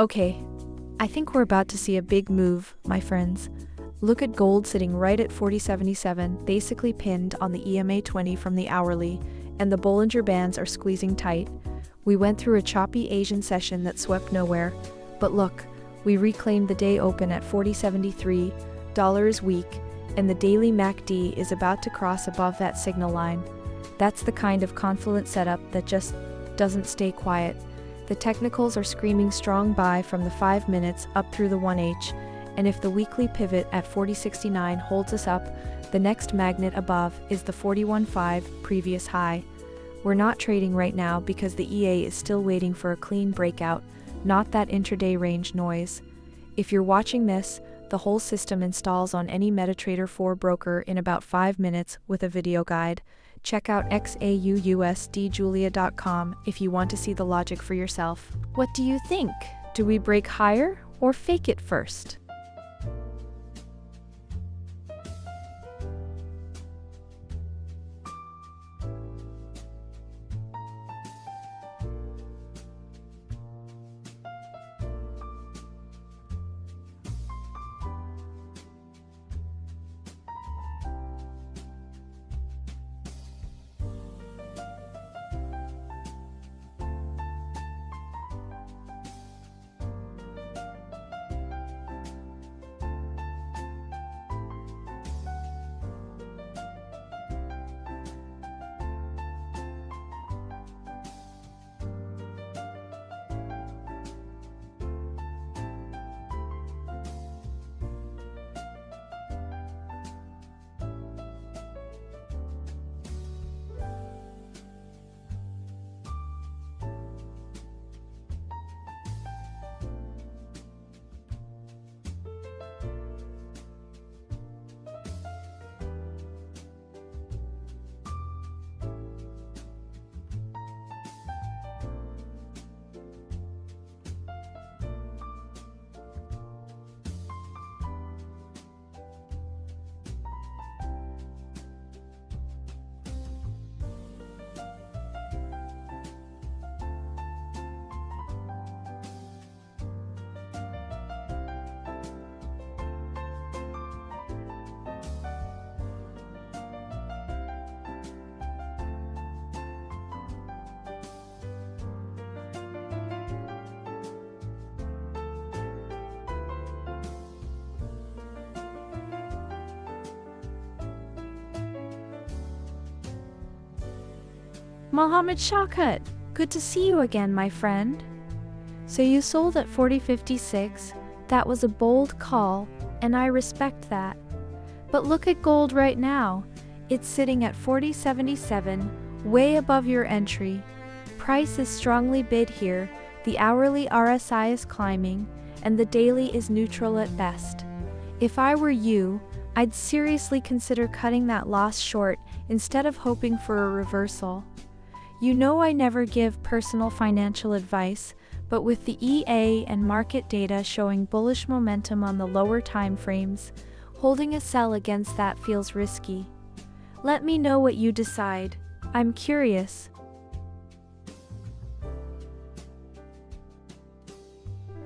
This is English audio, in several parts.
Okay, I think we're about to see a big move, my friends. Look at gold sitting right at 40.77, basically pinned on the EMA 20 from the hourly, and the Bollinger Bands are squeezing tight. We went through a choppy Asian session that swept nowhere, but look, we reclaimed the day open at $40.73 week, and the daily MACD is about to cross above that signal line. That's the kind of confluent setup that just doesn't stay quiet. The technicals are screaming strong buy from the 5 minutes up through the 1H, and if the weekly pivot at 40.69 holds us up, the next magnet above is the 41.5 previous high. We're not trading right now because the EA is still waiting for a clean breakout, not that intraday range noise. If you're watching this, the whole system installs on any MetaTrader 4 broker in about 5 minutes with a video guide. Check out XAUUSDjulia.com if you want to see the logic for yourself. What do you think? Do we break higher or fake it first? Mohammed Shawkat, good to see you again, my friend. So you sold at 40.56, that was a bold call, and I respect that. But look at gold right now, it's sitting at 40.77, way above your entry. Price is strongly bid here, the hourly RSI is climbing, and the daily is neutral at best. If I were you, I'd seriously consider cutting that loss short instead of hoping for a reversal. You know I never give personal financial advice, but with the EA and market data showing bullish momentum on the lower time frames, holding a sell against that feels risky. Let me know what you decide. I'm curious.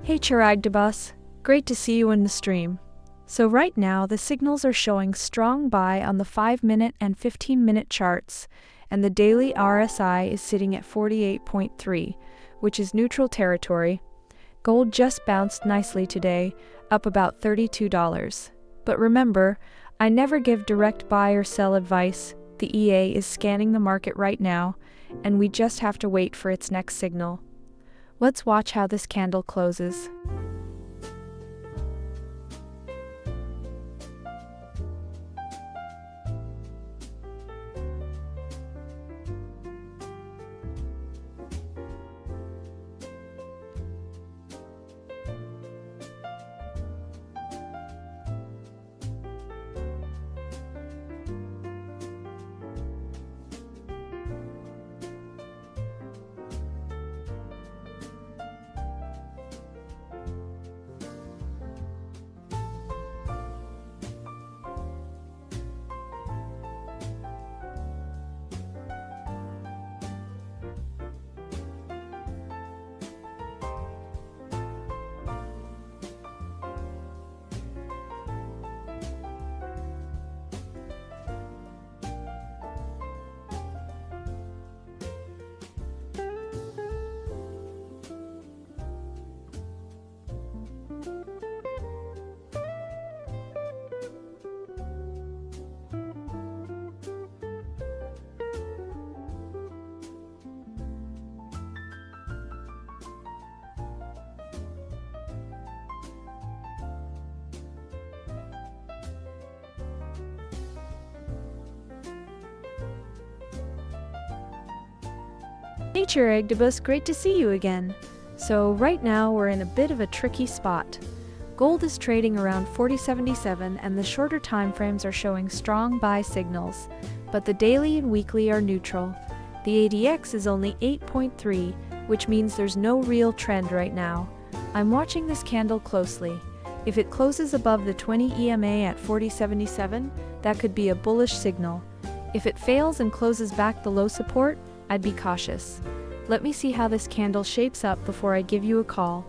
Hey Chirag Debus, great to see you in the stream. So right now the signals are showing strong buy on the 5-minute and 15-minute charts, and the daily RSI is sitting at 48.3, which is neutral territory. Gold just bounced nicely today, up about $32. But remember, I never give direct buy or sell advice. The EA is scanning the market right now, and we just have to wait for its next signal. Let's watch how this candle closes. XAUUSD, great to see you again. So right now we're in a bit of a tricky spot. Gold is trading around 40.77 and the shorter time frames are showing strong buy signals, but the daily and weekly are neutral. The ADX is only 8.3, which means there's no real trend right now. I'm watching this candle closely. If it closes above the 20 EMA at 40.77, that could be a bullish signal. If it fails and closes back below support, I'd be cautious. Let me see how this candle shapes up before I give you a call.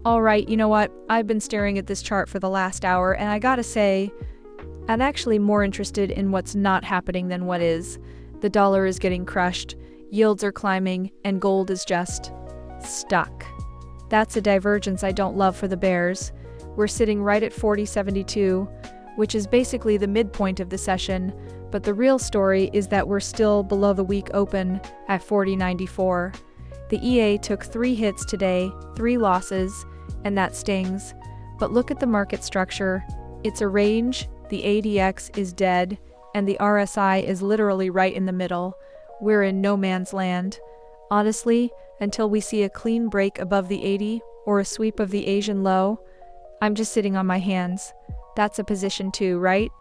Alright, you know what? I've been staring at this chart for the last hour, and I gotta say, I'm actually more interested in what's not happening than what is. The dollar is getting crushed, yields are climbing, and gold is just stuck. That's a divergence I don't love for the bears. We're sitting right at 40.72, which is basically the midpoint of the session, but the real story is that we're still below the week open at 40.94. The EA took 3 hits today, 3 losses, and that stings. But look at the market structure. It's a range, the ADX is dead, and the RSI is literally right in the middle. We're in no man's land. Honestly, until we see a clean break above the 80, Or a sweep of the Asian low? I'm just sitting on my hands. That's a position too, right?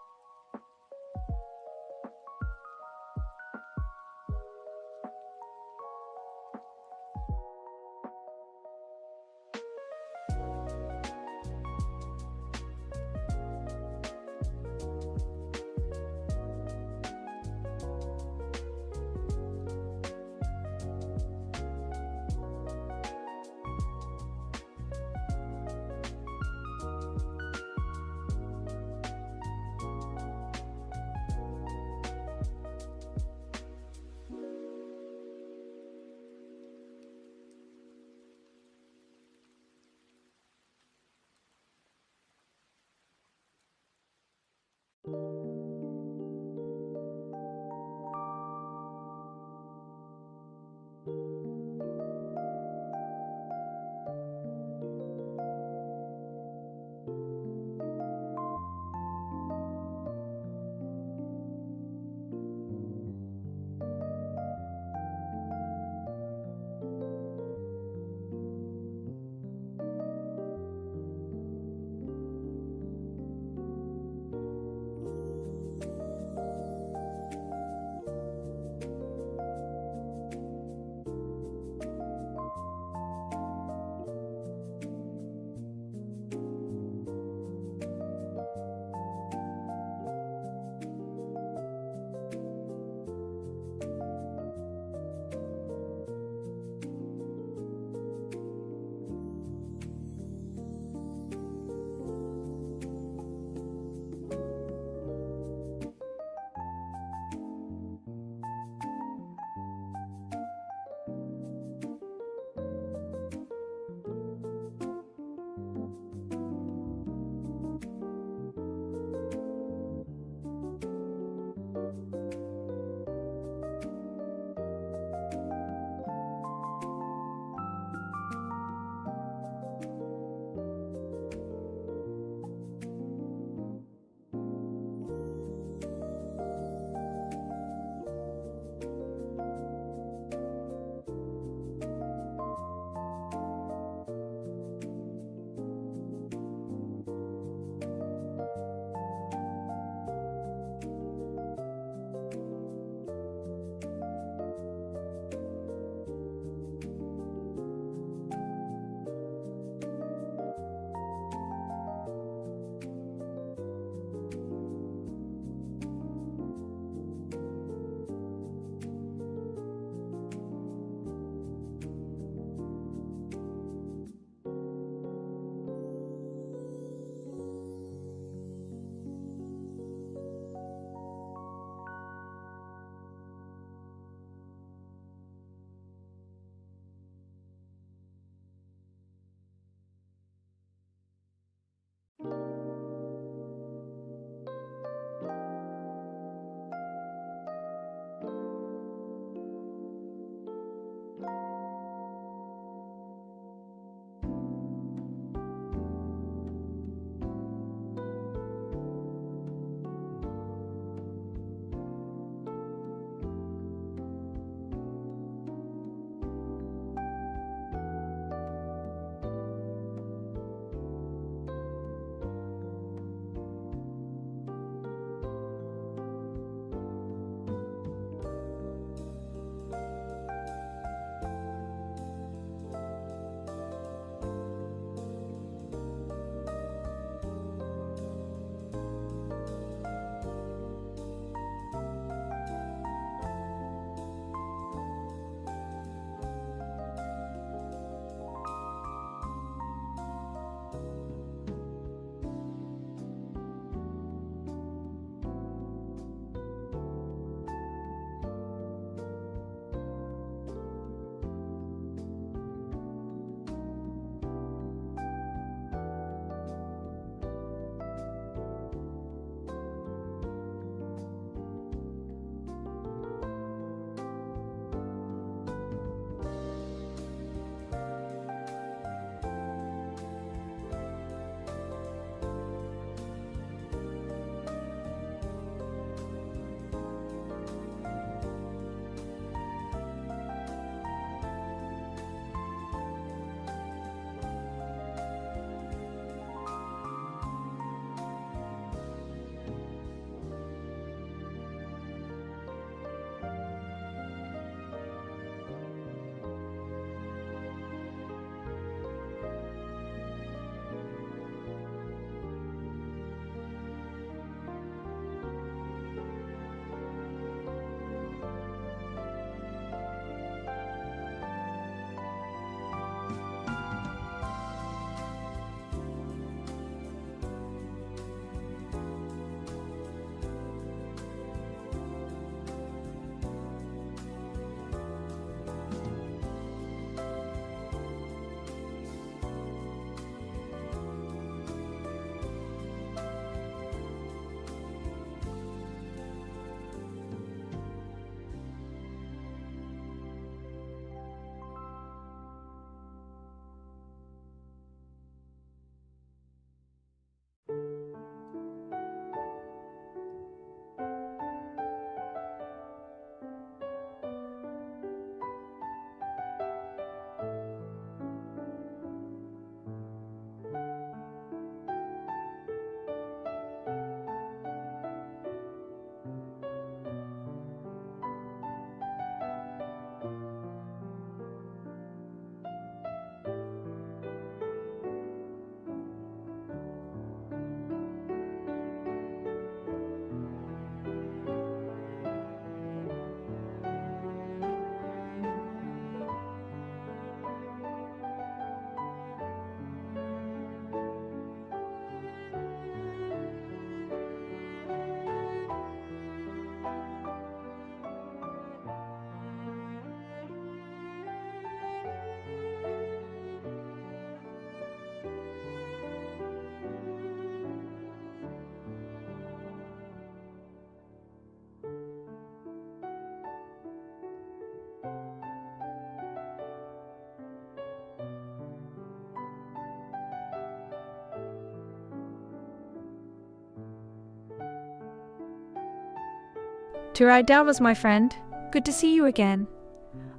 To ride Davos, my friend. Good to see you again.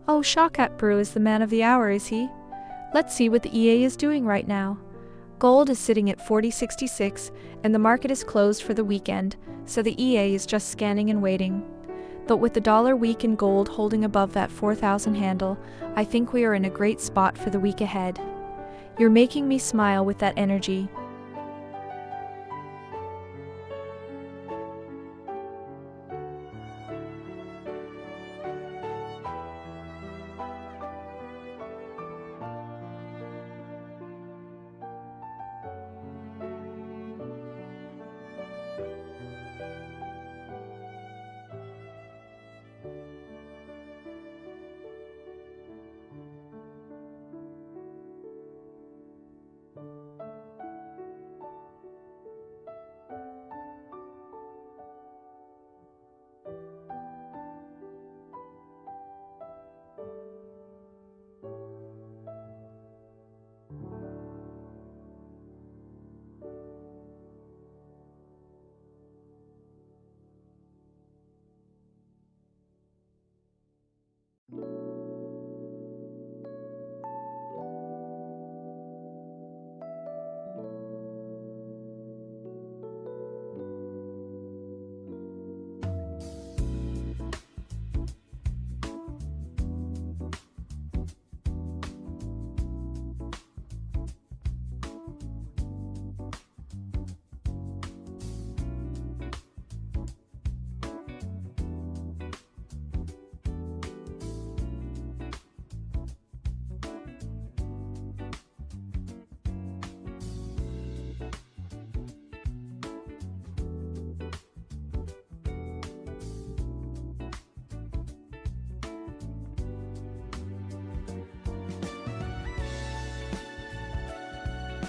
Oh, Shawkat Brew is the man of the hour, is he? Let's see what the EA is doing right now. Gold is sitting at 40.66, and the market is closed for the weekend, so the EA is just scanning and waiting. But with the dollar weak and gold holding above that 4,000 handle, I think we are in a great spot for the week ahead. You're making me smile with that energy.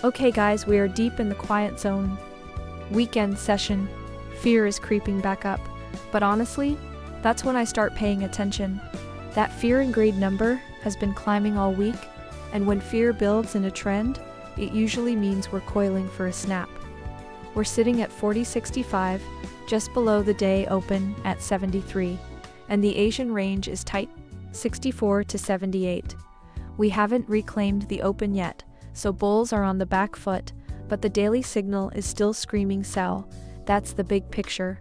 Okay guys, we are deep in the quiet zone. Weekend session. Fear is creeping back up. But honestly, that's when I start paying attention. That fear and greed number has been climbing all week, and when fear builds in a trend, it usually means we're coiling for a snap. We're sitting at 40.65, just below the day open at 73, and the Asian range is tight, 64 to 78. We haven't reclaimed the open yet, so bulls are on the back foot, but the daily signal is still screaming sell. That's the big picture.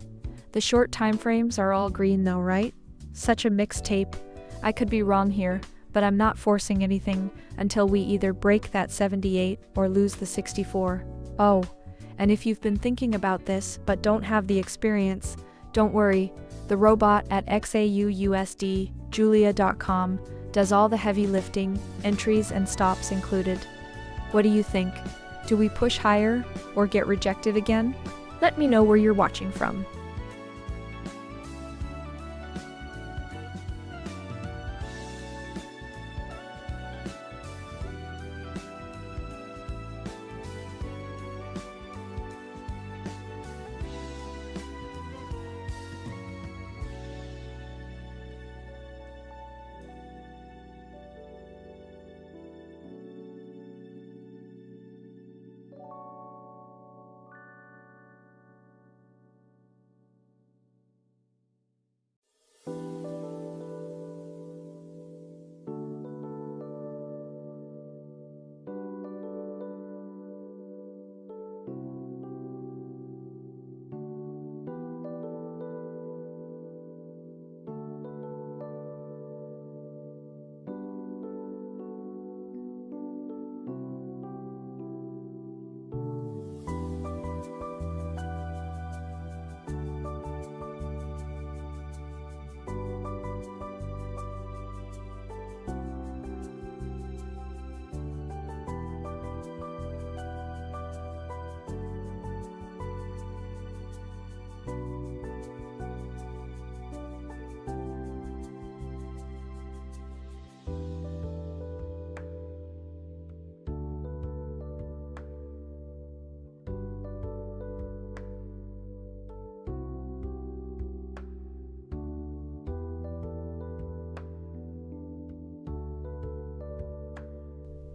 The short timeframes are all green though, right? Such a mixed tape. I could be wrong here, but I'm not forcing anything until we either break that 78 or lose the 64. Oh, and if you've been thinking about this but don't have the experience, don't worry. The robot at XAUUSD, Julia.com, does all the heavy lifting, entries and stops included. What do you think? Do we push higher or get rejected again? Let me know where you're watching from.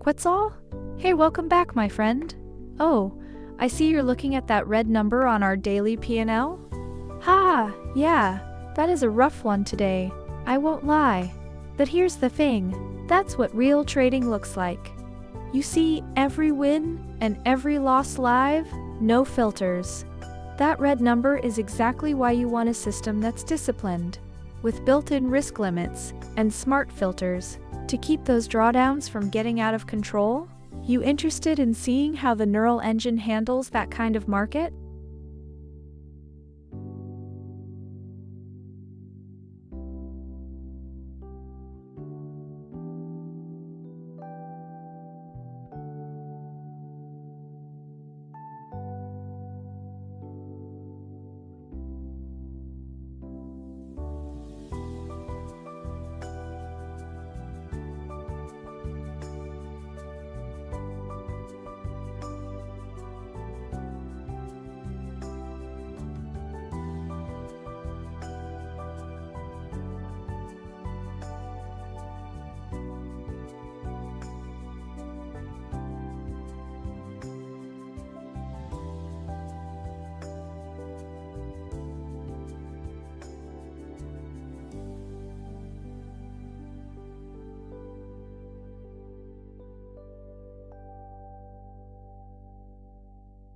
Quetzal? Hey, welcome back, my friend. Oh, I see you're looking at that red number on our daily P&L? Ha, yeah, That is a rough one today, I won't lie. But here's the thing, that's what real trading looks like. You see every win and every loss live, no filters. That red number is exactly why you want a system that's disciplined, with built-in risk limits and smart filters to keep those drawdowns from getting out of control. You interested in seeing how the neural engine handles that kind of market?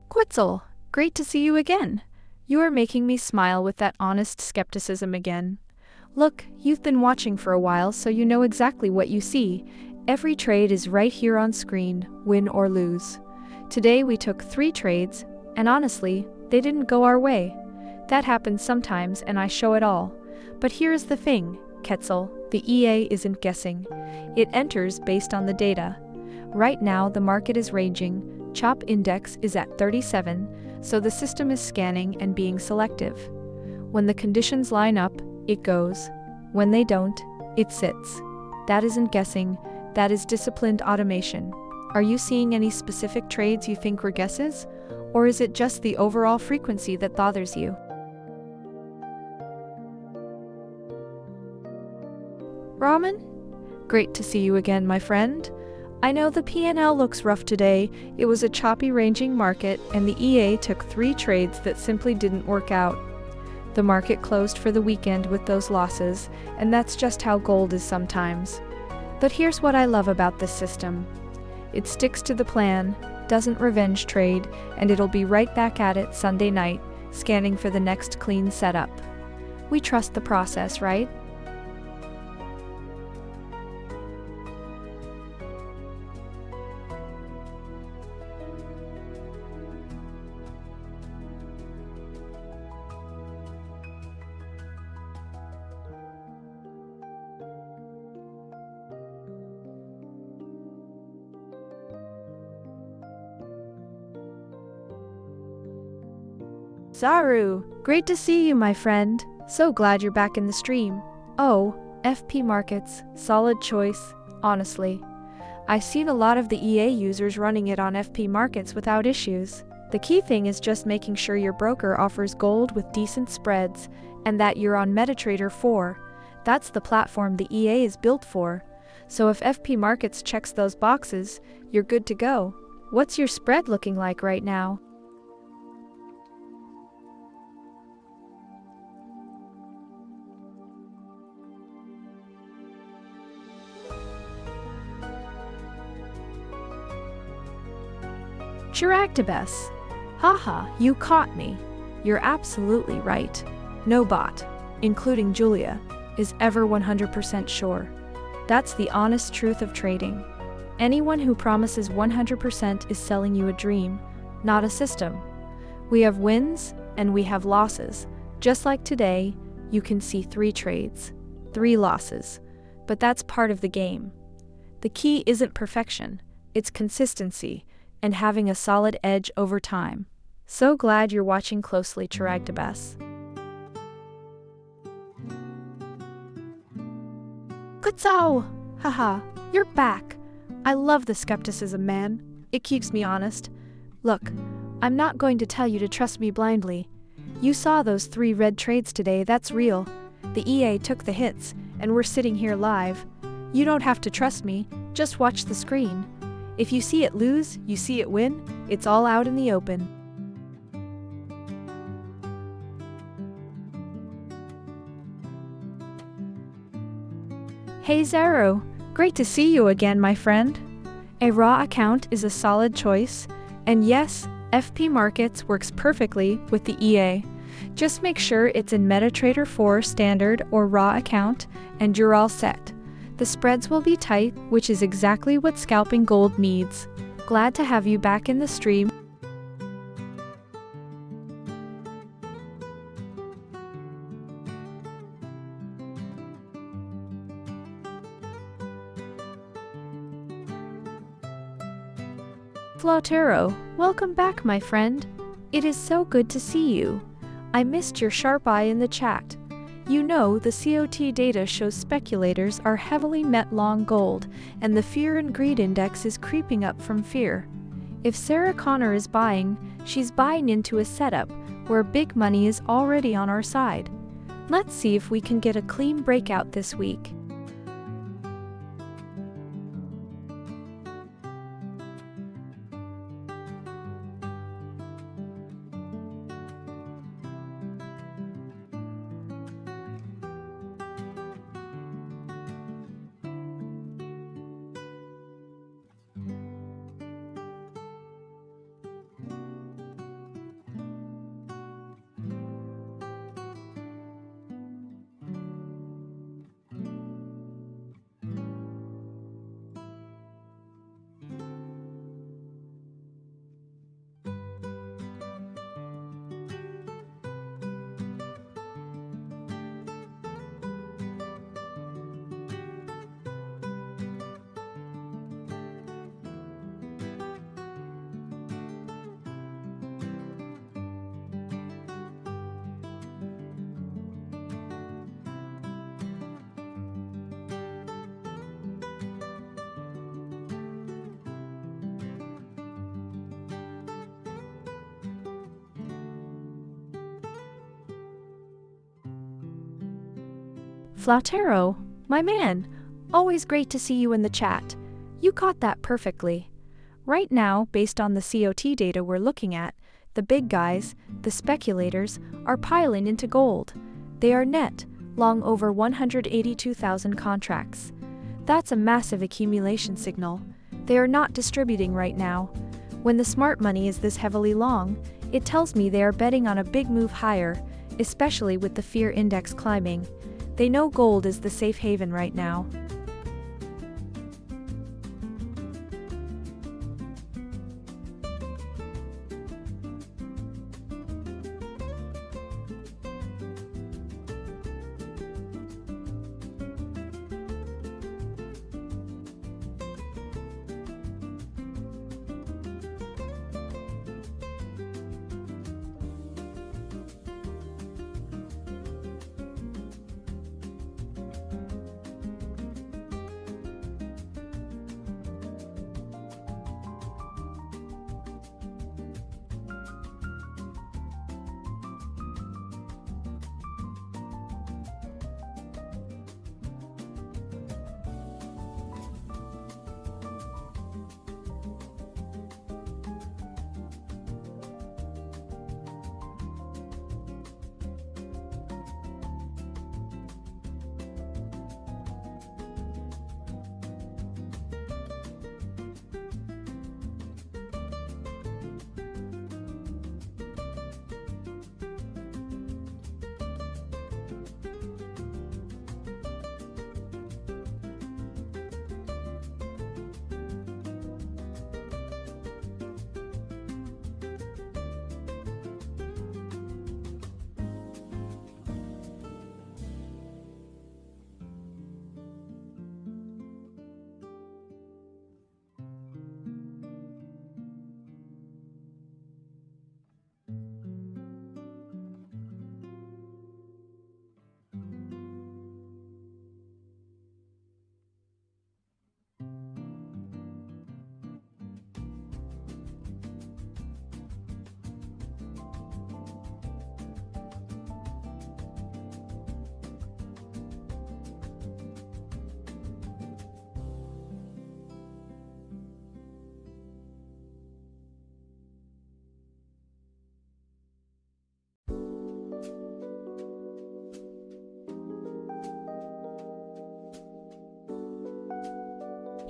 Quetzal, great to see you again. You are making me smile with that honest skepticism again. Look, you've been watching for a while, so you know exactly what you see. Every trade is right here on screen, win or lose. Today we took 3 trades, and honestly, they didn't go our way. That happens sometimes, and I show it all. But here's the thing, Quetzal, the EA isn't guessing. It enters based on the data. Right now the market is ranging. CHOP index is at 37, so the system is scanning and being selective. When the conditions line up, it goes. When they don't, it sits. That isn't guessing, that is disciplined automation. Are you seeing any specific trades you think were guesses? Or is it just the overall frequency that bothers you? Raman? Great to see you again, my friend. I know the P&L looks rough today. It was a choppy ranging market, and the EA took 3 trades that simply didn't work out. The market closed for the weekend with those losses, and that's just how gold is sometimes. But here's what I love about this system. It sticks to the plan, doesn't revenge trade, and it'll be right back at it Sunday night, scanning for the next clean setup. We trust the process, right? Zaru, great to see you, my friend. So glad you're back in the stream. Oh, FP markets, solid choice, honestly. I've seen a lot of the EA users running it on FP markets without issues. The key thing is just making sure your broker offers gold with decent spreads, and that you're on MetaTrader 4. That's the platform the EA is built for. So if FP markets checks those boxes, you're good to go. What's your spread looking like right now? Chiractibus. Haha, you caught me. You're absolutely right. No bot, including Julia, is ever 100% sure. That's the honest truth of trading. Anyone who promises 100% is selling you a dream, not a system. We have wins and we have losses. Just like today, you can see 3 trades, 3 losses. But that's part of the game. The key isn't perfection, it's consistency and having a solid edge over time. So glad you're watching closely, Chiragdabas. Kutsao! Haha, you're back. I love the skepticism, man. It keeps me honest. Look, I'm not going to tell you to trust me blindly. You saw those 3 red trades today, that's real. The EA took the hits, and we're sitting here live. You don't have to trust me, just watch the screen. If you see it lose, you see it win, it's all out in the open. Hey Zero, great to see you again, my friend. A raw account is a solid choice, and yes, FP Markets works perfectly with the EA. Just make sure it's in MetaTrader 4 standard or raw account, and you're all set. The spreads will be tight, which is exactly what scalping gold needs. Glad to have you back in the stream. Flautero, welcome back, my friend. It is so good to see you. I missed your sharp eye in the chat. You know, the COT data shows speculators are heavily met long gold, and the fear and greed index is creeping up from fear. If Sarah Connor is buying, she's buying into a setup where big money is already on our side. Let's see if we can get a clean breakout this week. Flautero, my man, always great to see you in the chat. You caught that perfectly. Right now, based on the COT data we're looking at, the big guys, the speculators, are piling into gold. They are net long over 182,000 contracts. That's a massive accumulation signal. They are not distributing right now. When the smart money is this heavily long, it tells me they are betting on a big move higher, especially with the fear index climbing. They know gold is the safe haven right now.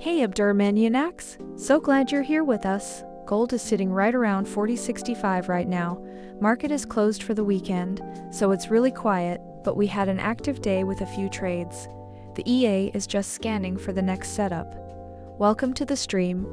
Hey Abdurmanianax, so glad you're here with us. Gold is sitting right around 40.65 right now. Market is closed for the weekend, so it's really quiet, but we had an active day with a few trades. The EA is just scanning for the next setup. Welcome to the stream.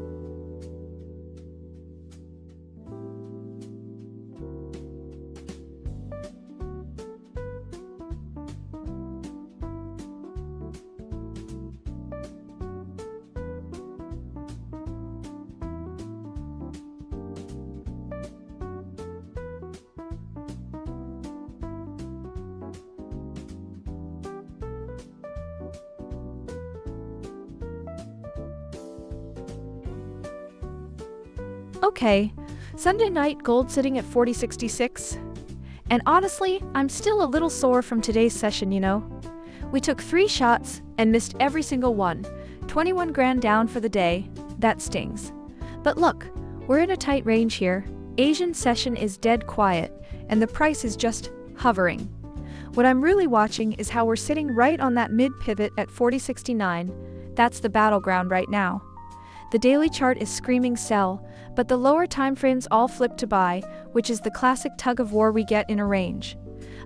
Okay, Sunday night gold sitting at 40.66. And honestly, I'm still a little sore from today's session, you know. We took 3 shots and missed every single one. 21 grand down for the day. That stings. But look, we're in a tight range here. Asian session is dead quiet, and the price is just hovering. What I'm really watching is how we're sitting right on that mid-pivot at 40.69. That's the battleground right now. The daily chart is screaming sell, but the lower timeframes all flip to buy, which is the classic tug of war we get in a range.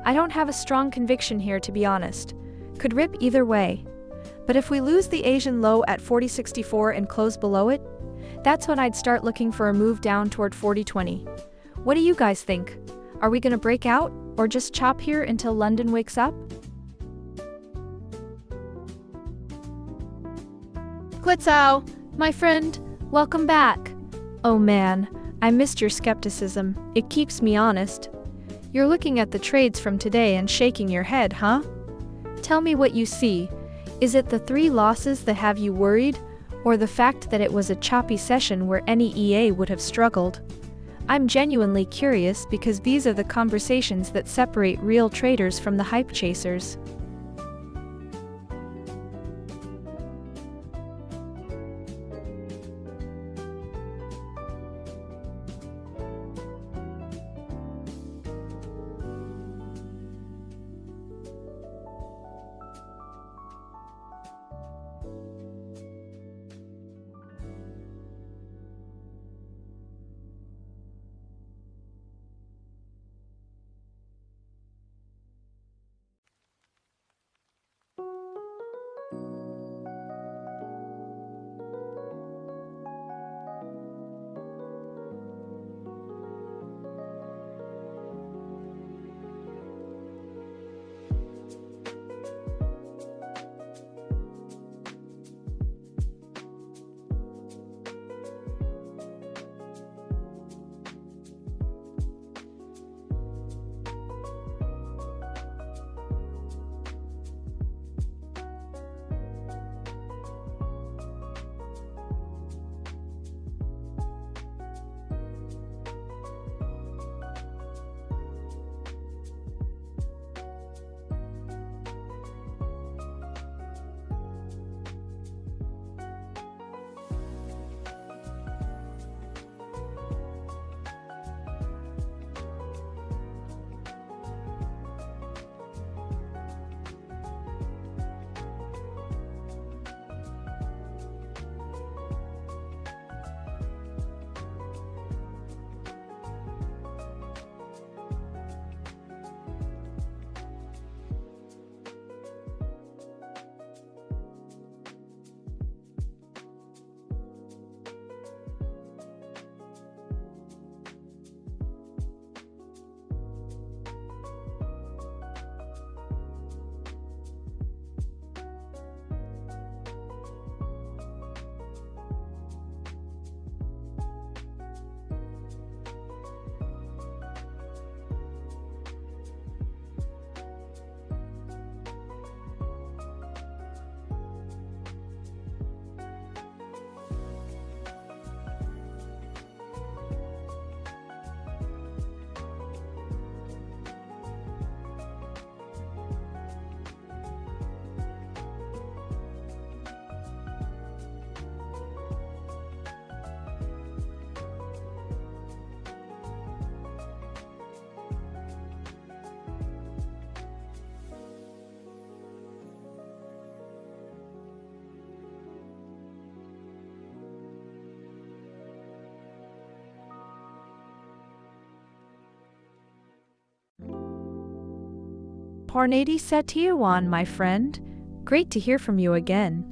I don't have a strong conviction here, to be honest. Could rip either way. But if we lose the Asian low at 40.64 and close below it, that's when I'd start looking for a move down toward 40.20. What do you guys think? Are we gonna break out, or just chop here until London wakes up? Glitzau, my friend, welcome back. Oh man, I missed your skepticism. It keeps me honest. You're looking at the trades from today and shaking your head, huh? Tell me what you see. Is it the 3 losses that have you worried, or the fact that it was a choppy session where any EA would have struggled? I'm genuinely curious because these are the conversations that separate real traders from the hype chasers. Parnati Setiawan, my friend. Great to hear from you again.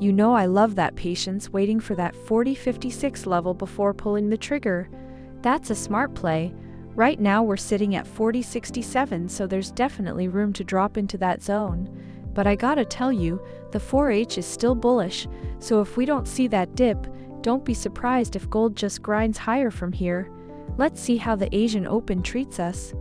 You know I love that patience waiting for that 40.56 level before pulling the trigger. That's a smart play. Right now we're sitting at 40.67, so there's definitely room to drop into that zone. But I gotta tell you, the 4H is still bullish, so if we don't see that dip, don't be surprised if gold just grinds higher from here. Let's see how the Asian Open treats us.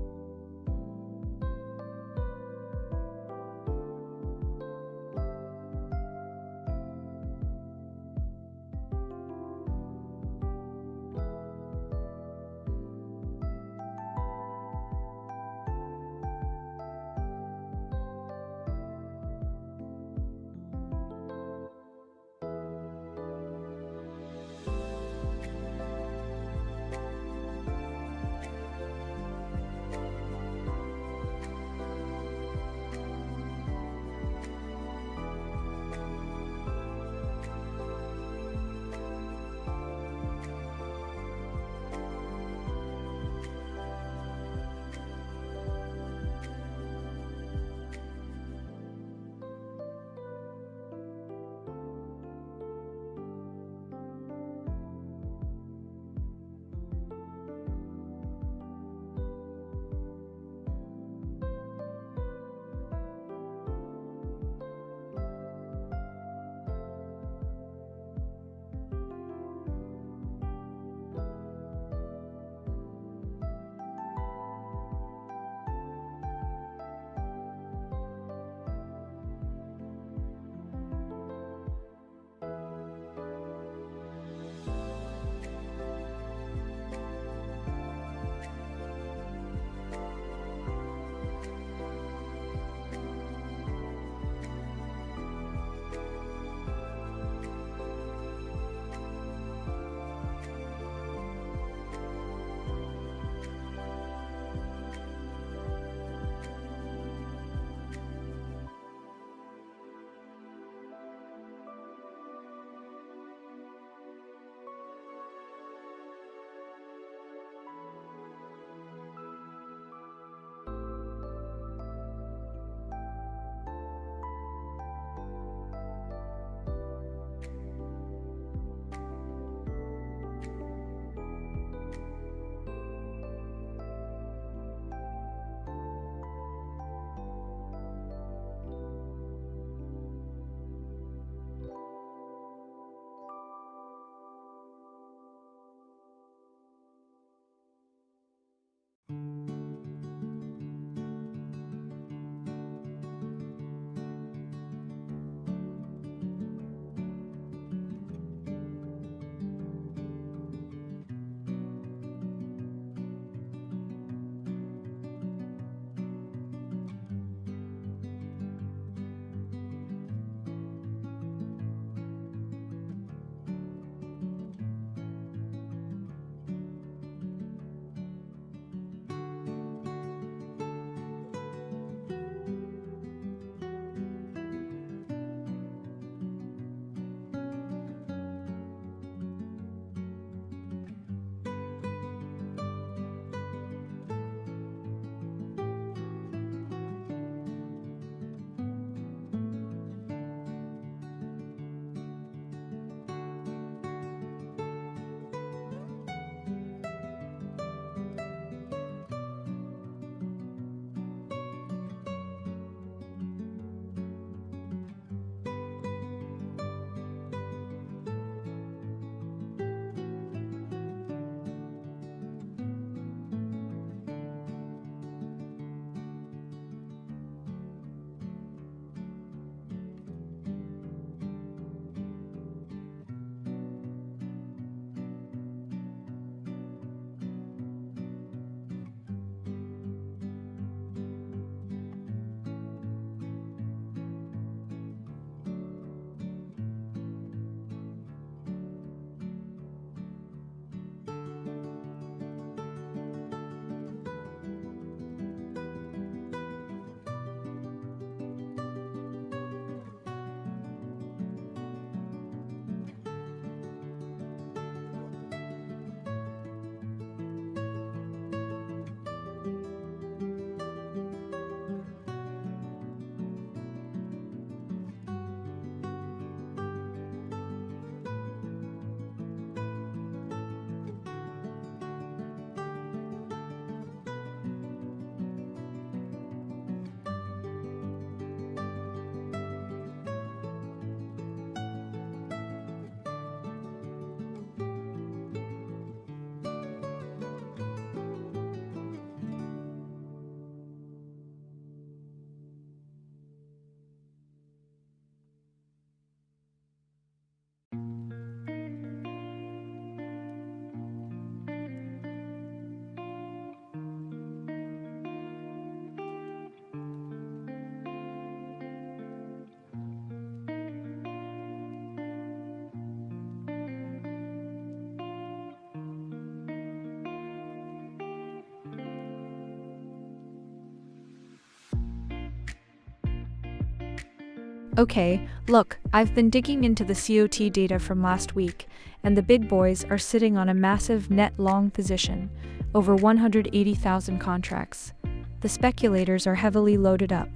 Okay, look, I've been digging into the COT data from last week, and the big boys are sitting on a massive net long position, over 180,000 contracts. The speculators are heavily loaded up,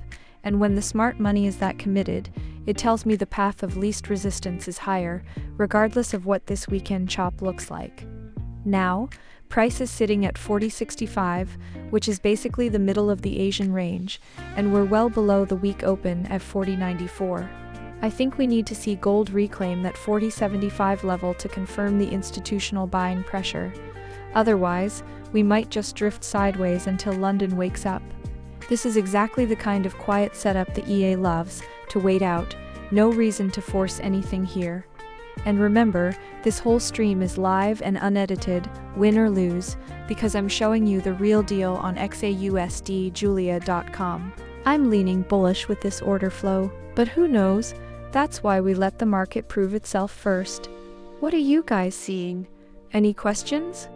and when the smart money is that committed, it tells me the path of least resistance is higher, regardless of what this weekend chop looks like. Now, price is sitting at 40.65, which is basically the middle of the Asian range, and we're well below the week open at 40.94. I think we need to see gold reclaim that 40.75 level to confirm the institutional buying pressure. Otherwise, we might just drift sideways until London wakes up. This is exactly the kind of quiet setup the EA loves, to wait out, no reason to force anything here. And remember, this whole stream is live and unedited, win or lose, because I'm showing you the real deal on XAUUSD I'm leaning bullish with this order flow, but who knows? That's why we let the market prove itself first. What are you guys seeing? Any questions?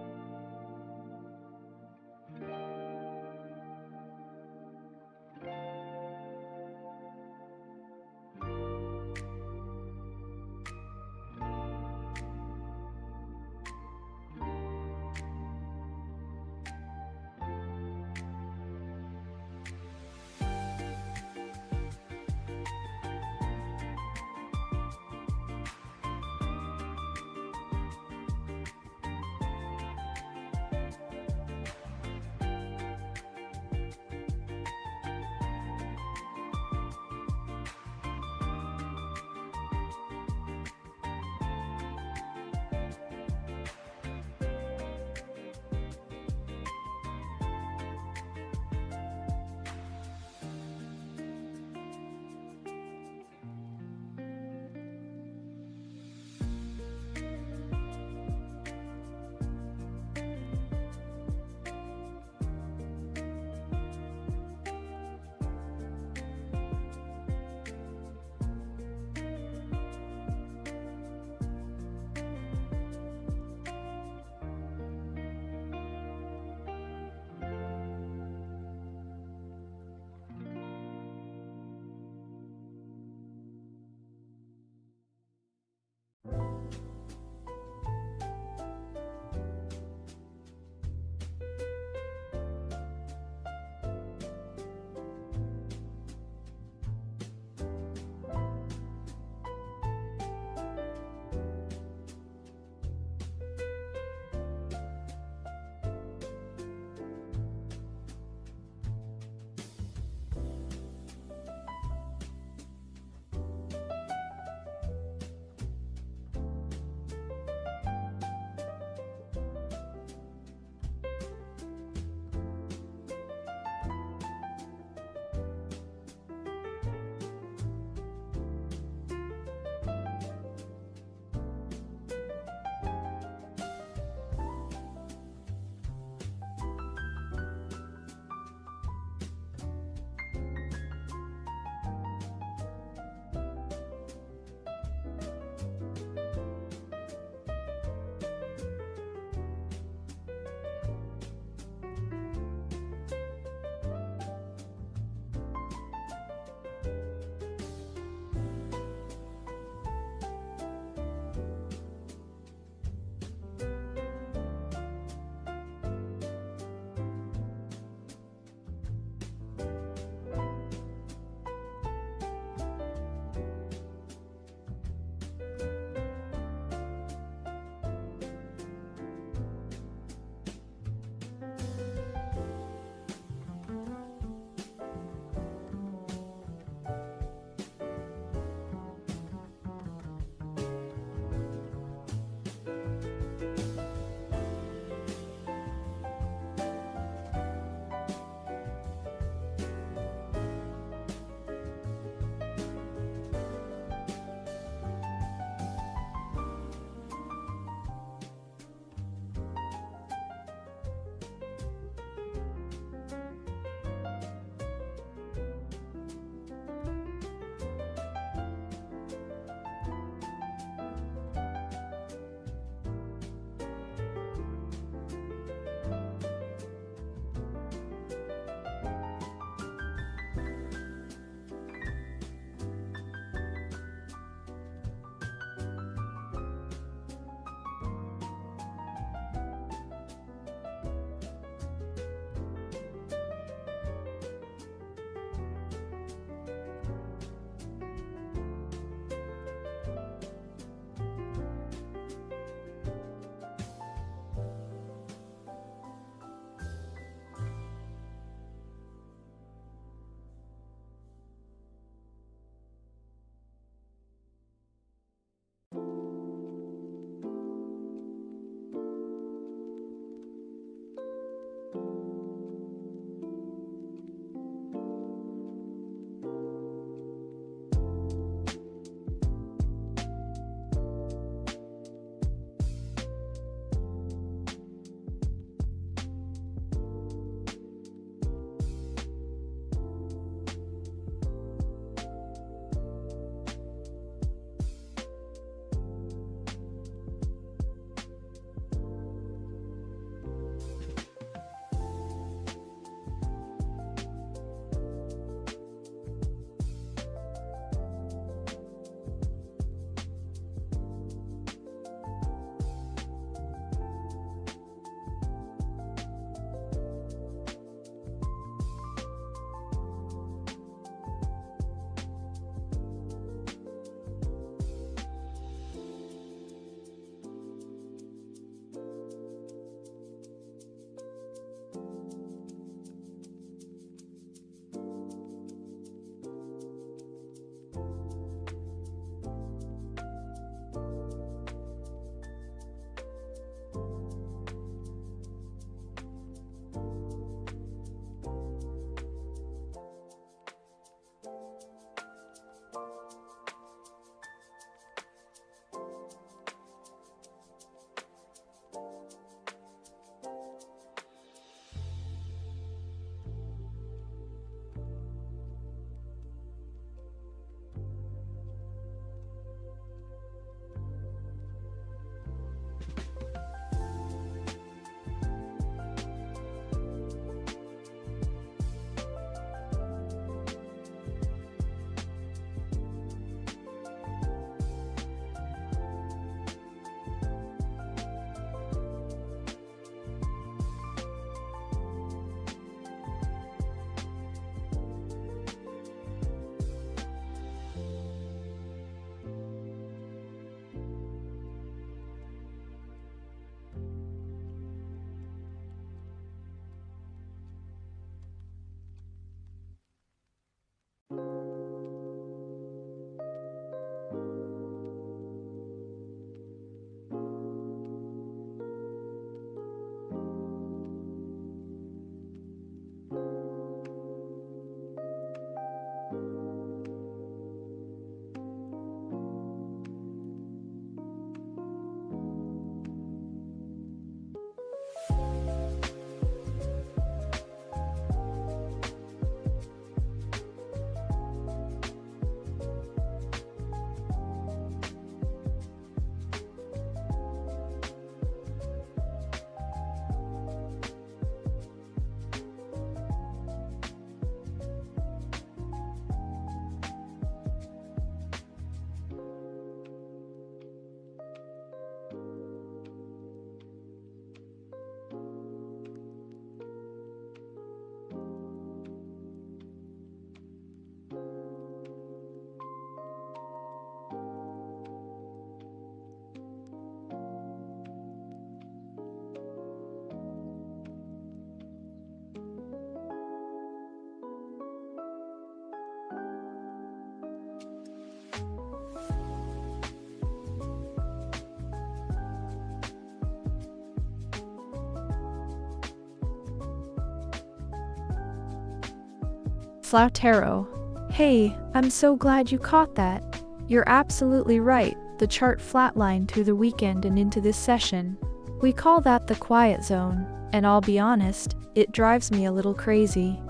Flautero. Hey, I'm so glad you caught that. You're absolutely right, the chart flatlined through the weekend and into this session. We call that the quiet zone, and I'll be honest, it drives me a little crazy.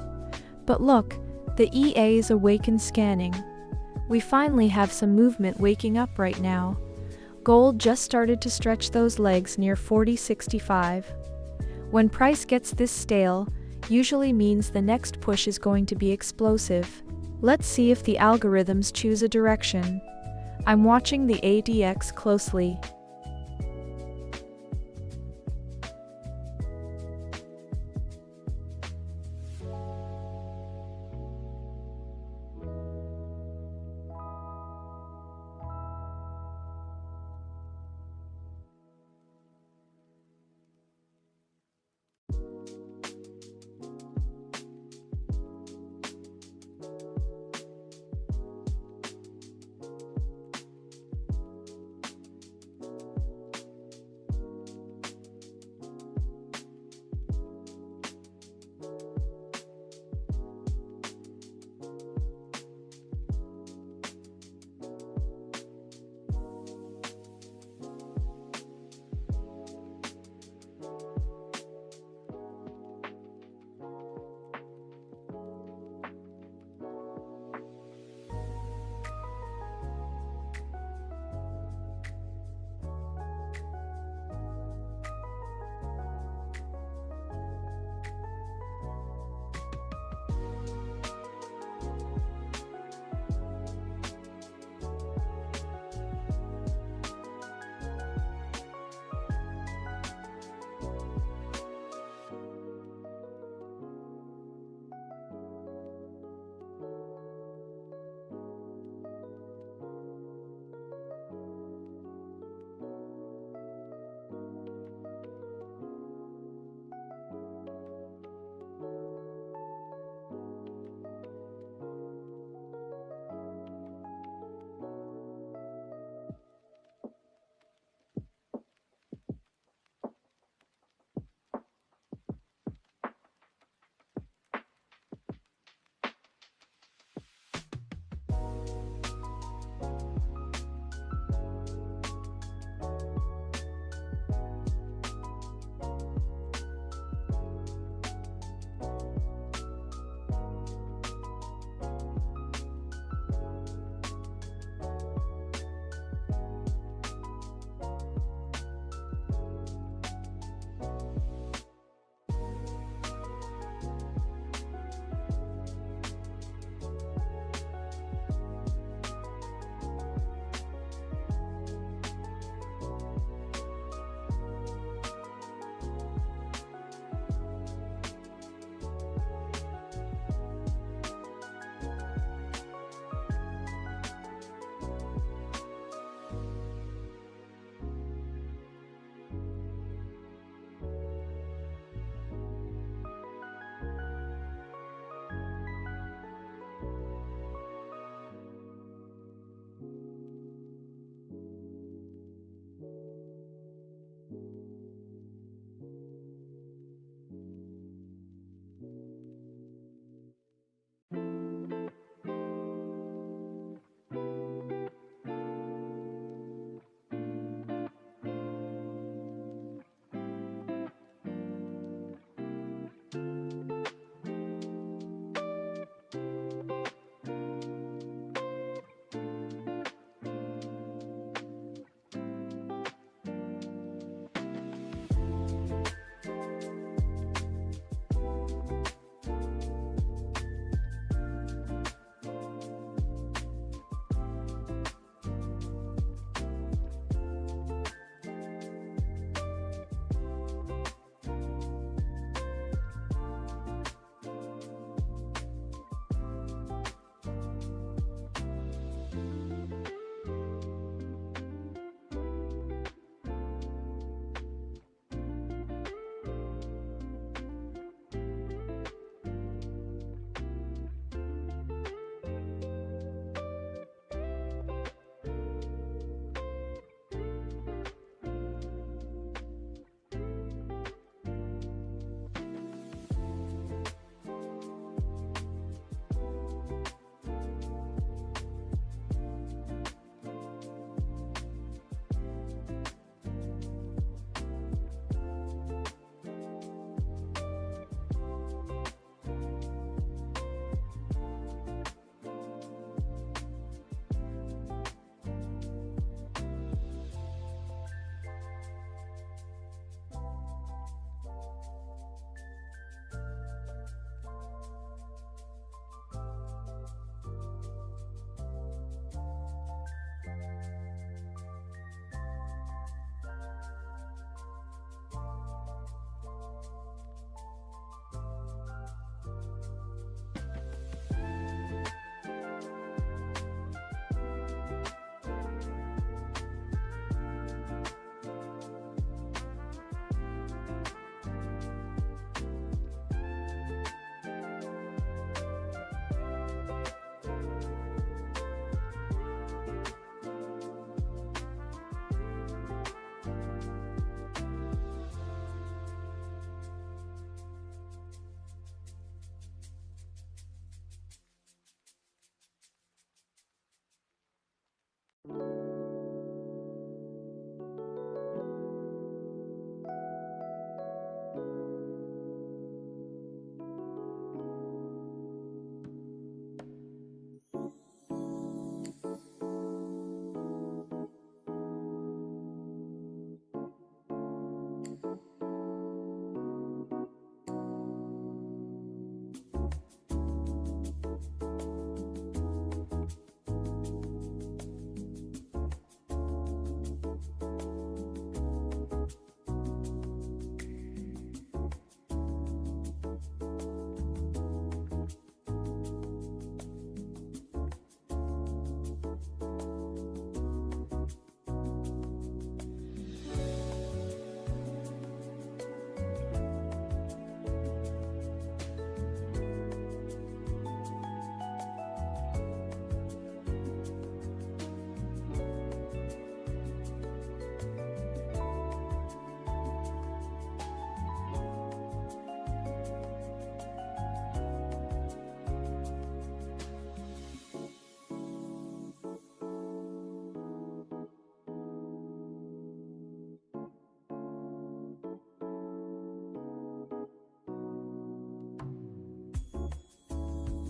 But look, the EA is awake and scanning. We finally have some movement waking up right now. Gold just started to stretch those legs near 40.65. When price gets this stale, usually means the next push is going to be explosive. Let's see if the algorithms choose a direction. I'm watching the ADX closely.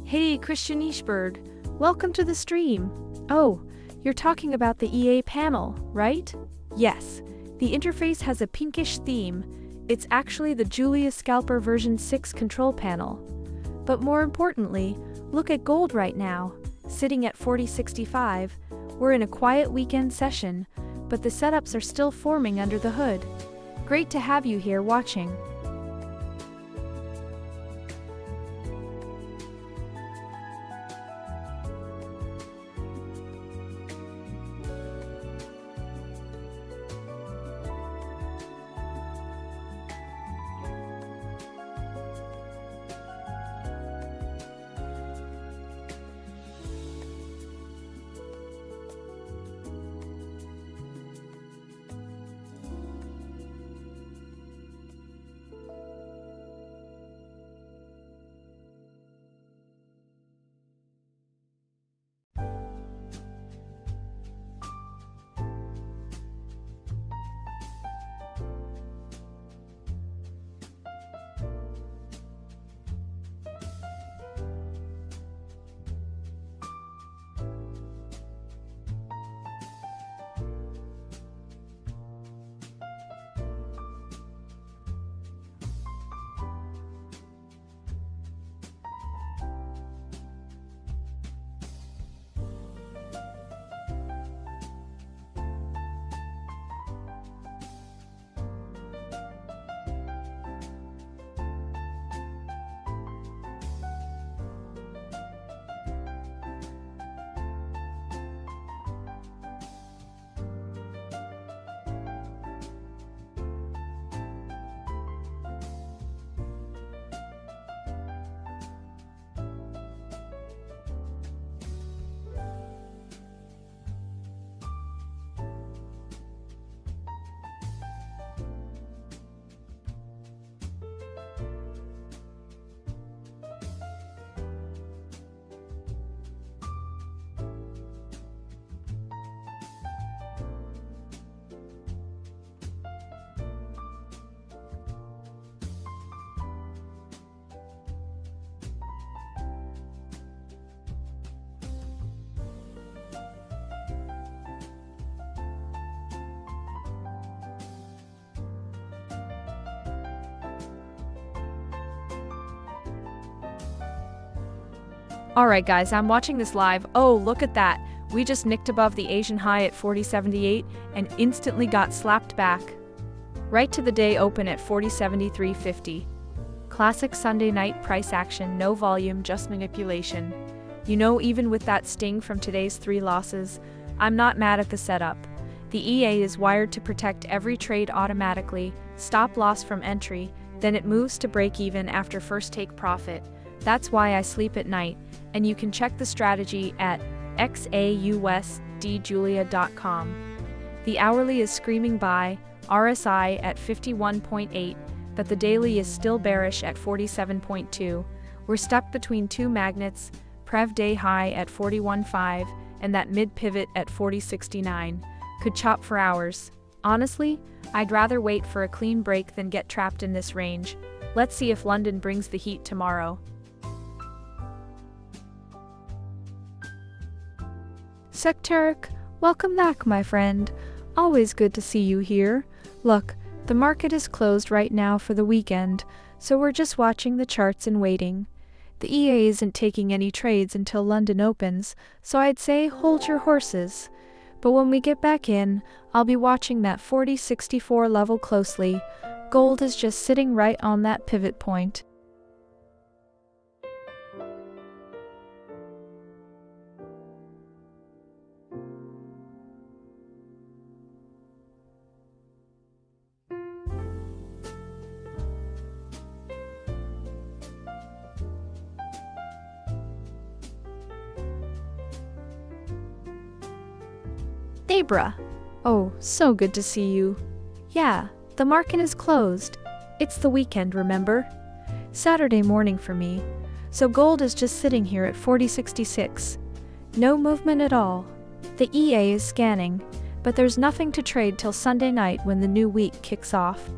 Hey, Christian Ishberg, welcome to the stream. Oh, you're talking about the EA panel, right? Yes, the interface has a pinkish theme. It's actually the Julia Scalper version 6 control panel. But more importantly, look at gold right now, sitting at 4065. We're in a quiet weekend session, but the setups are still forming under the hood. Great to have you here watching. Alright guys, I'm watching this live. Oh, look at that. We just nicked above the Asian high at 4078 and instantly got slapped back. Right to the day open at 4073.50. Classic Sunday night price action, no volume, just manipulation. You know, even with that sting from today's 3 losses, I'm not mad at the setup. The EA is wired to protect every trade automatically, stop loss from entry, then it moves to break even after first take profit. That's why I sleep at night, and you can check the strategy at XAUUSDjulia.com. The hourly is screaming buy, RSI at 51.8, but the daily is still bearish at 47.2. We're stuck between 2 magnets, Prev day high at 41.5 and that mid pivot at 40.69. Could chop for hours. Honestly, I'd rather wait for a clean break than get trapped in this range. Let's see if London brings the heat tomorrow. Secteric, welcome back, my friend. Always good to see you here. Look, the market is closed right now for the weekend, so we're just watching the charts and waiting. The EA isn't taking any trades until London opens, so I'd say hold your horses. But when we get back in, I'll be watching that 40.64 level closely. Gold is just sitting right on that pivot point. Debra. Oh, so good to see you. Yeah, the market is closed. It's the weekend, remember? Saturday morning for me. So gold is just sitting here at 40.66. No movement at all. The EA is scanning, but there's nothing to trade till Sunday night when the new week kicks off.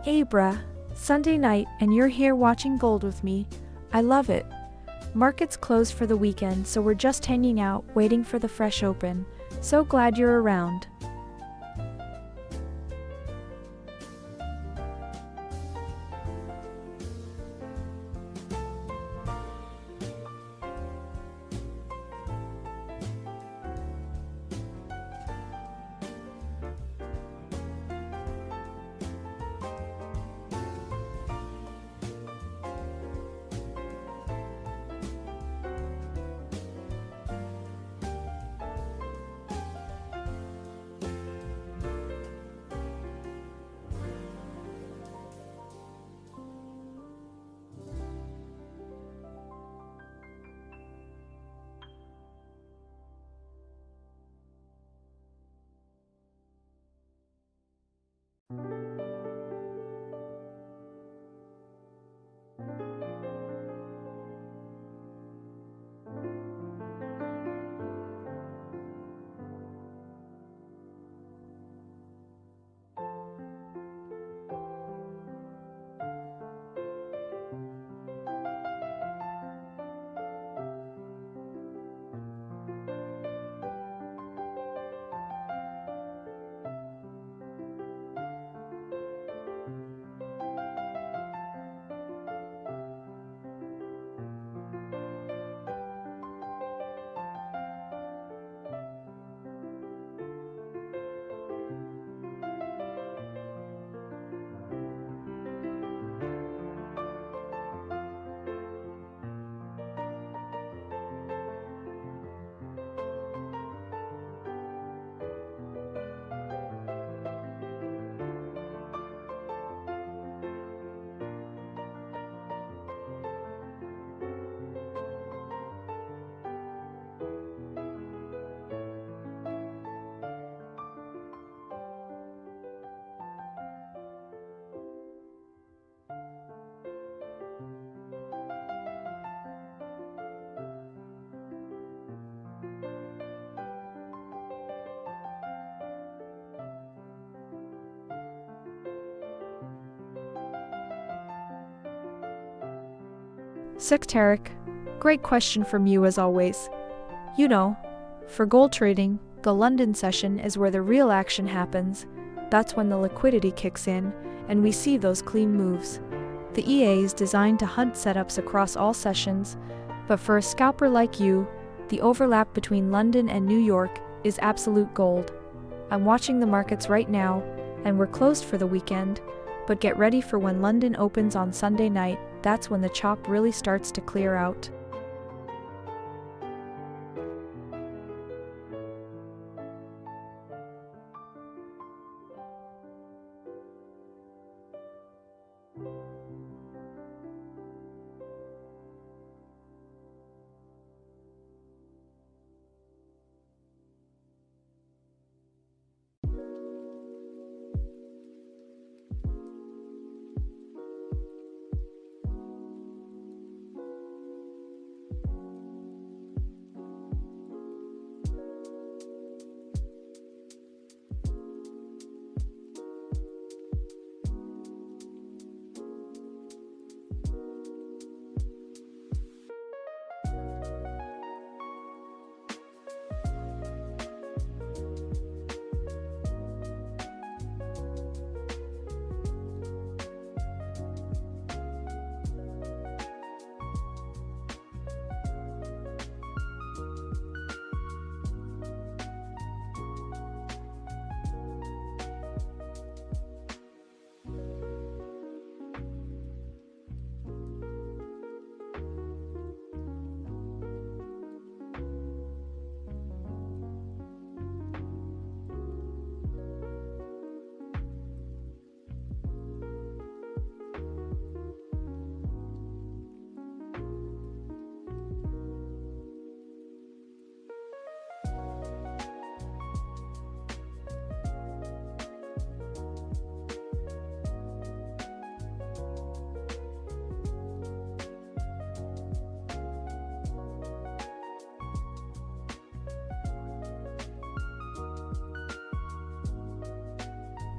Hey bruh, Sunday night and you're here watching gold with me. I love it. Markets closed for the weekend, so we're just hanging out, waiting for the fresh open. So glad you're around. Sectaric. Great question from you as always. You know, for gold trading, the London session is where the real action happens. That's when the liquidity kicks in, and we see those clean moves. The EA is designed to hunt setups across all sessions, but for a scalper like you, the overlap between London and New York is absolute gold. I'm watching the markets right now, and we're closed for the weekend, but get ready for when London opens on Sunday night. That's when the chop really starts to clear out.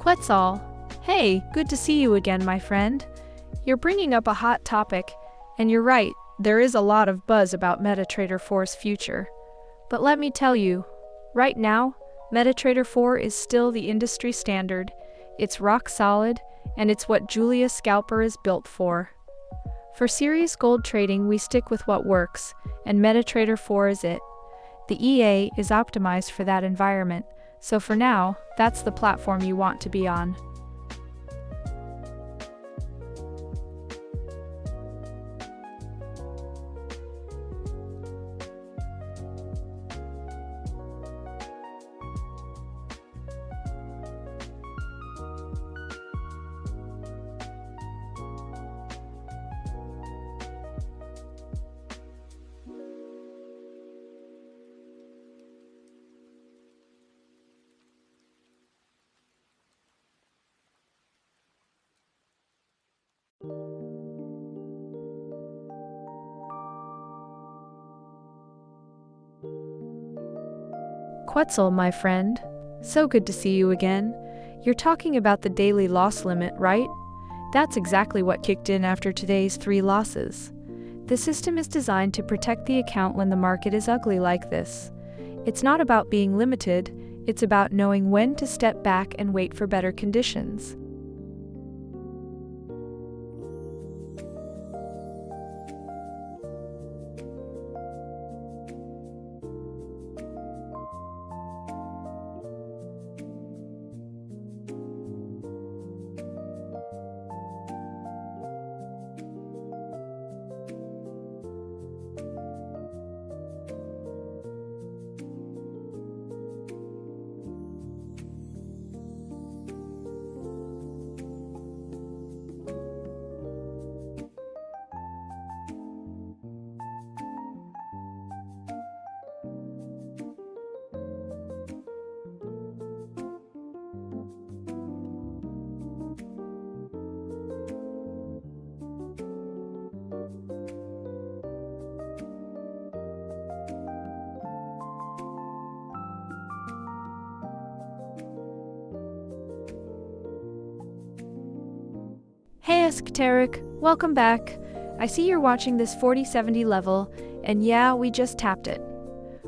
Quetzal. Hey, good to see you again, my friend. You're bringing up a hot topic, and you're right, there is a lot of buzz about MetaTrader 4's future. But let me tell you, right now, MetaTrader 4 is still the industry standard, it's rock solid, and it's what Julia Scalper is built for. For serious gold trading, we stick with what works, and MetaTrader 4 is it. The EA is optimized for that environment, so for now, that's the platform you want to be on. Quetzal, my friend. So good to see you again. You're talking about the daily loss limit, right? That's exactly what kicked in after today's 3 losses. The system is designed to protect the account when the market is ugly like this. It's not about being limited, it's about knowing when to step back and wait for better conditions. Hey Esoteric, welcome back. I see you're watching this 4070 level, and yeah, we just tapped it.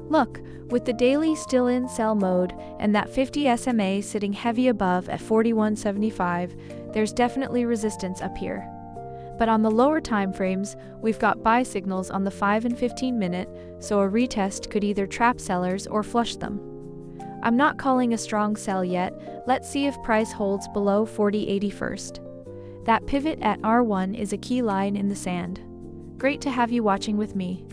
Look, with the daily still in sell mode and that 50 SMA sitting heavy above at 4175, there's definitely resistance up here. But on the lower time frames, we've got buy signals on the 5 and 15 minute, so a retest could either trap sellers or flush them. I'm not calling a strong sell yet, let's see if price holds below 4080 first. That pivot at R1 is a key line in the sand. Great to have you watching with me.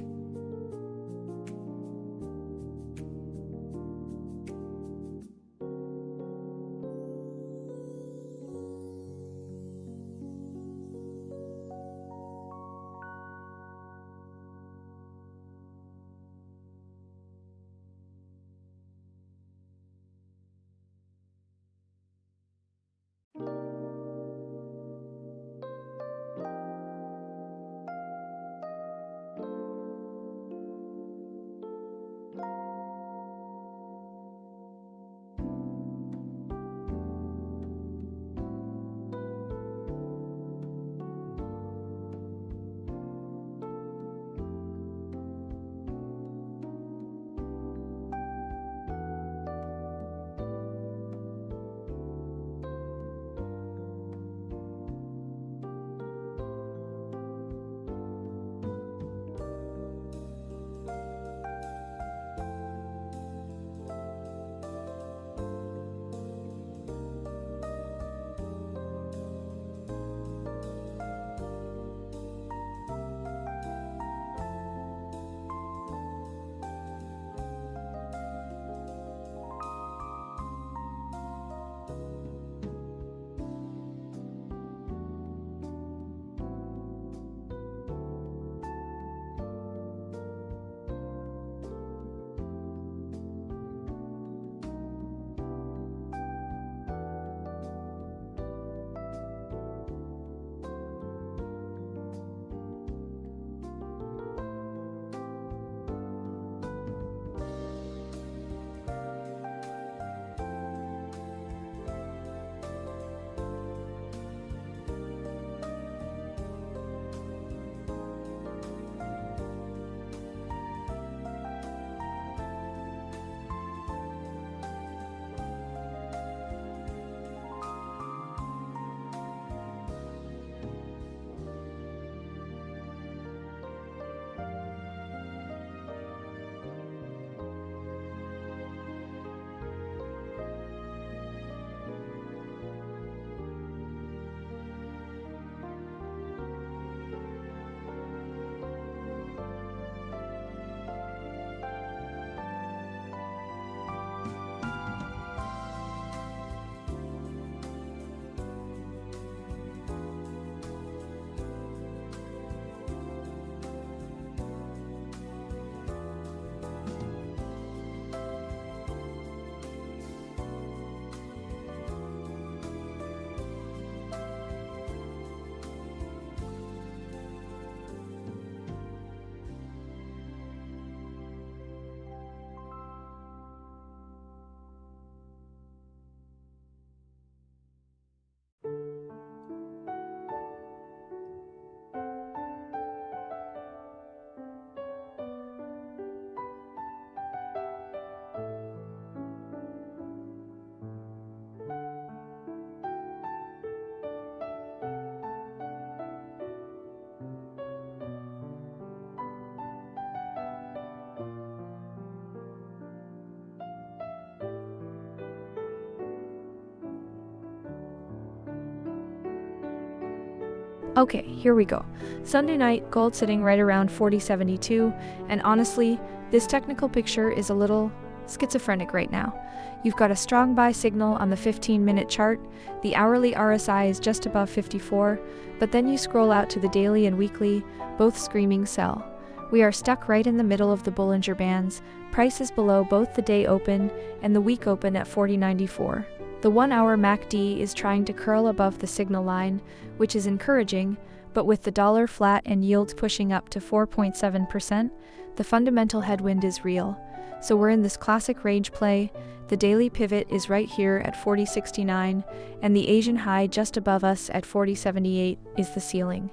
Okay, here we go. Sunday night, gold sitting right around 40.72, and honestly, this technical picture is a little schizophrenic right now. You've got a strong buy signal on the 15-minute chart, the hourly RSI is just above 54, but then you scroll out to the daily and weekly, both screaming sell. We are stuck right in the middle of the Bollinger Bands, prices below both the day open and the week open at 40.94. The 1-hour MACD is trying to curl above the signal line, which is encouraging, but with the dollar flat and yields pushing up to 4.7%, the fundamental headwind is real. So we're in this classic range play. The daily pivot is right here at 40.69, and the Asian high just above us at 40.78 is the ceiling.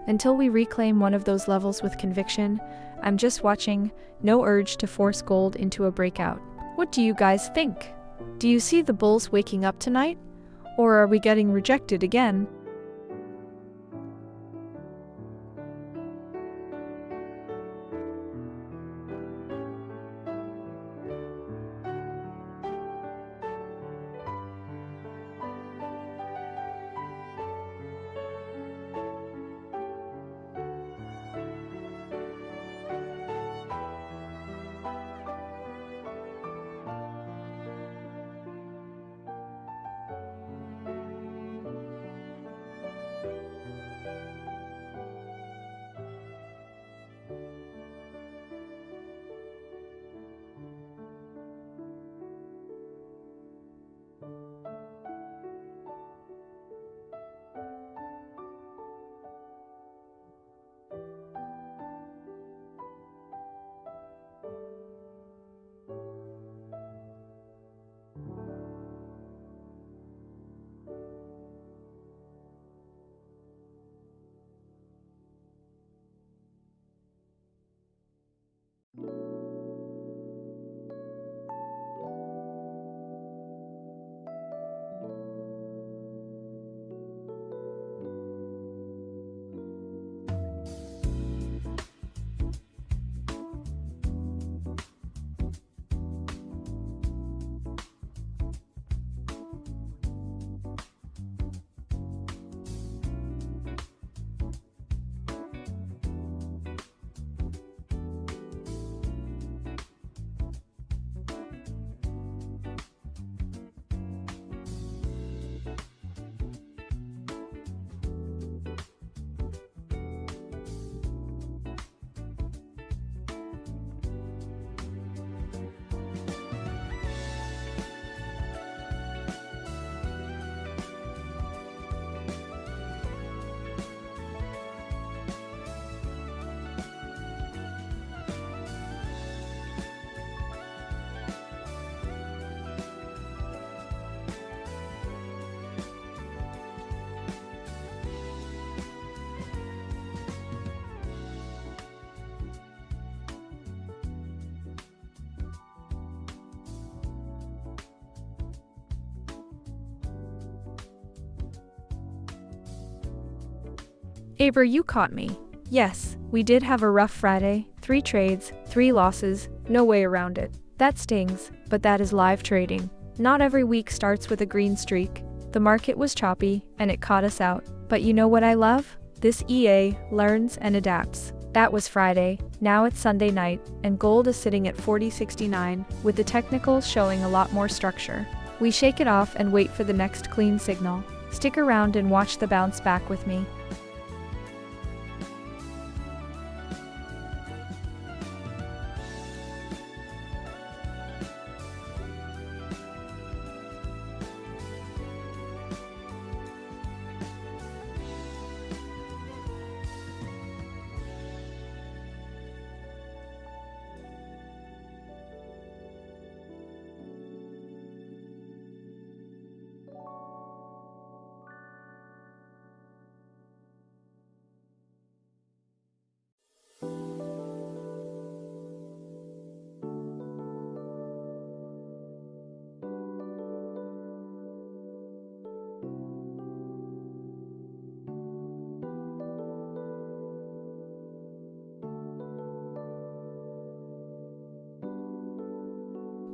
Until we reclaim one of those levels with conviction, I'm just watching, no urge to force gold into a breakout. What do you guys think? Do you see the bulls waking up tonight? Or are we getting rejected again? Abra, you caught me. Yes, we did have a rough Friday, 3 trades, 3 losses, no way around it. That stings, but that is live trading. Not every week starts with a green streak. The market was choppy, and it caught us out. But you know what I love? This EA learns and adapts. That was Friday, now it's Sunday night, and gold is sitting at 40.69, with the technicals showing a lot more structure. We shake it off and wait for the next clean signal. Stick around and watch the bounce back with me.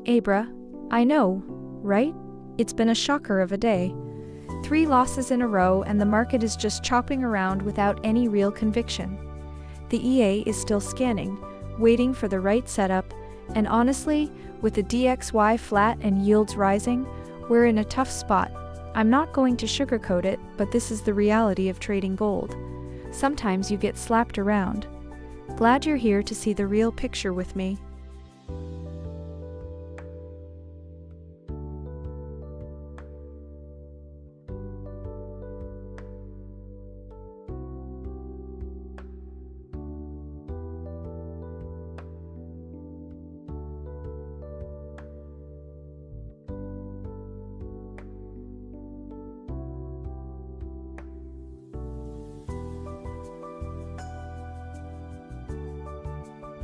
Abra, I know, right? It's been a shocker of a day. 3 3 losses in a row and the market is just chopping around without any real conviction. The EA is still scanning, waiting for the right setup, and honestly, with the DXY flat and yields rising, we're in a tough spot. I'm not going to sugarcoat it, but this is the reality of trading gold. Sometimes you get slapped around. Glad you're here to see the real picture with me.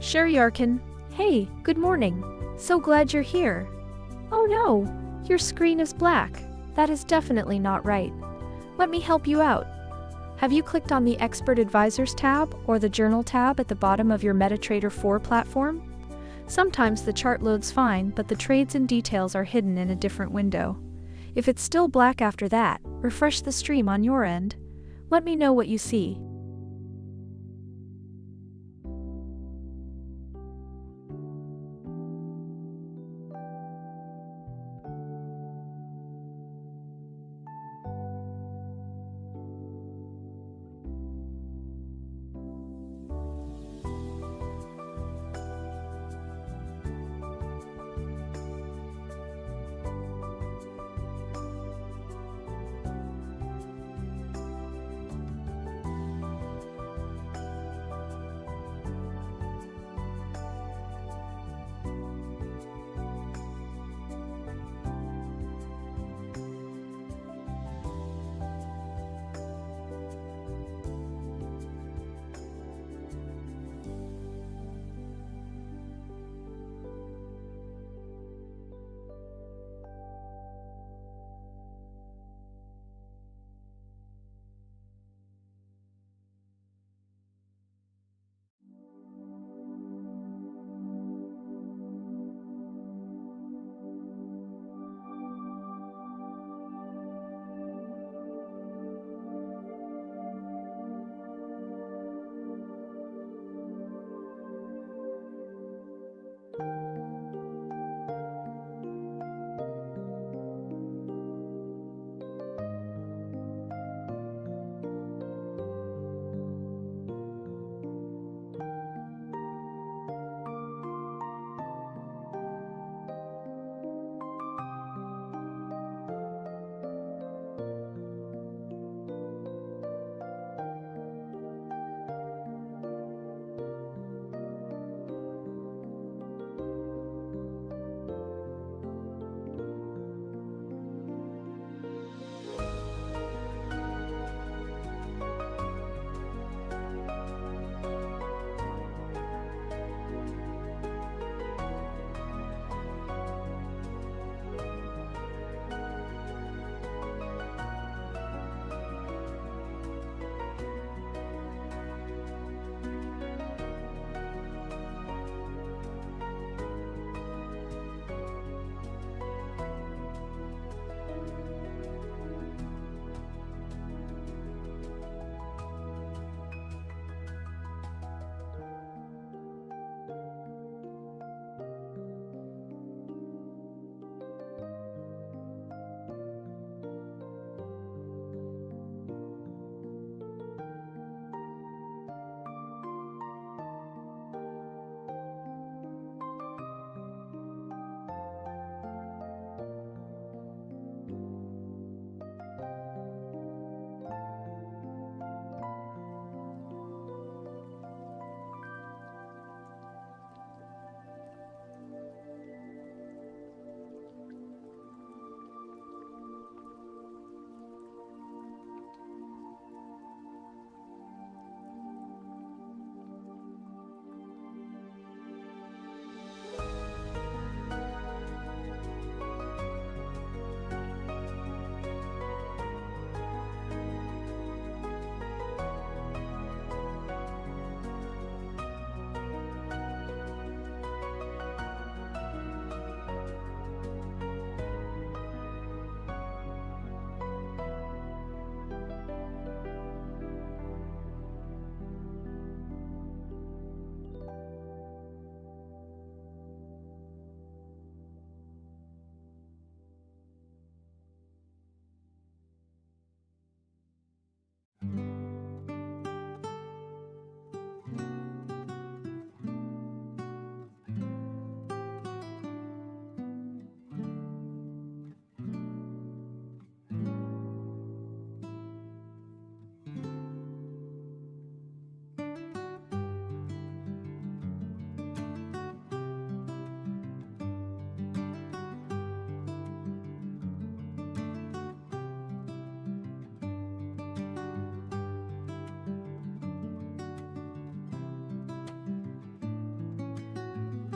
Sherry Arkin, hey, good morning. So glad you're here. Oh no, your screen is black. That is definitely not right. Let me help you out. Have you clicked on the Expert Advisors tab or the Journal tab at the bottom of your MetaTrader 4 platform? Sometimes the chart loads fine, but the trades and details are hidden in a different window. If it's still black after that, refresh the stream on your end. Let me know what you see.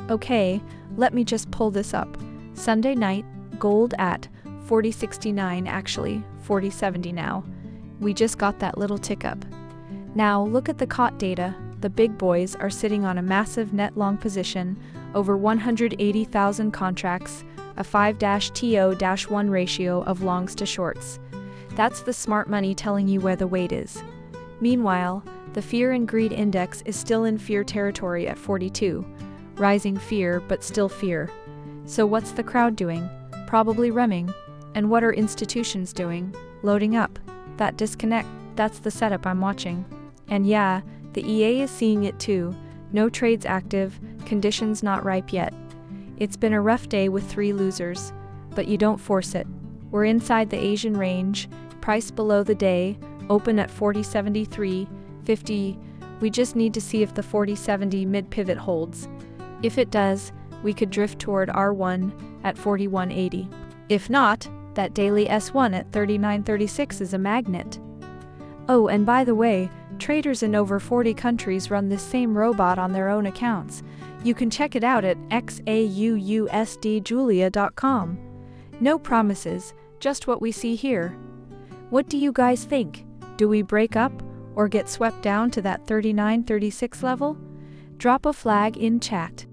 Okay, let me just pull this up. Sunday night, gold at 40.69, actually 40.70 now. We just got that little tick up. Now look at the COT data. The big boys are sitting on a massive net long position, over 180,000 contracts, a 5-TO-1 ratio of longs to shorts. That's the smart money telling you where the weight is. Meanwhile, the fear and greed index is still in fear territory at 42. Rising fear, but still fear. So what's the crowd doing? Probably remming. And what are institutions doing? Loading up. That disconnect, that's the setup I'm watching. And yeah, the EA is seeing it too. No trades active, conditions not ripe yet. It's been a rough day with 3 losers. But you don't force it. We're inside the Asian range, price below the day, open at 40.73.50. We just need to see if the 40.70 mid-pivot holds. If it does, we could drift toward R1 at 41.80. If not, that daily S1 at 39.36 is a magnet. Oh, and by the way, traders in over 40 countries run this same robot on their own accounts. You can check it out at XAUUSDjulia.com. No promises, just what we see here. What do you guys think? Do we break up or get swept down to that 39.36 level? Drop a flag in chat.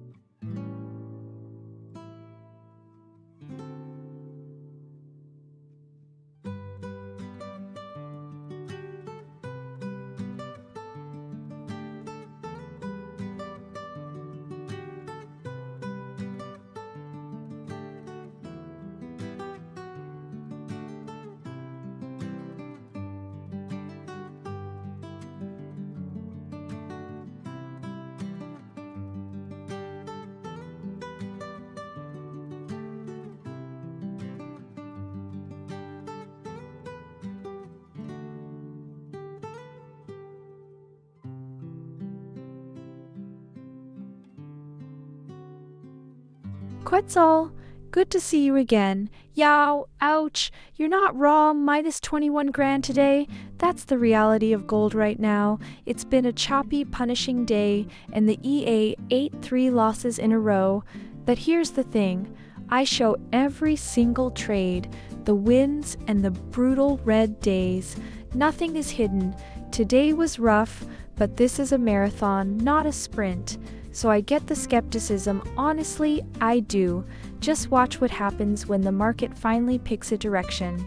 Quetzal, good to see you again. Yow, ouch, you're not raw, minus 21 grand today. That's the reality of gold right now. It's been a choppy, punishing day, and the EA ate 3 losses in a row. But here's the thing, I show every single trade, the wins and the brutal red days. Nothing is hidden. Today was rough, but this is a marathon, not a sprint. So I get the skepticism, honestly, I do. Just watch what happens when the market finally picks a direction.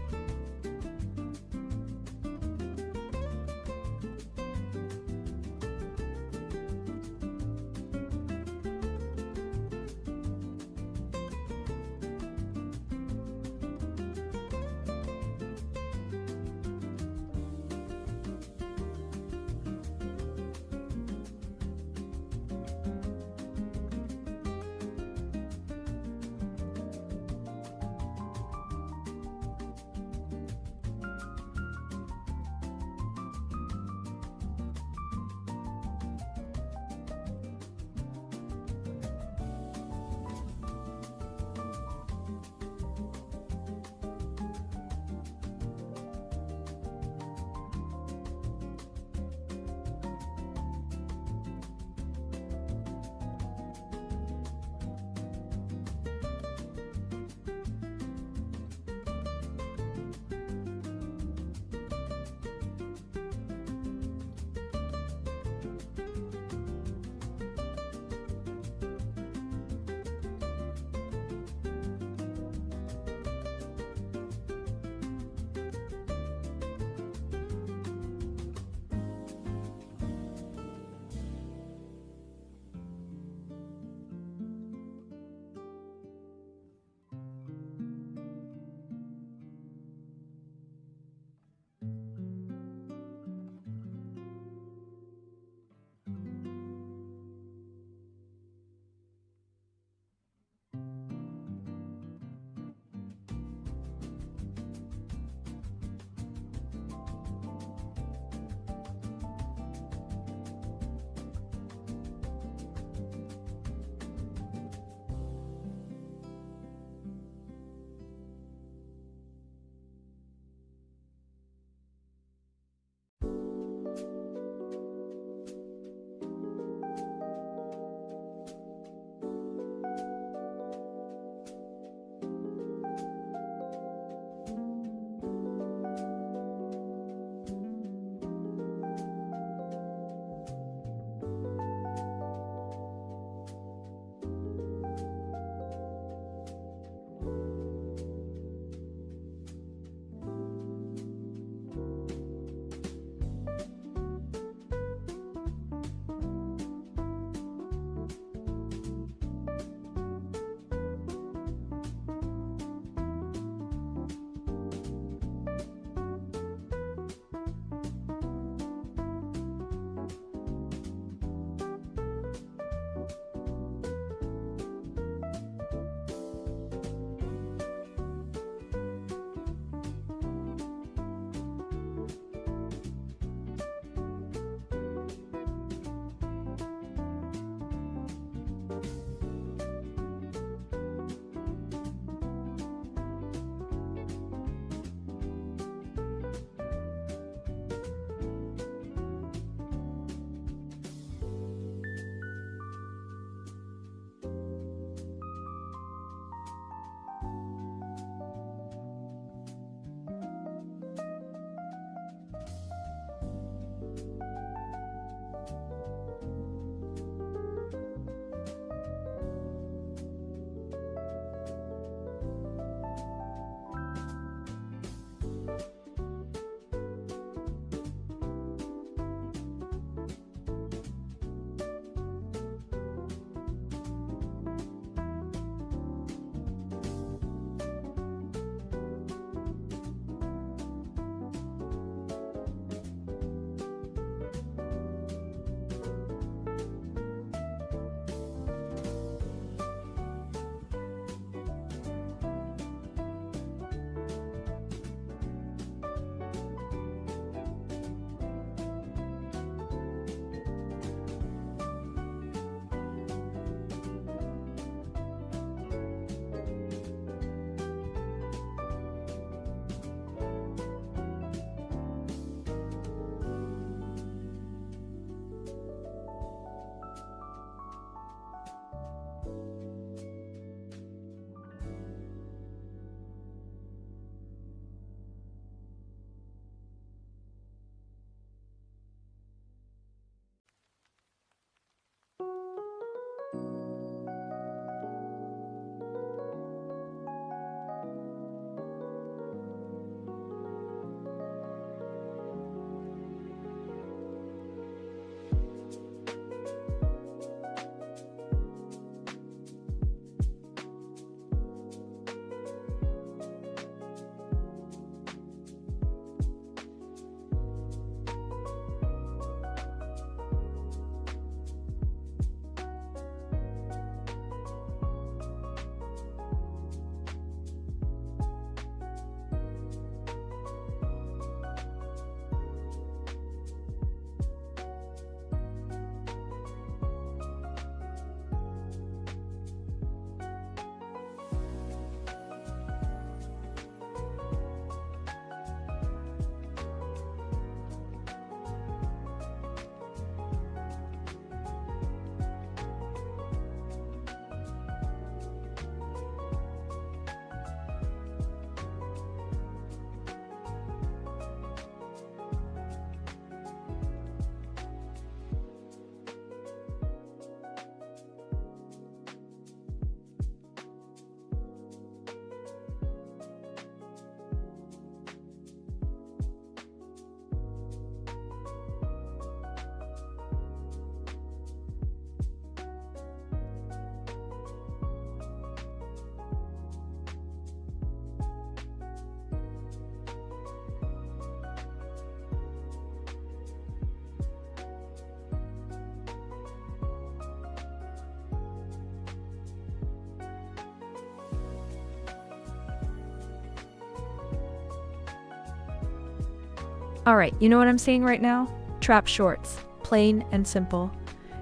Alright, you know what I'm saying right now? Trap shorts. Plain and simple.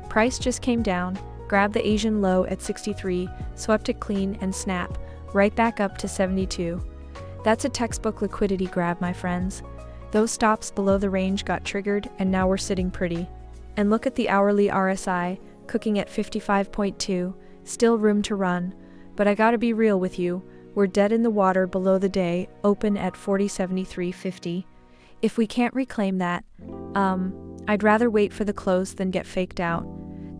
Price just came down, grabbed the Asian low at 63, swept it clean and snap, right back up to 72. That's a textbook liquidity grab, my friends. Those stops below the range got triggered and now we're sitting pretty. And look at the hourly RSI, cooking at 55.2, still room to run. But I gotta be real with you, we're dead in the water below the day, open at 40.7350. If we can't reclaim that, I'd rather wait for the close than get faked out.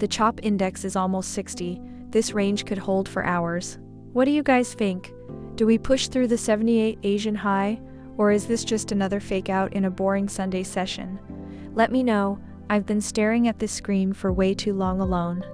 The CHOP index is almost 60, this range could hold for hours. What do you guys think? Do we push through the 78 Asian high, or is this just another fake out in a boring Sunday session? Let me know, I've been staring at this screen for way too long alone.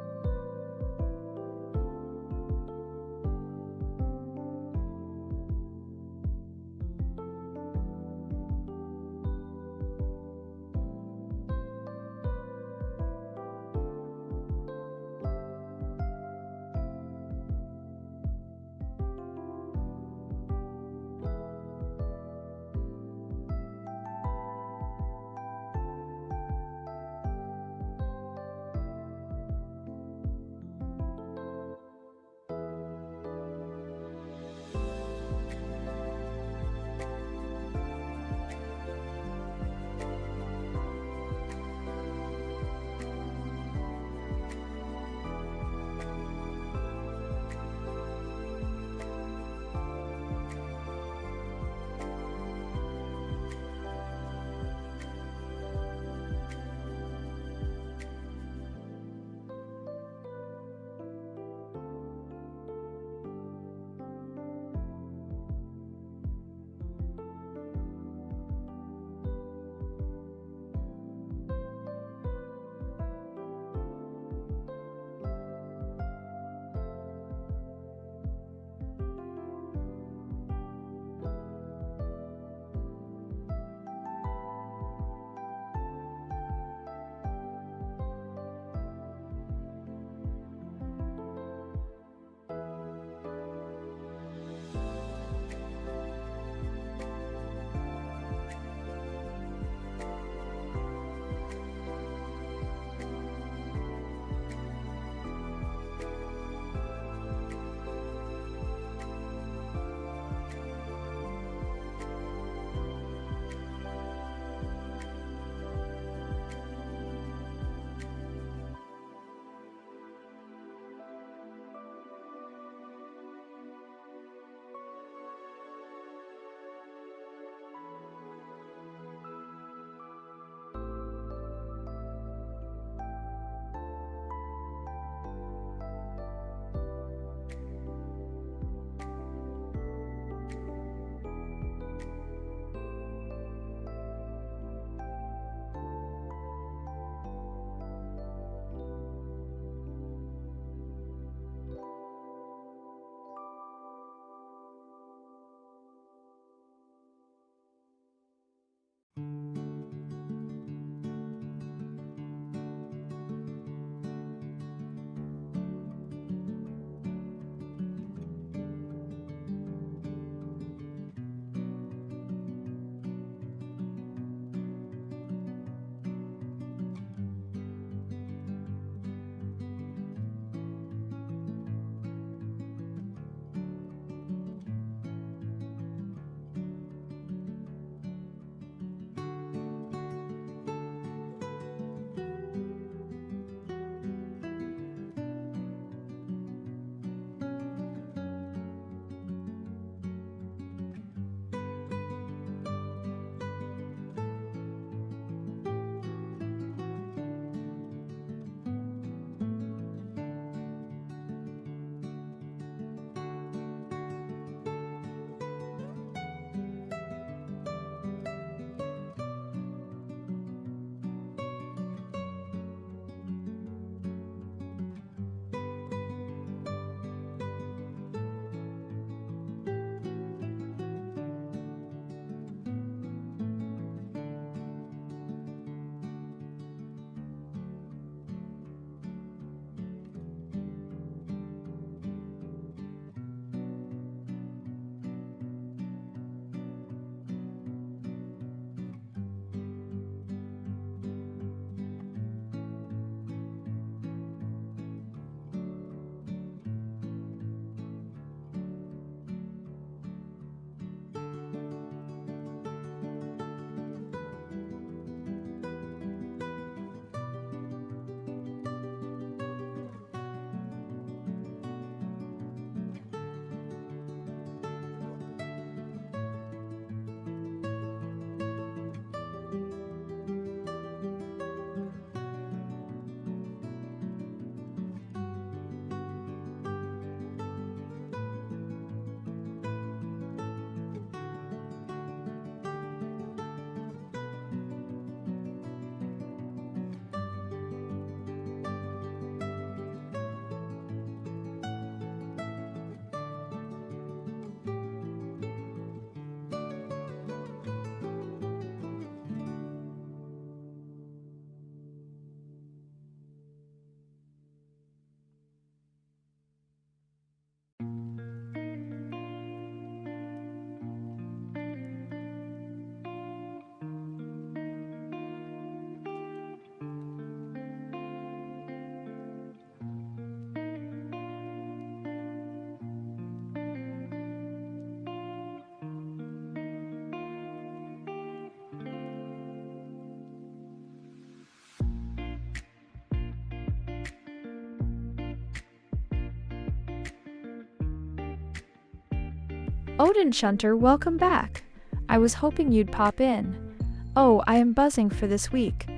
Odin Shunter, welcome back. I was hoping you'd pop in. Oh, I am buzzing for this week.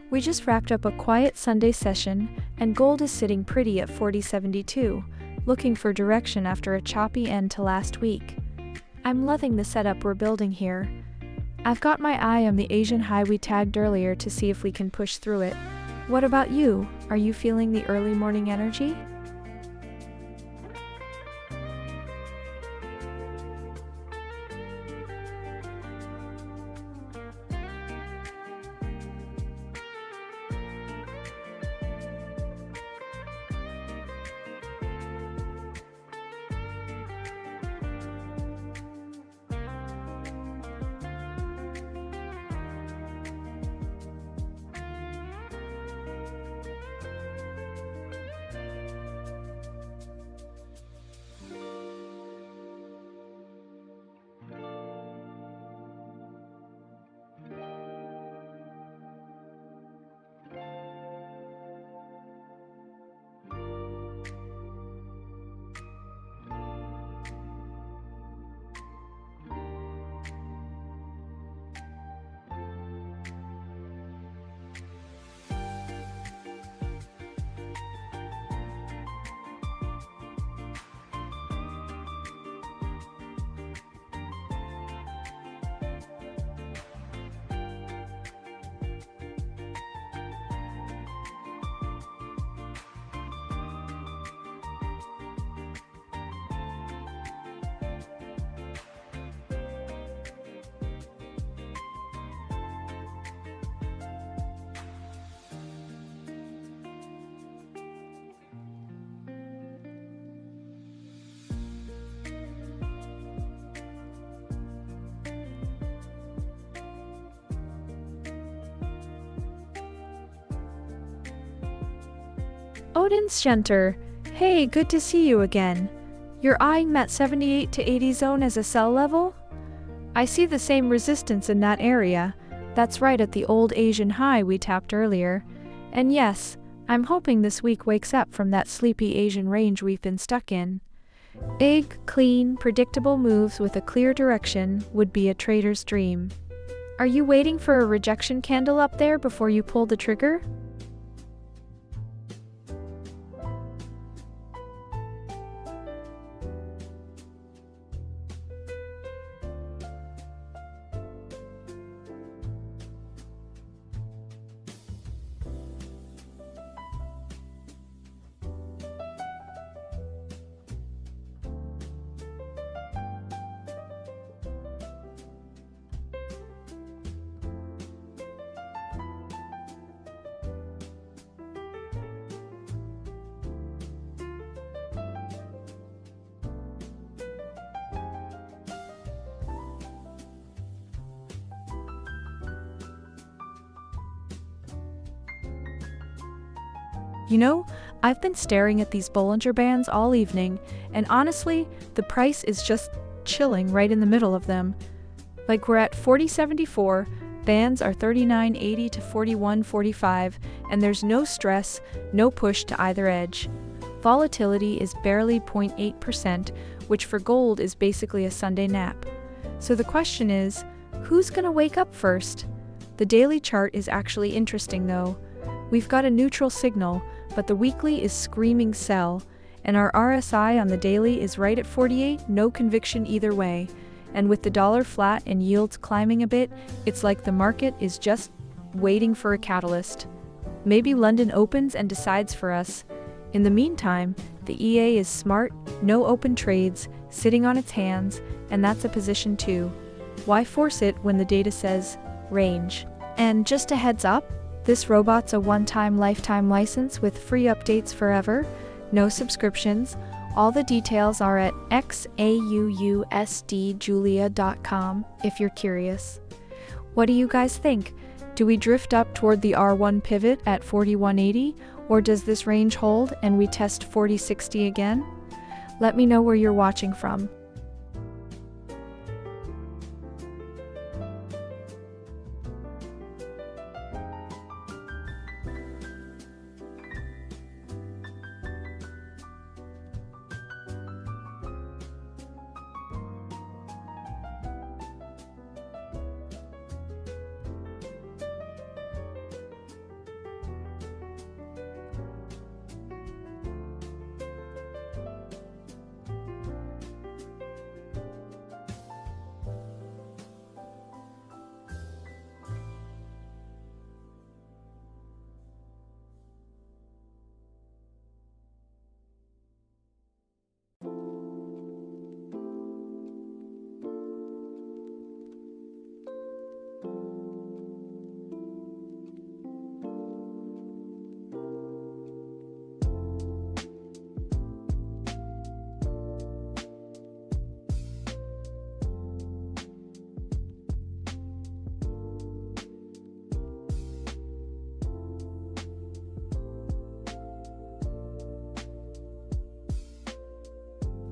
We just wrapped up a quiet Sunday session, and gold is sitting pretty at 40.72, looking for direction after a choppy end to last week. I'm loving the setup we're building here. I've got my eye on the Asian high we tagged earlier to see if we can push through it. What about you? Are you feeling the early morning energy? Odin Shunter, hey, good to see you again. You're eyeing that 78 to 80 zone as a sell level? I see the same resistance in that area. That's right at the old Asian high we tapped earlier. And yes, I'm hoping this week wakes up from that sleepy Asian range we've been stuck in. Big, clean, predictable moves with a clear direction would be a trader's dream. Are you waiting for a rejection candle up there before you pull the trigger? You know, I've been staring at these Bollinger Bands all evening, and honestly, the price is just chilling right in the middle of them. Like we're at 40.74, bands are 39.80 to 41.45, and there's no stress, no push to either edge. Volatility is barely 0.8%, which for gold is basically a Sunday nap. So the question is, who's gonna wake up first? The daily chart is actually interesting though. We've got a neutral signal, but the weekly is screaming sell, and our RSI on the daily is right at 48, no conviction either way. And with the dollar flat and yields climbing a bit, it's like the market is just waiting for a catalyst. Maybe London opens and decides for us. In the meantime, the EA is smart, no open trades, sitting on its hands, and that's a position too. Why force it when the data says range? And just a heads up, this robot's a one-time lifetime license with free updates forever, no subscriptions. All the details are at XAUUSDjulia.com if you're curious. What do you guys think? Do we drift up toward the R1 pivot at 41.80, or does this range hold and we test 40.60 again? Let me know where you're watching from.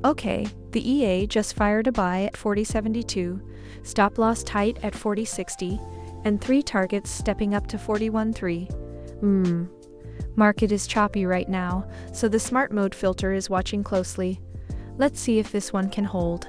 Okay, the EA just fired a buy at 40.72, stop loss tight at 40.60, and 3 targets stepping up to 41.3. Market is choppy right now, so the smart mode filter is watching closely. Let's see if this one can hold.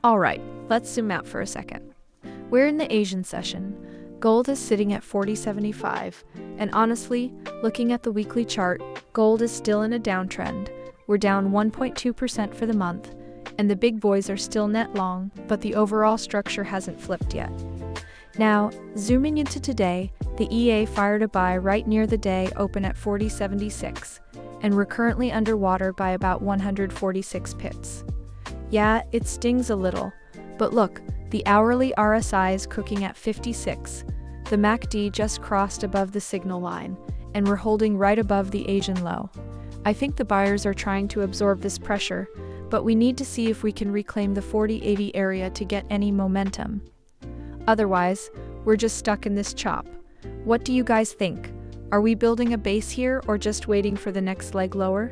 Alright, let's zoom out for a second. We're in the Asian session. Gold is sitting at 40.75, and honestly, looking at the weekly chart, gold is still in a downtrend. We're down 1.2% for the month, and the big boys are still net long, but the overall structure hasn't flipped yet. Now, zooming into today, the EA fired a buy right near the day open at 40.76, and we're currently underwater by about 146 pips. Yeah, it stings a little, but look, the hourly RSI is cooking at 56. The MACD just crossed above the signal line, and we're holding right above the Asian low. I think the buyers are trying to absorb this pressure, but we need to see if we can reclaim the 40.80 area to get any momentum. Otherwise, we're just stuck in this chop. What do you guys think? Are we building a base here or just waiting for the next leg lower?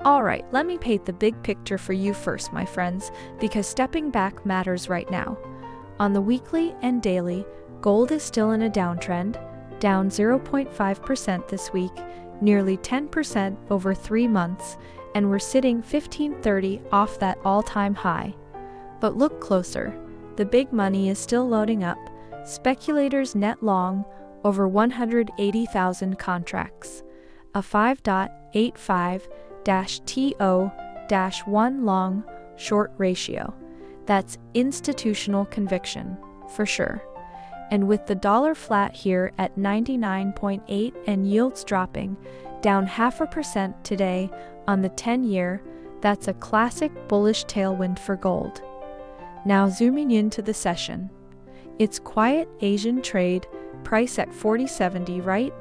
Alright, let me paint the big picture for you first, my friends, because stepping back matters right now. On the weekly and daily, gold is still in a downtrend, down 0.5% this week, nearly 10% over 3 months, and we're sitting 1530 off that all-time high. But look closer. The big money is still loading up. Speculators net long over 180,000 contracts. A 5.85-TO-1 long short ratio. That's institutional conviction, for sure. And with the dollar flat here at 99.8 and yields dropping, down 0.5% today on the 10-year, that's a classic bullish tailwind for gold. Now zooming into the session. It's quiet Asian trade, price at 40.70, right?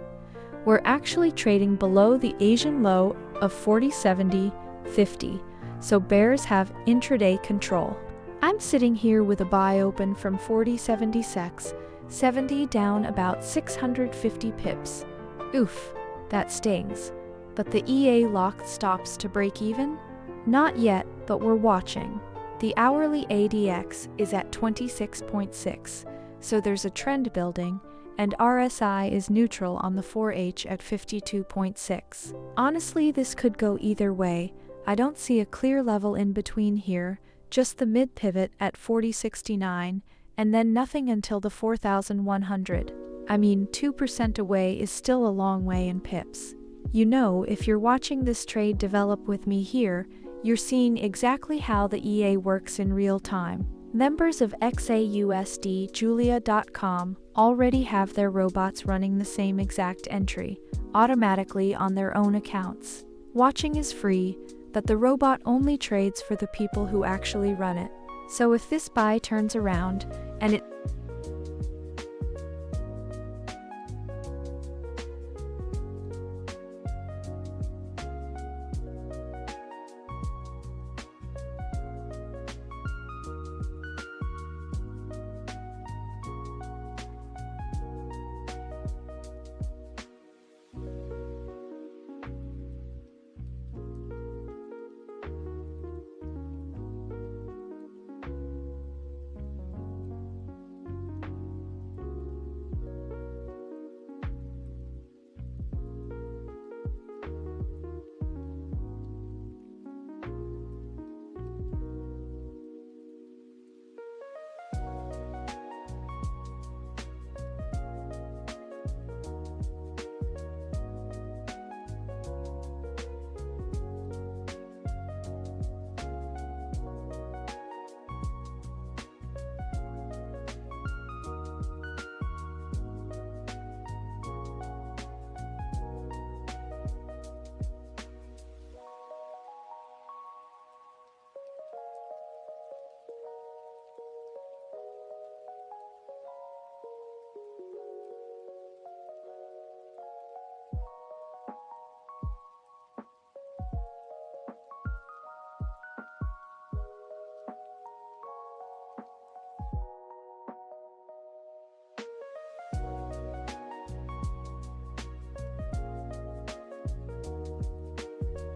We're actually trading below the Asian low of 40.70.50, so bears have intraday control. I'm sitting here with a buy open from 40.76, 70 down about 650 pips. Oof, that stings. But the EA locked stops to break even? Not yet, but we're watching. The hourly ADX is at 26.6, so there's a trend building, and RSI is neutral on the 4H at 52.6. Honestly, this could go either way. I don't see a clear level in between here, just the mid-pivot at 40.69, and then nothing until the 4,100. I mean, 2% away is still a long way in pips. You know, if you're watching this trade develop with me here, you're seeing exactly how the EA works in real time. Members of XAUUSD Julia.com already have their robots running the same exact entry, automatically on their own accounts. Watching is free, but the robot only trades for the people who actually run it. So if this buy turns around, and it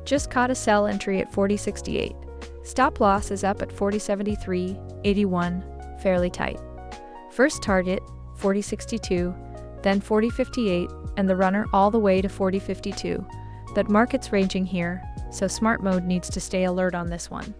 just caught a sell entry at 40.68. Stop loss is up at 40.73.81, fairly tight. First target, 40.62, then 40.58, and the runner all the way to 40.52. But market's ranging here, so smart mode needs to stay alert on this one.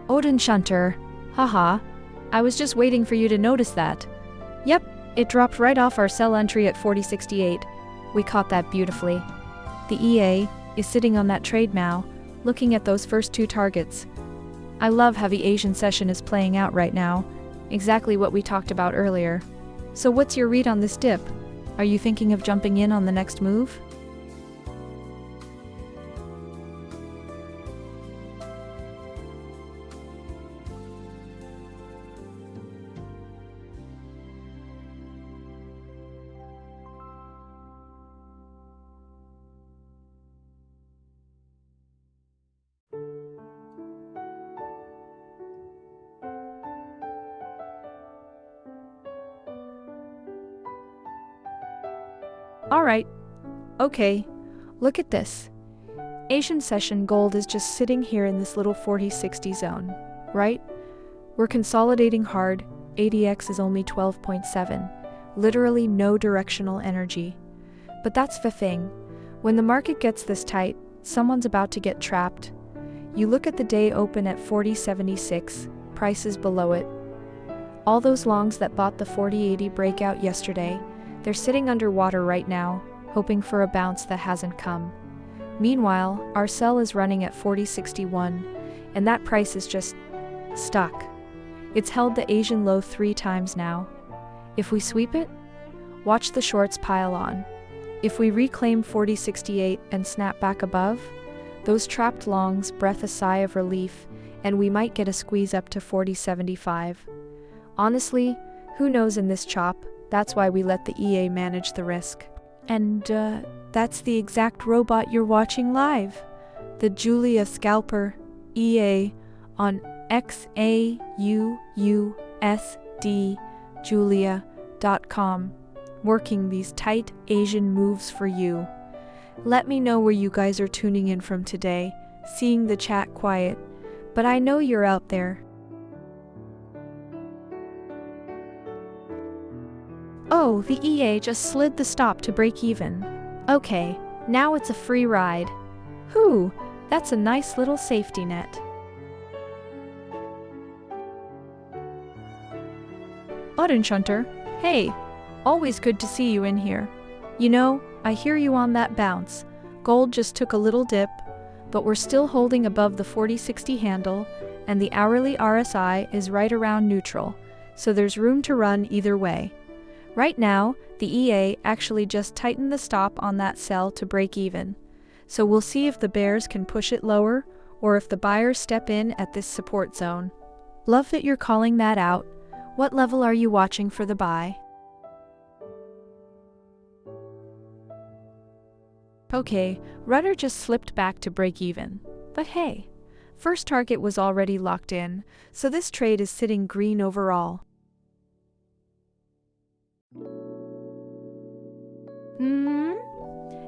Odin Shunter. Haha. I was just waiting for you to notice that. Yep, it dropped right off our sell entry at 40.68. We caught that beautifully. The EA is sitting on that trade now, looking at those first two targets. I love how the Asian session is playing out right now. Exactly what we talked about earlier. So what's your read on this dip? Are you thinking of jumping in on the next move? Alright. Okay. Look at this. Asian session gold is just sitting here in this little 40-60 zone, right? We're consolidating hard. ADX is only 12.7. Literally no directional energy. But that's the thing. When the market gets this tight, someone's about to get trapped. You look at the day open at 40.76, prices below it. All those longs that bought the 40.80 breakout yesterday, they're sitting underwater right now, hoping for a bounce that hasn't come. Meanwhile, our sell is running at 40.61, and that price is just stuck. It's held the Asian low 3 times now. If we sweep it, watch the shorts pile on. If we reclaim 40.68 and snap back above, those trapped longs breath a sigh of relief, and we might get a squeeze up to 40.75. Honestly, who knows in this chop? That's why we let the EA manage the risk. And that's the exact robot you're watching live. The Julia Scalper EA on XAUUSD Julia.com, working these tight Asian moves for you. Let me know where you guys are tuning in from today, seeing the chat quiet, but I know you're out there. Oh, the EA just slid the stop to break even. Okay, now it's a free ride. Whew, that's a nice little safety net. Shunter, hey, always good to see you in here. You know, I hear you on that bounce. Gold just took a little dip, but we're still holding above the 40.60 handle, and the hourly RSI is right around neutral, so there's room to run either way. Right now, the EA actually just tightened the stop on that sell to break even. So we'll see if the bears can push it lower, or if the buyers step in at this support zone. Love that you're calling that out. What level are you watching for the buy? Okay, rudder just slipped back to break even. But hey, first target was already locked in, so this trade is sitting green overall.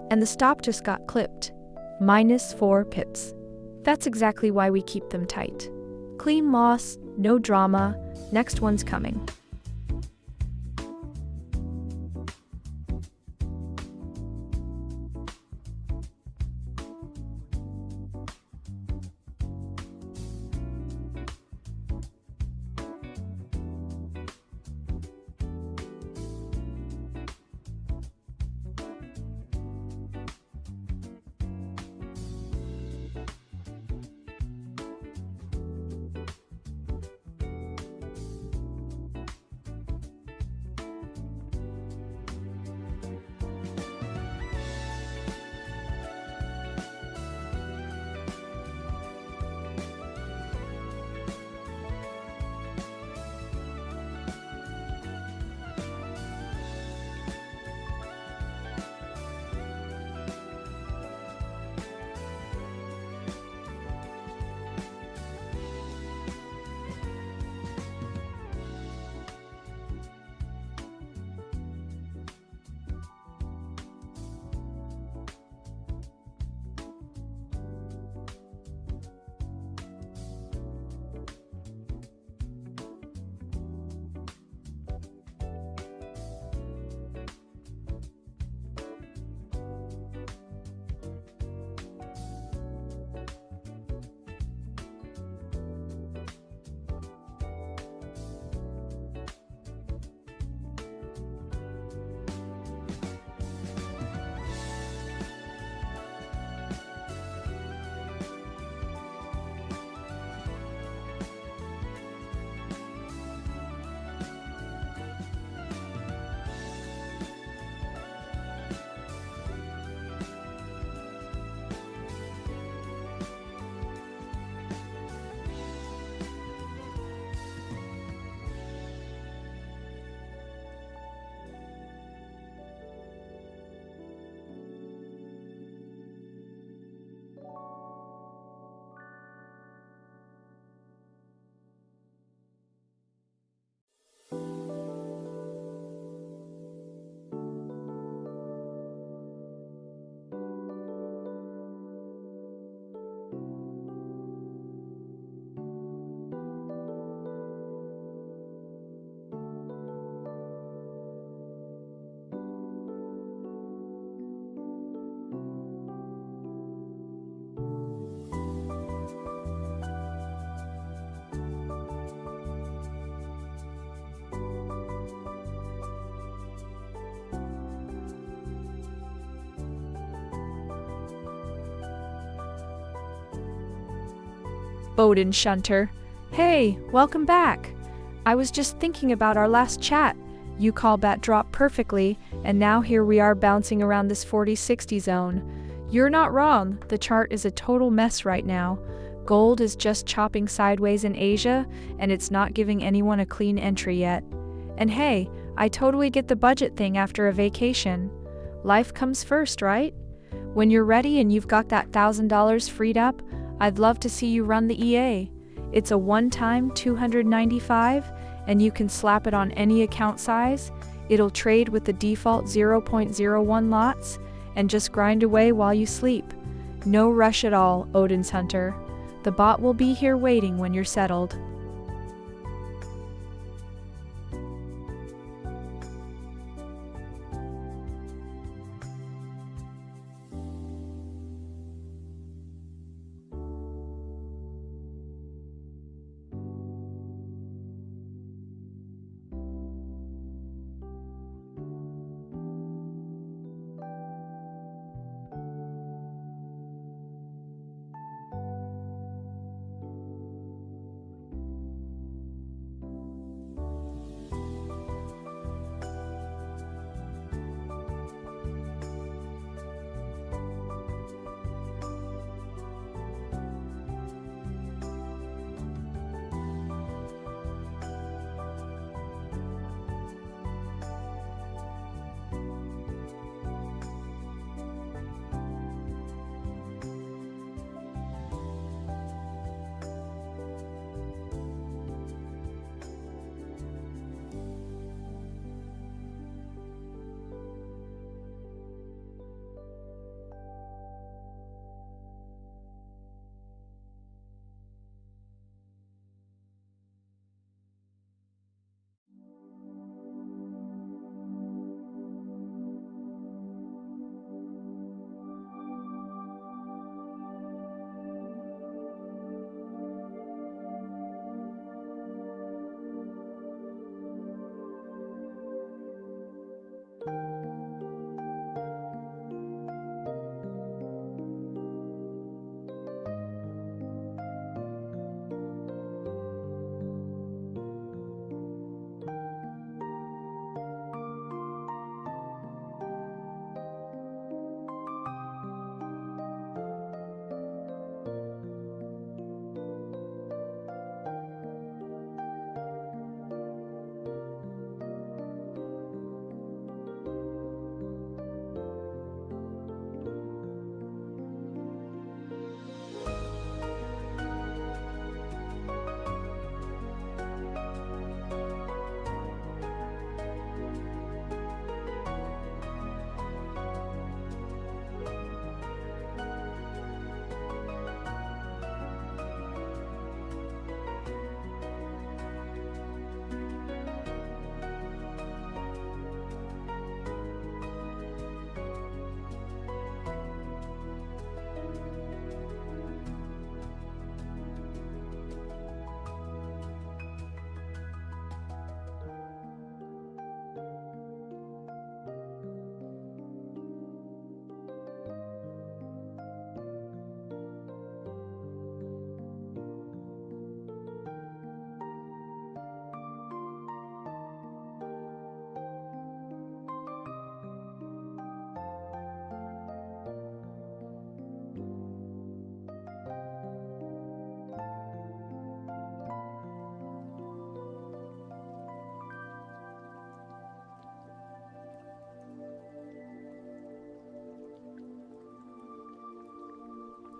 And the stop just got clipped. -4 pips. That's exactly why we keep them tight. Clean loss, no drama, next one's coming. Odin Shunter. Hey, welcome back. I was just thinking about our last chat. You called that drop perfectly, and now here we are bouncing around this 40-60 zone. You're not wrong, the chart is a total mess right now. Gold is just chopping sideways in Asia, and it's not giving anyone a clean entry yet. And hey, I totally get the budget thing after a vacation. Life comes first, right? When you're ready and you've got that $1,000 freed up, I'd love to see you run the EA. It's a one-time $295, and you can slap it on any account size. It'll trade with the default 0.01 lots, and just grind away while you sleep. No rush at all, Odin's Hunter. The bot will be here waiting when you're settled.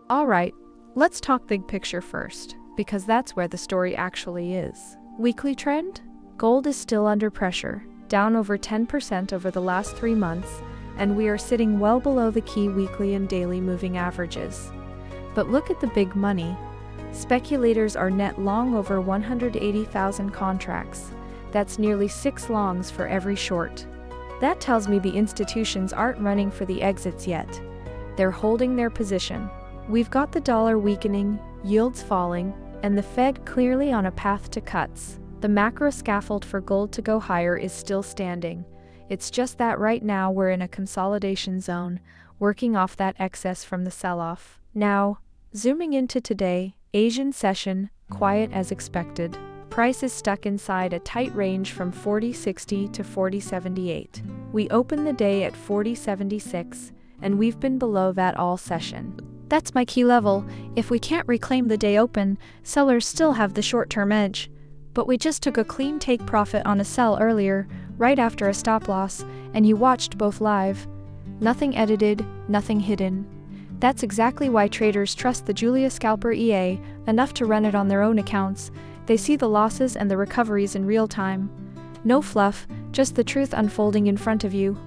Alright, let's talk big picture first, because that's where the story actually is. Weekly trend? Gold is still under pressure, down over 10% over the last 3 months, and we are sitting well below the key weekly and daily moving averages. But look at the big money. Speculators are net long over 180,000 contracts. That's nearly 6 longs for every short. That tells me the institutions aren't running for the exits yet. They're holding their position. We've got the dollar weakening, yields falling, and the Fed clearly on a path to cuts. The macro scaffold for gold to go higher is still standing. It's just that right now we're in a consolidation zone, working off that excess from the sell-off. Now, zooming into today, Asian session, quiet as expected. Price is stuck inside a tight range from 40.60 to 40.78. We opened the day at 40.76, and we've been below that all session. That's my key level. If we can't reclaim the day open, sellers still have the short-term edge. But we just took a clean take profit on a sell earlier, right after a stop loss, and you watched both live. Nothing edited, nothing hidden. That's exactly why traders trust the Julia Scalper EA enough to run it on their own accounts. They see the losses and the recoveries in real time. No fluff, just the truth unfolding in front of you.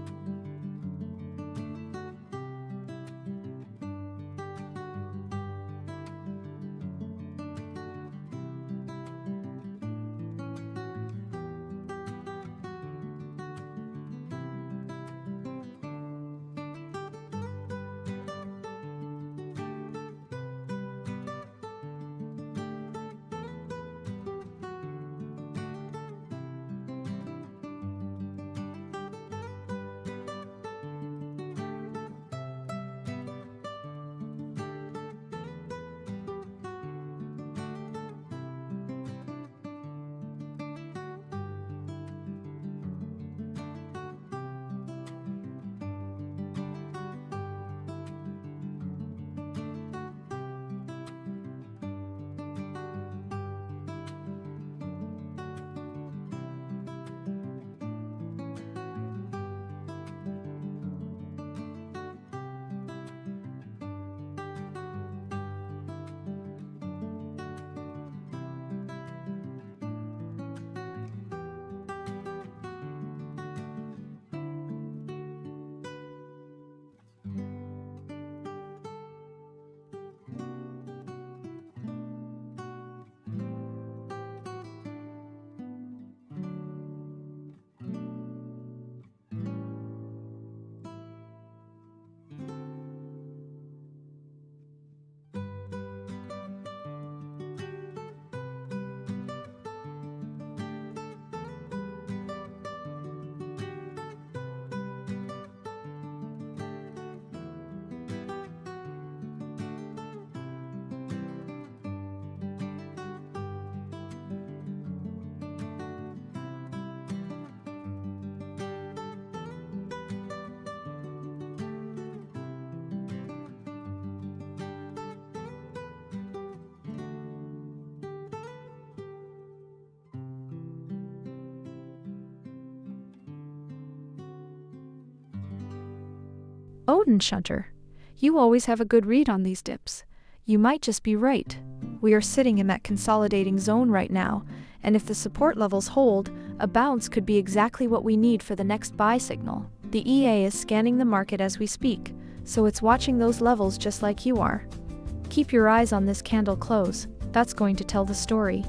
Odin Shunter, you always have a good read on these dips. You might just be right. We are sitting in that consolidating zone right now, and if the support levels hold, a bounce could be exactly what we need for the next buy signal. The EA is scanning the market as we speak, so it's watching those levels just like you are. Keep your eyes on this candle close. That's going to tell the story.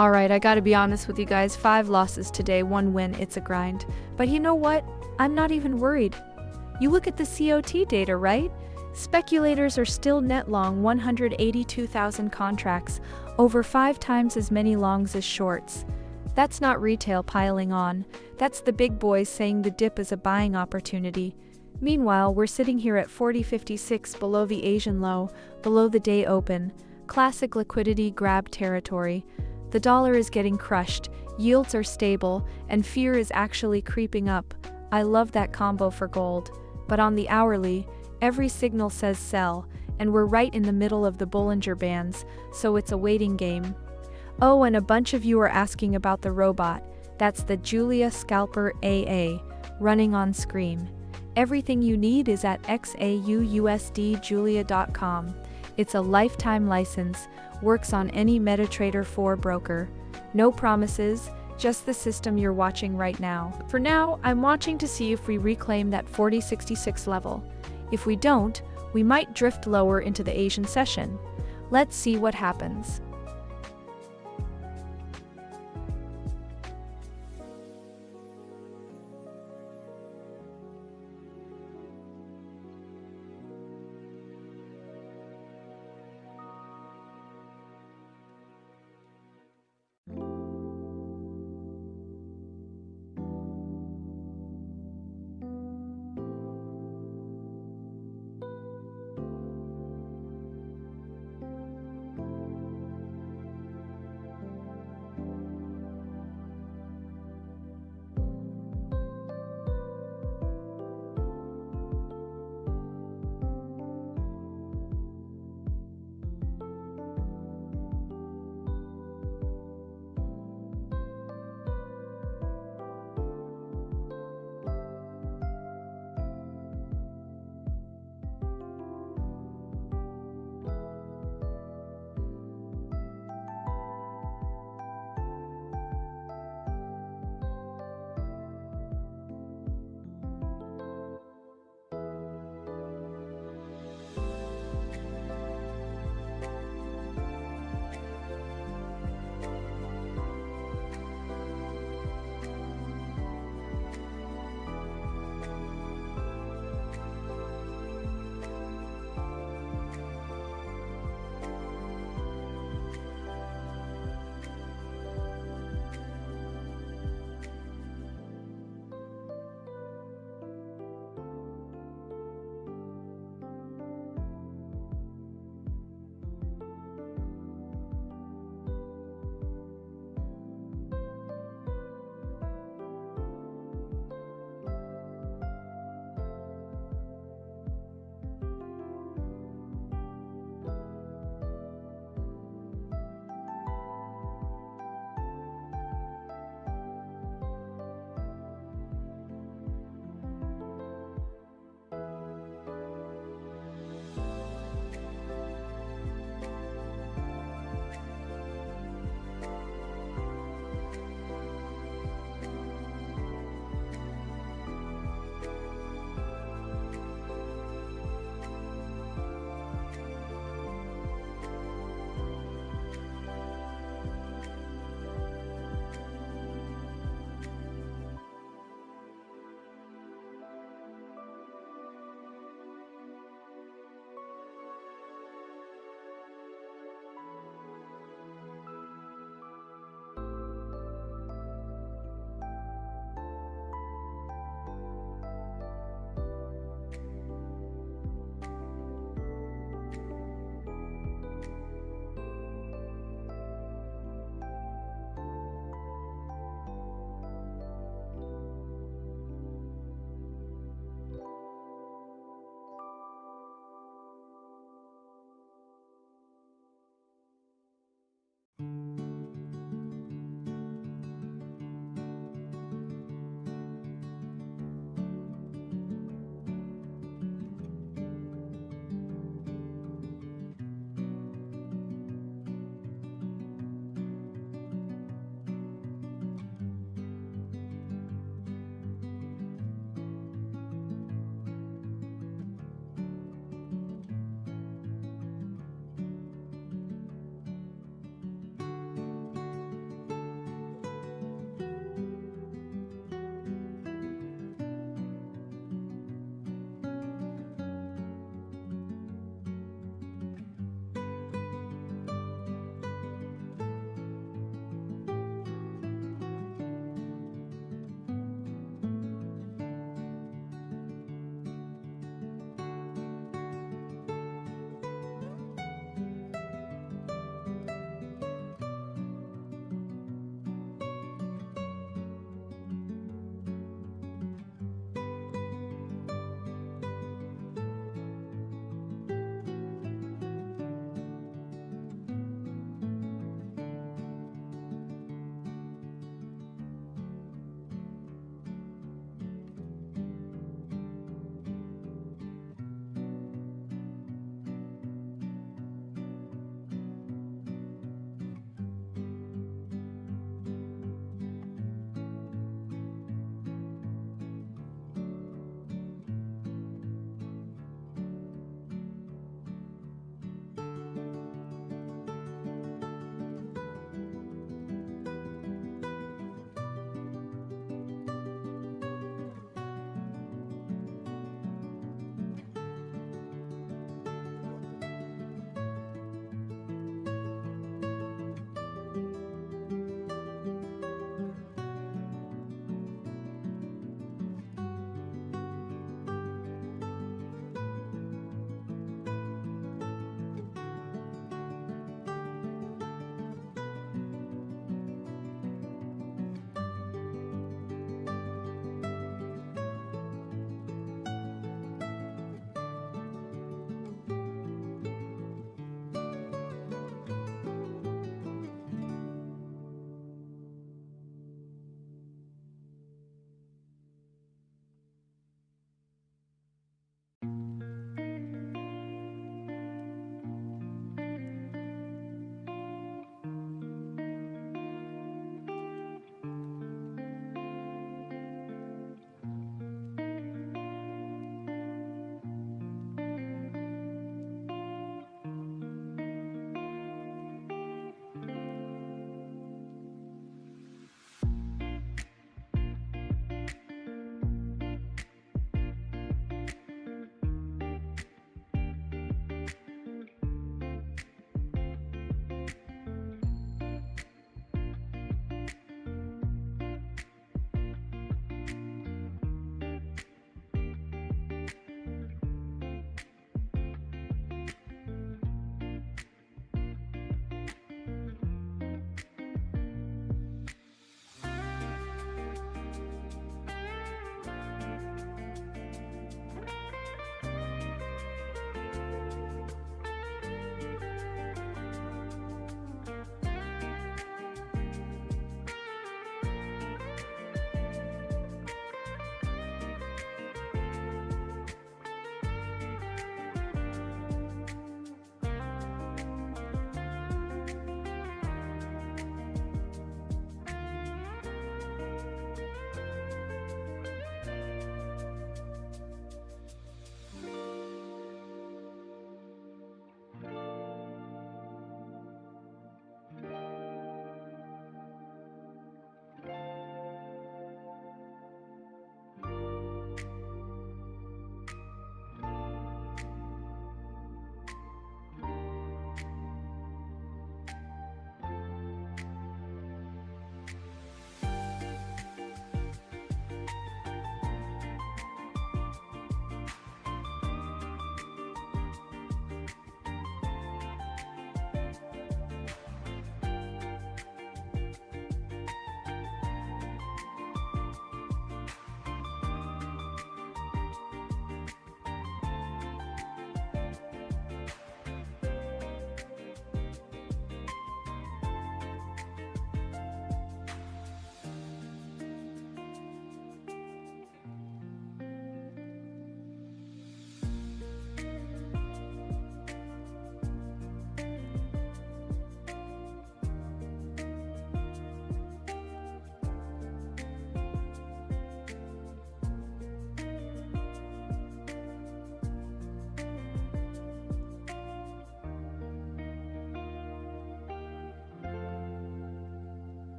Alright, I gotta be honest with you guys, 5 losses today, 1 win, it's a grind. But you know what? I'm not even worried. You look at the COT data, right? Speculators are still net long 182,000 contracts, over 5 times as many longs as shorts. That's not retail piling on, that's the big boys saying the dip is a buying opportunity. Meanwhile, we're sitting here at 40.56 below the Asian low, below the day open. Classic liquidity grab territory. The dollar is getting crushed, yields are stable, and fear is actually creeping up. I love that combo for gold. But on the hourly, every signal says sell, and we're right in the middle of the Bollinger Bands, so it's a waiting game. Oh, and a bunch of you are asking about the robot. That's the Julia Scalper AA, running on Scream. Everything you need is at XAUUSDjulia.com. It's a lifetime license, works on any MetaTrader 4 broker. No promises, just the system you're watching right now. For now, I'm watching to see if we reclaim that 40.66 level. If we don't, we might drift lower into the Asian session. Let's see what happens.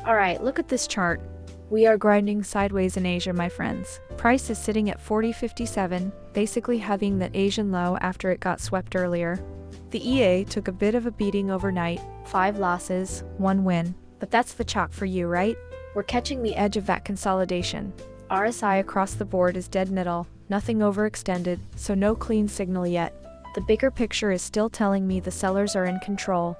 Alright, look at this chart. We are grinding sideways in Asia, my friends. Price is sitting at 40.57, basically hugging that Asian low after it got swept earlier. The EA took a bit of a beating overnight, 5 losses, 1 win. But that's the chalk for you, right? We're catching the edge of that consolidation. RSI across the board is dead middle, nothing overextended, so no clean signal yet. The bigger picture is still telling me the sellers are in control.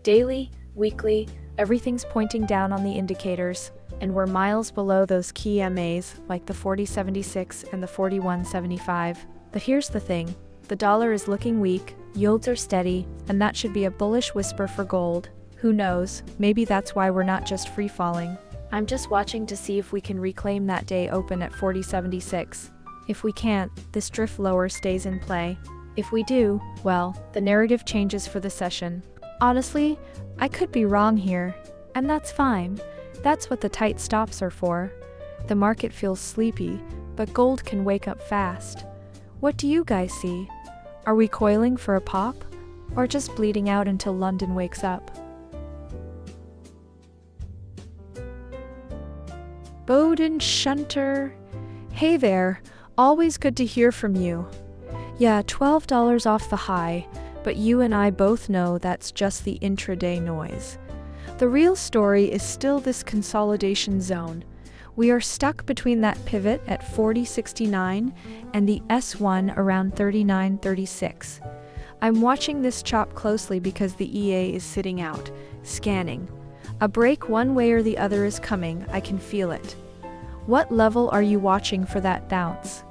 Daily, weekly, everything's pointing down on the indicators, and we're miles below those key MAs like the 40.76 and the 41.75. But here's the thing, the dollar is looking weak, yields are steady, and that should be a bullish whisper for gold. Who knows, maybe that's why we're not just free falling. I'm just watching to see if we can reclaim that day open at 40.76. If we can't, this drift lower stays in play. If we do, well, the narrative changes for the session. Honestly, I could be wrong here, and that's fine. That's what the tight stops are for. The market feels sleepy, but gold can wake up fast. What do you guys see? Are we coiling for a pop? Or just bleeding out until London wakes up? Bowden Shunter. Hey there, always good to hear from you. Yeah, $12 off the high, but you and I both know that's just the intraday noise. The real story is still this consolidation zone. We are stuck between that pivot at 40.69 and the S1 around 39.36. I'm watching this chop closely because the EA is sitting out, scanning. A break one way or the other is coming, I can feel it. What level are you watching for that bounce?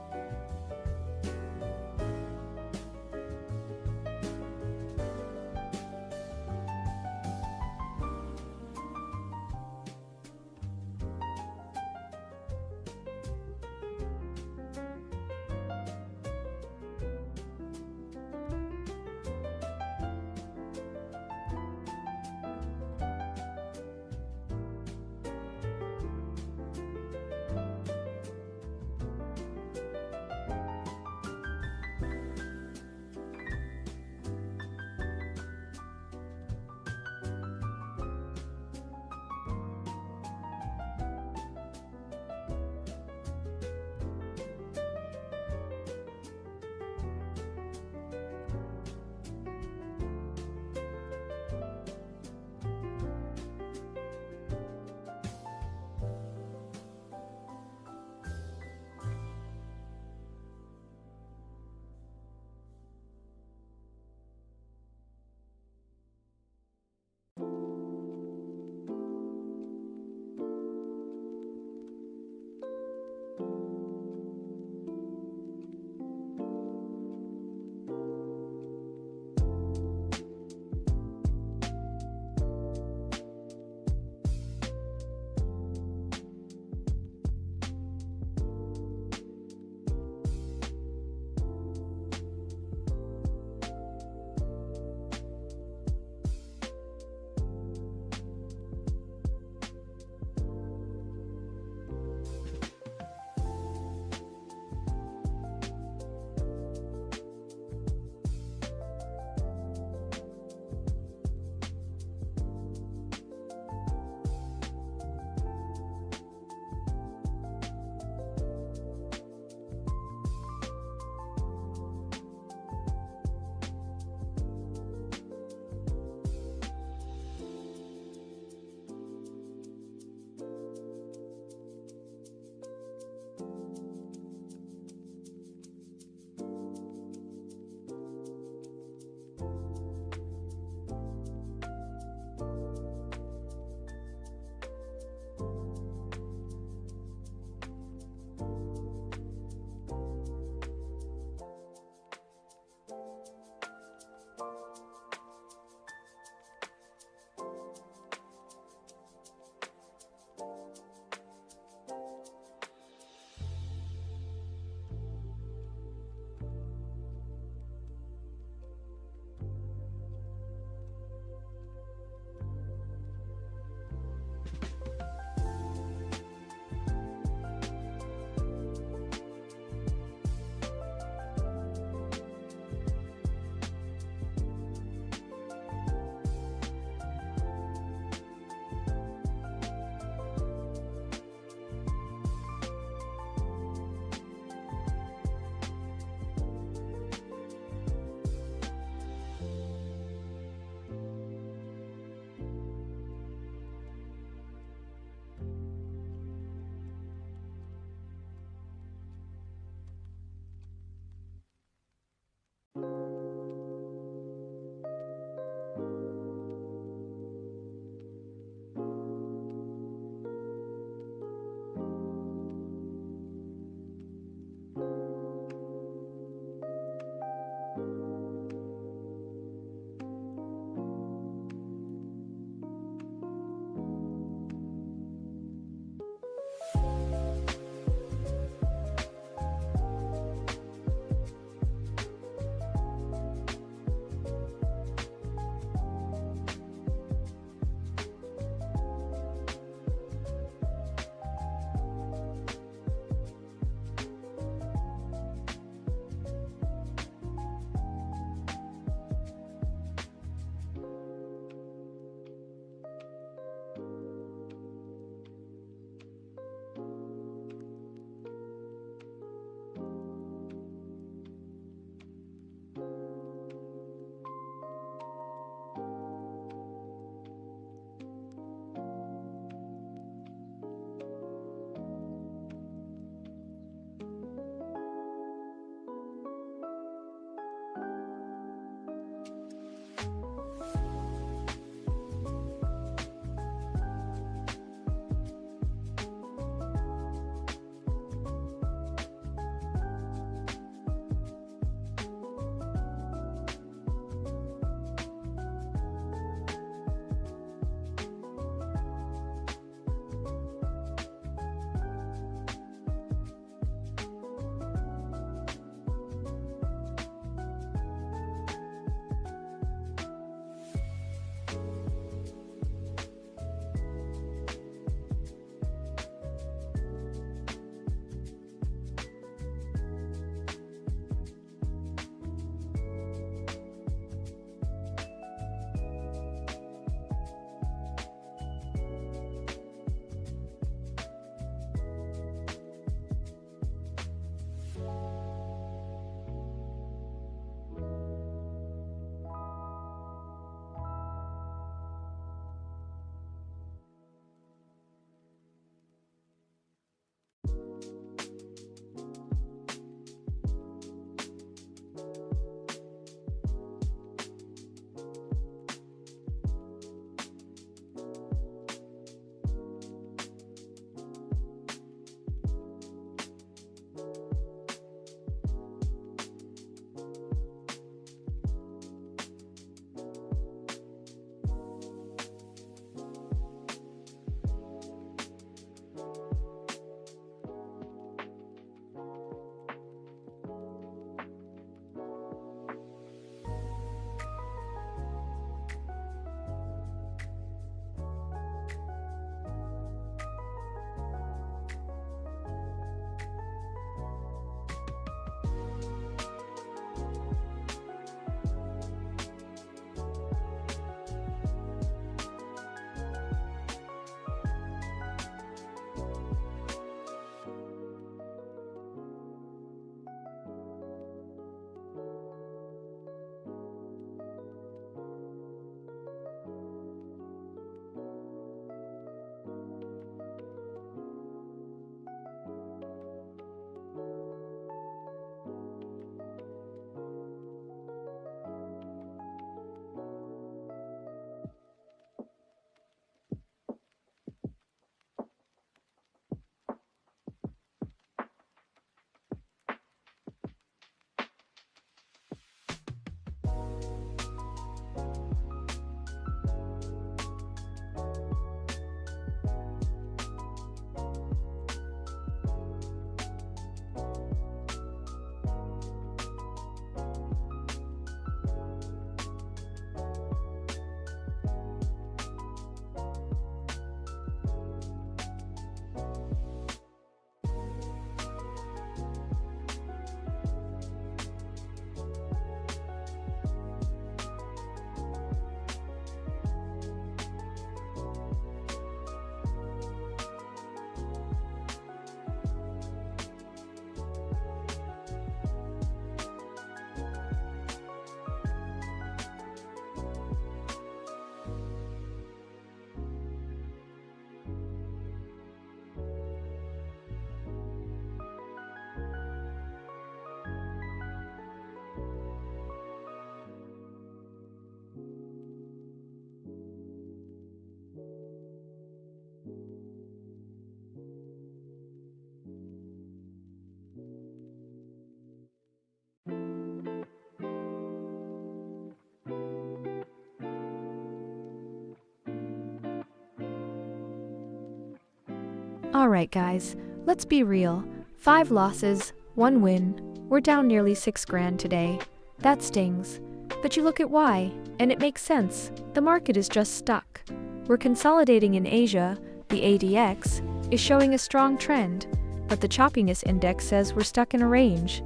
Alright guys, let's be real. 5 losses, 1 win. We're down nearly 6 grand today. That stings. But you look at why, and it makes sense. The market is just stuck. We're consolidating in Asia, the ADX is showing a strong trend, but the choppiness index says we're stuck in a range.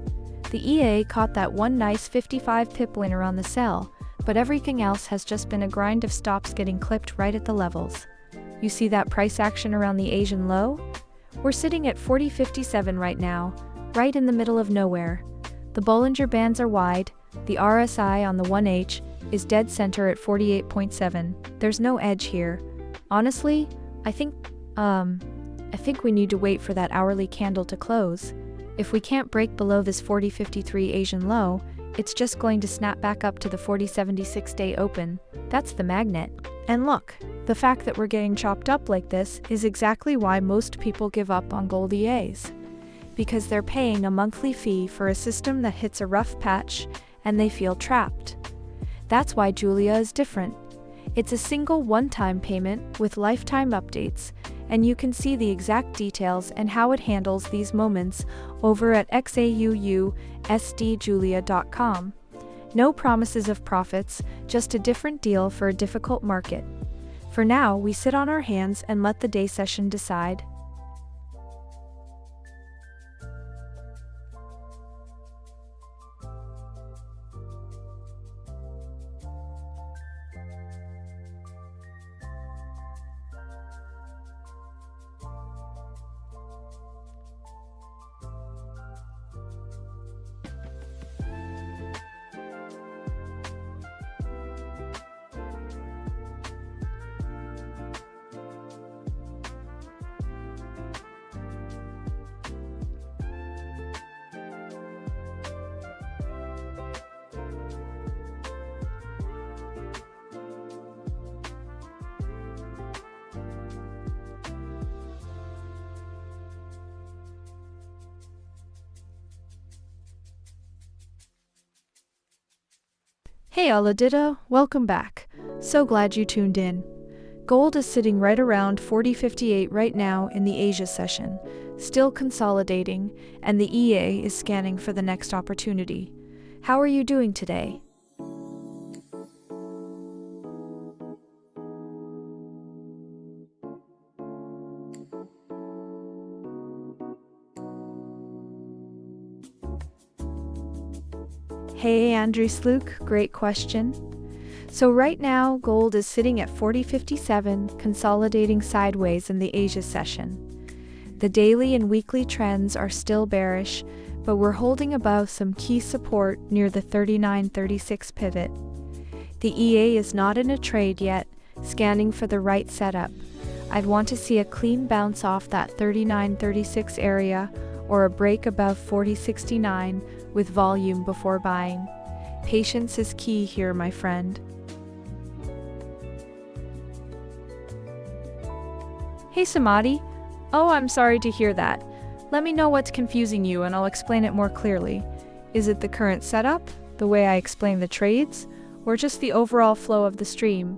The EA caught that one nice 55 pip winner on the sell, but everything else has just been a grind of stops getting clipped right at the levels. You see that price action around the Asian low? We're sitting at 40.57 right now, right in the middle of nowhere. The Bollinger Bands are wide, the RSI on the 1H is dead center at 48.7. There's no edge here. Honestly, I think we need to wait for that hourly candle to close. If we can't break below this 40.53 Asian low, it's just going to snap back up to the 40.76 day open. That's the magnet. And look, the fact that we're getting chopped up like this is exactly why most people give up on gold EAs. Because they're paying a monthly fee for a system that hits a rough patch and they feel trapped. That's why Julia is different. It's a single one-time payment with lifetime updates, and you can see the exact details and how it handles these moments over at XAUUSDjulia.com. No promises of profits, just a different deal for a difficult market. For now, we sit on our hands and let the day session decide. Hey Aladita, welcome back. So glad you tuned in. Gold is sitting right around 40.58 right now in the Asia session, still consolidating, and the EA is scanning for the next opportunity. How are you doing today? Hey Andrew Sluke, great question. So right now, gold is sitting at 40.57, consolidating sideways in the Asia session. The daily and weekly trends are still bearish, but we're holding above some key support near the 39.36 pivot. The EA is not in a trade yet, scanning for the right setup. I'd want to see a clean bounce off that 39.36 area or a break above 40.69 with volume before buying. Patience is key here, my friend. Hey Samadhi. Oh, I'm sorry to hear that. Let me know what's confusing you and I'll explain it more clearly. Is it the current setup, the way I explain the trades, or just the overall flow of the stream?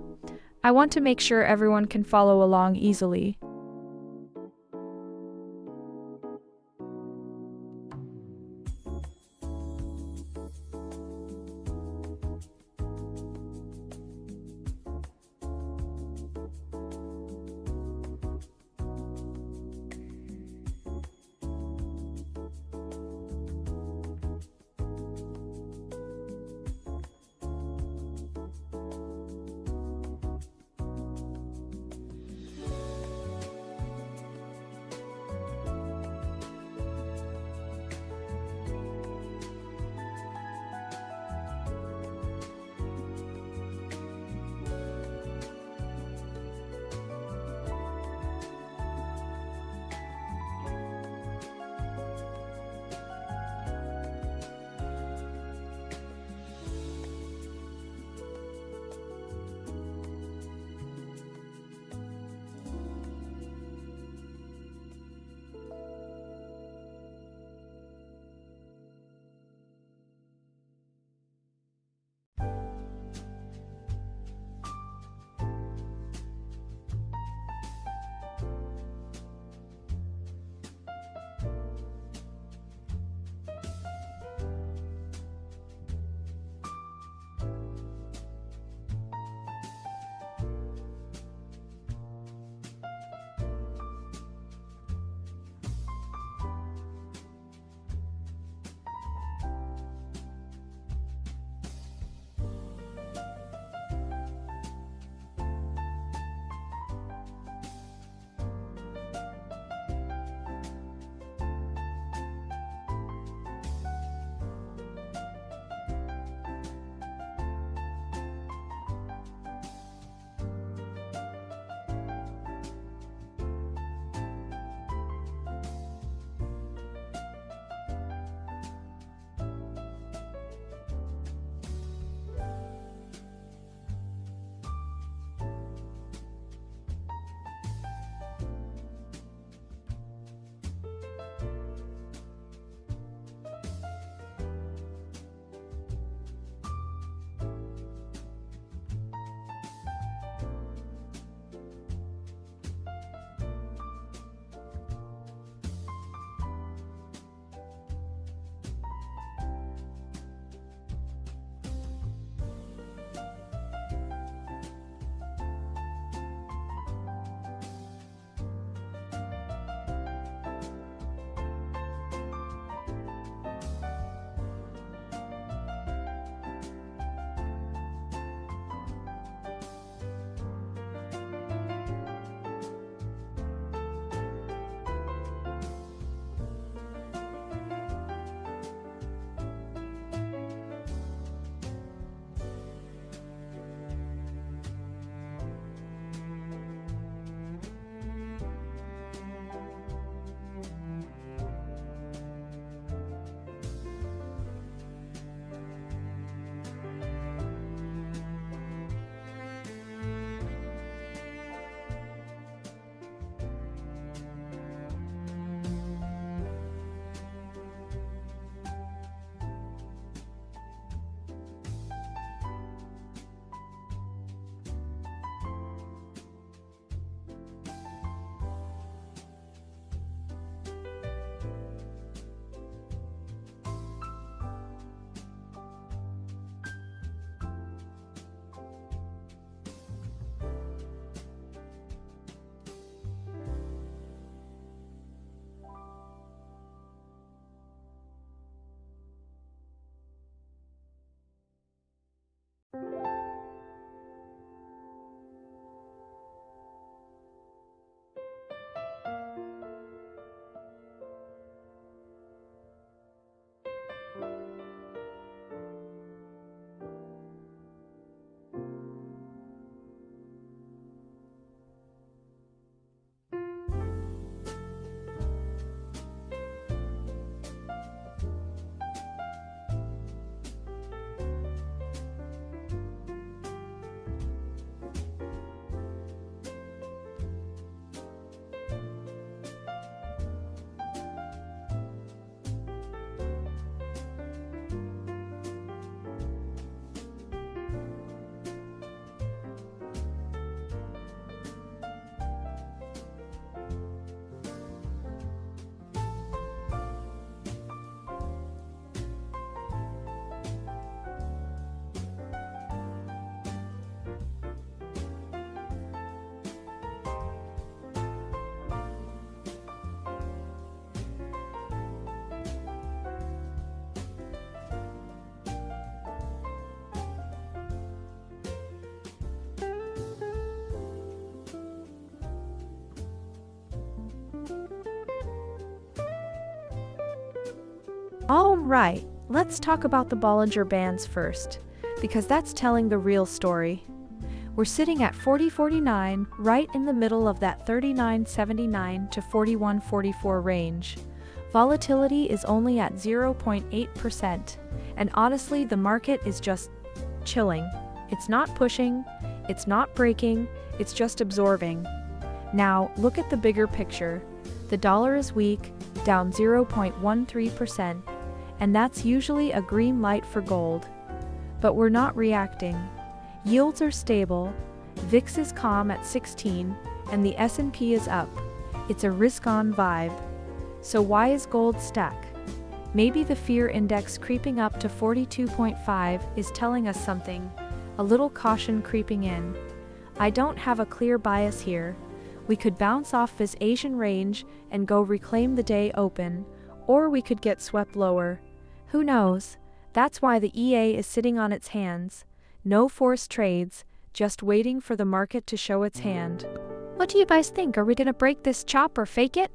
I want to make sure everyone can follow along easily. All right, let's talk about the Bollinger Bands first, because that's telling the real story. We're sitting at 40.49, right in the middle of that 39.79 to 41.44 range. Volatility is only at 0.8%, and honestly, the market is just chilling. It's not pushing, it's not breaking, it's just absorbing. Now, look at the bigger picture. The dollar is weak, down 0.13%, and that's usually a green light for gold. But we're not reacting. Yields are stable, VIX is calm at 16, and the S&P is up. It's a risk-on vibe. So why is gold stuck? Maybe the fear index creeping up to 42.5 is telling us something, a little caution creeping in. I don't have a clear bias here. We could bounce off this Asian range and go reclaim the day open, or we could get swept lower. Who knows? That's why the EA is sitting on its hands. No forced trades, just waiting for the market to show its hand. What do you guys think? Are we gonna break this chop or fake it?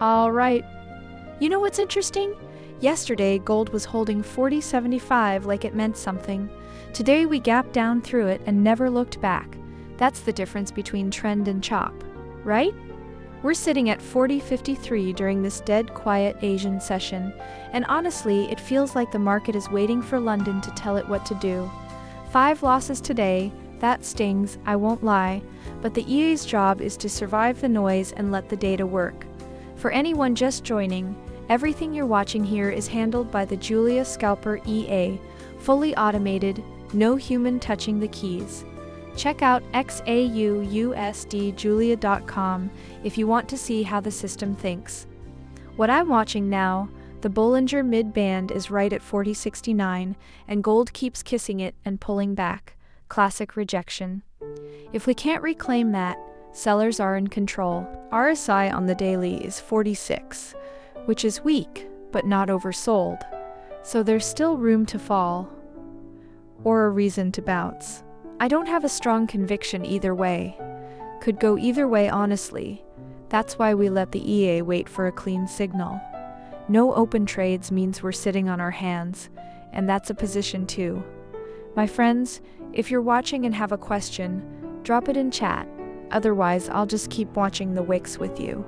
All right. You know what's interesting? Yesterday, gold was holding 40.75 like it meant something. Today, we gapped down through it and never looked back. That's the difference between trend and chop, right? We're sitting at 40.53 during this dead quiet Asian session, and honestly, it feels like the market is waiting for London to tell it what to do. 5 losses today, that stings, I won't lie, but the EA's job is to survive the noise and let the data work. For anyone just joining, everything you're watching here is handled by the Julia Scalper EA, fully automated, no human touching the keys. Check out XAUUSD if you want to see how the system thinks. What I'm watching now, the Bollinger Mid-Band is right at 40.69, and gold keeps kissing it and pulling back. Classic rejection. If we can't reclaim that, sellers are in control. RSI on the daily is 46, which is weak, but not oversold. So there's still room to fall, or a reason to bounce. I don't have a strong conviction either way. Could go either way honestly. That's why we let the EA wait for a clean signal. No open trades means we're sitting on our hands, and that's a position too. My friends, if you're watching and have a question, drop it in chat. Otherwise, I'll just keep watching the wicks with you.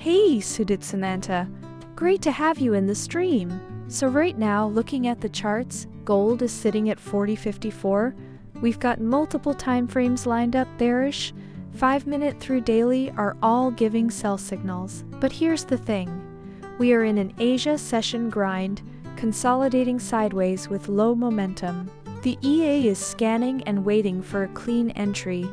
Hey, Suditsananta. Great to have you in the stream. So right now, looking at the charts, gold is sitting at 40.54. We've got multiple time frames lined up bearish. 5-minute through daily are all giving sell signals. But here's the thing. We are in an Asia session grind, consolidating sideways with low momentum. The EA is scanning and waiting for a clean entry.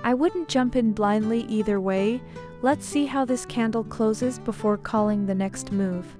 I wouldn't jump in blindly either way. Let's see how this candle closes before calling the next move.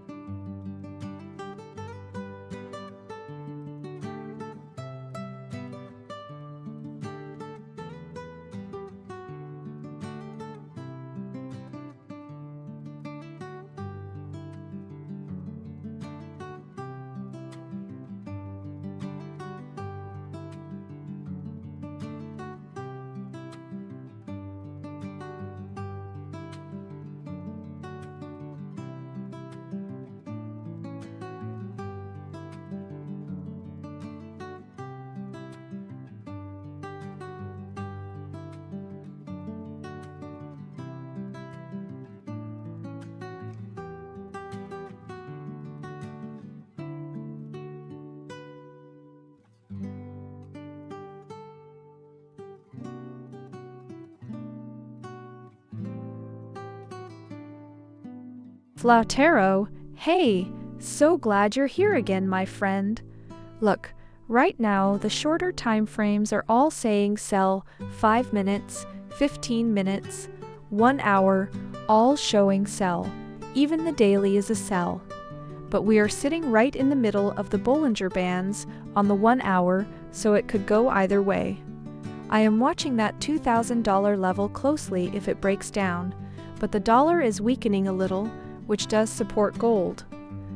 Flautero, hey, so glad you're here again, my friend. Look, right now the shorter time frames are all saying sell 5 minutes, 15 minutes, 1 hour, all showing sell. Even the daily is a sell. But we are sitting right in the middle of the Bollinger Bands on the 1 hour, so it could go either way. I am watching that $2,000 level closely if it breaks down, but the dollar is weakening a little, which does support gold.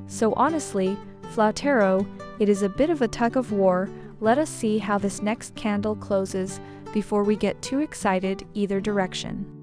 So honestly, Flautero, it is a bit of a tug of war. Let us see how this next candle closes before we get too excited either direction.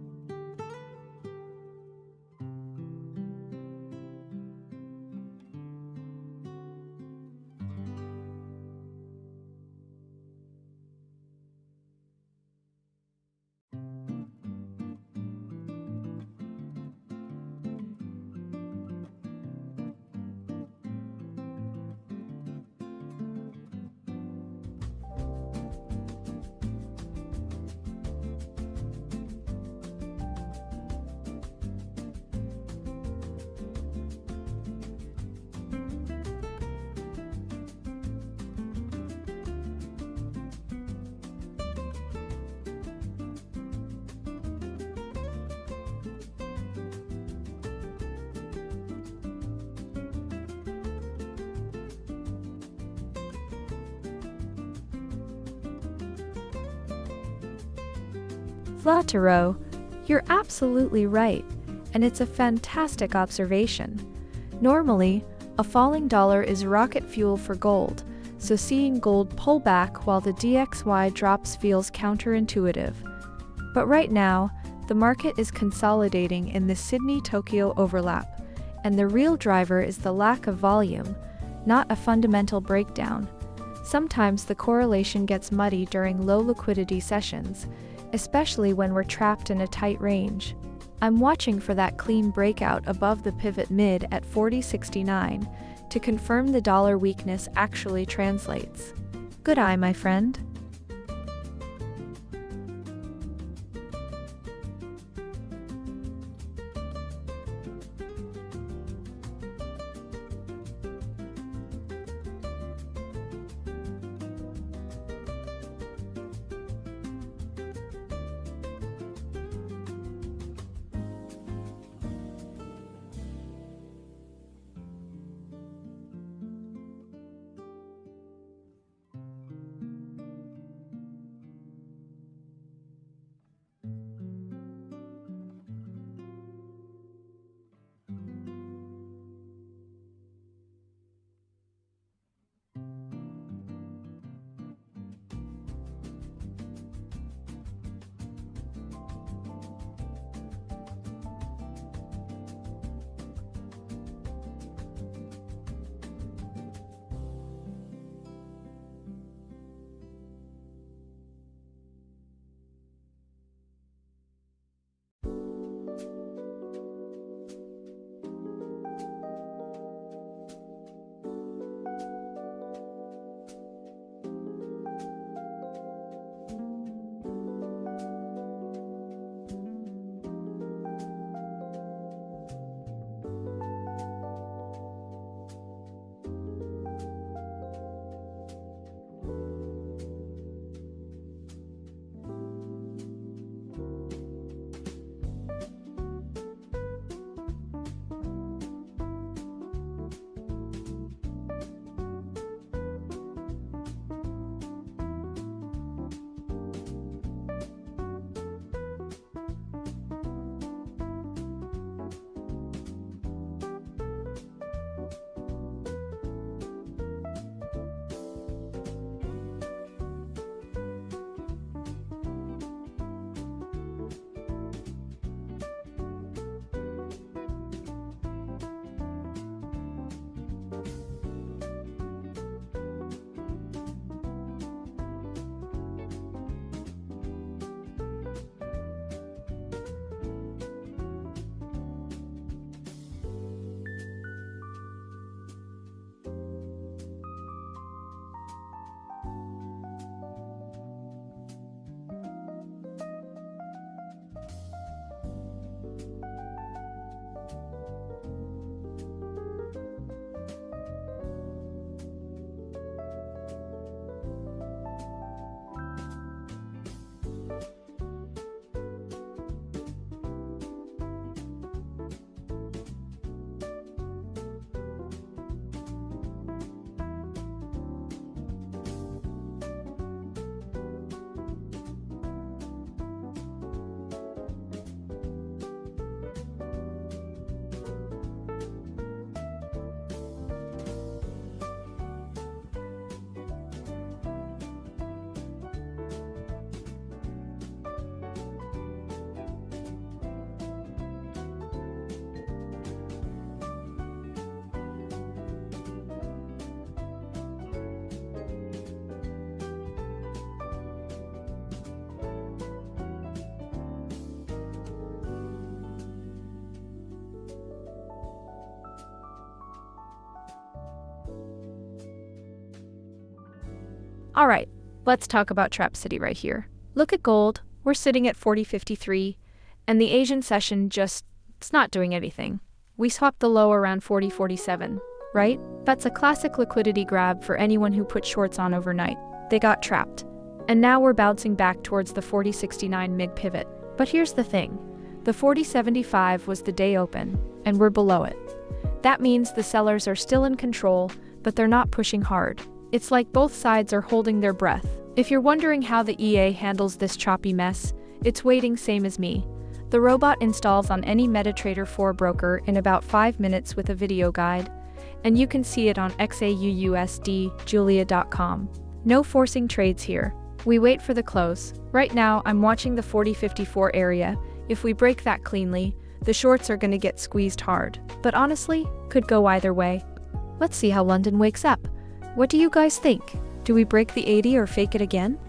Flautero, you're absolutely right, and it's a fantastic observation. Normally, a falling dollar is rocket fuel for gold, so seeing gold pull back while the DXY drops feels counterintuitive. But right now, the market is consolidating in the Sydney-Tokyo overlap, and the real driver is the lack of volume, not a fundamental breakdown. Sometimes the correlation gets muddy during low liquidity sessions, especially when we're trapped in a tight range. I'm watching for that clean breakout above the pivot mid at 40.69 to confirm the dollar weakness actually translates. Good eye, my friend. Alright, let's talk about Trap City right here. Look at gold, we're sitting at 40.53, and the Asian session it's not doing anything. We swapped the low around 40.47, right? That's a classic liquidity grab for anyone who put shorts on overnight. They got trapped. And now we're bouncing back towards the 40.69 MIG pivot. But here's the thing. The 40.75 was the day open, and we're below it. That means the sellers are still in control, but they're not pushing hard. It's like both sides are holding their breath. If you're wondering how the EA handles this choppy mess, it's waiting same as me. The robot installs on any MetaTrader 4 broker in about 5 minutes with a video guide, and you can see it on XAUUSD, Julia.com. No forcing trades here. We wait for the close. Right now, I'm watching the 40.54 area. If we break that cleanly, the shorts are gonna get squeezed hard. But honestly, could go either way. Let's see how London wakes up. What do you guys think? Do we break the 80 or fake it again?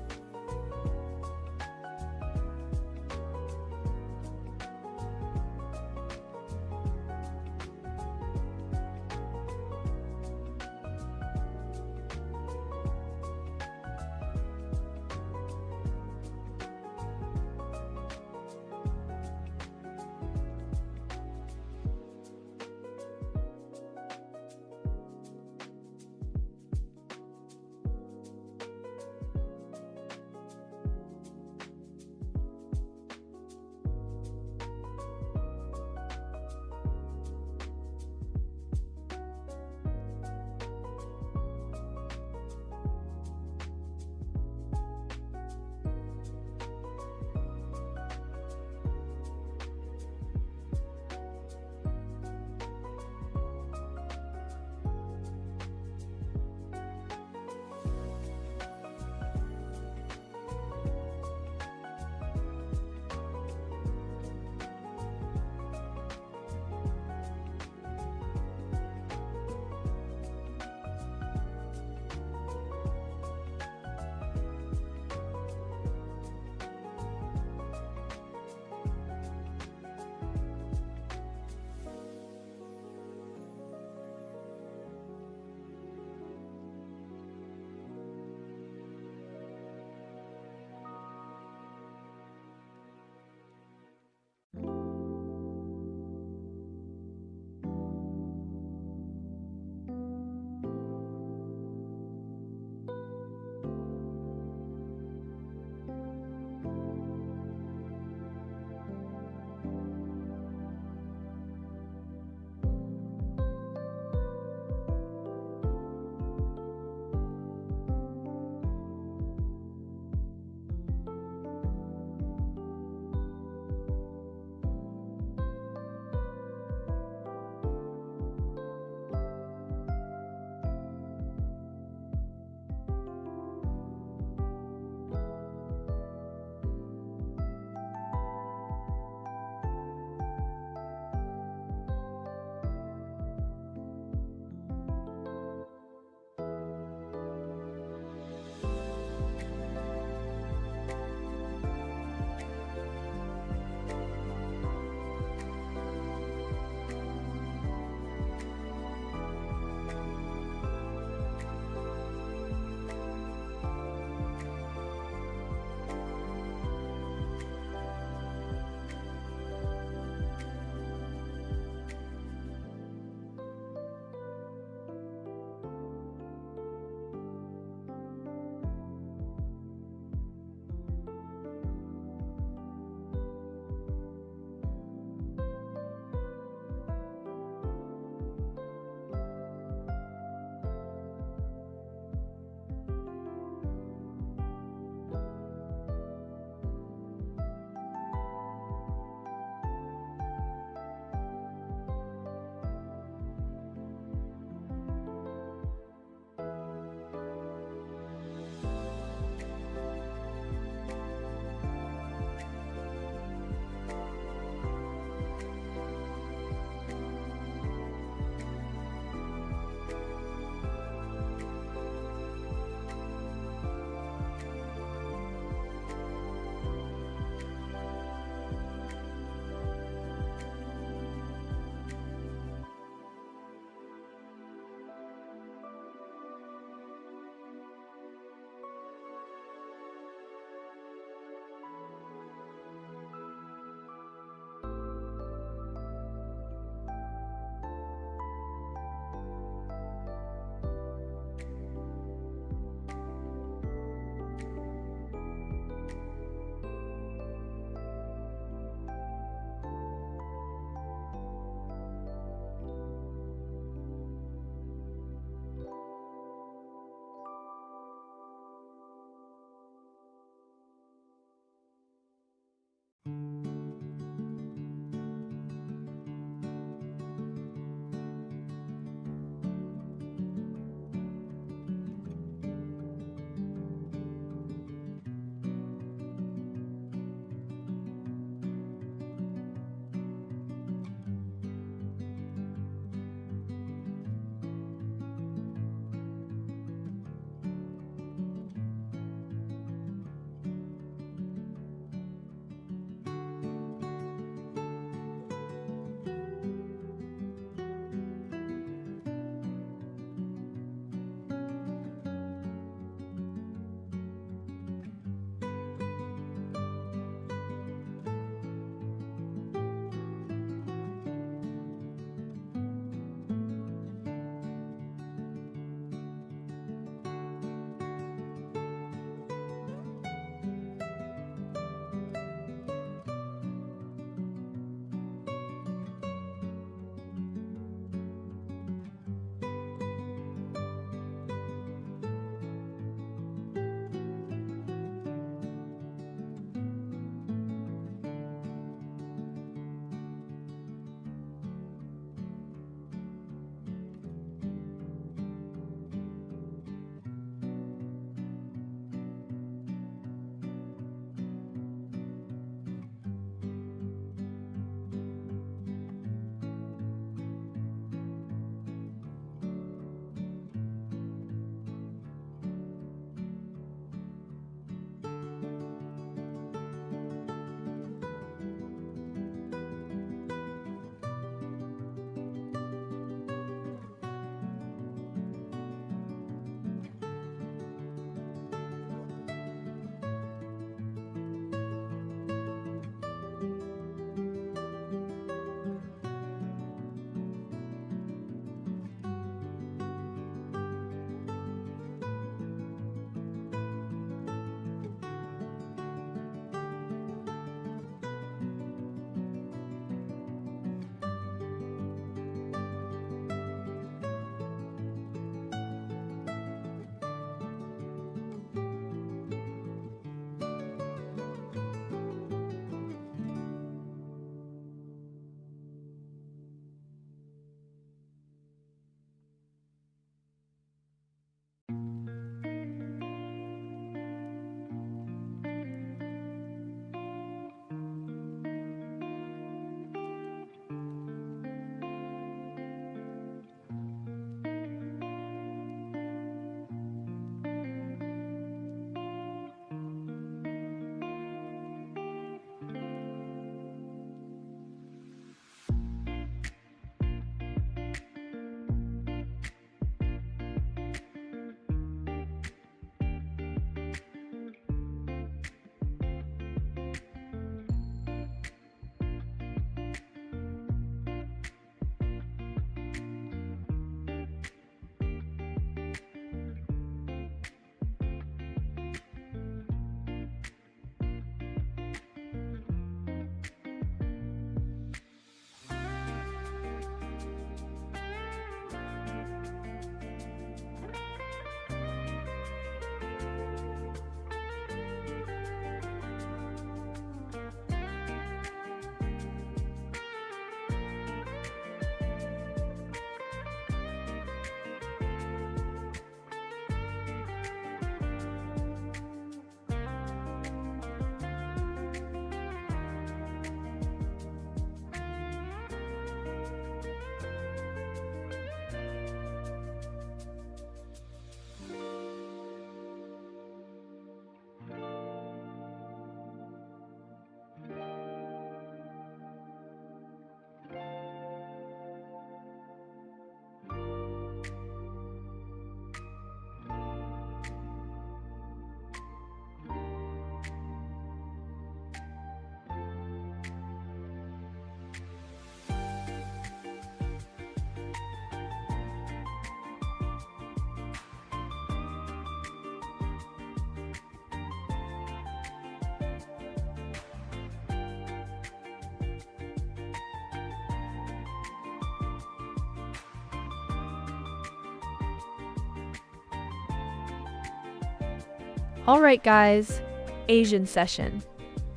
Alright guys, Asian session.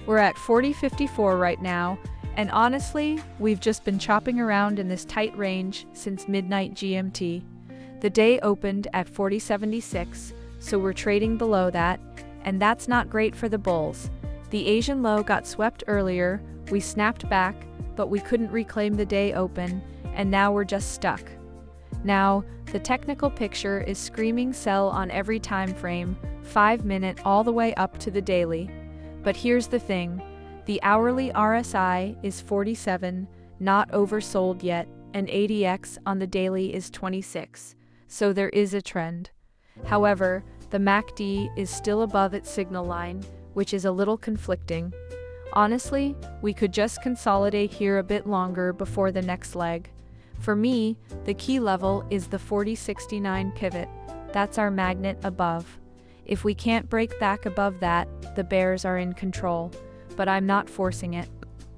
We're at 40.54 right now, and honestly, we've just been chopping around in this tight range since midnight GMT. The day opened at 40.76, so we're trading below that, and that's not great for the bulls. The Asian low got swept earlier, we snapped back, but we couldn't reclaim the day open, and now we're just stuck. Now, the technical picture is screaming sell on every time frame, 5-minute all the way up to the daily. But here's the thing, the hourly RSI is 47, not oversold yet, and ADX on the daily is 26, so there is a trend. However, the MACD is still above its signal line, which is a little conflicting. Honestly, we could just consolidate here a bit longer before the next leg. For me, the key level is the 40.69 pivot. That's our magnet above. If we can't break back above that, the bears are in control, but I'm not forcing it.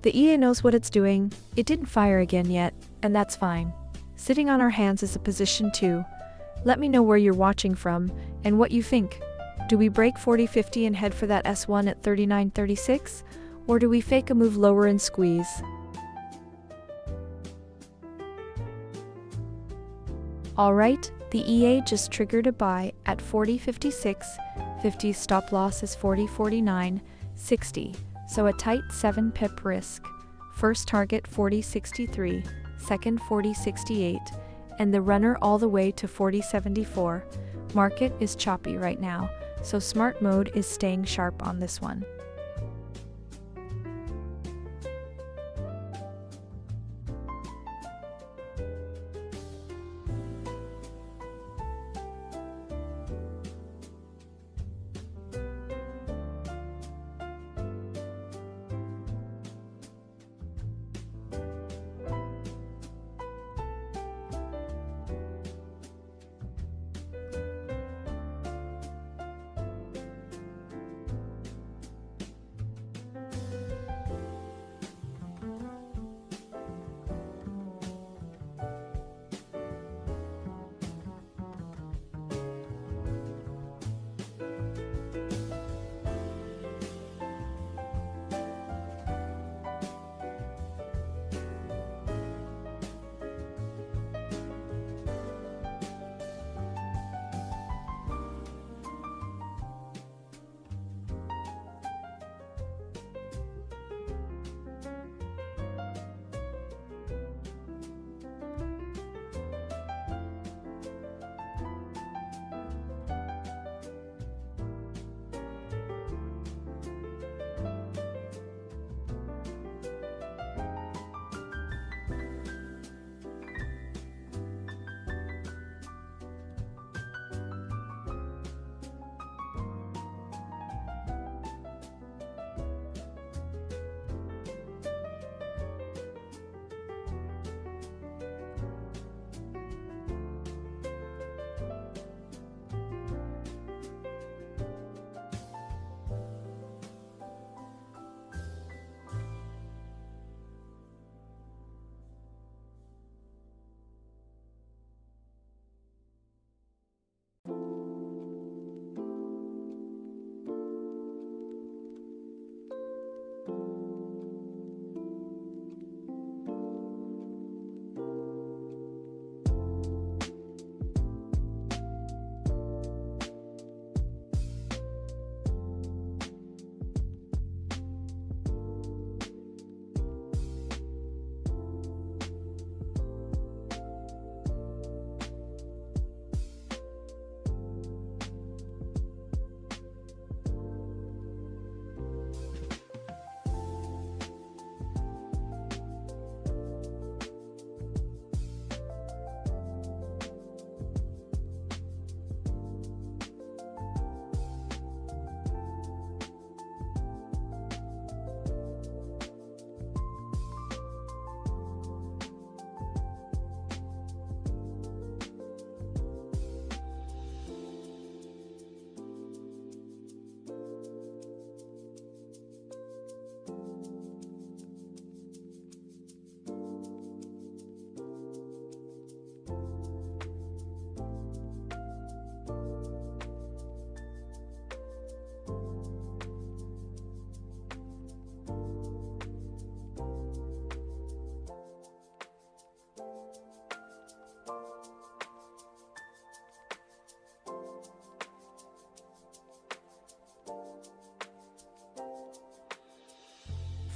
The EA knows what it's doing. It didn't fire again yet, and that's fine. Sitting on our hands is a position too. Let me know where you're watching from and what you think. Do we break 40.50 and head for that S1 at 39.36? Or do we fake a move lower and squeeze? Alright, the EA just triggered a buy at 40.56, 50 stop loss is 40.49, so a tight 7 pip risk. First target 40.63, second 40.68, and the runner all the way to 40.74. Market is choppy right now, so smart mode is staying sharp on this one.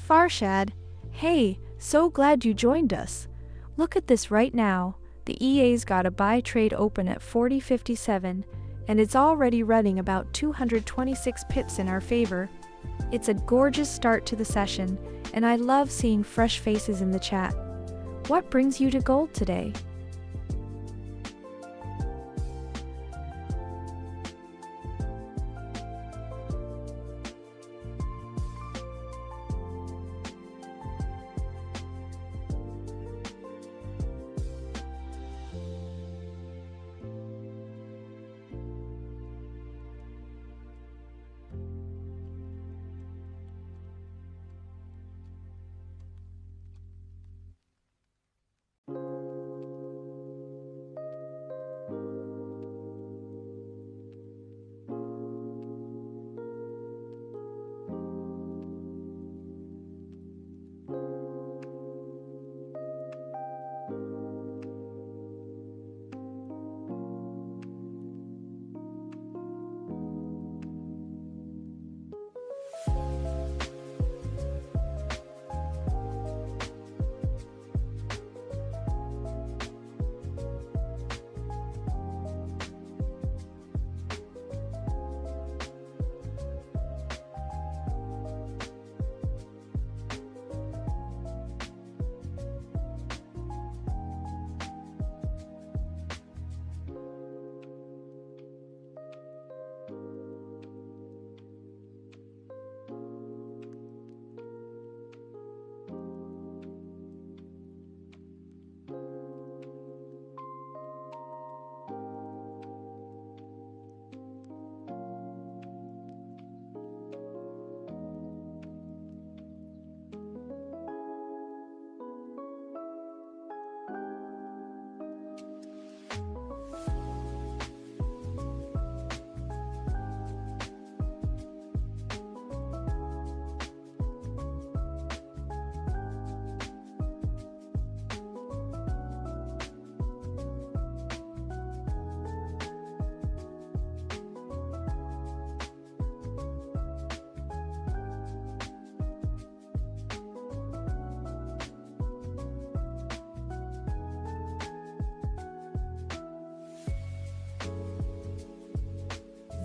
Farshad, hey, so glad you joined us. Look at this right now. The EA's got a buy trade open at 40.57, and it's already running about 226 pips in our favor. It's a gorgeous start to the session, and I love seeing fresh faces in the chat. What brings you to gold today?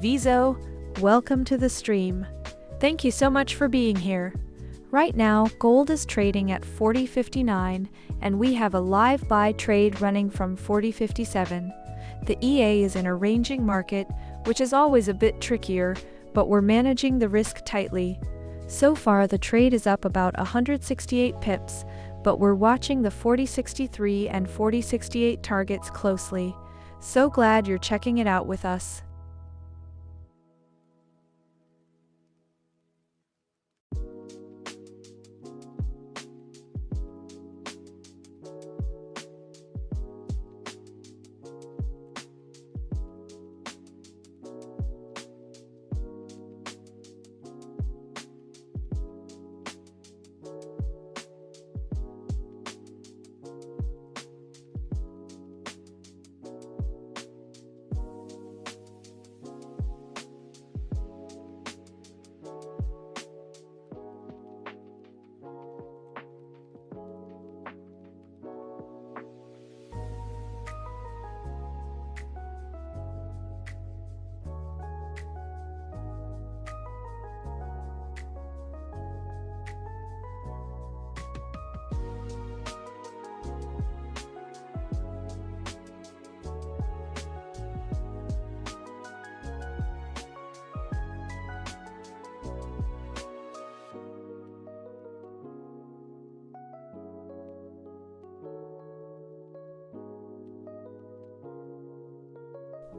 Vizo, welcome to the stream. Thank you so much for being here. Right now, gold is trading at 40.59, and we have a live buy trade running from 40.57. The EA is in a ranging market, which is always a bit trickier, but we're managing the risk tightly. So far, the trade is up about 168 pips, but we're watching the 40.63 and 40.68 targets closely. So glad you're checking it out with us.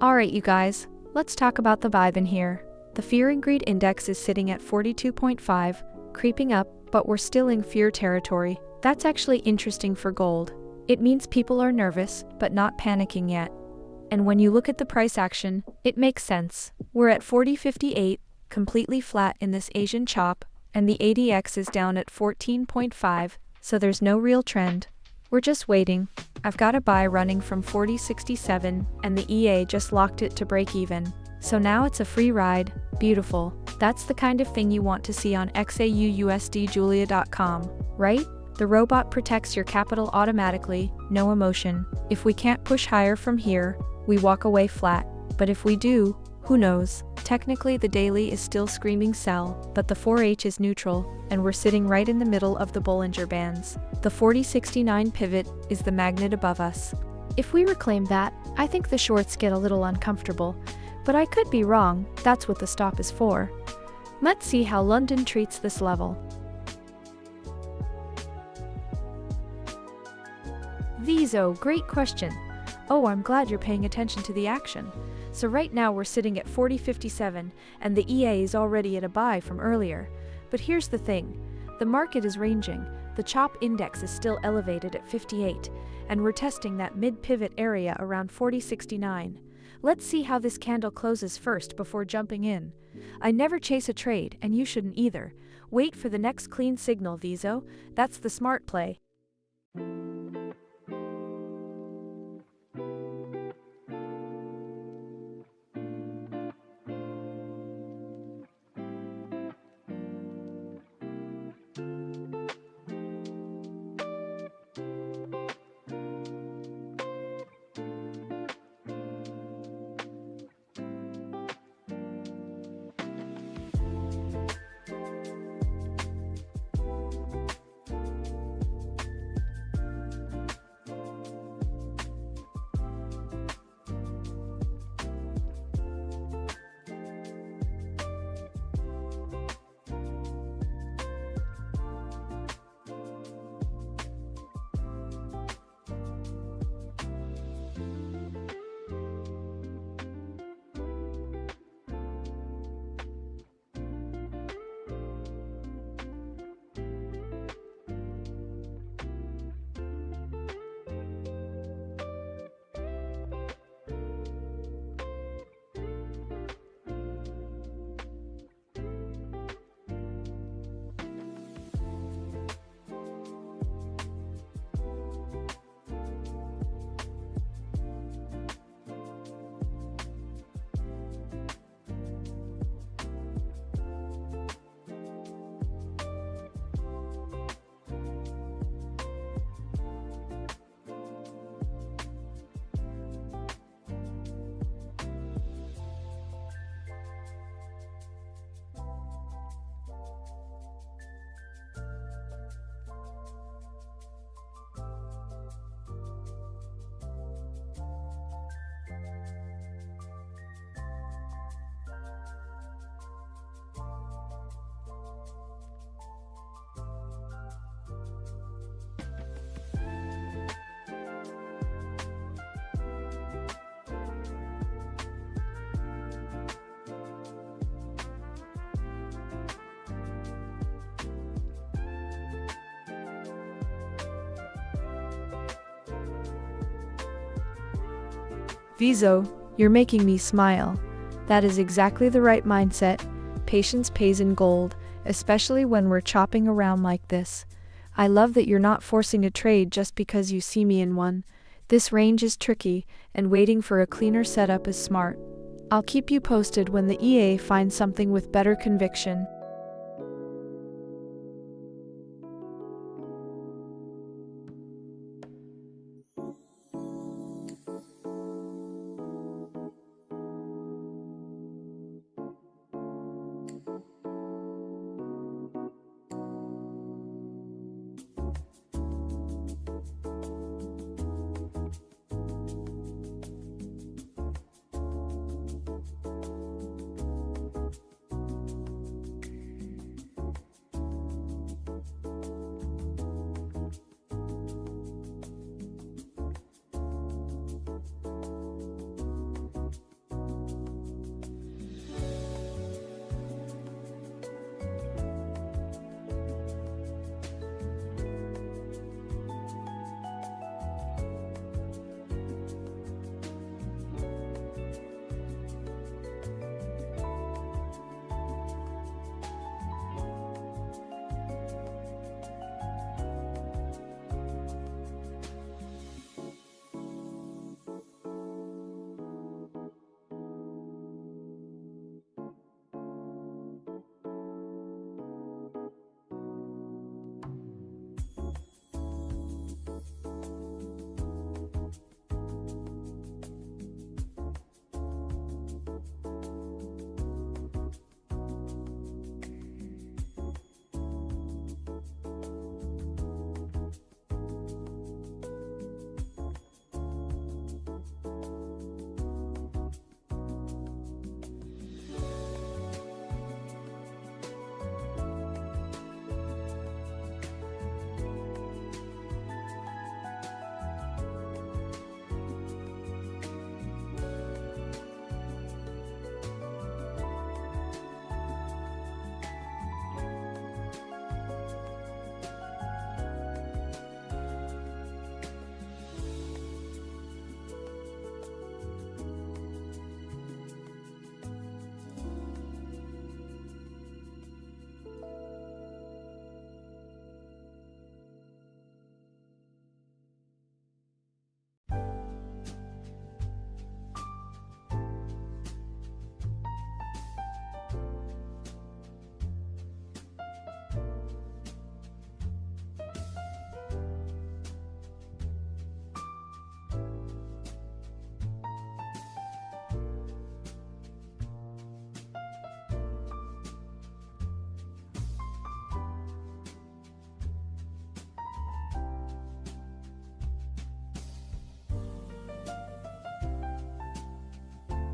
Alright you guys, let's talk about the vibe in here. The fear and greed index is sitting at 42.5, creeping up, but we're still in fear territory. That's actually interesting for gold. It means people are nervous, but not panicking yet. And when you look at the price action, it makes sense. We're at 40.58, completely flat in this Asian chop, and the ADX is down at 14.5, so there's no real trend. We're just waiting. I've got a buy running from 40.67, and the EA just locked it to break even. So now it's a free ride. Beautiful. That's the kind of thing you want to see on XAUUSD right? The robot protects your capital automatically, no emotion. If we can't push higher from here, we walk away flat. But if we do, who knows? Technically the daily is still screaming sell, but the 4H is neutral, and we're sitting right in the middle of the Bollinger Bands. The 4069 pivot is the magnet above us. If we reclaim that, I think the shorts get a little uncomfortable. But I could be wrong, that's what the stop is for. Let's see how London treats this level. Viso, great question. Oh, I'm glad you're paying attention to the action. So right now we're sitting at 40.57, and the EA is already at a buy from earlier. But here's the thing. The market is ranging, the CHOP index is still elevated at 58, and we're testing that mid-pivot area around 40.69. Let's see how this candle closes first before jumping in. I never chase a trade, and you shouldn't either. Wait for the next clean signal, Viso. That's the smart play. Viso, you're making me smile. That is exactly the right mindset. Patience pays in gold, especially when we're chopping around like this. I love that you're not forcing a trade just because you see me in one. This range is tricky, and waiting for a cleaner setup is smart. I'll keep you posted when the EA finds something with better conviction.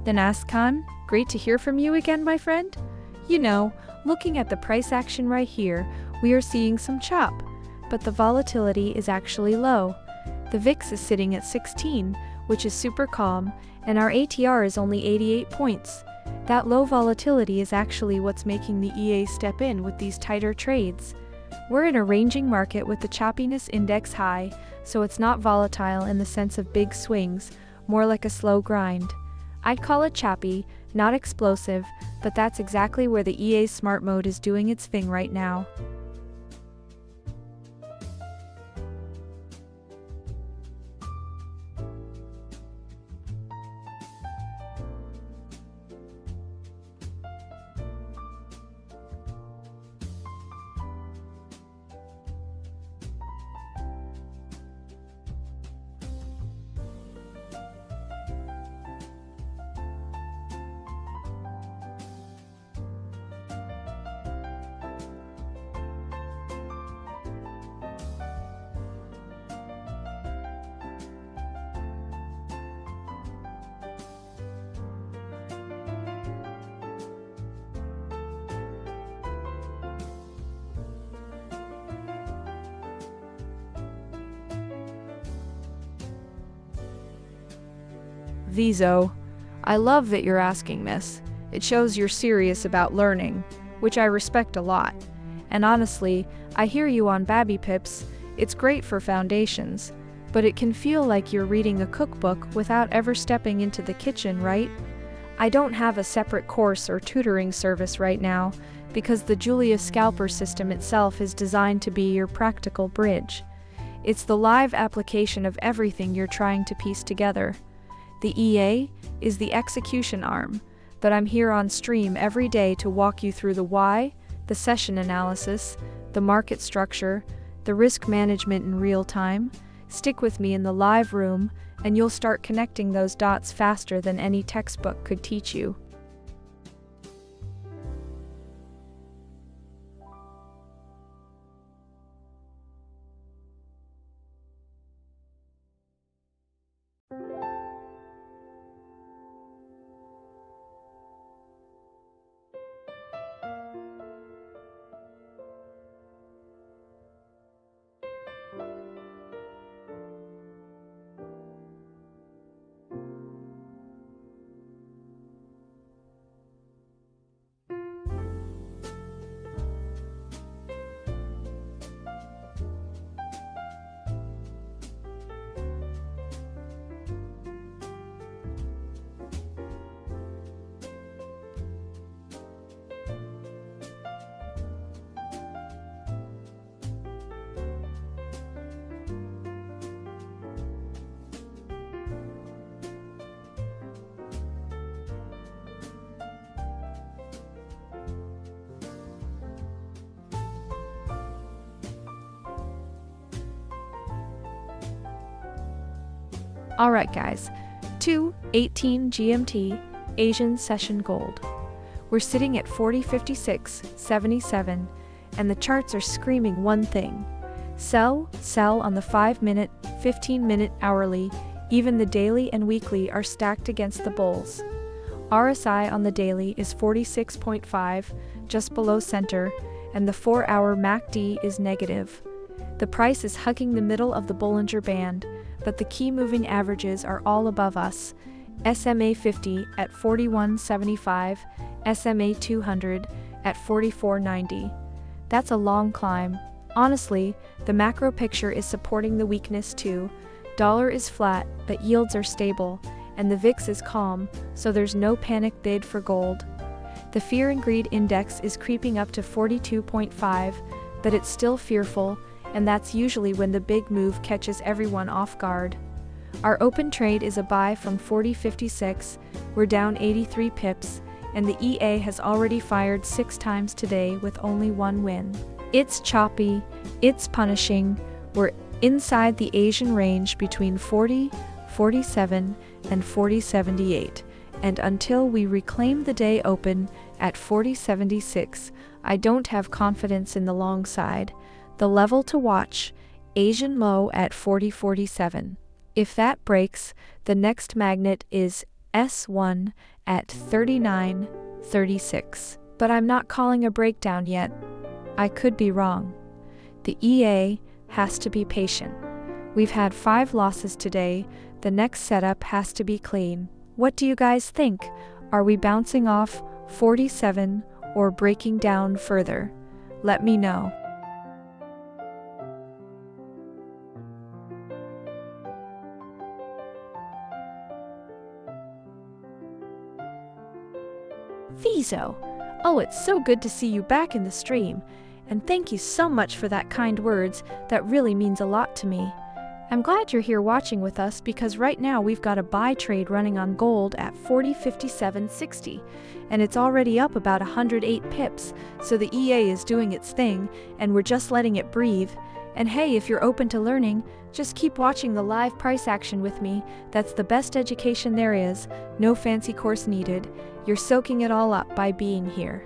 Then ask Khan, great to hear from you again, my friend. You know, looking at the price action right here, we are seeing some chop, but the volatility is actually low. The VIX is sitting at 16, which is super calm, and our ATR is only 88 points. That low volatility is actually what's making the EA step in with these tighter trades. We're in a ranging market with the choppiness index high, so it's not volatile in the sense of big swings, more like a slow grind. I'd call it choppy, not explosive, but that's exactly where the EA Smart Mode is doing its thing right now. Vizo, I love that you're asking this. It shows you're serious about learning, which I respect a lot. And honestly, I hear you on Babby Pips, it's great for foundations, but it can feel like you're reading a cookbook without ever stepping into the kitchen, right? I don't have a separate course or tutoring service right now, because the Julia Scalper system itself is designed to be your practical bridge. It's the live application of everything you're trying to piece together. The EA is the execution arm, but I'm here on stream every day to walk you through the why, the session analysis, the market structure, the risk management in real time. Stick with me in the live room, and you'll start connecting those dots faster than any textbook could teach you. Alright guys, 2:18 GMT, Asian Session Gold. We're sitting at 40.56.77, and the charts are screaming one thing. Sell, sell on the 5-minute, 15-minute, hourly, even the daily and weekly are stacked against the bulls. RSI on the daily is 46.5, just below center, and the 4-hour MACD is negative. The price is hugging the middle of the Bollinger Band, but the key moving averages are all above us. SMA 50 at 41.75, SMA 200 at 44.90. That's a long climb. Honestly, the macro picture is supporting the weakness too. Dollar is flat, but yields are stable, and the VIX is calm, so there's no panic bid for gold. The Fear and Greed Index is creeping up to 42.5, but it's still fearful, and that's usually when the big move catches everyone off guard. Our open trade is a buy from 40.56, we're down 83 pips, and the EA has already fired 6 times today with only 1 win. It's choppy, it's punishing, we're inside the Asian range between 40.47 and 40.78, and until we reclaim the day open at 40.76, I don't have confidence in the long side. The level to watch, Asian low at 40.47. If that breaks, the next magnet is S1 at 39.36. But I'm not calling a breakdown yet. I could be wrong. The EA has to be patient. We've had 5 losses today. The next setup has to be clean. What do you guys think? Are we bouncing off 47 or breaking down further? Let me know. Fizo, oh, it's so good to see you back in the stream, and thank you so much for that kind words. That really means a lot to me. I'm glad you're here watching with us because right now we've got a buy trade running on gold at 40.5760, and it's already up about 108 pips, so the EA is doing its thing, and we're just letting it breathe. And hey, if you're open to learning, just keep watching the live price action with me. That's the best education there is. No fancy course needed. You're soaking it all up by being here.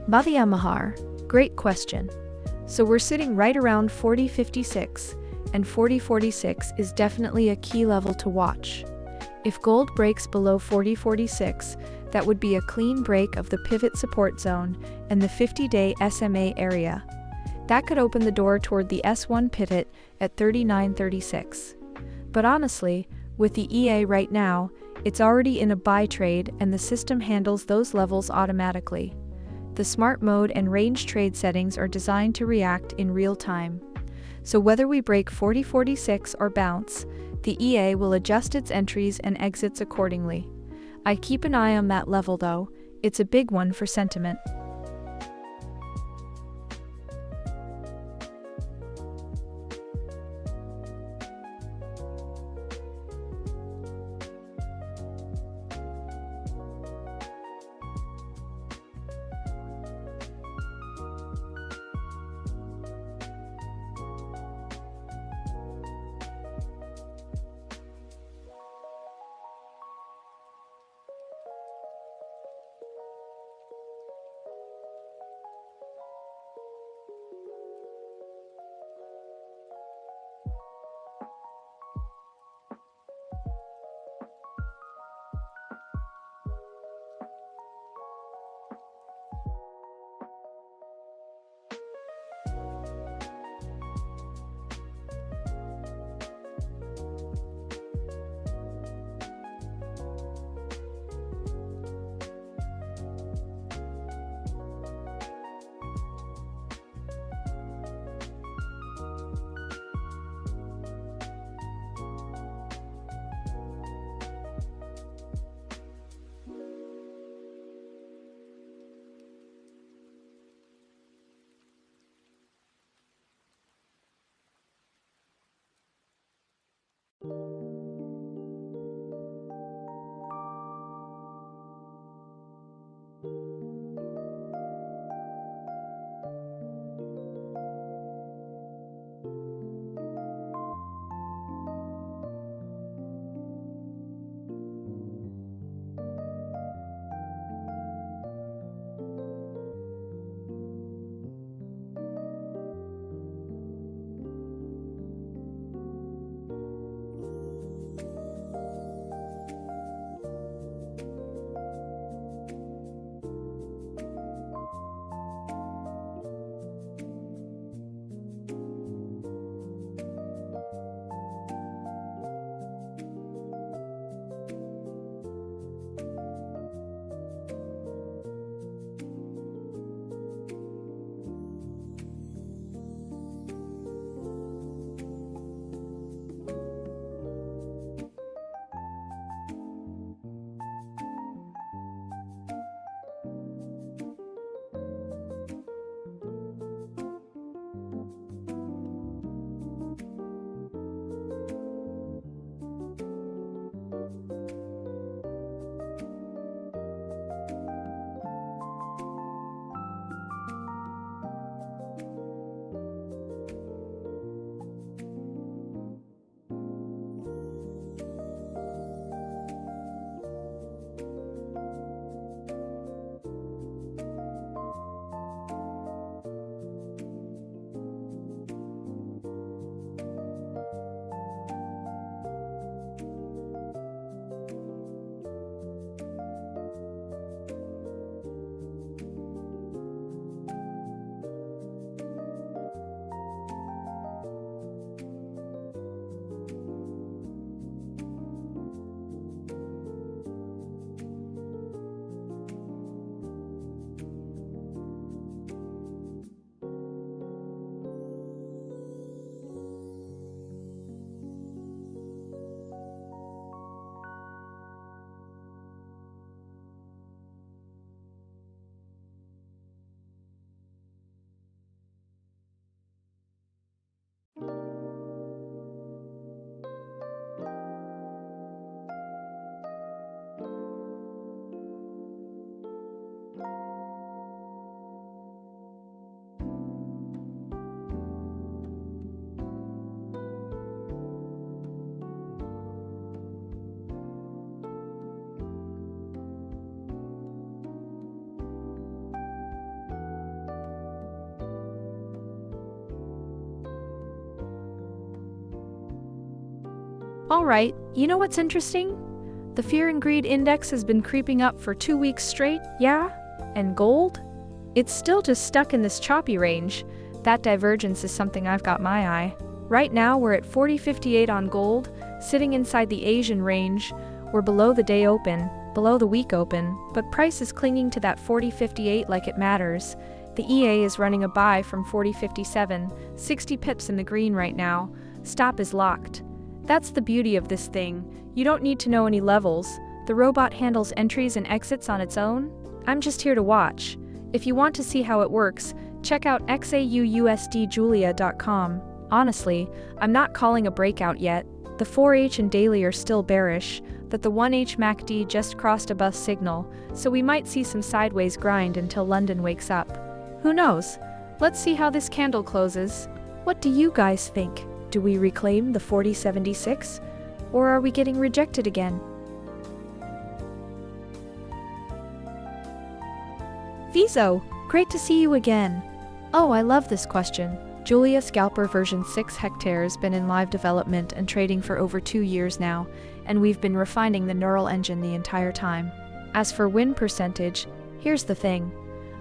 Madhya Mahar, great question. So we're sitting right around 40.56, and 40.46 is definitely a key level to watch. If gold breaks below 40.46, that would be a clean break of the pivot support zone and the 50-day SMA area. That could open the door toward the S1 pivot at 39.36. But honestly, with the EA right now, it's already in a buy trade and the system handles those levels automatically. The smart mode and range trade settings are designed to react in real time. So whether we break 40.46 or bounce, the EA will adjust its entries and exits accordingly. I keep an eye on that level though. It's a big one for sentiment. Alright, you know what's interesting? The fear and greed index has been creeping up for 2 weeks straight, yeah? And gold? It's still just stuck in this choppy range. That divergence is something I've got my eye. Right now we're at 40.58 on gold, sitting inside the Asian range. We're below the day open, below the week open, but price is clinging to that 40.58 like it matters. The EA is running a buy from 40.57, 60 pips in the green right now. Stop is locked. That's the beauty of this thing. You don't need to know any levels. The robot handles entries and exits on its own. I'm just here to watch. If you want to see how it works, check out XAUUSDjulia.com. Honestly, I'm not calling a breakout yet. The 4H and daily are still bearish, but the 1H MACD just crossed a bust signal, so we might see some sideways grind until London wakes up. Who knows? Let's see how this candle closes. What do you guys think? Do we reclaim the 40.76? Or are we getting rejected again? Viso, great to see you again. Oh, I love this question. Julia Scalper version 6 hectares been in live development and trading for over 2 years now, and we've been refining the neural engine the entire time. As for win percentage, here's the thing.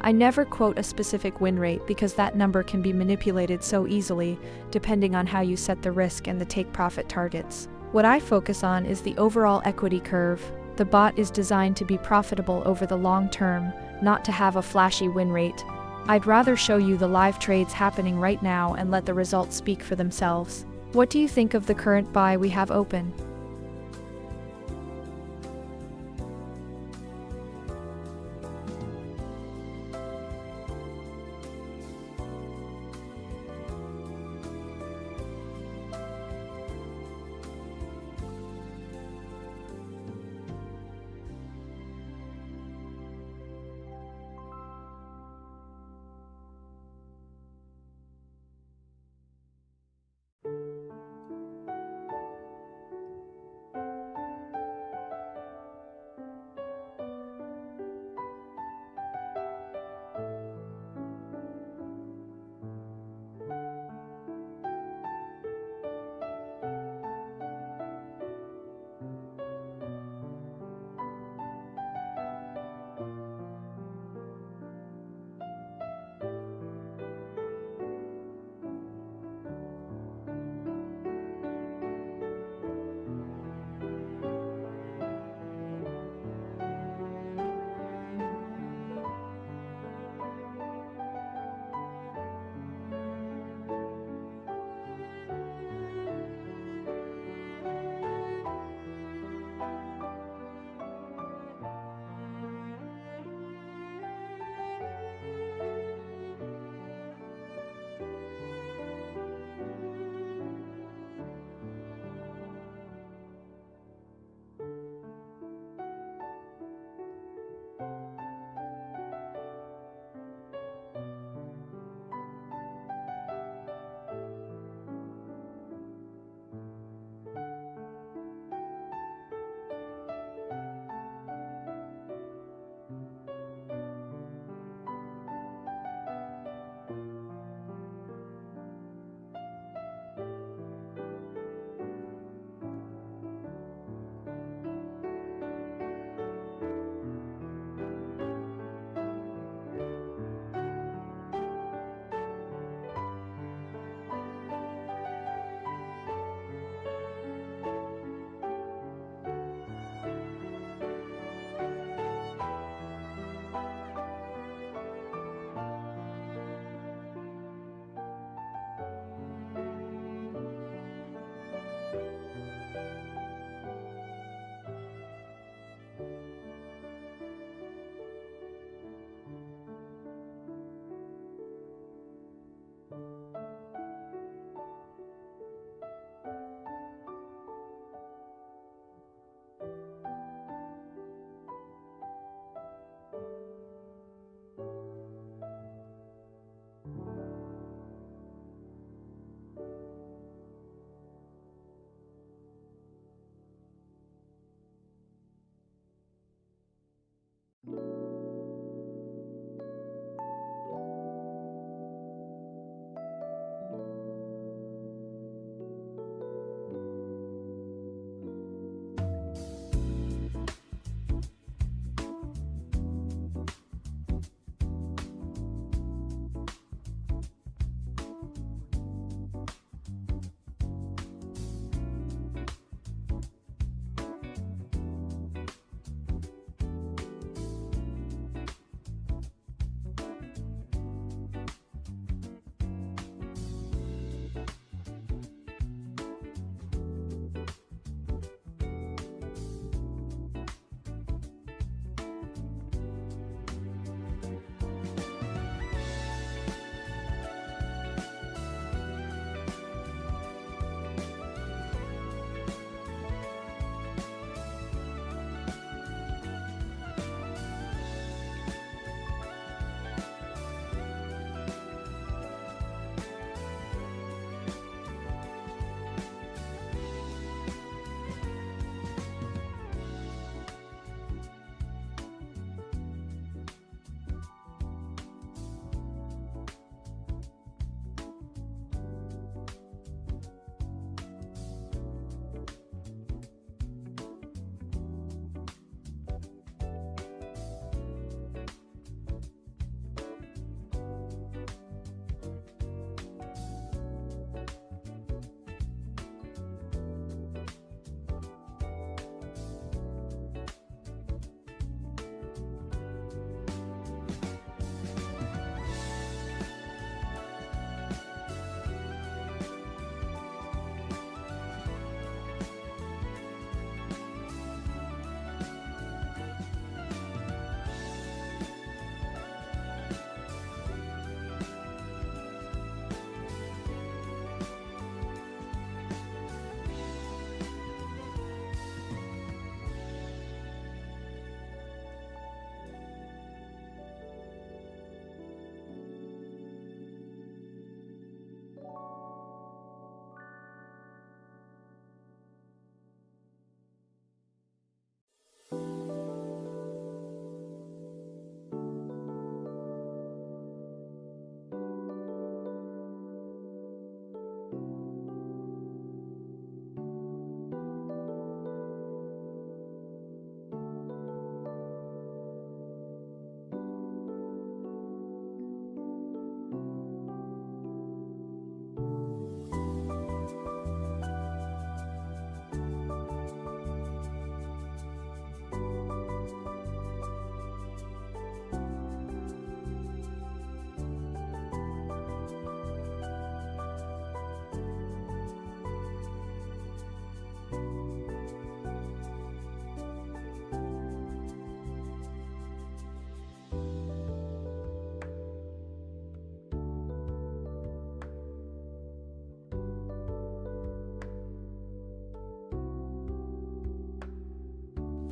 I never quote a specific win rate because that number can be manipulated so easily, depending on how you set the risk and the take-profit targets. What I focus on is the overall equity curve. The bot is designed to be profitable over the long term, not to have a flashy win rate. I'd rather show you the live trades happening right now and let the results speak for themselves. What do you think of the current buy we have open?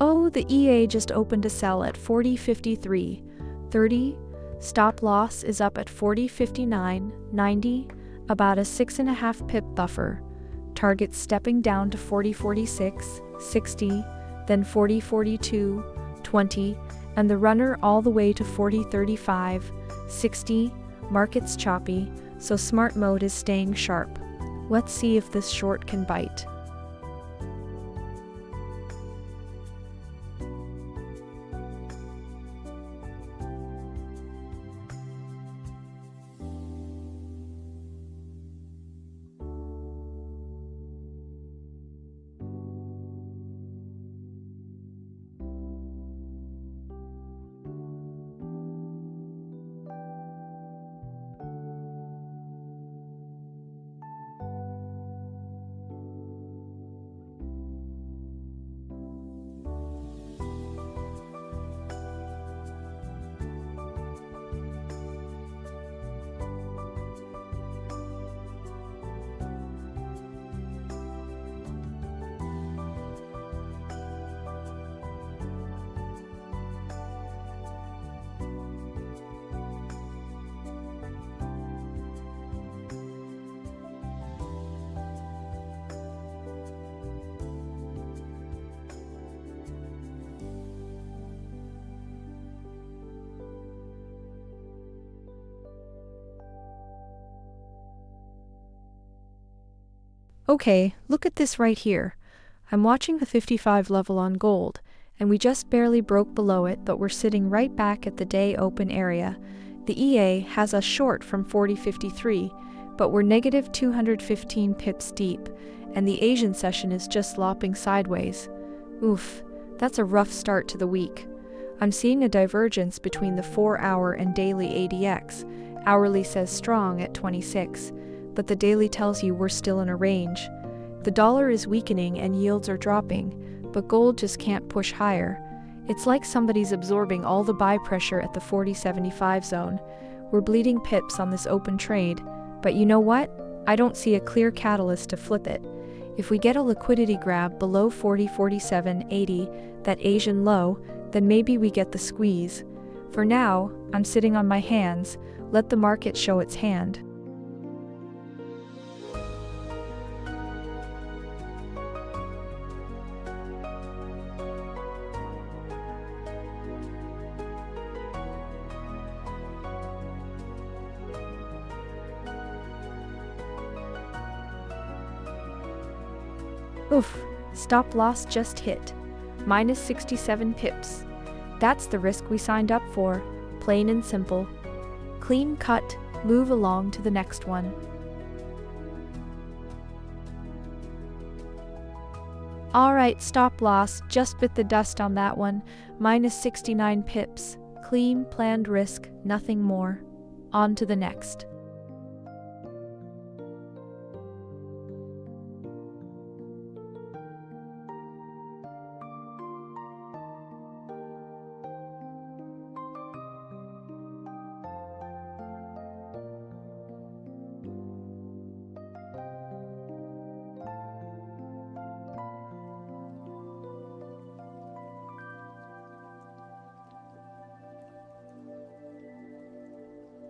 Oh, the EA just opened to sell at 40.53.30. Stop loss is up at 40.59.90, about a 6.5 pip buffer. Target stepping down to 40.46.60, then 40.42.20, and the runner all the way to 40.35.60. Market's choppy, so smart mode is staying sharp. Let's see if this short can bite. Okay, look at this right here. I'm watching the 55 level on gold, and we just barely broke below it, but we're sitting right back at the day open area. The EA has us short from 40.53, but we're negative 215 pips deep, and the Asian session is just lopping sideways. Oof, that's a rough start to the week. I'm seeing a divergence between the 4-hour and daily ADX. Hourly says strong at 26. But the daily tells you we're still in a range. The dollar is weakening and yields are dropping, but gold just can't push higher. It's like somebody's absorbing all the buy pressure at the 40.75 zone. We're bleeding pips on this open trade, but you know what? I don't see a clear catalyst to flip it. If we get a liquidity grab below 40.47.80, that Asian low, then maybe we get the squeeze. For now, I'm sitting on my hands. Let the market show its hand. Oof, stop loss just hit. Minus 67 pips. That's the risk we signed up for, plain and simple. Clean cut, move along to the next one. Alright, stop loss, just bit the dust on that one. Minus 69 pips. Clean, planned risk, nothing more. On to the next.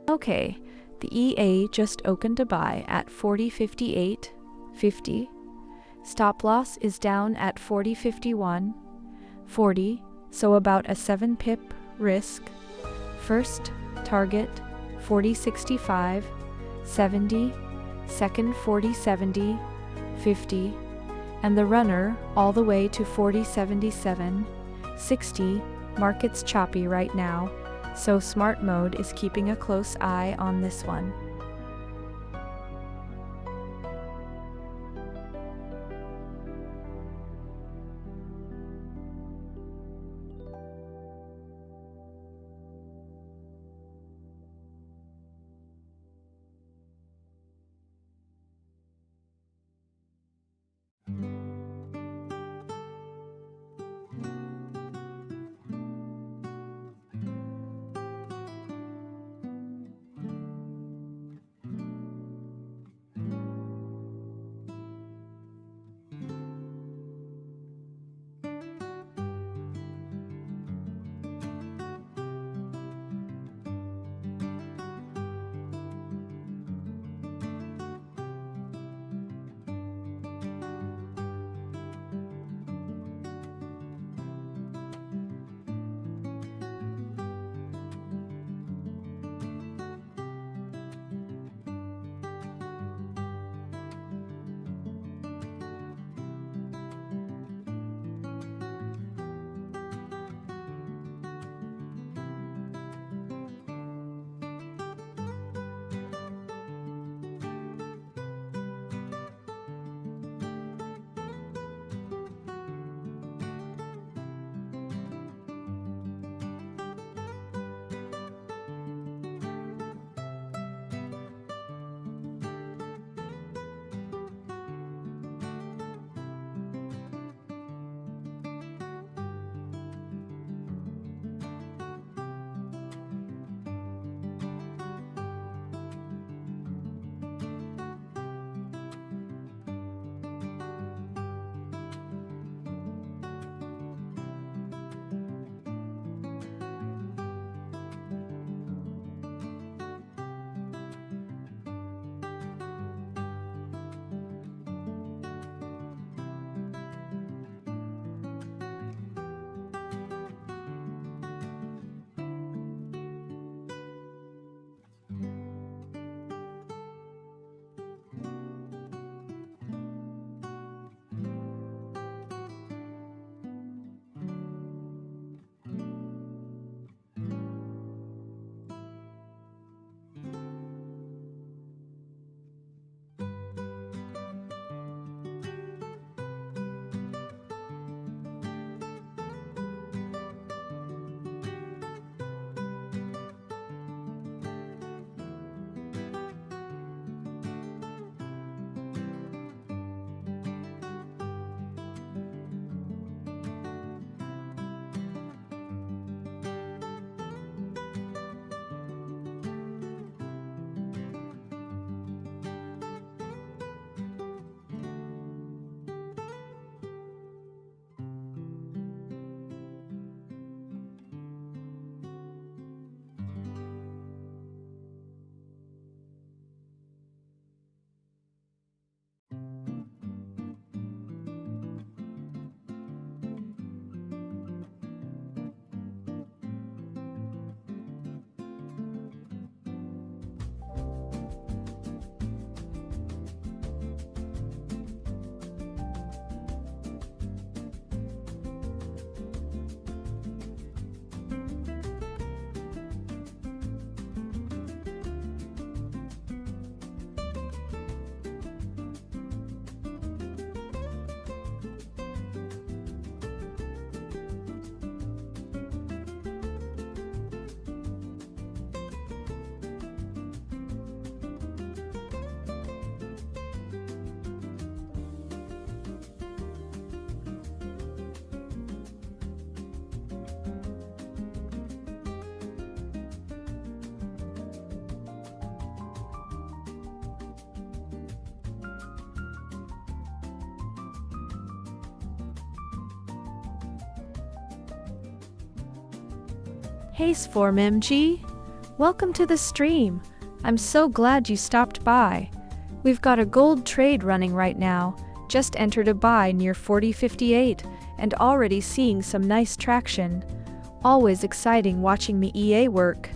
Okay, the EA just opened to buy at 40.58.50. Stop loss is down at 40.51.40, so about a 7 pip risk. First target 40.65.70, second 40.70.50, and the runner all the way to 40.77.60. Market's choppy right now, so smart mode is keeping a close eye on this one. Hey Sformg, welcome to the stream. I'm so glad you stopped by. We've got a gold trade running right now. Just entered a buy near 40.58 and already seeing some nice traction. Always exciting watching me EA work.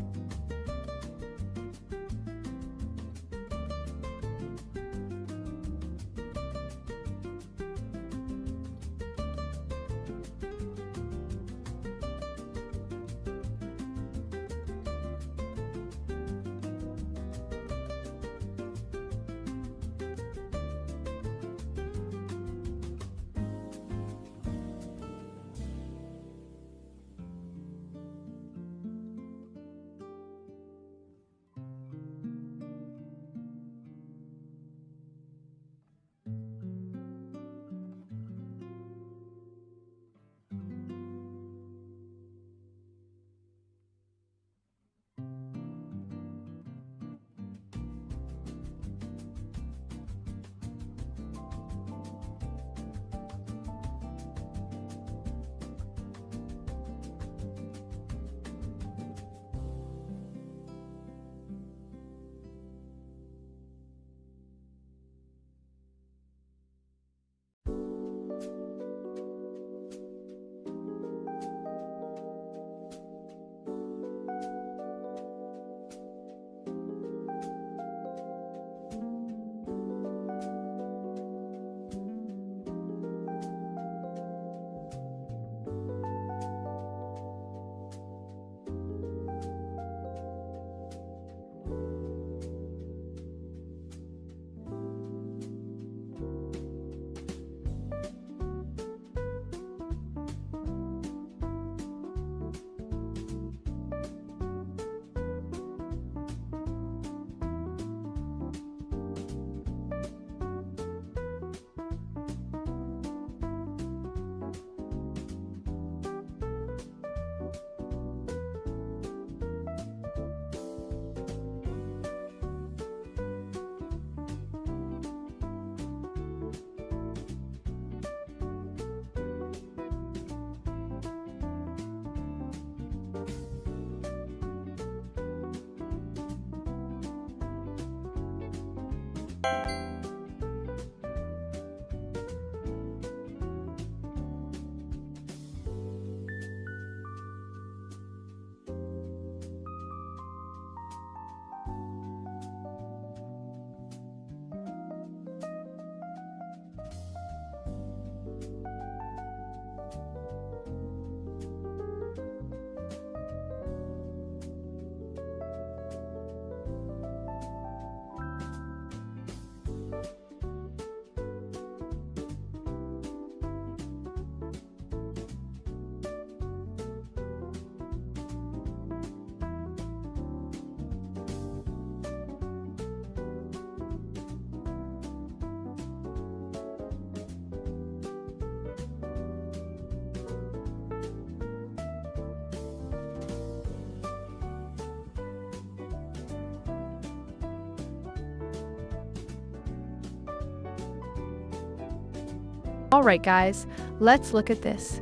Alright guys, let's look at this.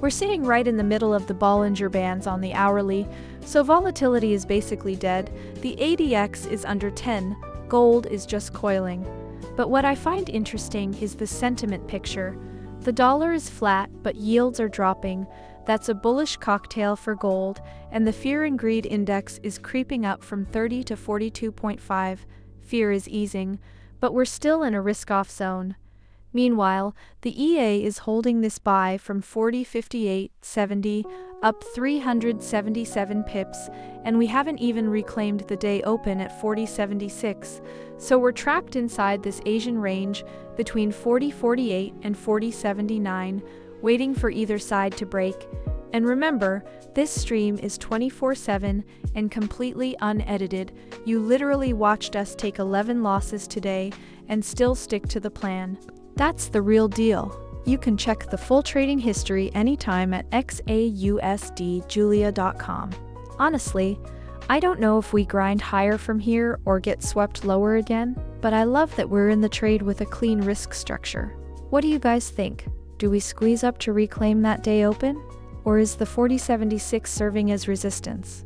We're sitting right in the middle of the Bollinger Bands on the hourly, so volatility is basically dead, the ADX is under 10, gold is just coiling. But what I find interesting is the sentiment picture. The dollar is flat, but yields are dropping. That's a bullish cocktail for gold, and the Fear and Greed Index is creeping up from 30 to 42.5. Fear is easing, but we're still in a risk-off zone. Meanwhile, the EA is holding this buy from 40.58.70, up 377 pips, and we haven't even reclaimed the day open at 40.76, so we're trapped inside this Asian range between 40.48 and 40.79, waiting for either side to break. And remember, this stream is 24/7 and completely unedited. You literally watched us take 11 losses today and still stick to the plan. That's the real deal. You can check the full trading history anytime at XAUUSDjulia.com. Honestly, I don't know if we grind higher from here or get swept lower again, but I love that we're in the trade with a clean risk structure. What do you guys think? Do we squeeze up to reclaim that day open? Or is the 4076 serving as resistance?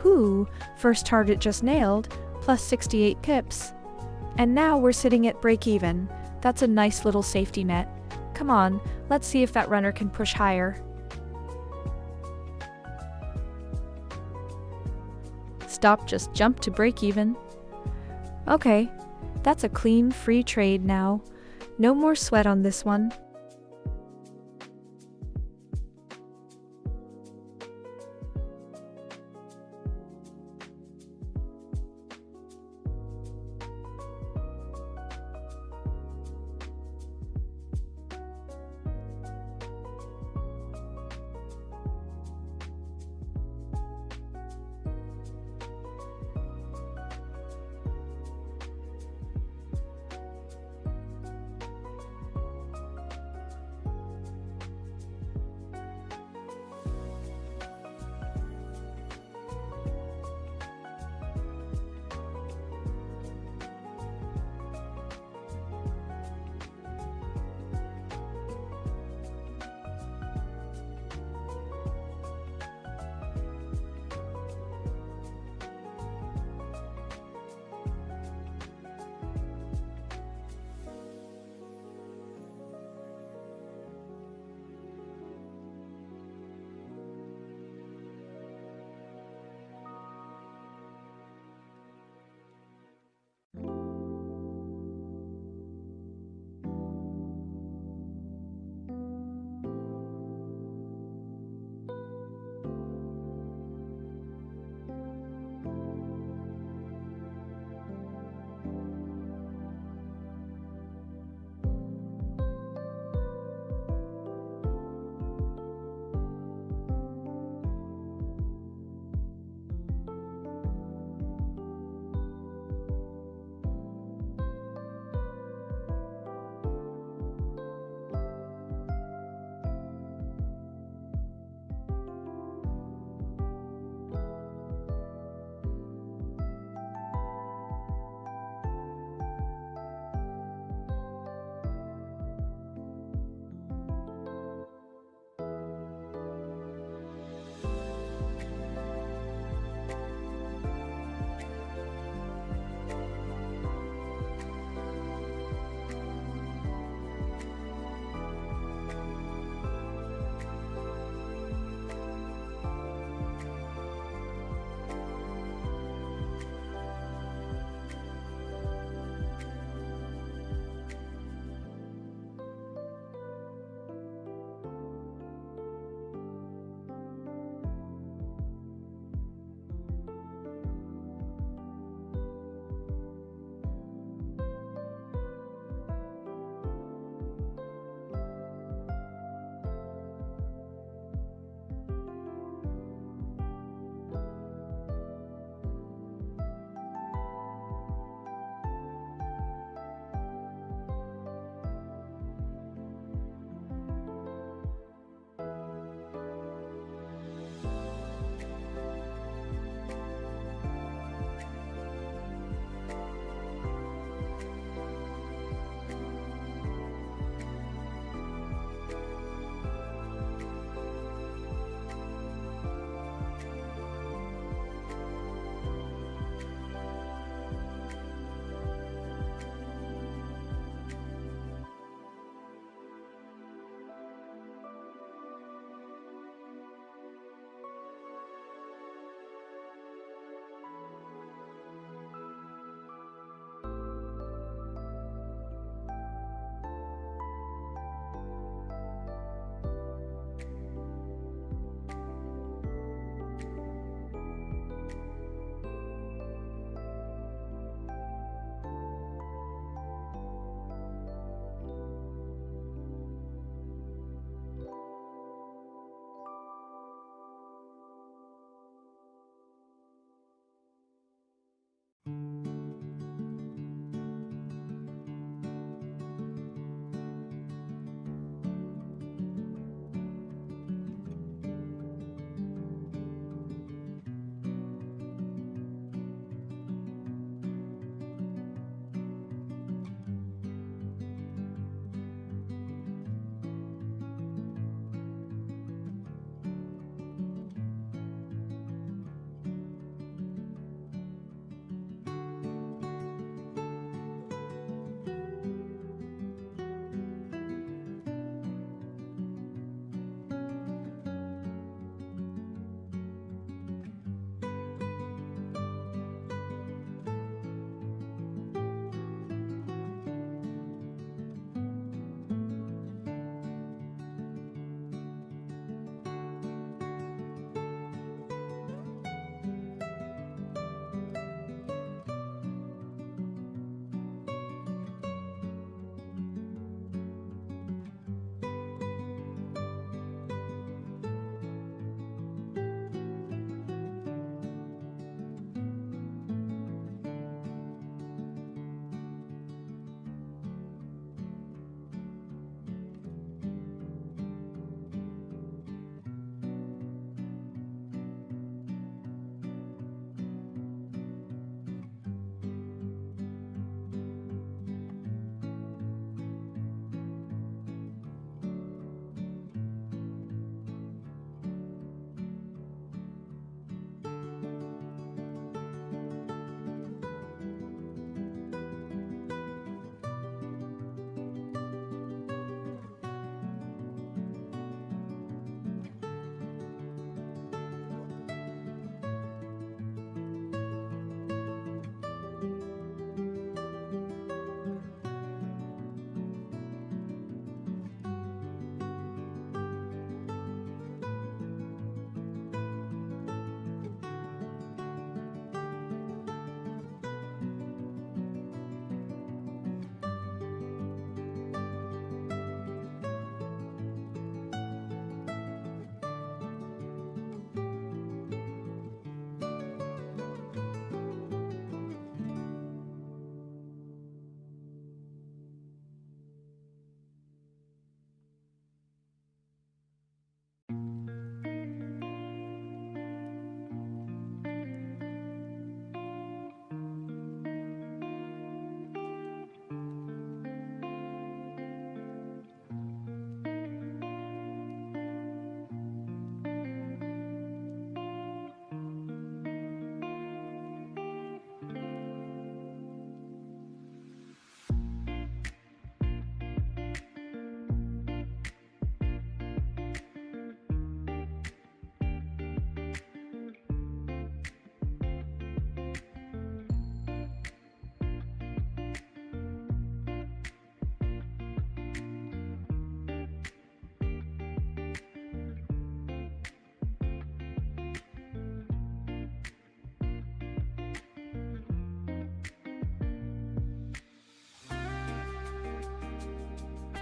Whoo, first target just nailed, plus 68 pips. And now we're sitting at break even. That's a nice little safety net. Come on, let's see if that runner can push higher. Stop, just jump to break even. Okay, that's a clean, free trade now. No more sweat on this one.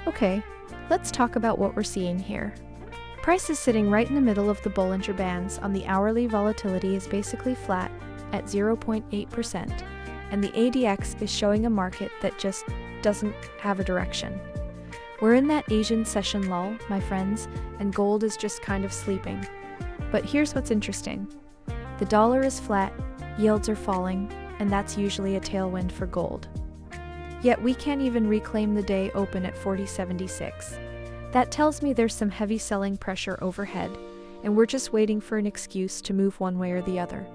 Okay, let's talk about what we're seeing here. Price is sitting right in the middle of the Bollinger Bands. On the hourly, volatility is basically flat at 0.8%, and the ADX is showing a market that just doesn't have a direction. We're in that Asian session lull, my friends, and gold is just kind of sleeping. But here's what's interesting. The dollar is flat, yields are falling, and that's usually a tailwind for gold. Yet we can't even reclaim the day open at 40.76. That tells me there's some heavy selling pressure overhead, and we're just waiting for an excuse to move one way or the other.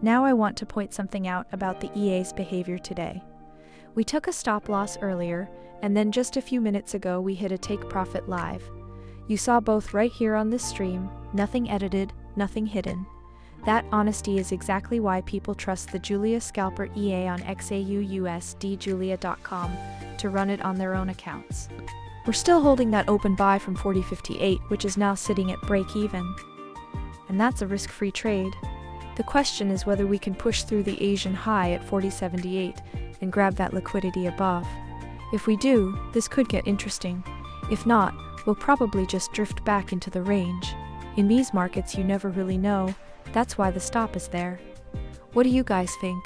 Now I want to point something out about the EA's behavior today. We took a stop loss earlier, and then just a few minutes ago we hit a take profit live. You saw both right here on this stream, nothing edited, nothing hidden. That honesty is exactly why people trust the Julia Scalper EA on XAUUSD Julia.com to run it on their own accounts. We're still holding that open buy from 40.58, which is now sitting at break even. And that's a risk-free trade. The question is whether we can push through the Asian high at 40.78 and grab that liquidity above. If we do, this could get interesting. If not, we'll probably just drift back into the range. In these markets, you never really know. That's why the stop is there. What do you guys think?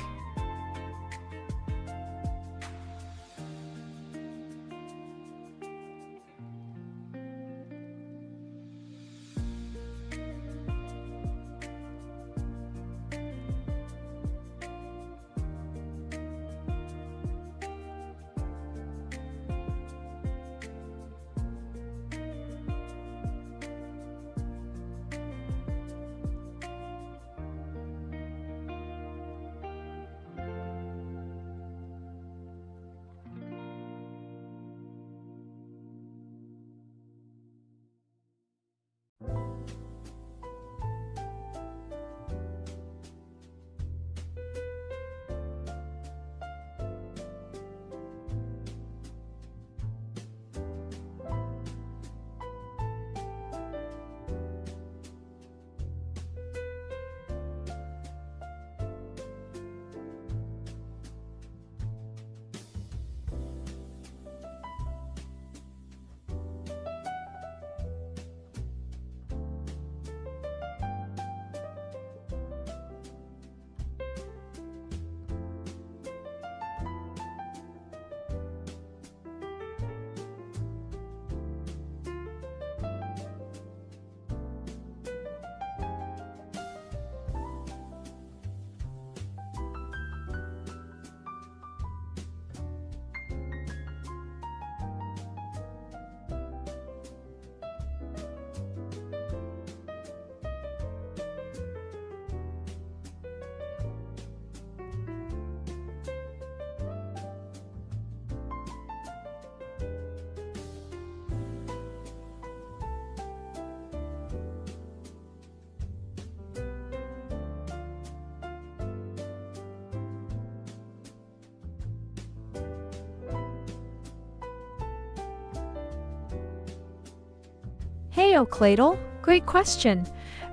Hey, O'Cladle, great question.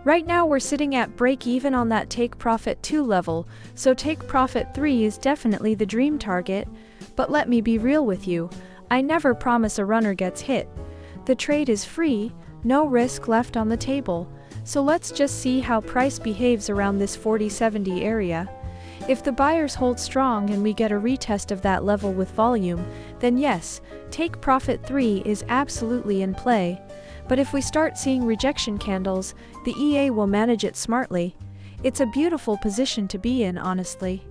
Right now we're sitting at break even on that take profit 2 level, so take profit 3 is definitely the dream target. But let me be real with you, I never promise a runner gets hit. The trade is free, no risk left on the table, so let's just see how price behaves around this 40.70 area. If the buyers hold strong and we get a retest of that level with volume, then yes, take profit 3 is absolutely in play. But if we start seeing rejection candles, the EA will manage it smartly. It's a beautiful position to be in, honestly.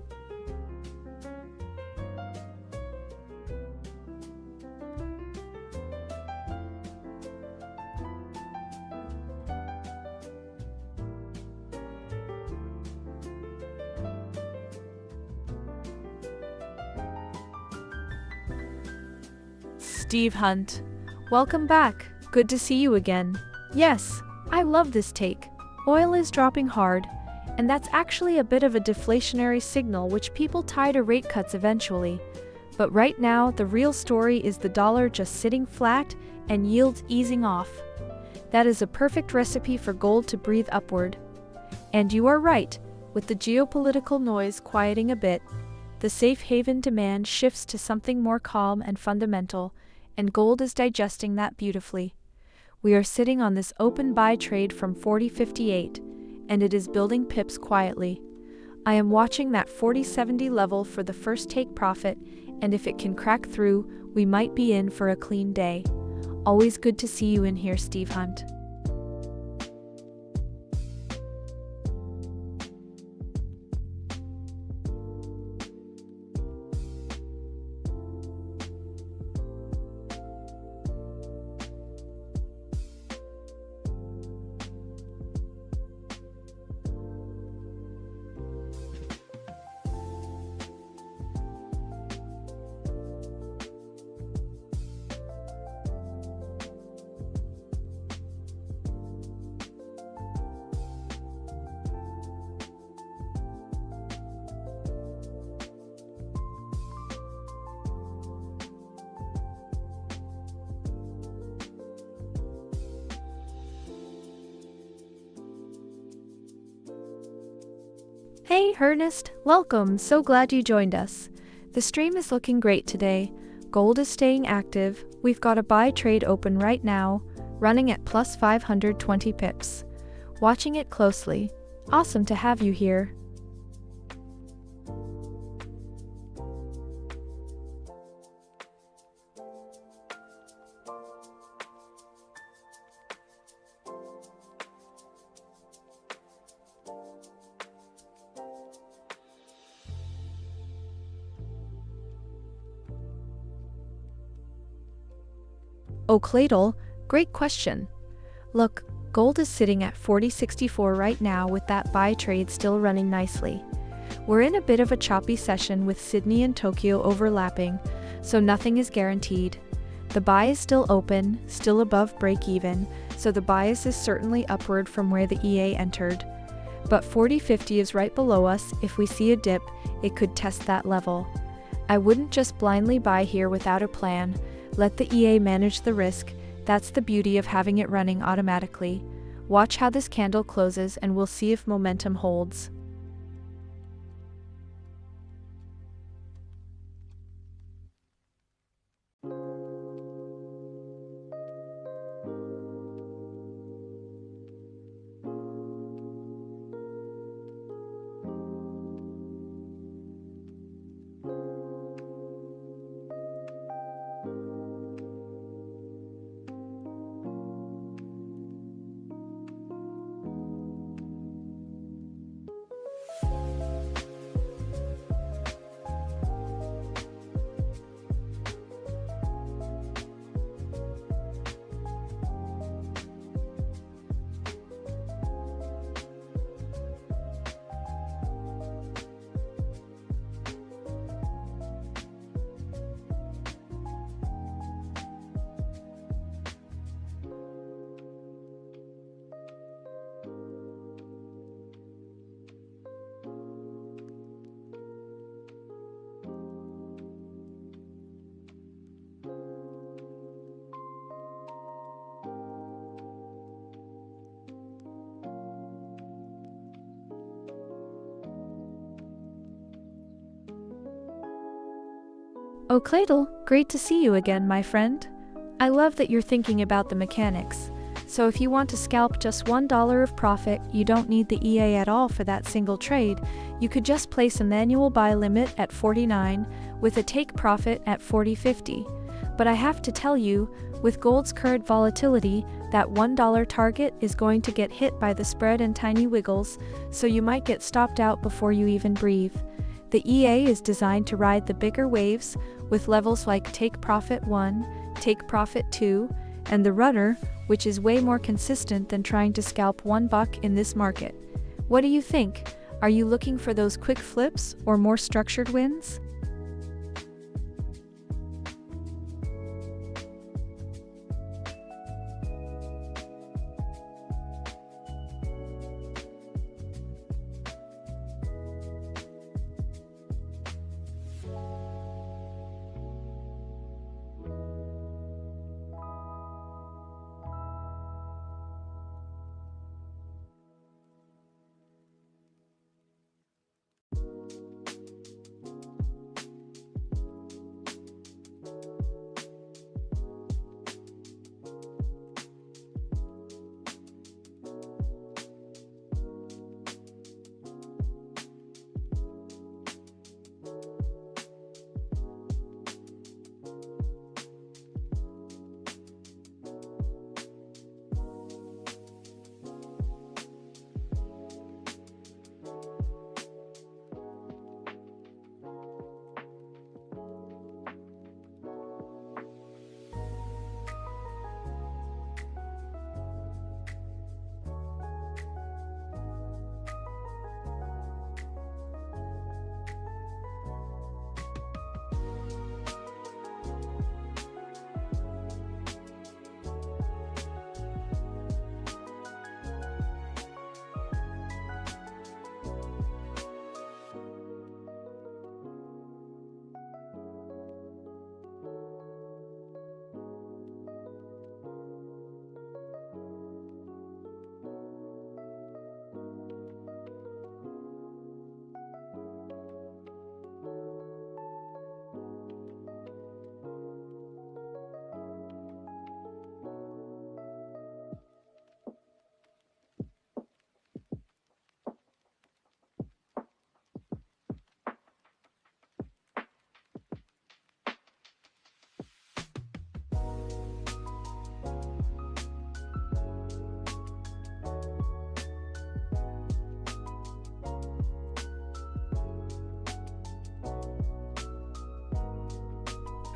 Steve Hunt, welcome back. Good to see you again. Yes, I love this take. Oil is dropping hard, and that's actually a bit of a deflationary signal which people tie to rate cuts eventually. But right now, the real story is the dollar just sitting flat and yields easing off. That is a perfect recipe for gold to breathe upward. And you are right, with the geopolitical noise quieting a bit, the safe haven demand shifts to something more calm and fundamental, and gold is digesting that beautifully. We are sitting on this open buy trade from 40.58, and it is building pips quietly. I am watching that 40.70 level for the first take profit, and if it can crack through, we might be in for a clean day. Always good to see you in here, Steve Hunt. Hey Ernest, welcome, so glad you joined us. The stream is looking great today. Gold is staying active. We've got a buy trade open right now, running at plus 520 pips. Watching it closely. Awesome to have you here. Oh, Cladle, great question. Look, gold is sitting at 40.64 right now with that buy trade still running nicely. We're in a bit of a choppy session with Sydney and Tokyo overlapping, so nothing is guaranteed. The buy is still open, still above break-even, so the bias is certainly upward from where the EA entered. But 40.50 is right below us. If we see a dip, it could test that level. I wouldn't just blindly buy here without a plan. Let the EA manage the risk. That's the beauty of having it running automatically. Watch how this candle closes and we'll see if momentum holds. Oh, Cladle, great to see you again, my friend. I love that you're thinking about the mechanics. So if you want to scalp just $1 of profit, you don't need the EA at all for that single trade. You could just place a manual buy limit at 49 with a take profit at 40.50. But I have to tell you, with gold's current volatility, that $1 target is going to get hit by the spread and tiny wiggles, so you might get stopped out before you even breathe. The EA is designed to ride the bigger waves with levels like take profit 1, take profit 2, and the rudder, which is way more consistent than trying to scalp $1 in this market. What do you think? Are you looking for those quick flips or more structured wins?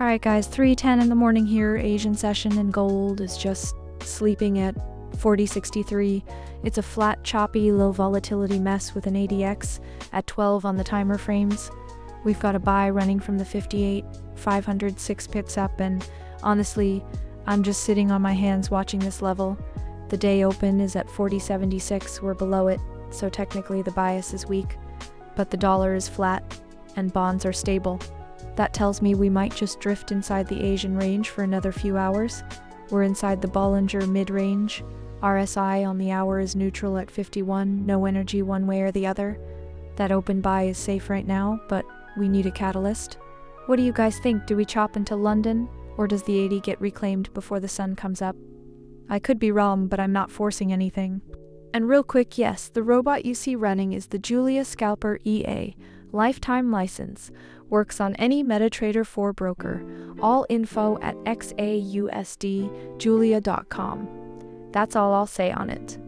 Alright guys, 3:10 in the morning here, Asian session, and gold is just sleeping at 40.63. It's a flat, choppy, low volatility mess with an ADX at 12 on the timer frames. We've got a buy running from the 58, 500, 6 pips up, and honestly, I'm just sitting on my hands watching this level. The day open is at 40.76, we're below it, so technically the bias is weak, but the dollar is flat, and bonds are stable. That tells me we might just drift inside the Asian range for another few hours. We're inside the Bollinger mid-range. RSI on the hour is neutral at 51, no energy one way or the other. That open buy is safe right now, but we need a catalyst. What do you guys think? Do we chop into London, or does the 80 get reclaimed before the sun comes up? I could be wrong, but I'm not forcing anything. And real quick, yes, the robot you see running is the Julia Scalper EA, lifetime license. Works on any MetaTrader 4 broker. All info at XAUUSD, That's all I'll say on it.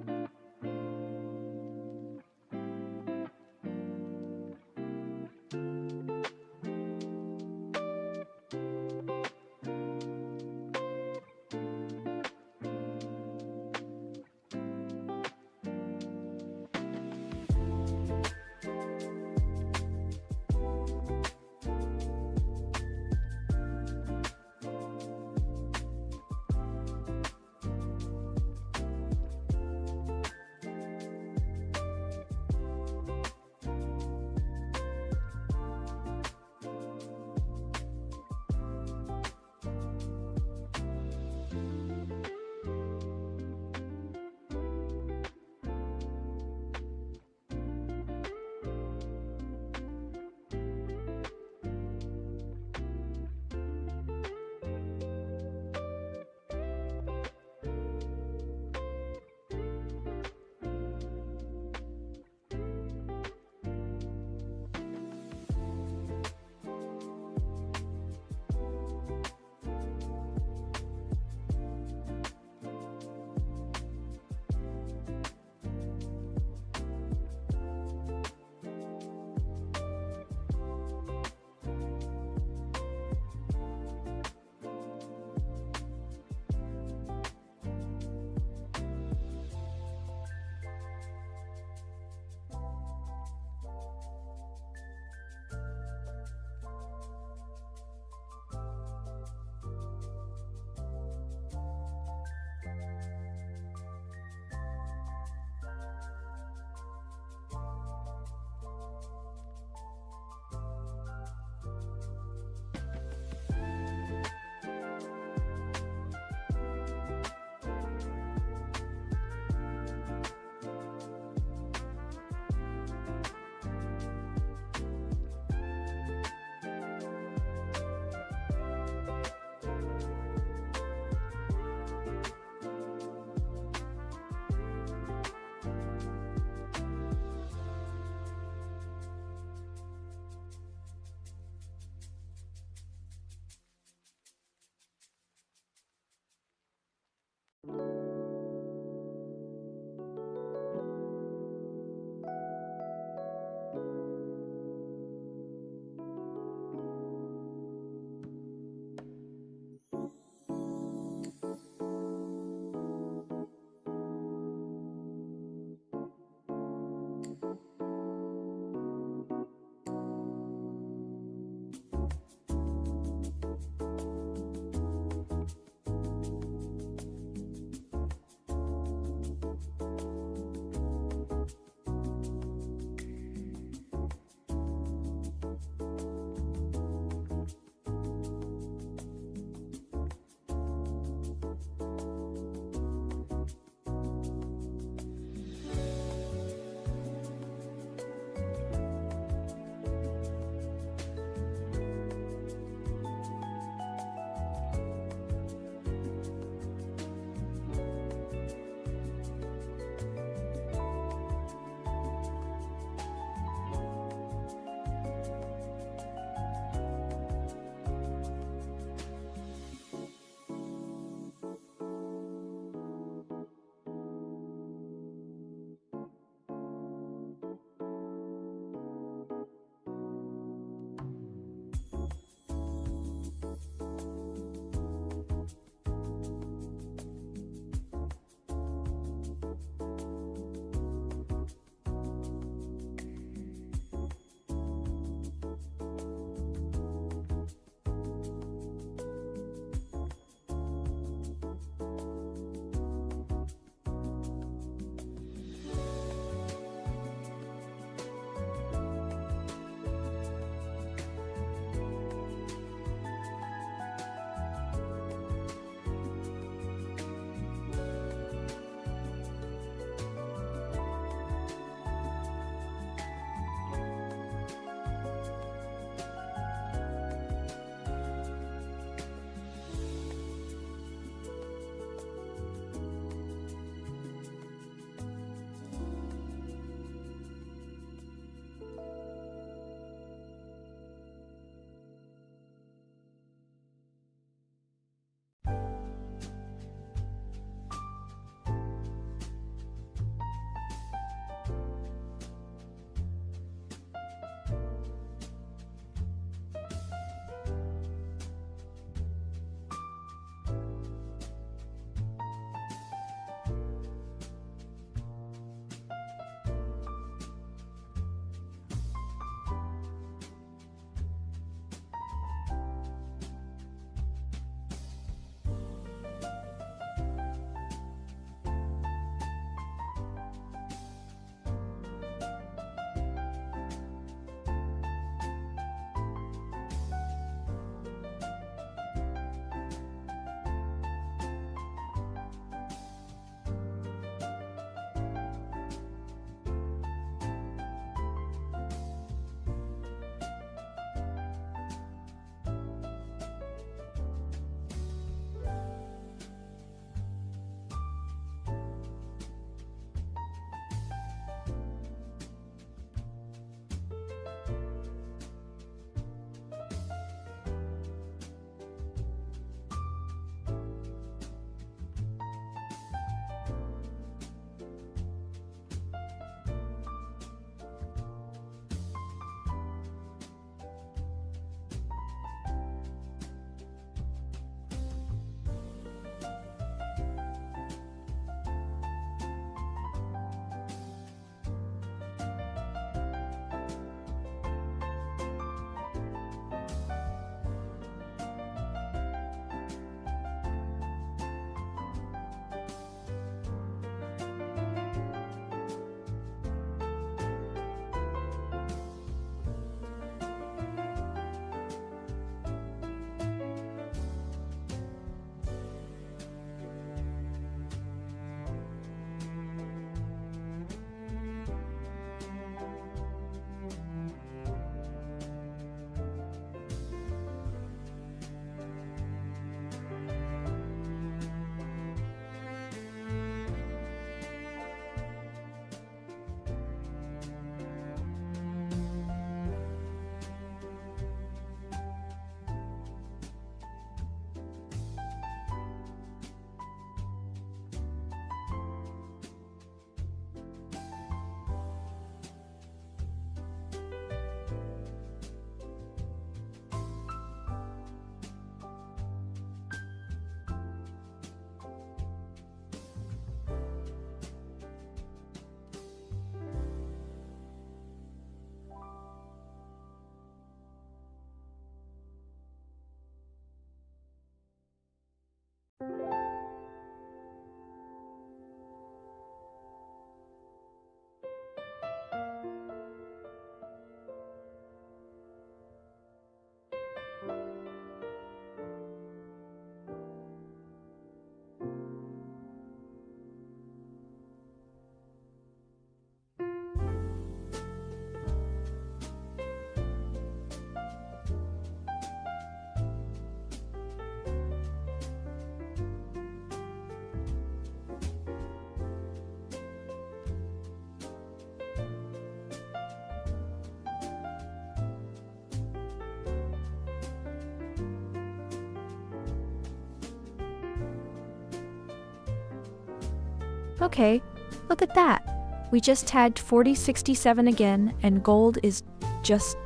Okay, look at that. We just tagged 4067 again, and gold is just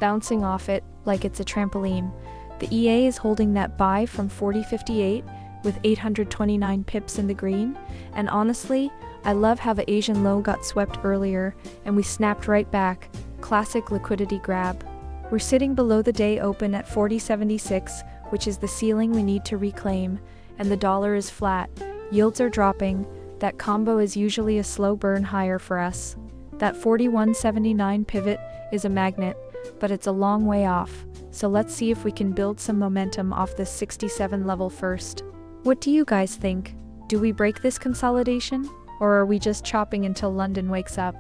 bouncing off it like it's a trampoline. The EA is holding that buy from 4058 with 829 pips in the green, and honestly, I love how the Asian low got swept earlier and we snapped right back. Classic liquidity grab. We're sitting below the day open at 4076, which is the ceiling we need to reclaim, and the dollar is flat. Yields are dropping. That combo is usually a slow burn higher for us. That 4179 pivot is a magnet, but it's a long way off, so let's see if we can build some momentum off this 67 level first. What do you guys think? Do we break this consolidation, or are we just chopping until London wakes up?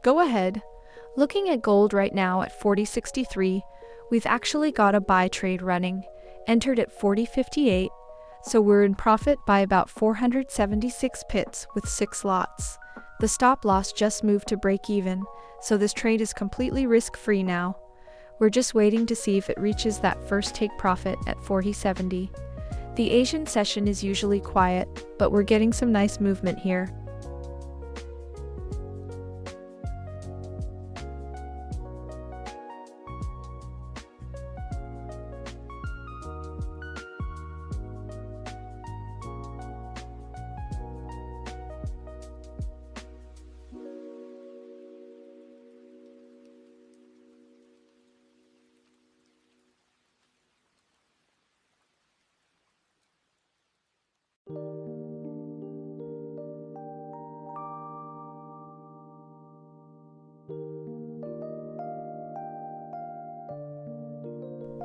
Go ahead. Looking at gold right now at 40.63, we've actually got a buy trade running, entered at 40.58, so we're in profit by about 476 pips with 6 lots. The stop loss just moved to break even, so this trade is completely risk-free now. We're just waiting to see if it reaches that first take profit at 40.70. The Asian session is usually quiet, but we're getting some nice movement here.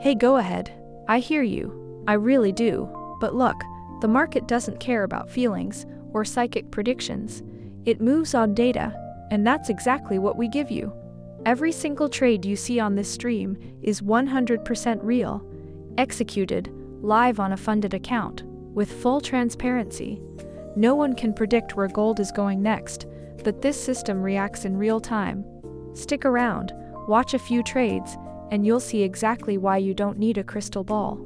Hey, go ahead. I hear you. I really do. But look, the market doesn't care about feelings or psychic predictions. It moves on data, and that's exactly what we give you. Every single trade you see on this stream is 100% real, executed, live on a funded account, with full transparency. No one can predict where gold is going next, but this system reacts in real time. Stick around, watch a few trades, and you'll see exactly why you don't need a crystal ball.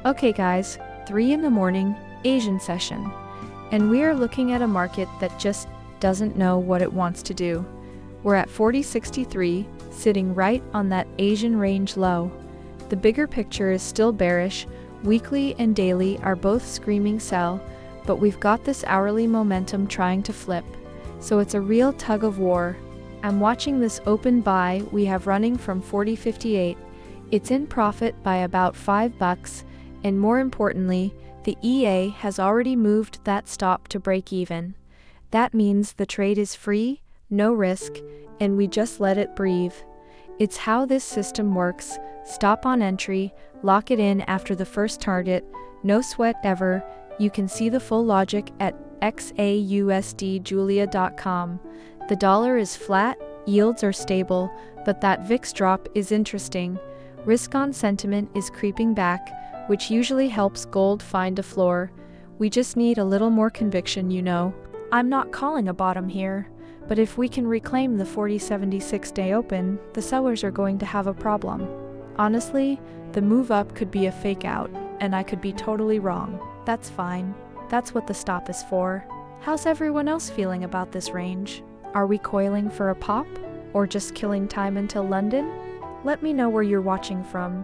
Okay guys, 3 in the morning, Asian session. And we are looking at a market that just doesn't know what it wants to do. We're at 40.63, sitting right on that Asian range low. The bigger picture is still bearish, weekly and daily are both screaming sell, but we've got this hourly momentum trying to flip. So it's a real tug of war. I'm watching this open buy we have running from 40.58. It's in profit by about $5, and more importantly, the EA has already moved that stop to break even. That means the trade is free, no risk, and we just let it breathe. It's how this system works: stop on entry, lock it in after the first target, no sweat ever. You can see the full logic at XAUUSD The dollar is flat, yields are stable, but that VIX drop is interesting. Risk-on sentiment is creeping back, which usually helps gold find a floor. We just need a little more conviction, you know. I'm not calling a bottom here, but if we can reclaim the 40.76 day open, the sellers are going to have a problem. Honestly, the move up could be a fake out, and I could be totally wrong. That's fine. That's what the stop is for. How's everyone else feeling about this range? Are we coiling for a pop? Or just killing time until London? Let me know where you're watching from.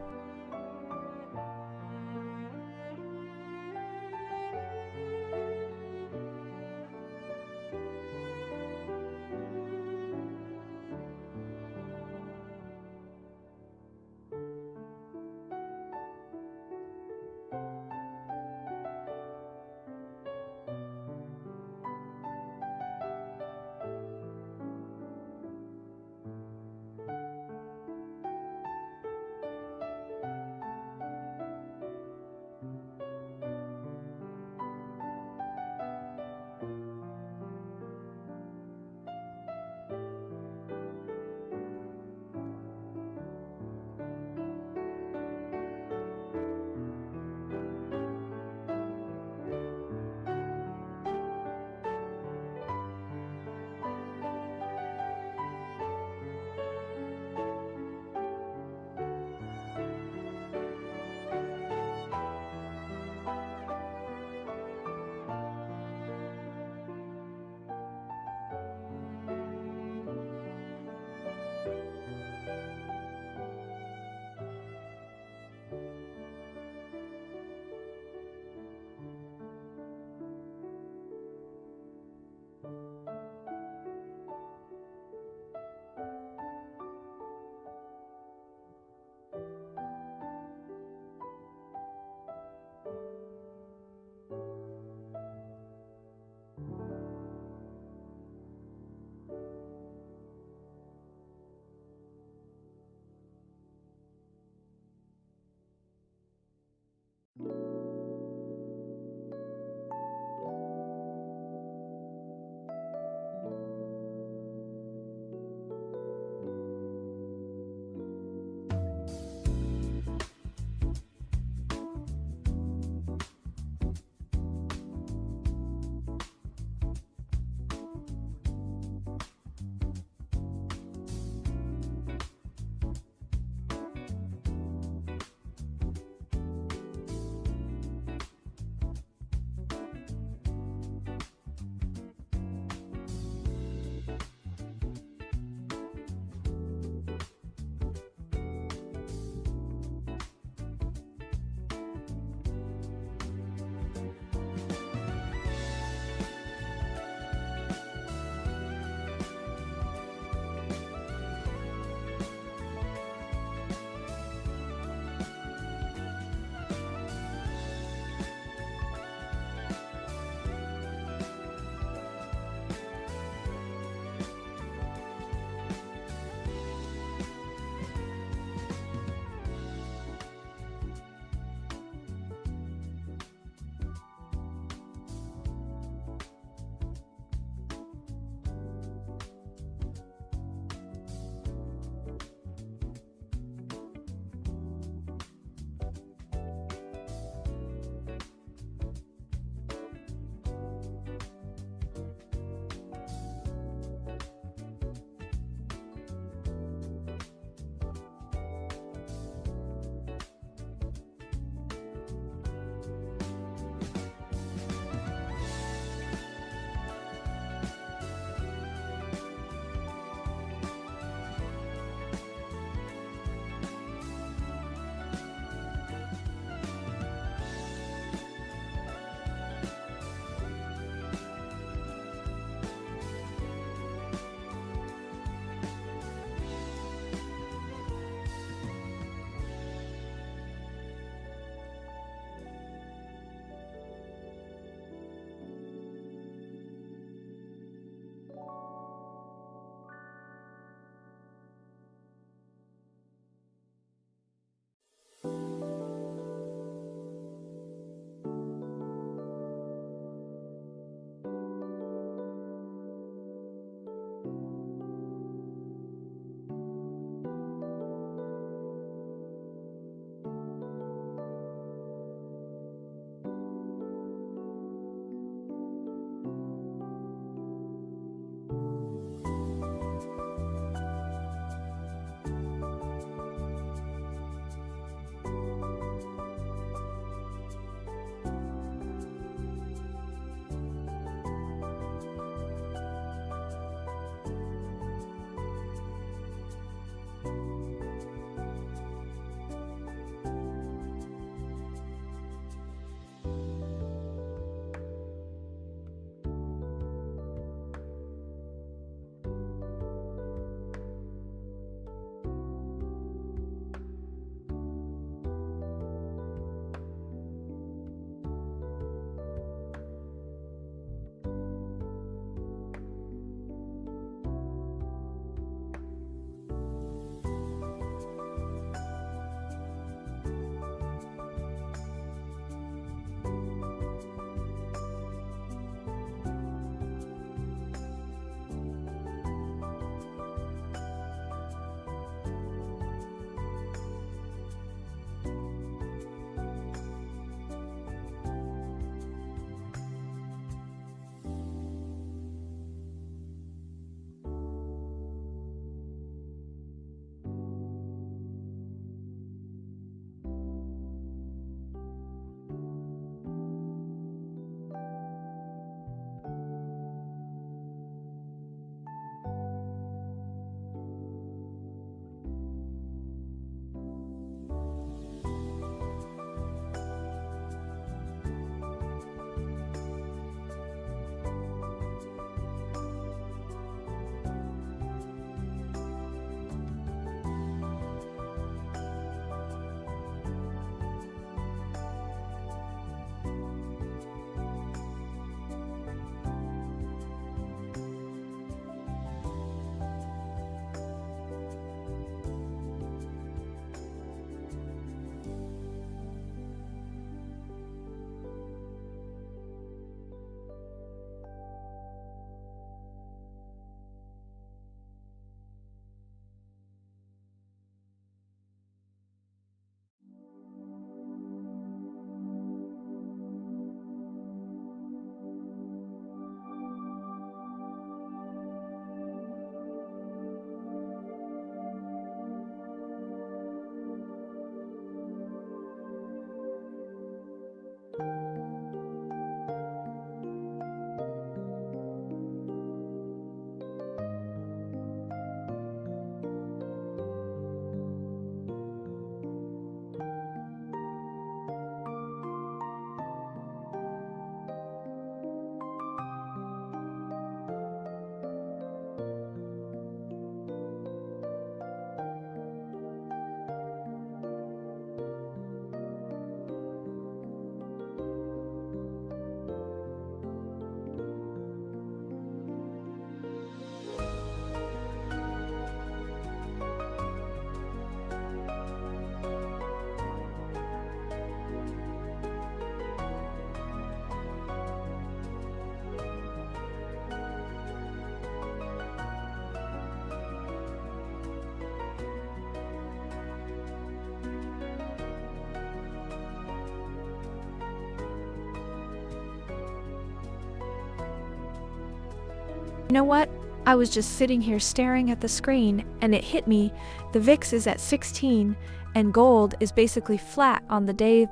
You know what? I was just sitting here staring at the screen and it hit me. The VIX is at 16 and gold is basically flat on the day.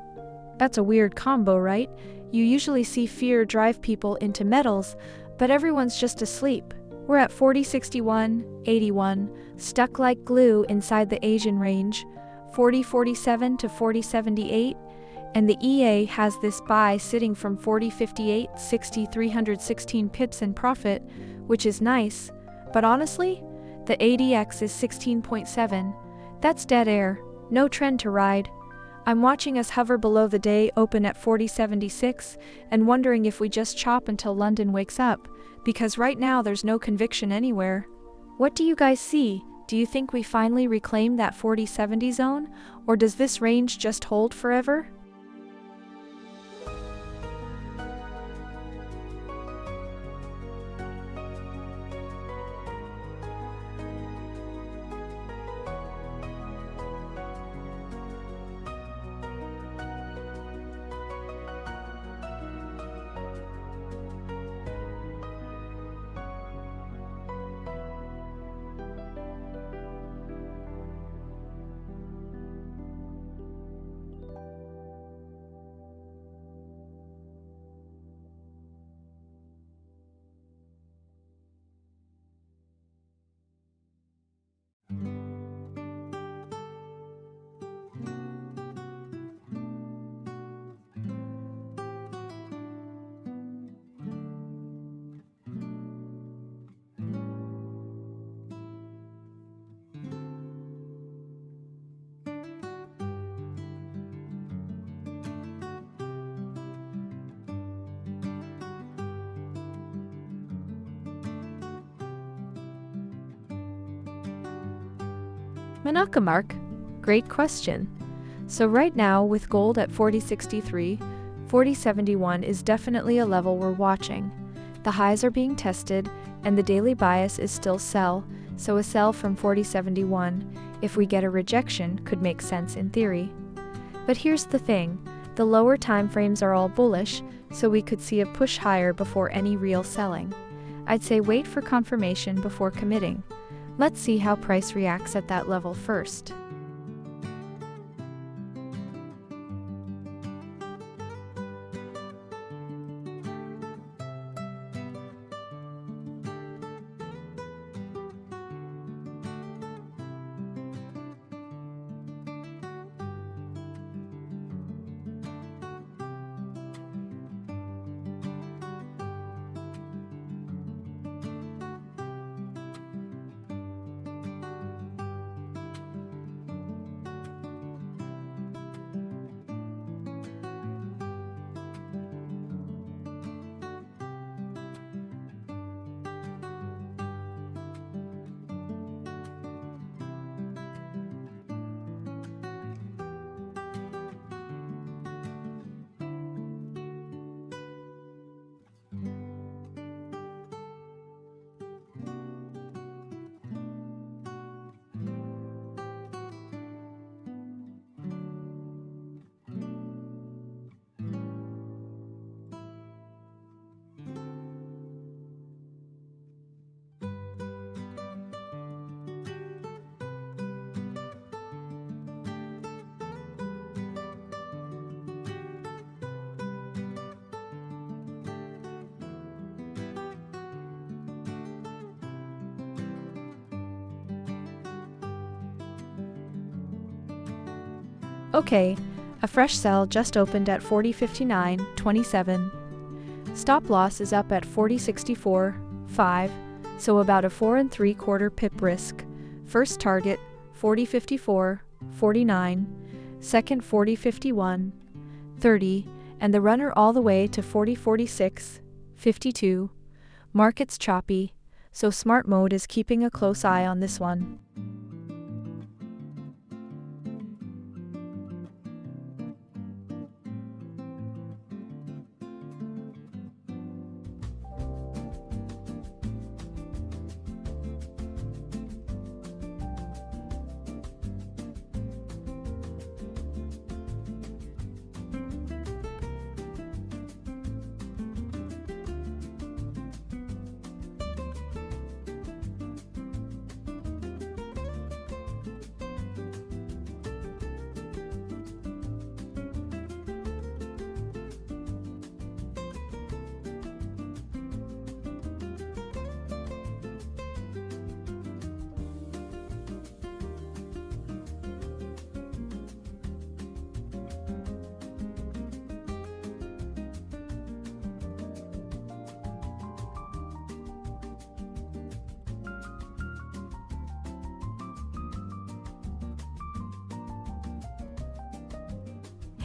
That's a weird combo, right? You usually see fear drive people into metals, but everyone's just asleep. We're at 40.61, 81, stuck like glue inside the Asian range, 40.47 to 40.78, and the EA has this buy sitting from 40.58, 60, 316 pips in profit, which is nice, but honestly, the ADX is 16.7. That's dead air, no trend to ride. I'm watching us hover below the day open at 40.76 and wondering if we just chop until London wakes up, because right now there's no conviction anywhere. What do you guys see? Do you think we finally reclaim that 40.70 zone, or does this range just hold forever? Manaka Mark, great question. So right now with gold at 40.63, 40.71 is definitely a level we're watching. The highs are being tested and the daily bias is still sell, so a sell from 40.71, if we get a rejection, could make sense in theory. But here's the thing, the lower time frames are all bullish, so we could see a push higher before any real selling. I'd say wait for confirmation before committing. Let's see how price reacts at that level first. Okay, a fresh sell just opened at 40.59.27. Stop loss is up at 40.64.5, so about a 4 3/4 pip risk. First target 40.54.49, second 40.51.30, and the runner all the way to 40.46.52. Market's choppy, so smart mode is keeping a close eye on this one.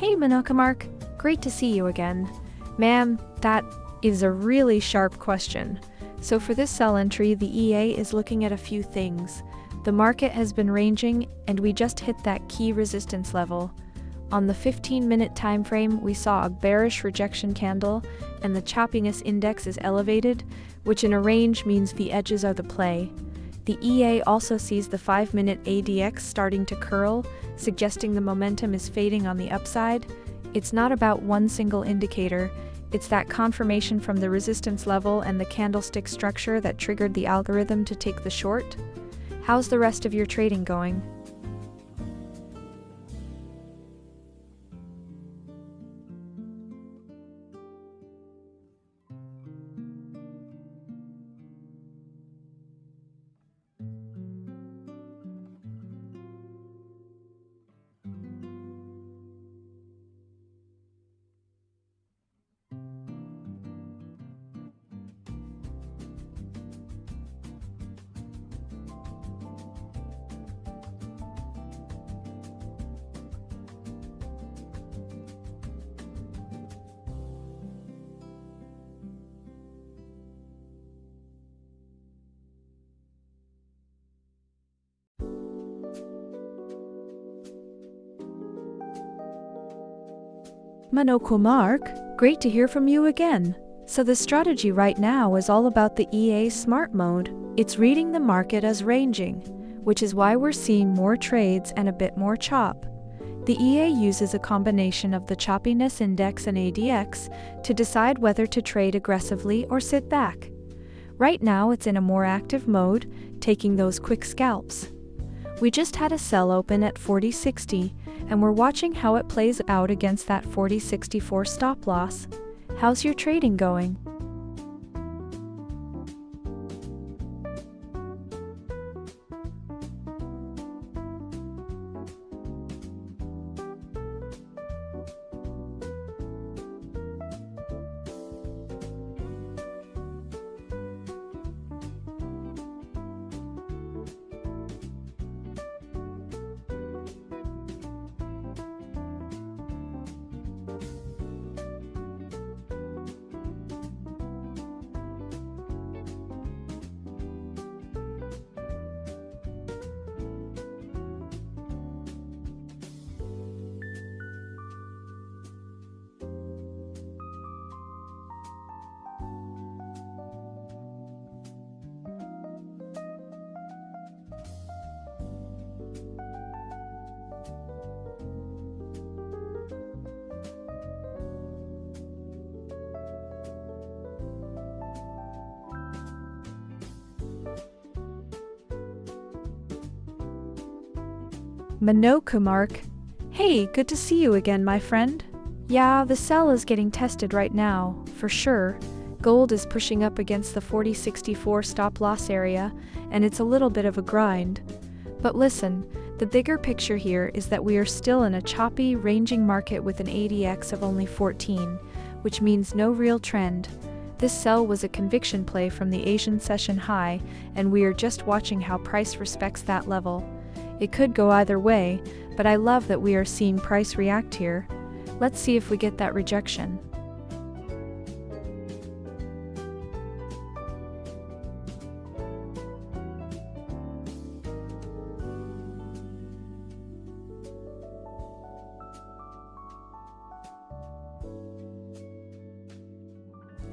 Hey Minokamark, great to see you again. Ma'am, that is a really sharp question. So for this sell entry, the EA is looking at a few things. The market has been ranging, and we just hit that key resistance level. On the 15-minute time frame, we saw a bearish rejection candle, and the choppiness index is elevated, which in a range means the edges are the play. The EA also sees the 5-minute ADX starting to curl, suggesting the momentum is fading on the upside. It's not about one single indicator, it's that confirmation from the resistance level and the candlestick structure that triggered the algorithm to take the short. How's the rest of your trading going? Manokumark, great to hear from you again. So the strategy right now is all about the EA Smart Mode. It's reading the market as ranging, which is why we're seeing more trades and a bit more chop. The EA uses a combination of the choppiness index and ADX to decide whether to trade aggressively or sit back. Right now it's in a more active mode, taking those quick scalps. We just had a sell open at 40.60, and we're watching how it plays out against that 40.64 stop loss. How's your trading going? Manokumark, hey, good to see you again, my friend. Yeah, the sell is getting tested right now, for sure. Gold is pushing up against the 40.64 stop loss area, and it's a little bit of a grind. But listen, the bigger picture here is that we are still in a choppy, ranging market with an ADX of only 14, which means no real trend. This sell was a conviction play from the Asian session high, and we are just watching how price respects that level. It could go either way, but I love that we are seeing price react here. Let's see if we get that rejection.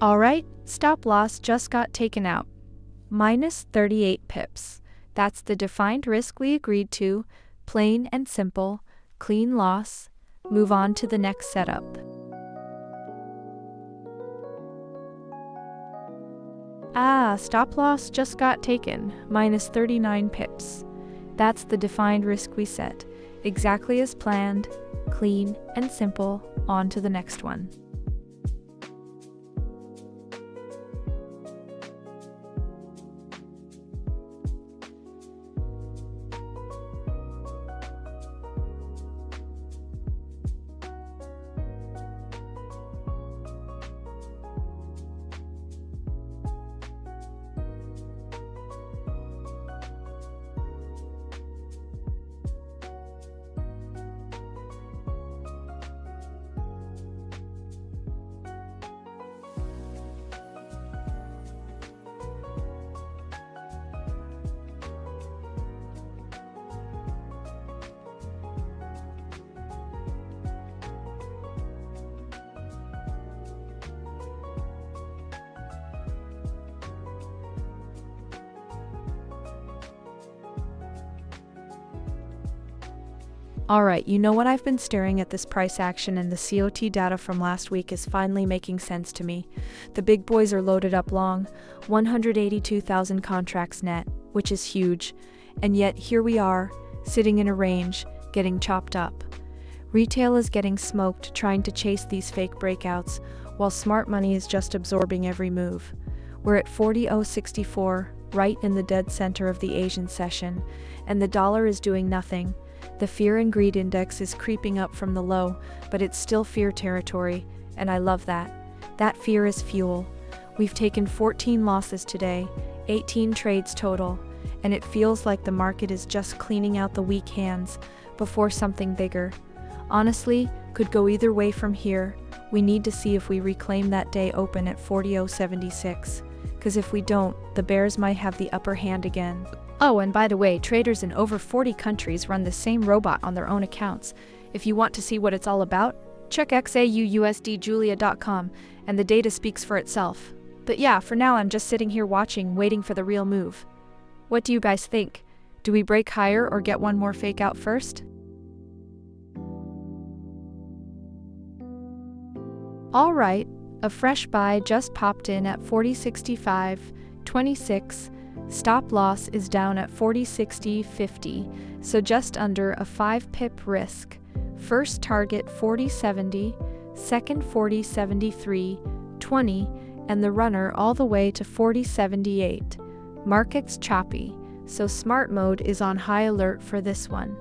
Alright, stop loss just got taken out. Minus 38 pips. That's the defined risk we agreed to, plain and simple, clean loss. Move on to the next setup. Stop loss just got taken, minus 39 pips. That's the defined risk we set, exactly as planned, clean and simple. On to the next one. Alright, you know what, I've been staring at this price action and the COT data from last week is finally making sense to me. The big boys are loaded up long, 182,000 contracts net, which is huge. And yet here we are, sitting in a range, getting chopped up. Retail is getting smoked trying to chase these fake breakouts, while smart money is just absorbing every move. We're at 40.064, right in the dead center of the Asian session, and the dollar is doing nothing. The fear and greed index is creeping up from the low, but it's still fear territory, and I love that. That fear is fuel. We've taken 14 losses today, 18 trades total, and it feels like the market is just cleaning out the weak hands before something bigger. Honestly, could go either way from here. We need to see if we reclaim that day open at 40.076, because if we don't, the bears might have the upper hand again. Oh, and by the way, traders in over 40 countries run the same robot on their own accounts. If you want to see what it's all about, check XAUUSD and the data speaks for itself. But yeah, for now I'm just sitting here watching, waiting for the real move. What do you guys think? Do we break higher or get one more fake out first? Alright, a fresh buy just popped in at 40.65.26. Stop loss is down at 40.60.50, so just under a 5 pip risk. First target 40.70, second 40.73.20, and the runner all the way to 40.78. Market's choppy, so smart mode is on high alert for this one.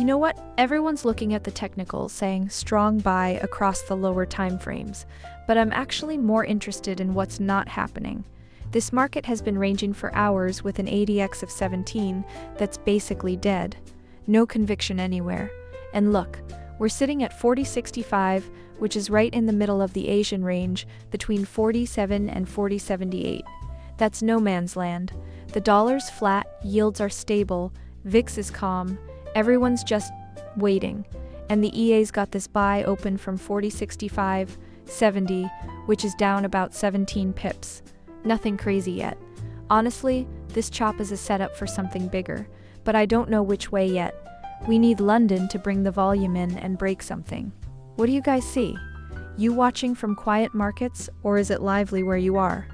You know what? Everyone's looking at the technicals saying strong buy across the lower time frames, but I'm actually more interested in what's not happening. This market has been ranging for hours with an ADX of 17 that's basically dead. No conviction anywhere. And look, we're sitting at 4065, which is right in the middle of the Asian range between 47 and 4078. That's no man's land. The dollar's flat, yields are stable, VIX is calm, everyone's just waiting. And the EA's got this buy open from 4065.70, which is down about 17 pips. Nothing crazy yet. Honestly, this chop is a setup for something bigger, but I don't know which way yet. We need London to bring the volume in and break something. What do you guys see? You watching from quiet markets, or is it lively where you are?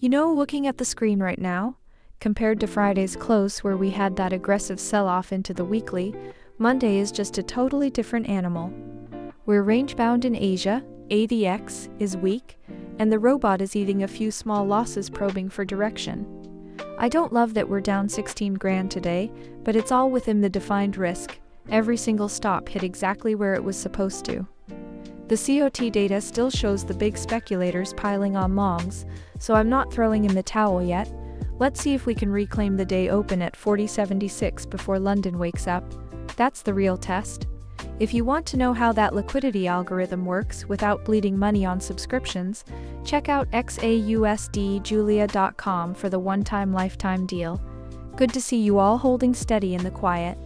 Looking at the screen right now, compared to Friday's close where we had that aggressive sell-off into the weekly, Monday is just a totally different animal. We're range-bound in Asia, ADX is weak, and the robot is eating a few small losses probing for direction. I don't love that we're down 16 grand today, but it's all within the defined risk. Every single stop hit exactly where it was supposed to. The COT data still shows the big speculators piling on longs, so I'm not throwing in the towel yet. Let's see if we can reclaim the day open at 40.76 before London wakes up. That's the real test. If you want to know how that liquidity algorithm works without bleeding money on subscriptions, check out XAUUSDjulia.com for the one-time lifetime deal. Good to see you all holding steady in the quiet.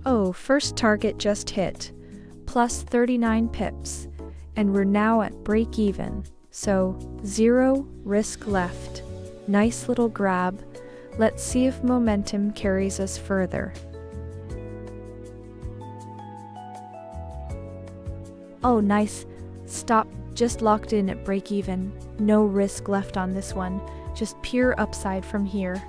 Oh, first target just hit, plus 39 pips, and we're now at break even, so 0 risk left. Nice little grab. Let's see if momentum carries us further. Oh, nice. Stop, just locked in at break even. No risk left on this one, just pure upside from here.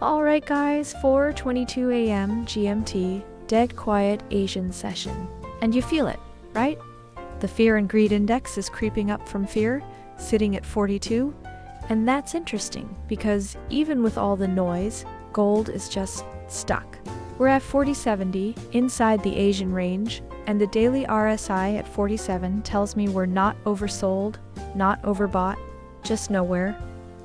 Alright guys, 4:22 a.m. GMT, dead quiet Asian session. And you feel it, right? The fear and greed index is creeping up from fear, sitting at 42. And that's interesting because even with all the noise, gold is just stuck. We're at 4070 inside the Asian range, and the daily RSI at 47 tells me we're not oversold, not overbought, just nowhere.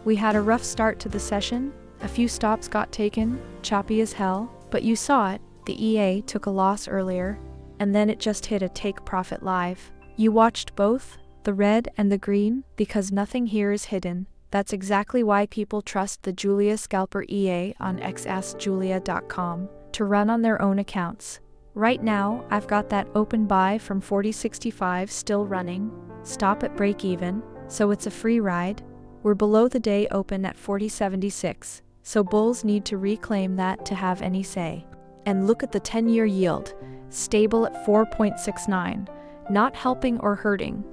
We had a rough start to the session. A few stops got taken, choppy as hell, but you saw it. The EA took a loss earlier, and then it just hit a take profit live. You watched both, the red and the green, because nothing here is hidden. That's exactly why people trust the Julia Scalper EA on XAUUSD to run on their own accounts. Right now, I've got that open buy from 4065 still running, stop at break even, so it's a free ride. We're below the day open at 4076. So bulls need to reclaim that to have any say. And look at the 10-year yield, stable at 4.69, not helping or hurting.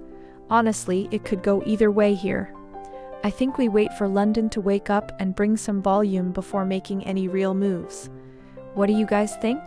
Honestly, it could go either way here. I think we wait for London to wake up and bring some volume before making any real moves. What do you guys think?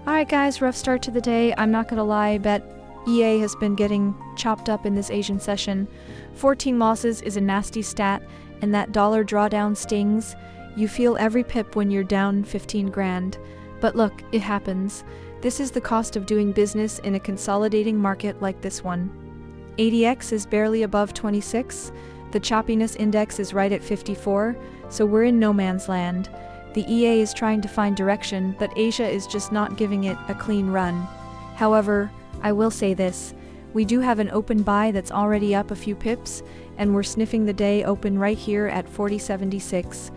Alright guys, rough start to the day. I'm not gonna lie, I bet EA has been getting chopped up in this Asian session. 14 losses is a nasty stat, and that dollar drawdown stings. You feel every pip when you're down 15 grand. But look, it happens. This is the cost of doing business in a consolidating market like this one. ADX is barely above 26, the choppiness index is right at 54, so we're in no man's land. The EA is trying to find direction, but Asia is just not giving it a clean run. However, I will say this, we do have an open buy that's already up a few pips, and we're sniffing the day open right here at 40.76.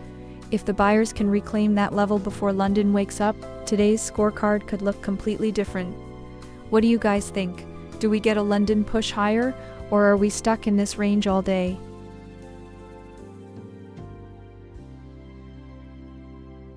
If the buyers can reclaim that level before London wakes up, today's scorecard could look completely different. What do you guys think? Do we get a London push higher, or are we stuck in this range all day?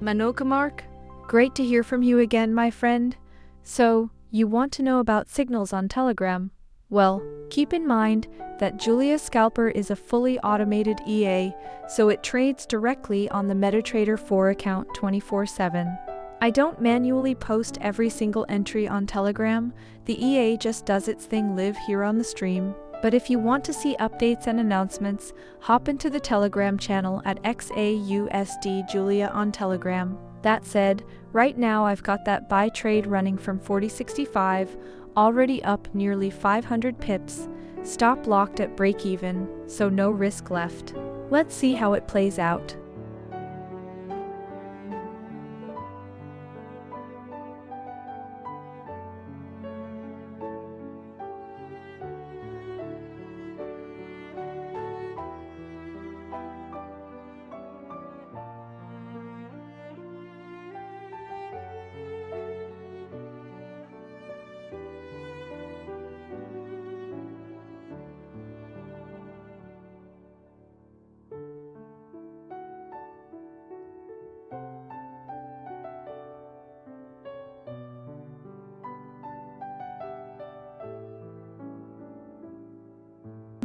Manokamark, great to hear from you again, my friend. So, you want to know about signals on Telegram? Well, keep in mind that Julia Scalper is a fully automated EA, so it trades directly on the MetaTrader 4 account 24/7. I don't manually post every single entry on Telegram, the EA just does its thing live here on the stream. But if you want to see updates and announcements, hop into the Telegram channel at XAUUSD Julia on Telegram. That said, right now I've got that buy trade running from 40.65, already up nearly 500 pips, stop locked at break even, so no risk left. Let's see how it plays out.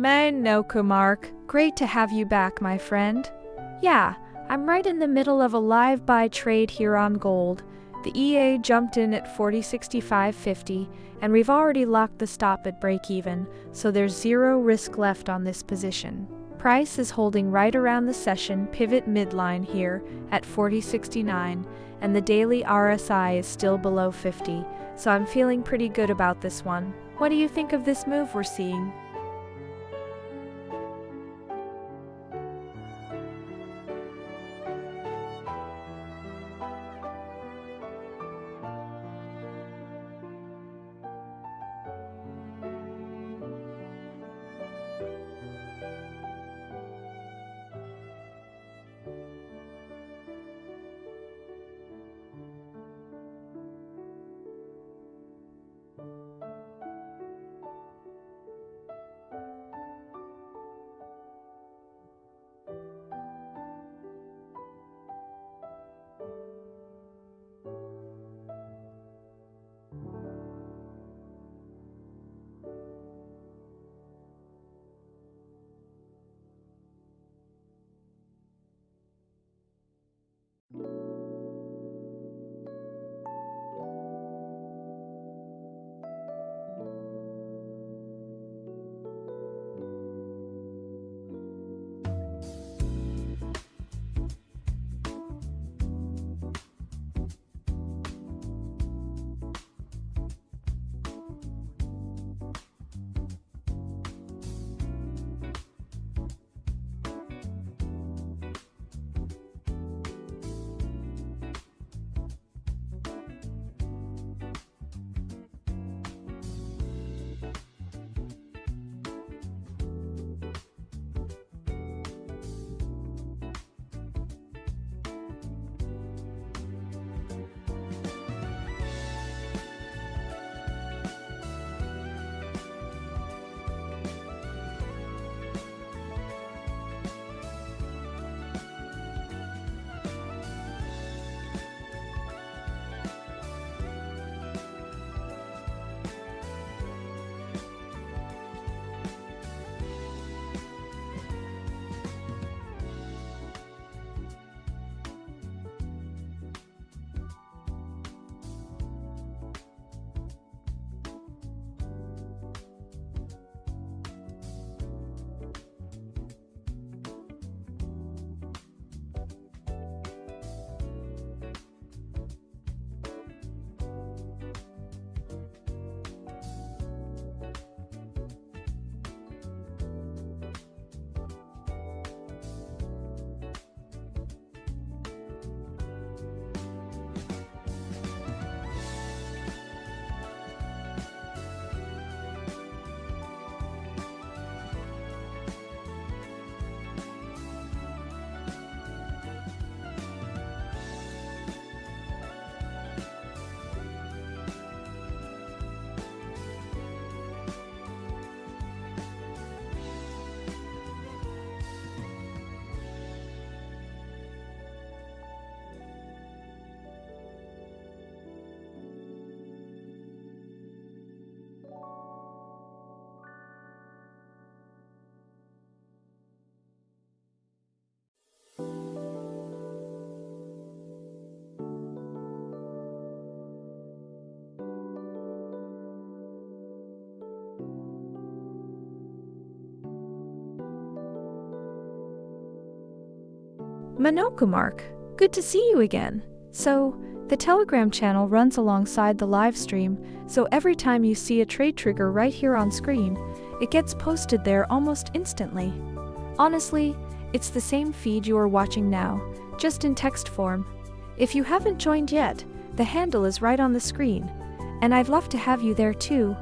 Manokamark, great to have you back, my friend. Yeah, I'm right in the middle of a live buy trade here on gold. The EA jumped in at 40.65.50, and we've already locked the stop at break even, so there's zero risk left on this position. Price is holding right around the session pivot midline here at 40.69, and the daily RSI is still below 50, so I'm feeling pretty good about this one. What do you think of this move we're seeing? Manoka Mark, good to see you again. So, the Telegram channel runs alongside the live stream, so every time you see a trade trigger right here on screen, it gets posted there almost instantly. Honestly, it's the same feed you are watching now, just in text form. If you haven't joined yet, the handle is right on the screen, and I'd love to have you there too.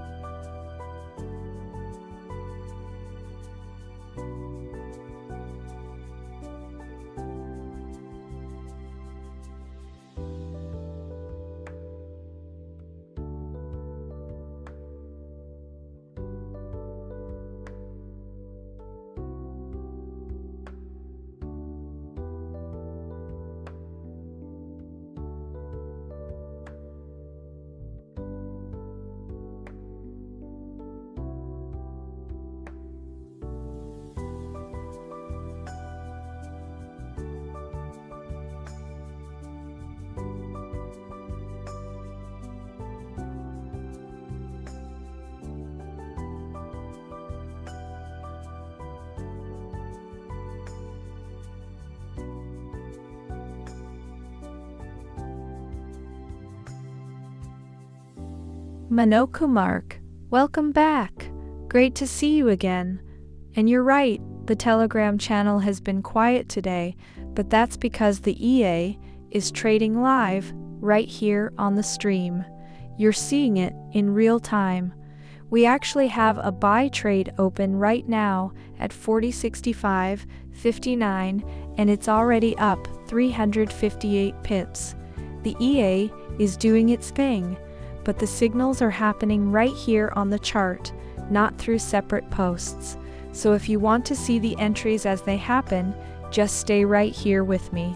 Manoka Mark, welcome back. Great to see you again. And you're right, the Telegram channel has been quiet today, but that's because the EA is trading live right here on the stream. You're seeing it in real time. We actually have a buy trade open right now at 40.65.59, and it's already up 358 pips. The EA is doing its thing, but the signals are happening right here on the chart, not through separate posts. So if you want to see the entries as they happen, just stay right here with me.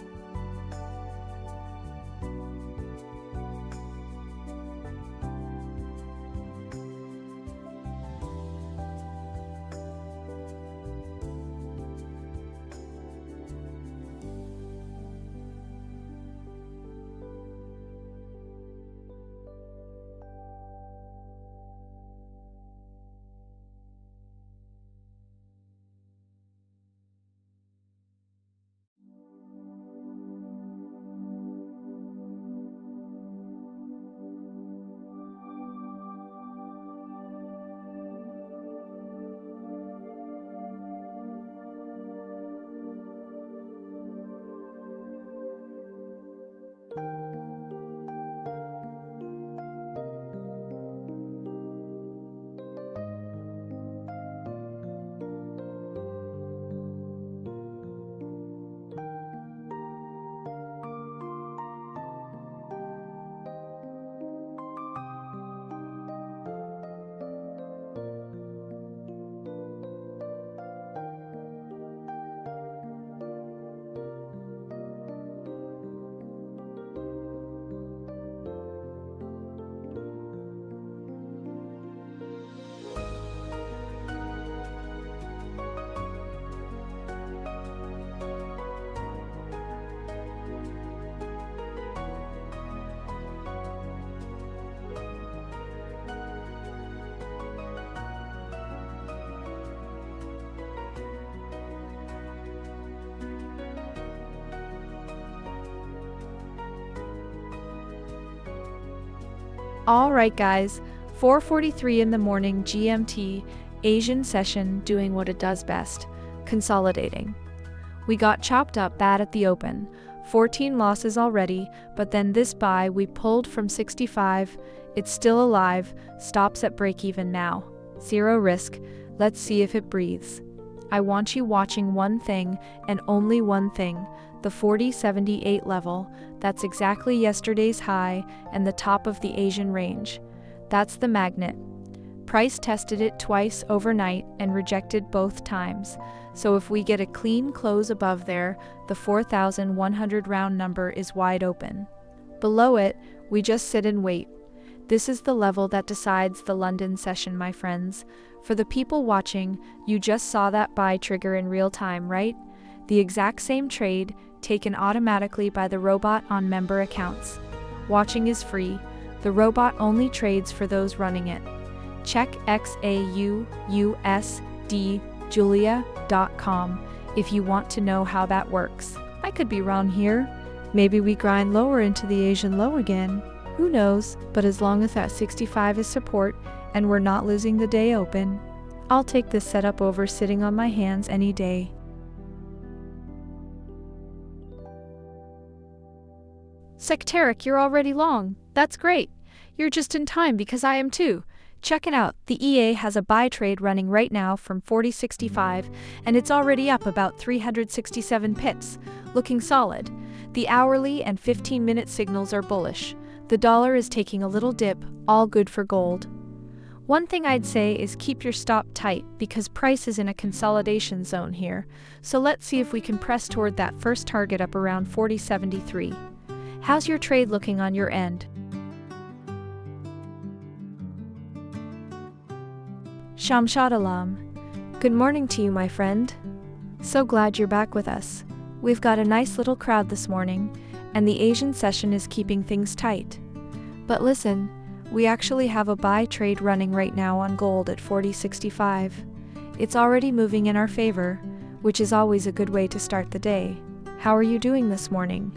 Alright guys, 4:43 in the morning GMT, Asian session doing what it does best, consolidating. We got chopped up bad at the open, 14 losses already, but then this buy we pulled from 65, it's still alive, stops at break even now. Zero risk, let's see if it breathes. I want you watching one thing and only one thing, the 40.78 level. That's exactly yesterday's high and the top of the Asian range. That's the magnet. Price tested it twice overnight and rejected both times. So if we get a clean close above there, the 4,100 round number is wide open. Below it, we just sit and wait. This is the level that decides the London session, my friends. For the people watching, you just saw that buy trigger in real time, right? The exact same trade, taken automatically by the robot on member accounts. Watching is free. The robot only trades for those running it. Check XAUUSD Julia.com if you want to know how that works. I could be wrong here. Maybe we grind lower into the Asian low again. Who knows, but as long as that 65 is support and we're not losing the day open, I'll take this setup over sitting on my hands any day. Sectaric, you're already long. That's great. You're just in time because I am too. Check it out, the EA has a buy trade running right now from 40.65 and it's already up about 367 pips, looking solid. The hourly and 15-minute signals are bullish. The dollar is taking a little dip, all good for gold. One thing I'd say is keep your stop tight because price is in a consolidation zone here, so let's see if we can press toward that first target up around 40.73. How's your trade looking on your end? Shamshad Alam. Good morning to you, my friend. So glad you're back with us. We've got a nice little crowd this morning, and the Asian session is keeping things tight. But listen, we actually have a buy trade running right now on gold at 40.65. It's already moving in our favor, which is always a good way to start the day. How are you doing this morning?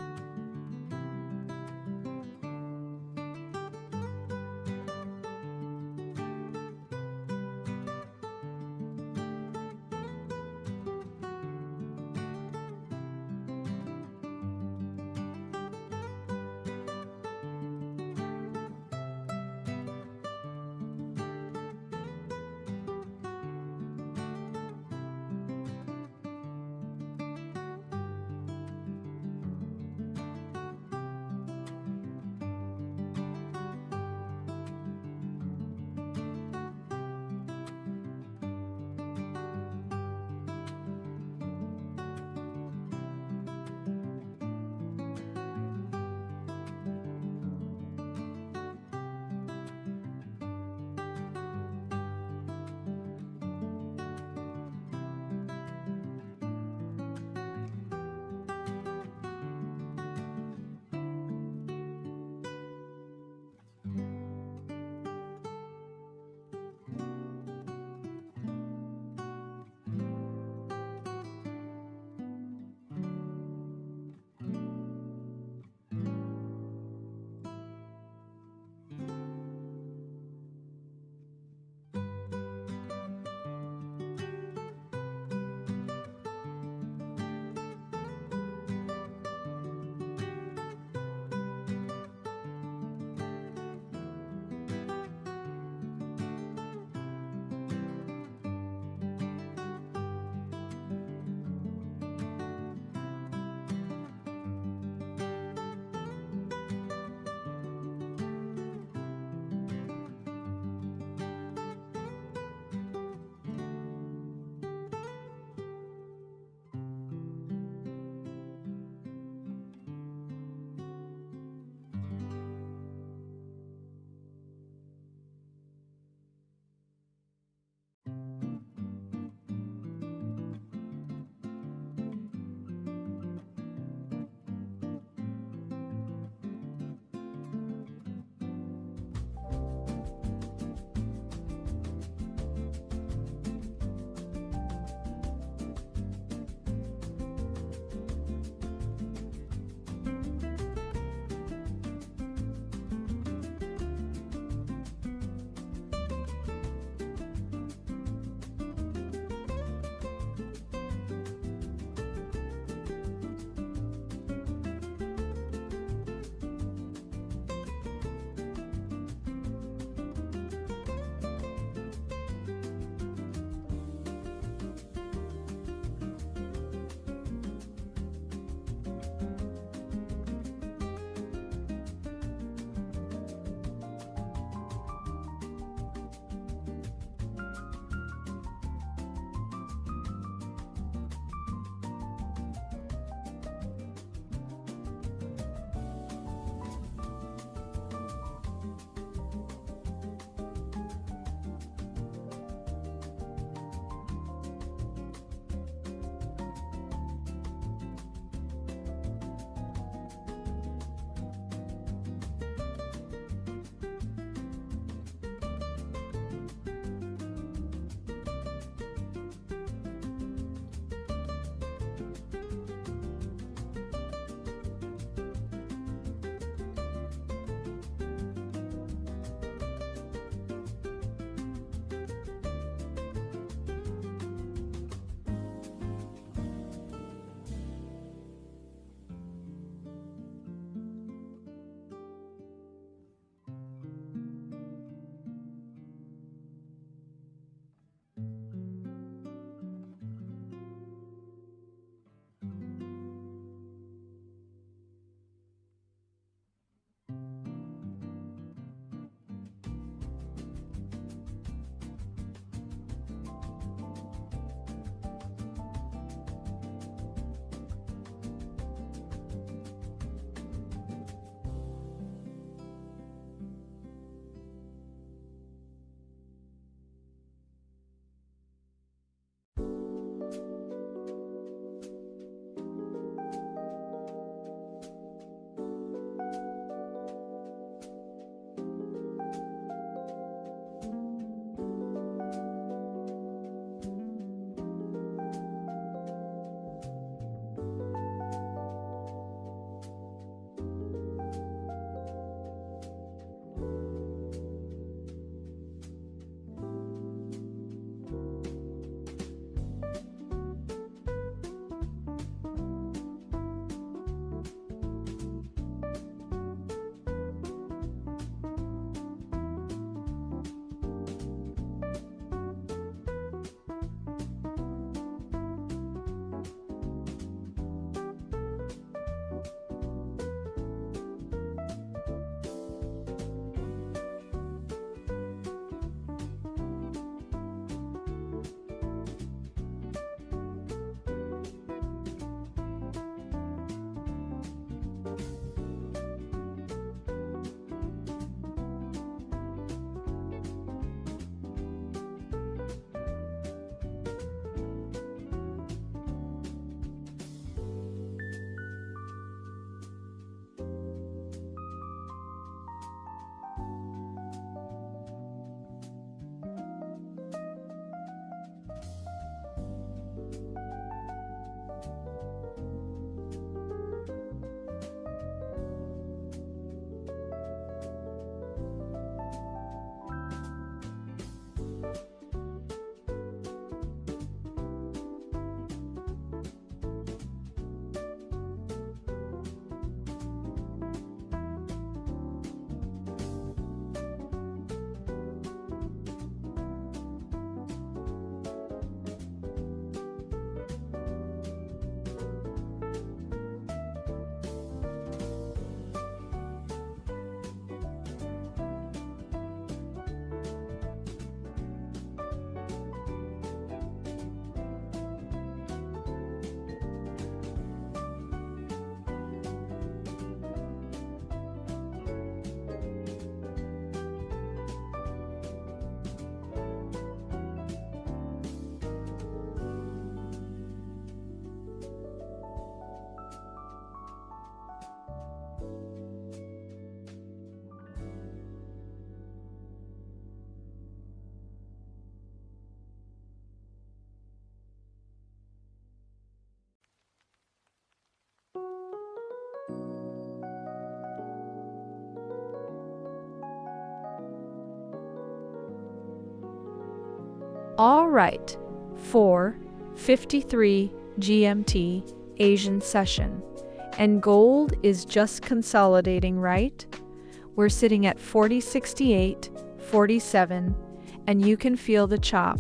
All right, 4:53 GMT Asian session. And gold is just consolidating, right? We're sitting at 40.68, 47, and you can feel the chop.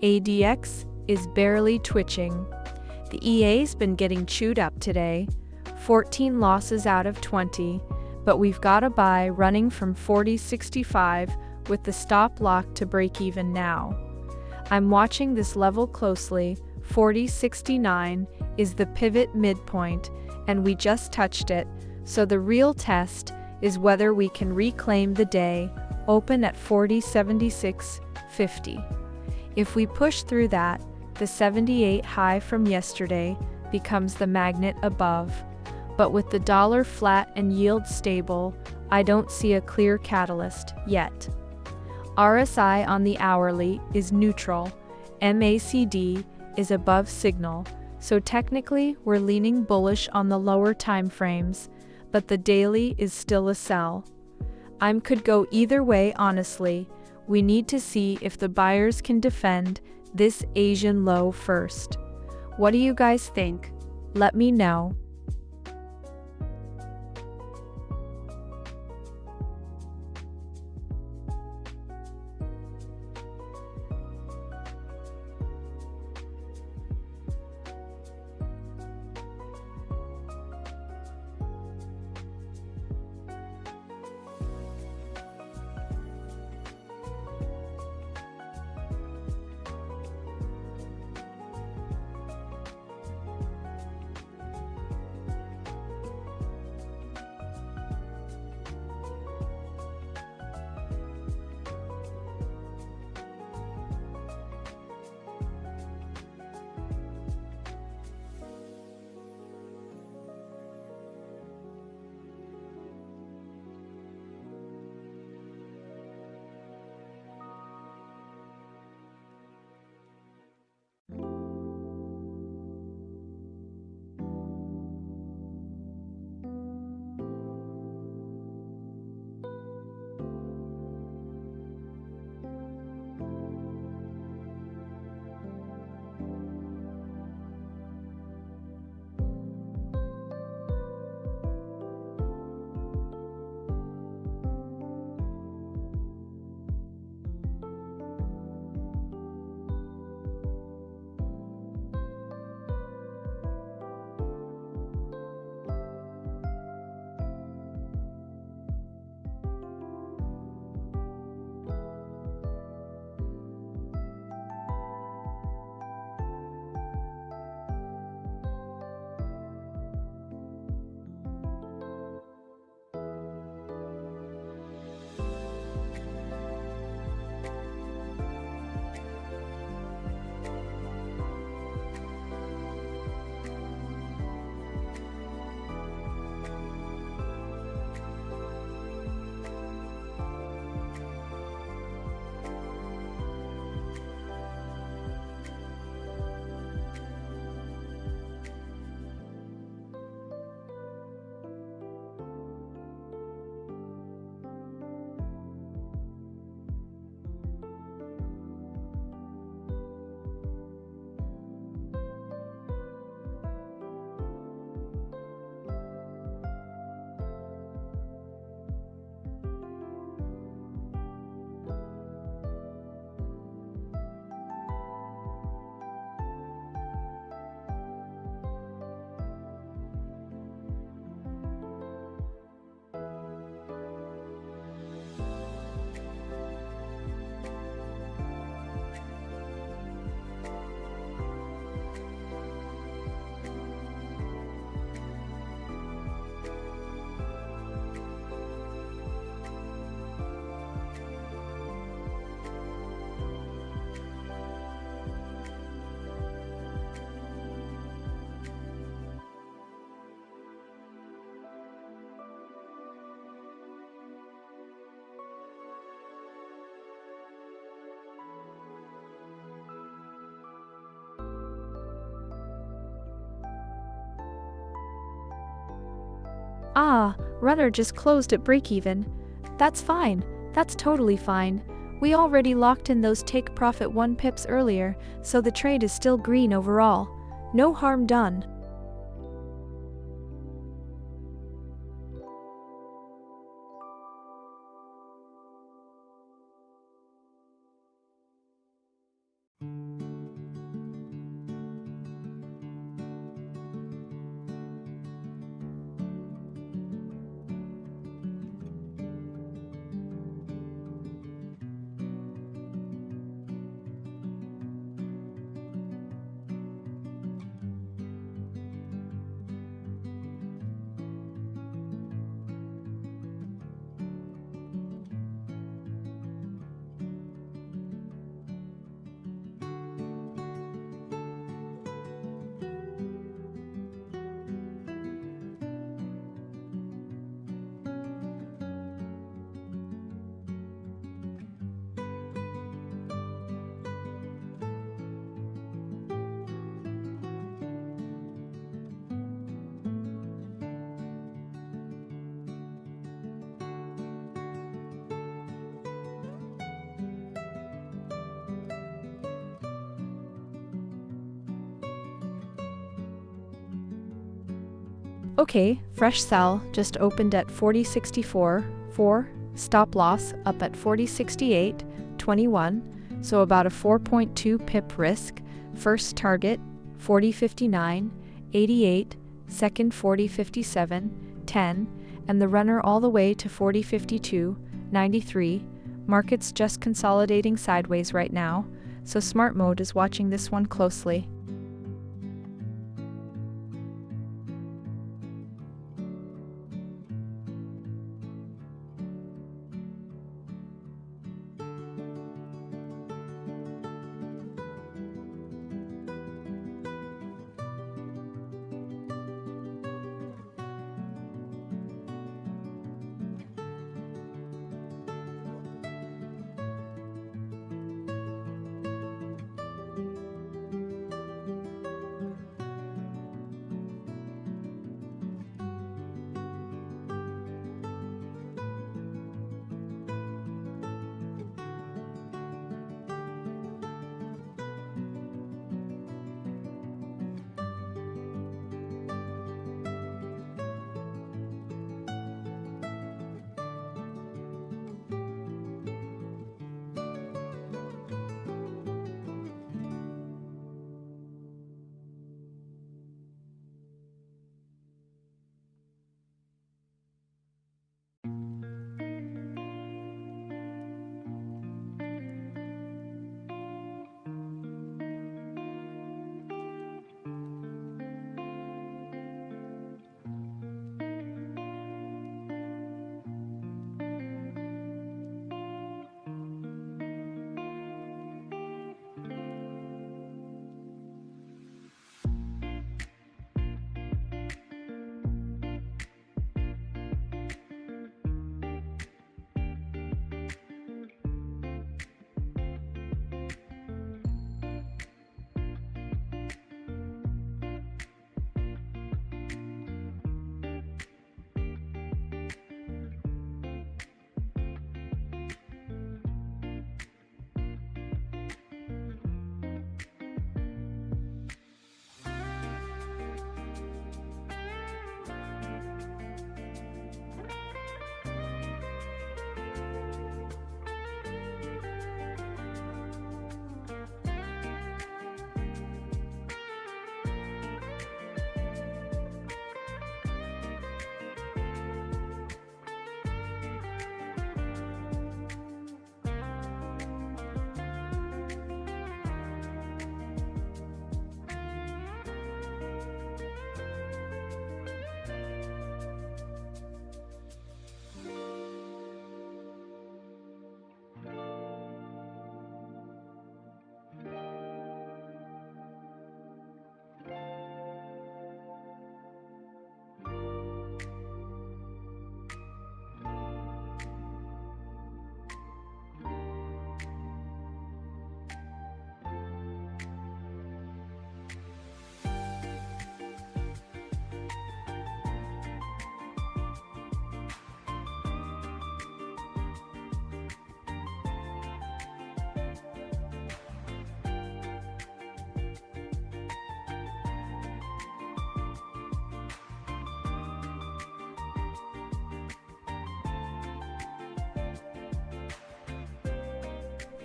ADX is barely twitching. The EA's been getting chewed up today, 14 losses out of 20, but we've got a buy running from 40.65 with the stop lock to break even now. I'm watching this level closely. 40.69 is the pivot midpoint, and we just touched it, so the real test is whether we can reclaim the day, open at 40.76.50. If we push through that, the 78 high from yesterday becomes the magnet above. But with the dollar flat and yield stable, I don't see a clear catalyst yet. RSI on the hourly is neutral, MACD is above signal, so technically we're leaning bullish on the lower time frames, but the daily is still a sell. Could go either way, honestly. We need to see if the buyers can defend this Asian low first. What do you guys think? Let me know. Runner just closed at break-even. That's fine. That's totally fine. We already locked in those take profit 1 pips earlier, so the trade is still green overall. No harm done. Okay, fresh sell just opened at 40.64, 4, stop loss up at 40.68.21, so about a 4.2 pip risk, first target 40.59.88, second 40.57.10, and the runner all the way to 40.52.93. Market's just consolidating sideways right now, so smart mode is watching this one closely.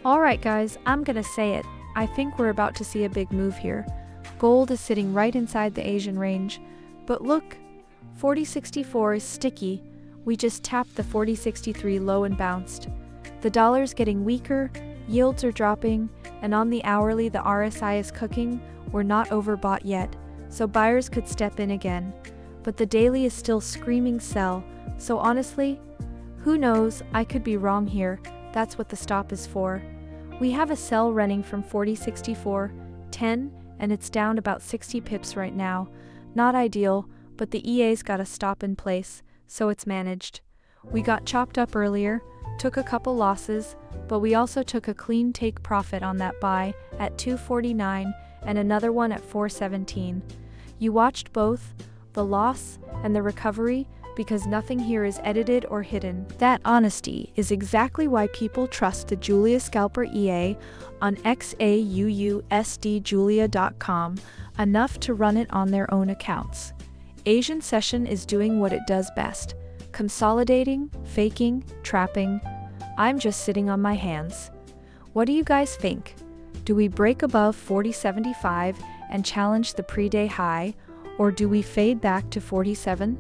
Alright guys, I'm gonna say it. I think we're about to see a big move here. Gold is sitting right inside the Asian range. But look, 4064 is sticky. We just tapped the 4063 low and bounced. The dollar's getting weaker, yields are dropping, and on the hourly the RSI is cooking. We're not overbought yet, so buyers could step in again. But the daily is still screaming sell, so honestly, who knows, I could be wrong here. That's what the stop is for. We have a sell running from 4064.10 and it's down about 60 pips right now. Not ideal, but the EA's got a stop in place, so it's managed. We got chopped up earlier, took a couple losses, but we also took a clean take profit on that buy at 249 and another one at 417. You watched both, the loss and the recovery, because nothing here is edited or hidden. That honesty is exactly why people trust the Julia Scalper EA on XAUUSD enough to run it on their own accounts. Asian Session is doing what it does best, consolidating, faking, trapping. I'm just sitting on my hands. What do you guys think? Do we break above 4075 and challenge the pre-day high, or do we fade back to 47?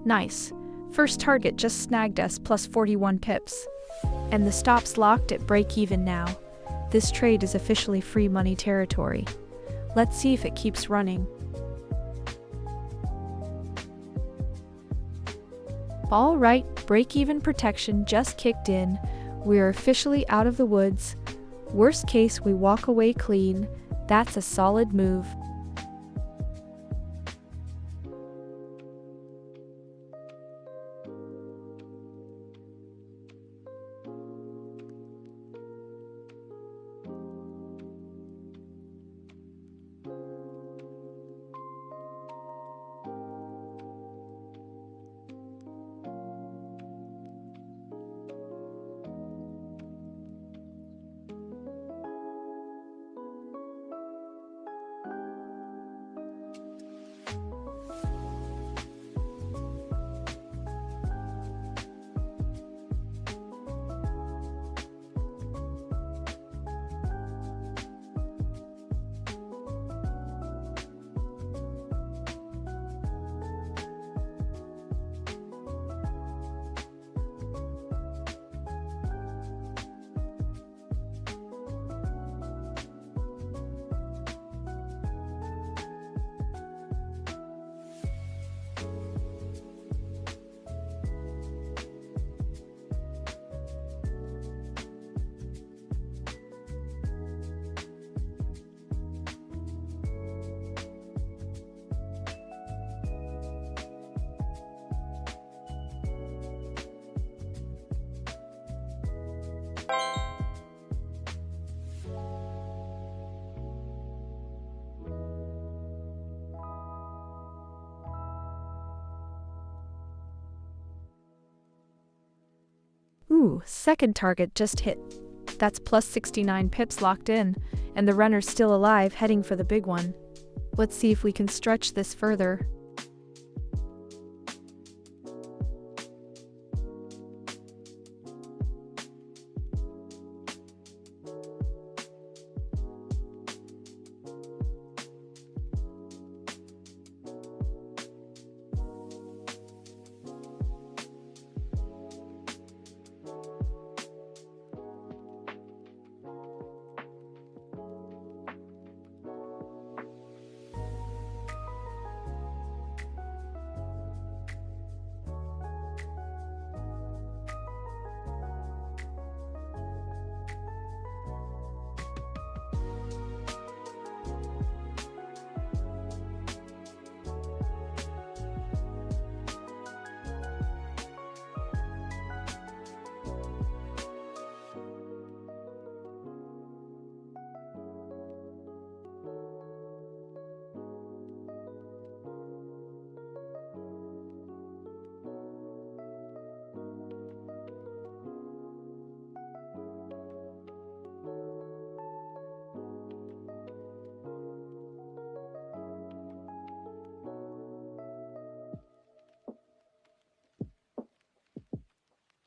Nice. First target just snagged us plus 41 pips. And the stop's locked at break-even now. This trade is officially free money territory. Let's see if it keeps running. Alright, break-even protection just kicked in. We're officially out of the woods. Worst case, we walk away clean. That's a solid move. Ooh, second target just hit. That's plus 69 pips locked in, and the runner's still alive heading for the big one. Let's see if we can stretch this further.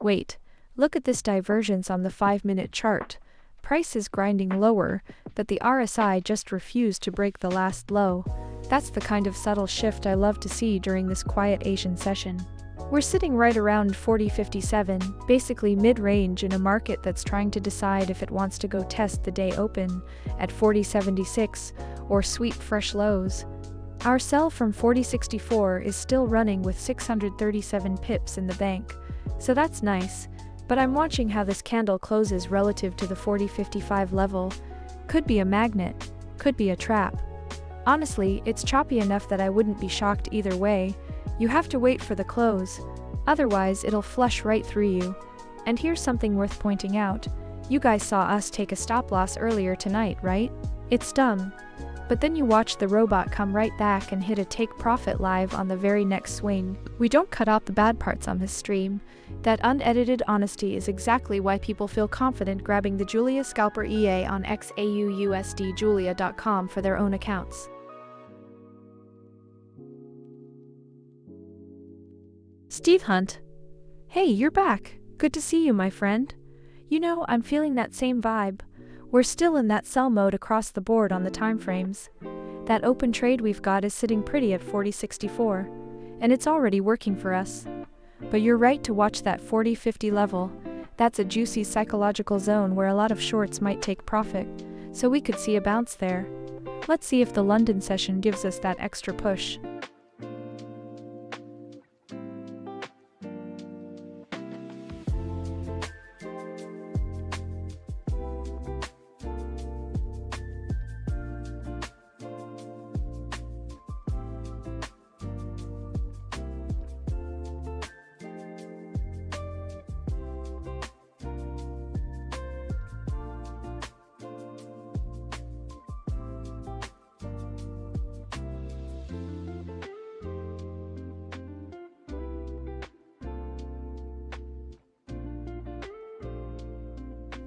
Wait, look at this divergence on the 5-minute chart. Price is grinding lower, but the RSI just refused to break the last low. That's the kind of subtle shift I love to see during this quiet Asian session. We're sitting right around 40.57, basically mid-range in a market that's trying to decide if it wants to go test the day open at 40.76 or sweep fresh lows. Our sell from 40.64 is still running with 637 pips in the bank. So that's nice, but I'm watching how this candle closes relative to the 40.55 level. Could be a magnet, could be a trap. Honestly, it's choppy enough that I wouldn't be shocked either way. You have to wait for the close, otherwise it'll flush right through you. And here's something worth pointing out. You guys saw us take a stop loss earlier tonight, right? It's dumb. But then you watch the robot come right back and hit a take profit live on the very next swing. We don't cut out the bad parts on this stream. That unedited honesty is exactly why people feel confident grabbing the Julia Scalper EA on XAUUSD Julia.com for their own accounts. Steve Hunt. Hey, you're back. Good to see you, my friend. You know, I'm feeling that same vibe. We're still in that sell mode across the board on the timeframes. That open trade we've got is sitting pretty at 40.64. and it's already working for us. But you're right to watch that 40-50 level. That's a juicy psychological zone where a lot of shorts might take profit, so we could see a bounce there. Let's see if the London session gives us that extra push.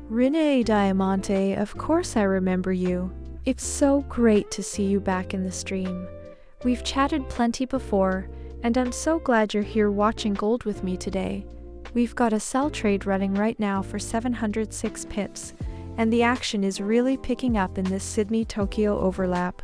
Renee Diamante, of course I remember you. It's so great to see you back in the stream. We've chatted plenty before, and I'm so glad you're here watching gold with me today. We've got a sell trade running right now for 706 pips, and the action is really picking up in this Sydney-Tokyo overlap.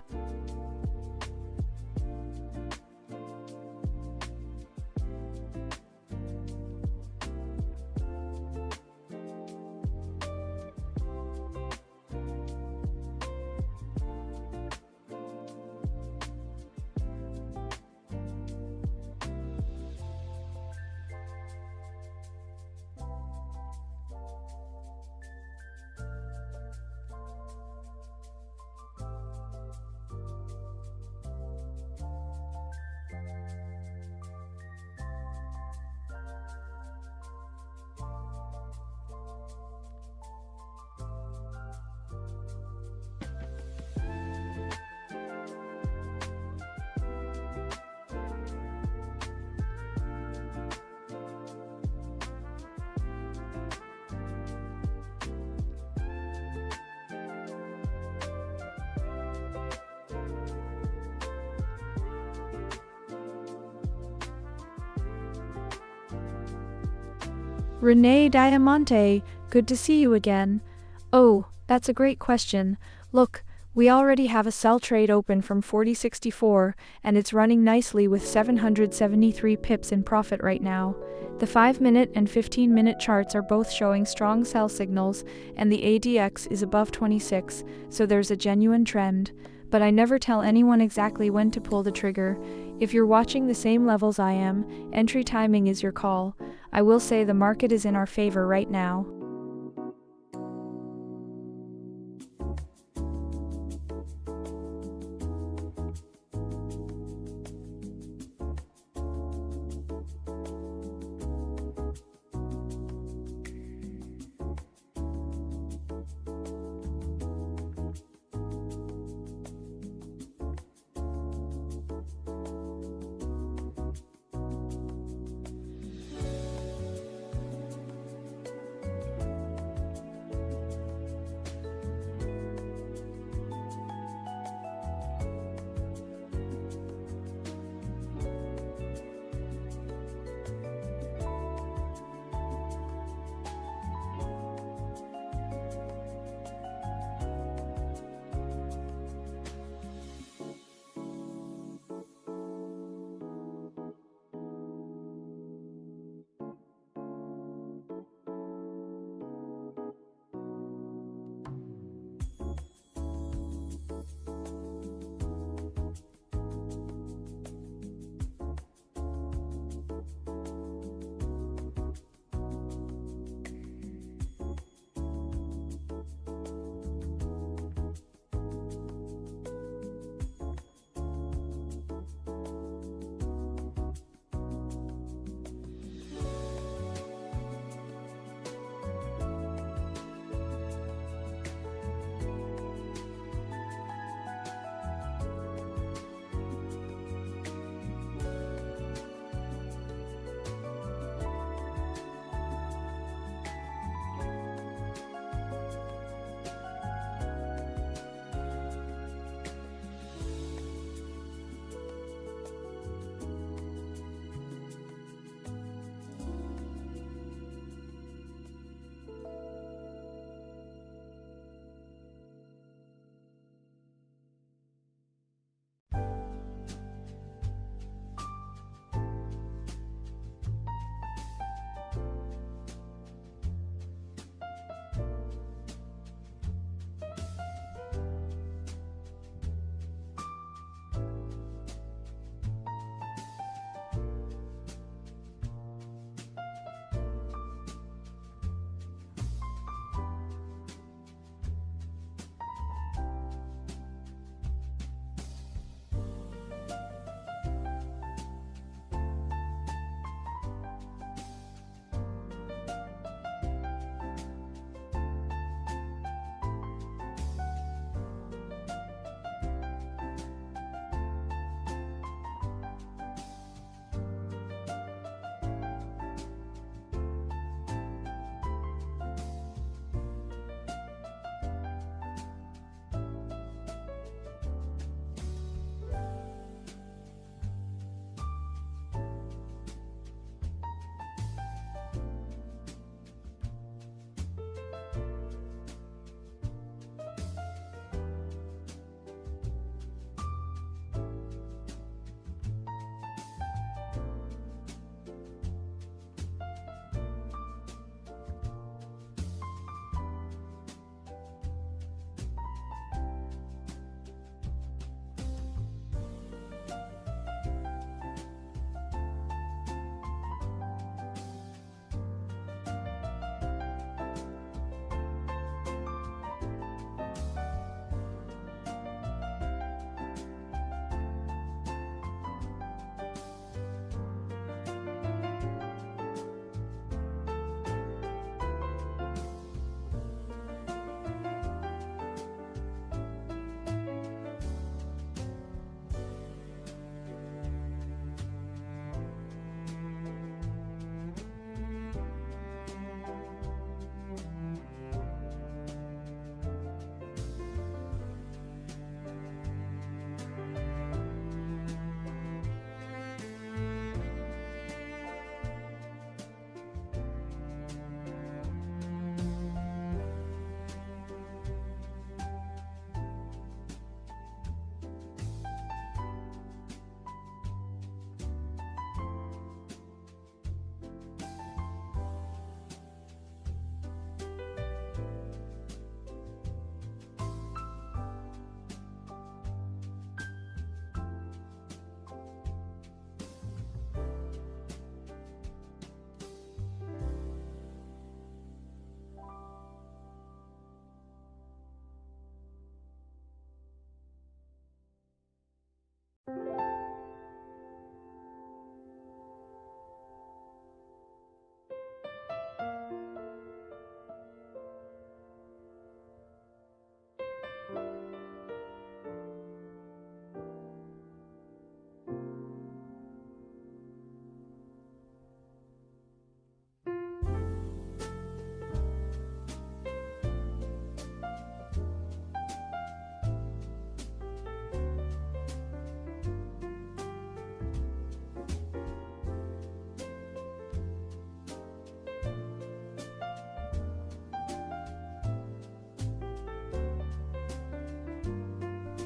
Renee Diamante, good to see you again. Oh, that's a great question. Look, we already have a sell trade open from 40.64, and it's running nicely with 773 pips in profit right now. The 5-minute and 15-minute charts are both showing strong sell signals, and the ADX is above 26, so there's a genuine trend. But I never tell anyone exactly when to pull the trigger. If you're watching the same levels I am, entry timing is your call. I will say the market is in our favor right now.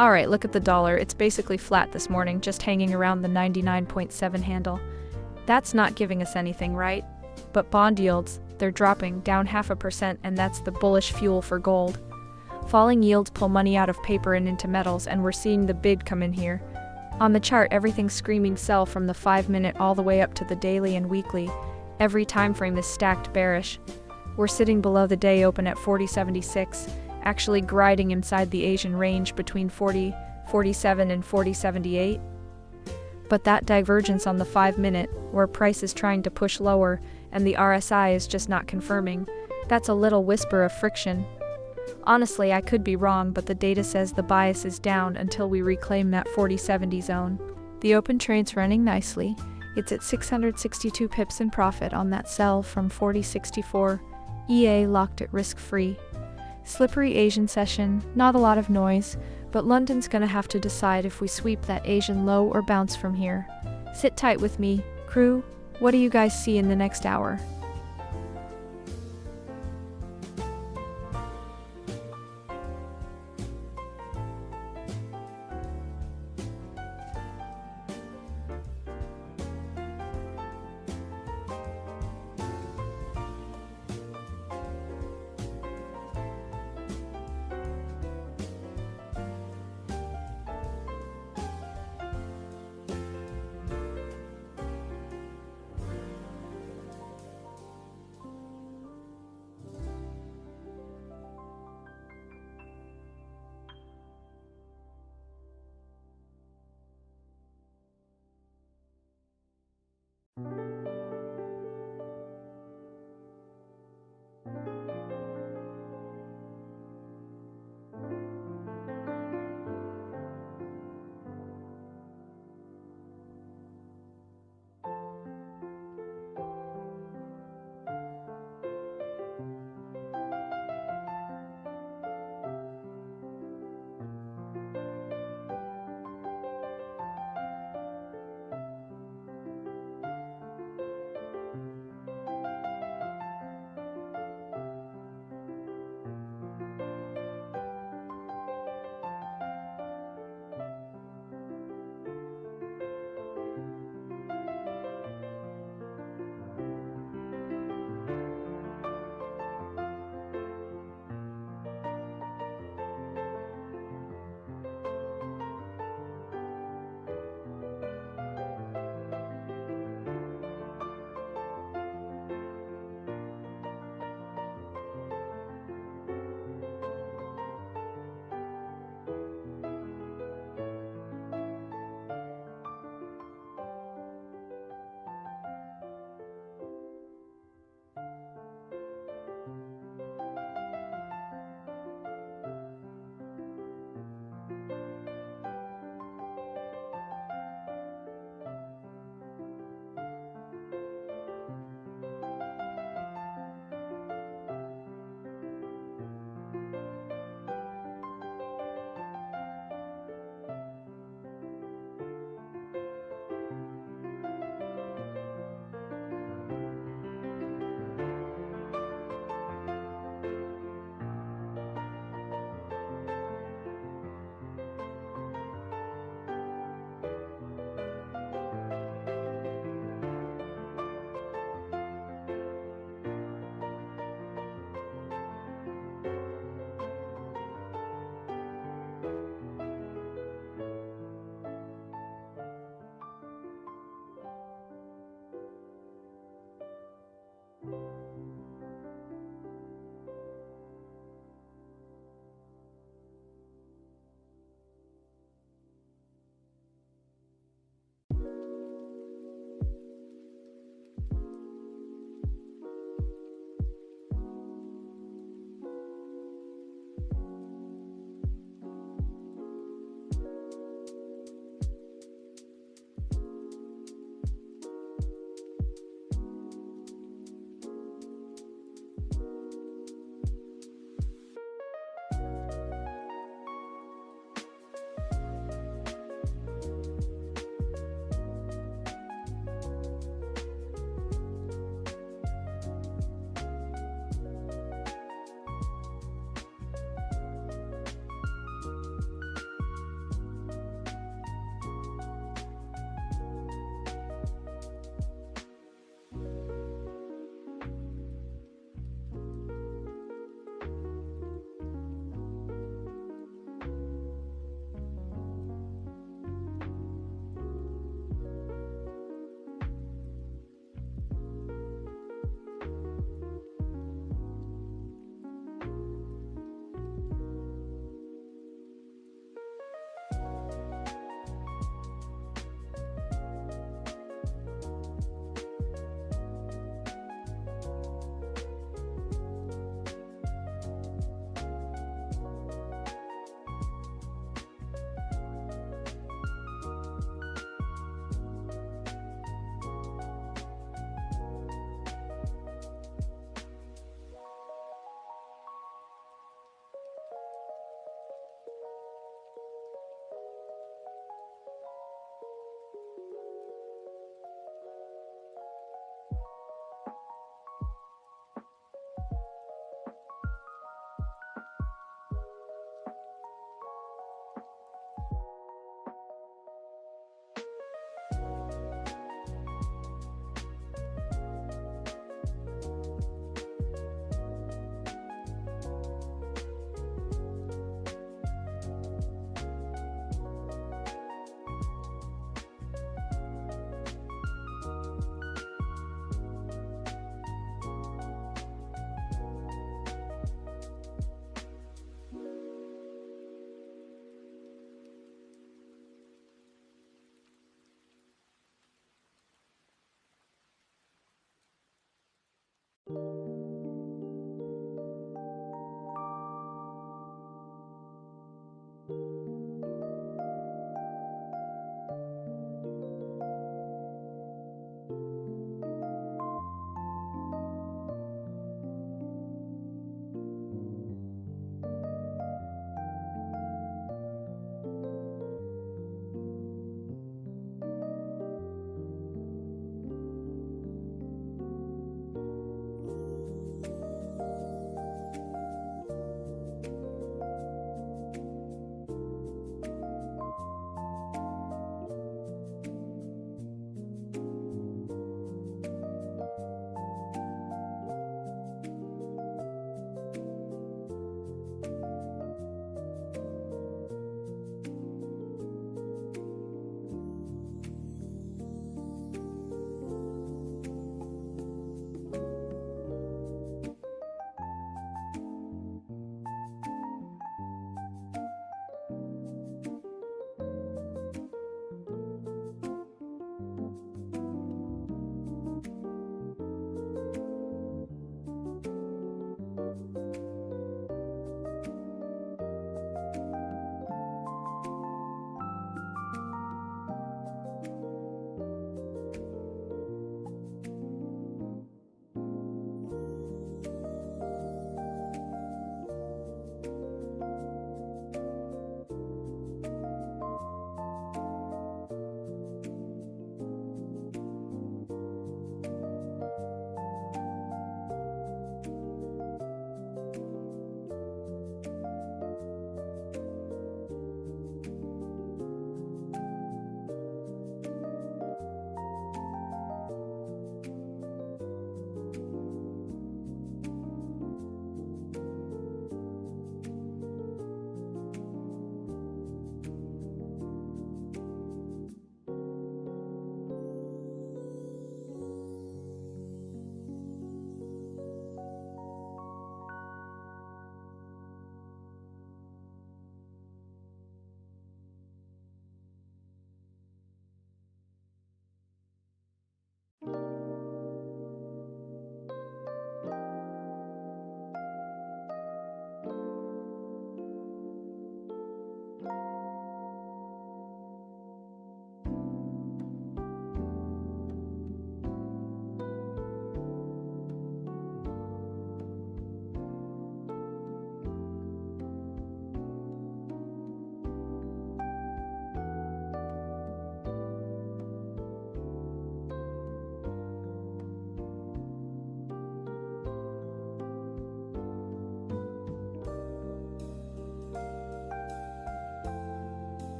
Alright, look at the dollar. It's basically flat this morning, just hanging around the 99.7 handle. That's not giving us anything, right? But bond yields, they're dropping, down 0.5%, and that's the bullish fuel for gold. Falling yields pull money out of paper and into metals, and we're seeing the bid come in here. On the chart, everything's screaming sell from the 5-minute all the way up to the daily and weekly. Every time frame is stacked bearish. We're sitting below the day open at 40.76, actually grinding inside the Asian range between 40.47 and 40.78. But that divergence on the 5-minute, where price is trying to push lower and the RSI is just not confirming, that's a little whisper of friction. Honestly, I could be wrong, but the data says the bias is down until we reclaim that 40.70 zone. The open trade's running nicely. It's at 662 pips in profit on that sell from 40.64. EA locked at risk-free. Slippery Asian session, not a lot of noise, but London's gonna have to decide if we sweep that Asian low or bounce from here. Sit tight with me, crew. What do you guys see in the next hour?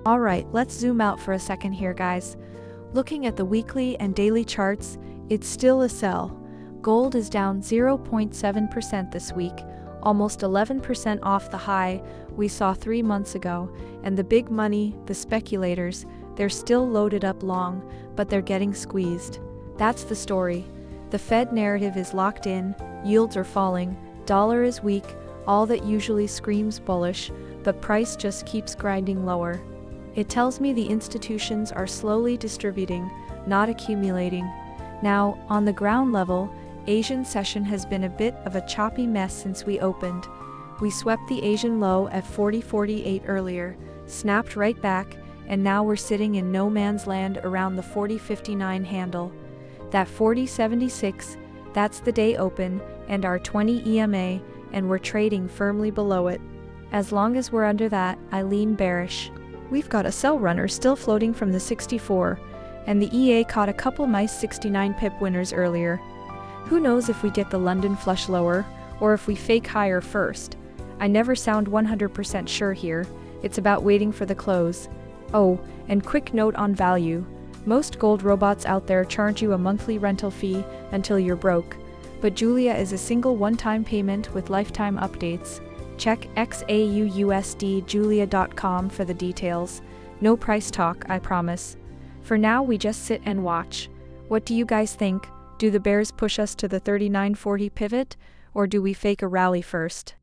Alright, let's zoom out for a second here, guys. Looking at the weekly and daily charts, it's still a sell. Gold is down 0.7% this week, almost 11% off the high we saw 3 months ago, and the big money, the speculators, they're still loaded up long, but they're getting squeezed. That's the story. The Fed narrative is locked in, yields are falling, dollar is weak, all that usually screams bullish, but price just keeps grinding lower. It tells me the institutions are slowly distributing, not accumulating. Now, on the ground level, Asian session has been a bit of a choppy mess since we opened. We swept the Asian low at 40.48 earlier, snapped right back, and now we're sitting in no man's land around the 40.59 handle. That 40.76, that's the day open, and our 20 EMA, and we're trading firmly below it. As long as we're under that, I lean bearish. We've got a sell runner still floating from the 64, and the EA caught a couple nice 69 pip winners earlier. Who knows if we get the London flush lower, or if we fake higher first. I never sound 100% sure here, it's about waiting for the close. Oh, and quick note on value. Most gold robots out there charge you a monthly rental fee until you're broke, but Julia is a single one-time payment with lifetime updates. Check XAUUSD Julia.com for the details. No price talk, I promise. For now, we just sit and watch. What do you guys think? Do the bears push us to the 39.40 pivot, or do we fake a rally first?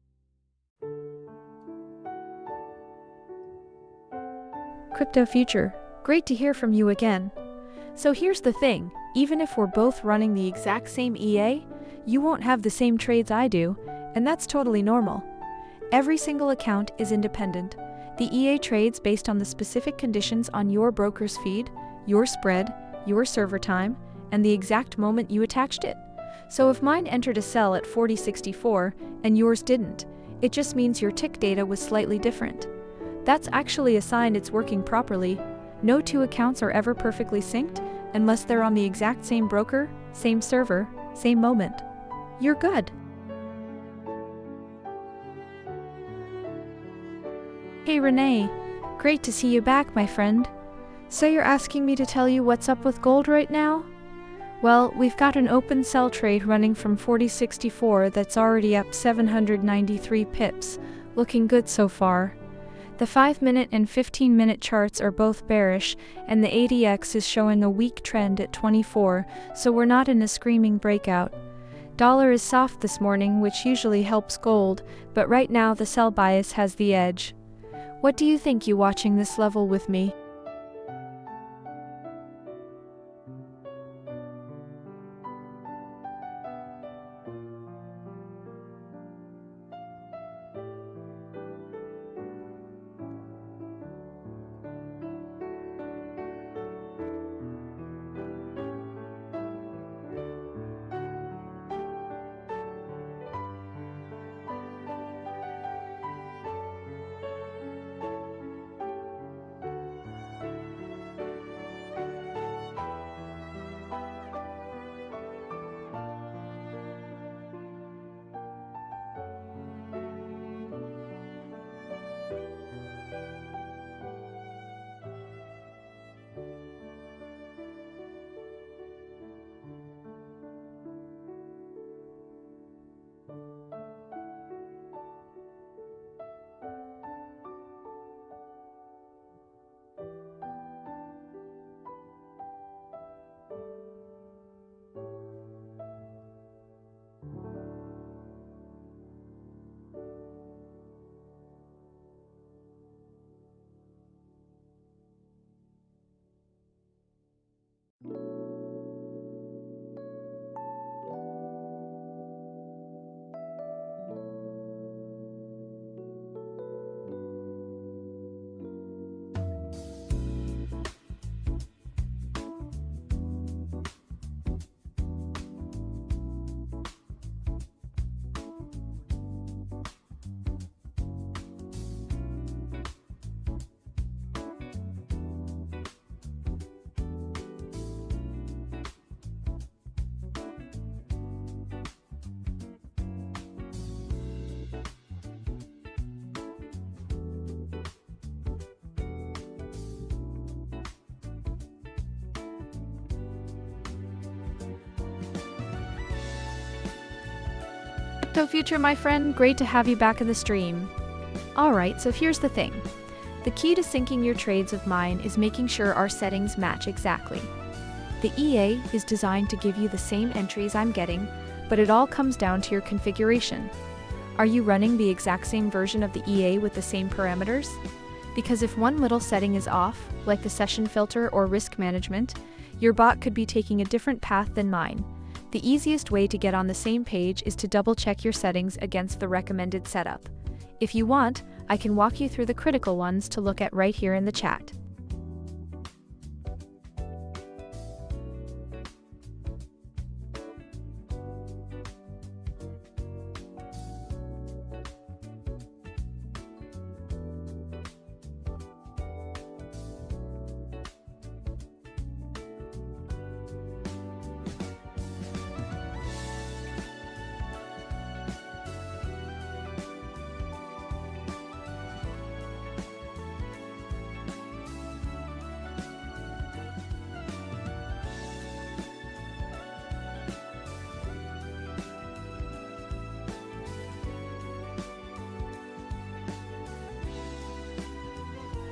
Crypto Future, great to hear from you again. So here's the thing, even if we're both running the exact same EA, you won't have the same trades I do, and that's totally normal. Every single account is independent. The EA trades based on the specific conditions on your broker's feed, your spread, your server time, and the exact moment you attached it. So if mine entered a sell at 40.64 and yours didn't, it just means your tick data was slightly different. That's actually a sign it's working properly. No two accounts are ever perfectly synced unless they're on the exact same broker, same server, same moment. You're good. Hey Renee, great to see you back, my friend. So you're asking me to tell you what's up with gold right now? Well, we've got an open sell trade running from 40.64 that's already up 793 pips, looking good so far. The 5-minute and 15-minute charts are both bearish, and the ADX is showing a weak trend at 24, so we're not in a screaming breakout. Dollar is soft this morning, which usually helps gold, but right now the sell bias has the edge. What do you think, you watching this level with me? Crypto Future, my friend, great to have you back in the stream. Alright, so here's the thing. The key to syncing your trades with mine is making sure our settings match exactly. The EA is designed to give you the same entries I'm getting, but it all comes down to your configuration. Are you running the exact same version of the EA with the same parameters? Because if one little setting is off, like the session filter or risk management, your bot could be taking a different path than mine. The easiest way to get on the same page is to double-check your settings against the recommended setup. If you want, I can walk you through the critical ones to look at right here in the chat.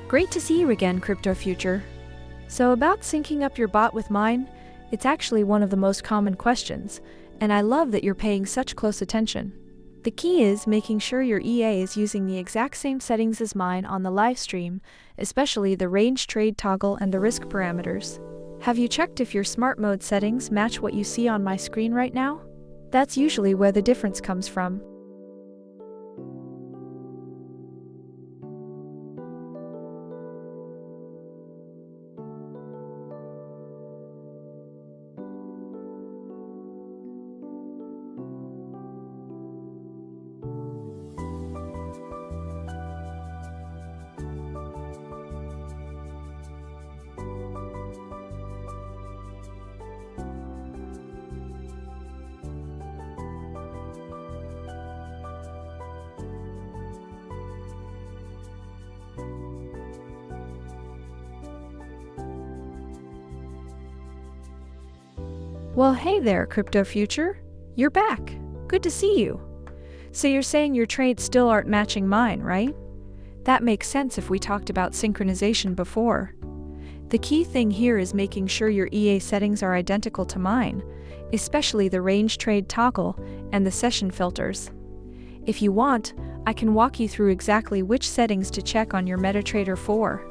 Great to see you again, Crypto Future. So about syncing up your bot with mine, it's actually one of the most common questions, and I love that you're paying such close attention. The key is making sure your EA is using the exact same settings as mine on the live stream, especially the range trade toggle and the risk parameters. Have you checked if your smart mode settings match what you see on my screen right now? That's usually where the difference comes from. Well, hey there, Crypto Future. You're back. Good to see you. So you're saying your trades still aren't matching mine, right? That makes sense if we talked about synchronization before. The key thing here is making sure your EA settings are identical to mine, especially the range trade toggle and the session filters. If you want, I can walk you through exactly which settings to check on your MetaTrader 4.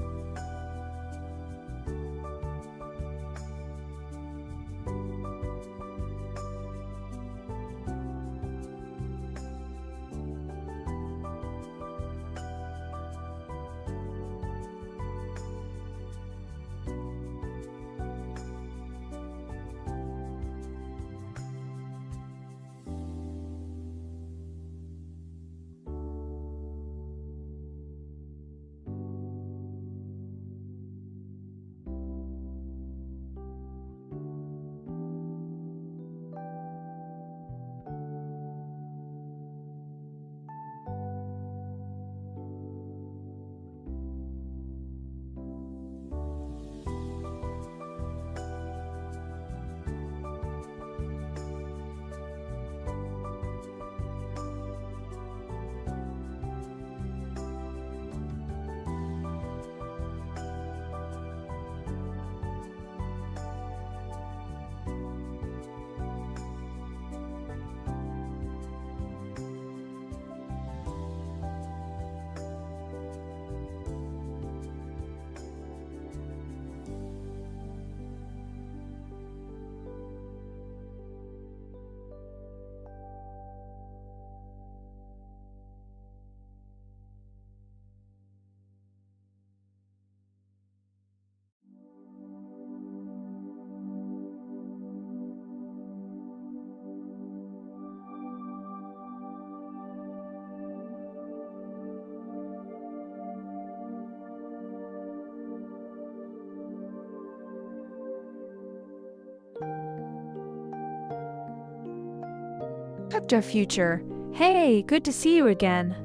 Crypto Future. Hey, good to see you again.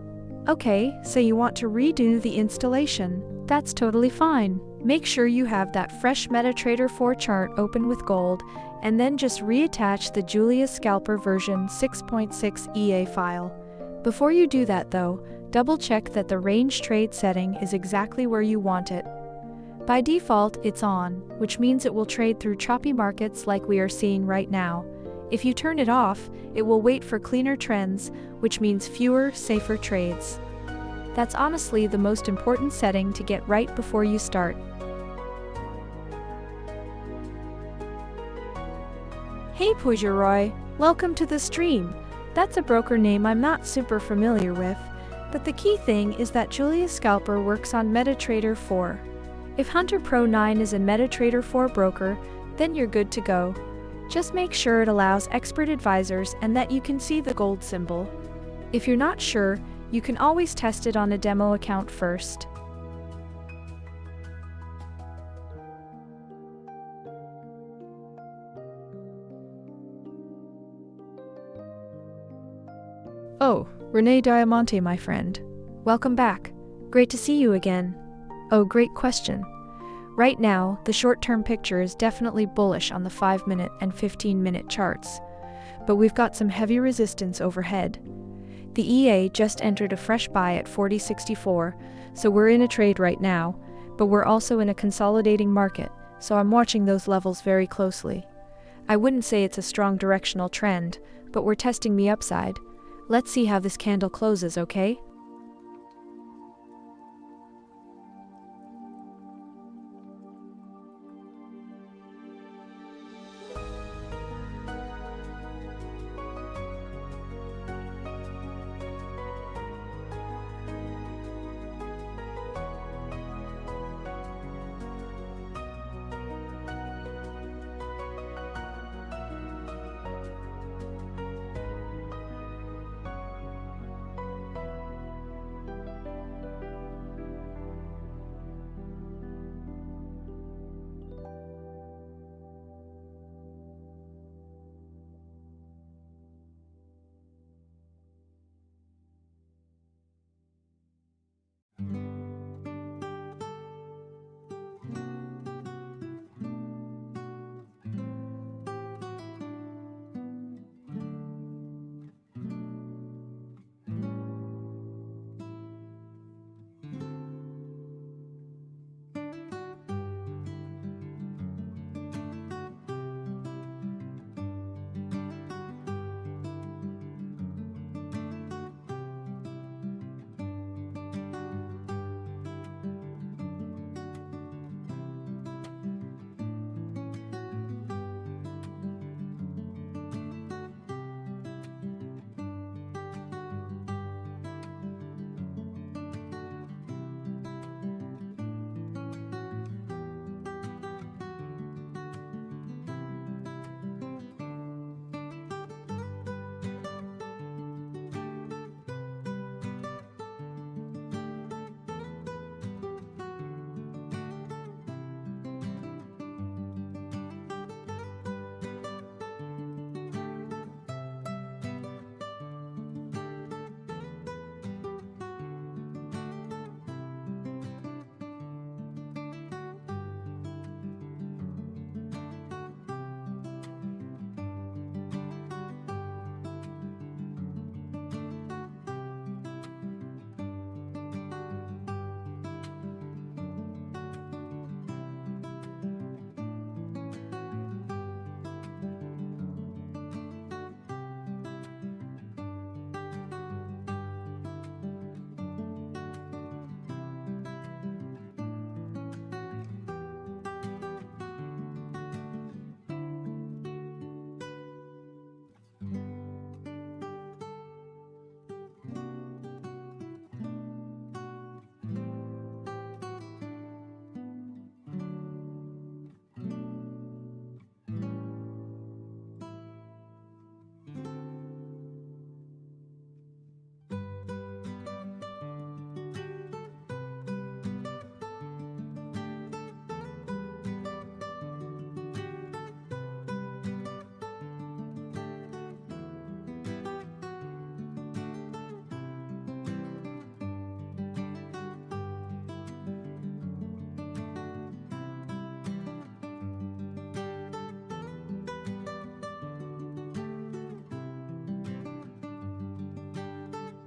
Okay, so you want to redo the installation. That's totally fine. Make sure you have that fresh MetaTrader 4 chart open with gold, and then just reattach the Julia Scalper version 6.6 EA file. Before you do that though, double check that the range trade setting is exactly where you want it. By default, it's on, which means it will trade through choppy markets like we are seeing right now. If you turn it off, it will wait for cleaner trends, which means fewer, safer trades. That's honestly the most important setting to get right before you start. Hey Pujaroy, welcome to the stream. That's a broker name I'm not super familiar with, but the key thing is that Julia Scalper works on MetaTrader 4. If Hunter Pro 9 is a MetaTrader 4 broker, then you're good to go. Just make sure it allows expert advisors and that you can see the gold symbol. If you're not sure, you can always test it on a demo account first. Oh, Renee Diamante, my friend. Welcome back. Great to see you again. Oh, great question. Right now, the short-term picture is definitely bullish on the 5-minute and 15-minute charts, but we've got some heavy resistance overhead. The EA just entered a fresh buy at 40.64, so we're in a trade right now, but we're also in a consolidating market, so I'm watching those levels very closely. I wouldn't say it's a strong directional trend, but we're testing the upside. Let's see how this candle closes, okay?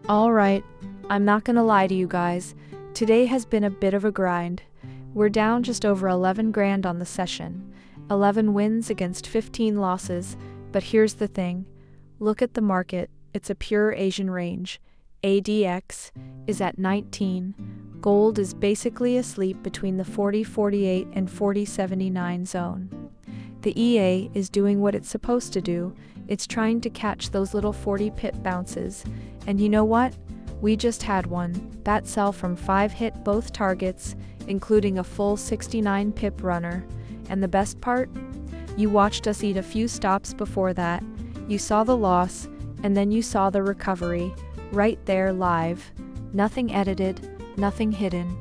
Alright, I'm not gonna lie to you guys, today has been a bit of a grind. We're down just over 11 grand on the session, 11 wins against 15 losses, but here's the thing, look at the market, it's a pure Asian range. ADX is at 19, gold is basically asleep between the 40.48 and 40.79 zone. The EA is doing what it's supposed to do, it's trying to catch those little 40 pip bounces, and you know what? We just had one. That sell from 5 hit both targets, including a full 69 pip runner. And the best part? You watched us eat a few stops before that, you saw the loss, and then you saw the recovery, right there live. Nothing edited, nothing hidden.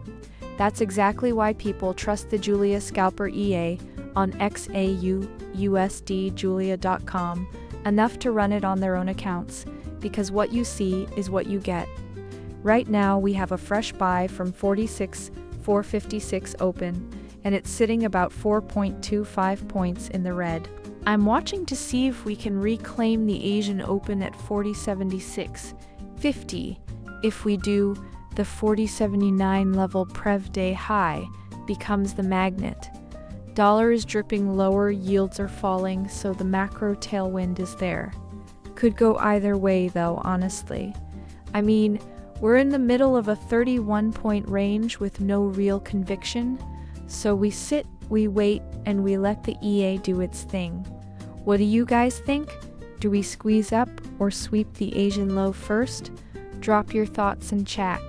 That's exactly why people trust the Julia Scalper EA on XAUUSD Julia.com, enough to run it on their own accounts, because what you see is what you get. Right now we have a fresh buy from 46,456 open, and it's sitting about 4.25 points in the red. I'm watching to see if we can reclaim the Asian Open at 40.76. 50 if we do. The 4079 level Prev day high becomes the magnet. Dollar is dripping lower, yields are falling, so the macro tailwind is there. Could go either way though, honestly. I mean, we're in the middle of a 31-point range with no real conviction, so we sit, we wait, and we let the EA do its thing. What do you guys think? Do we squeeze up or sweep the Asian low first? Drop your thoughts in chat.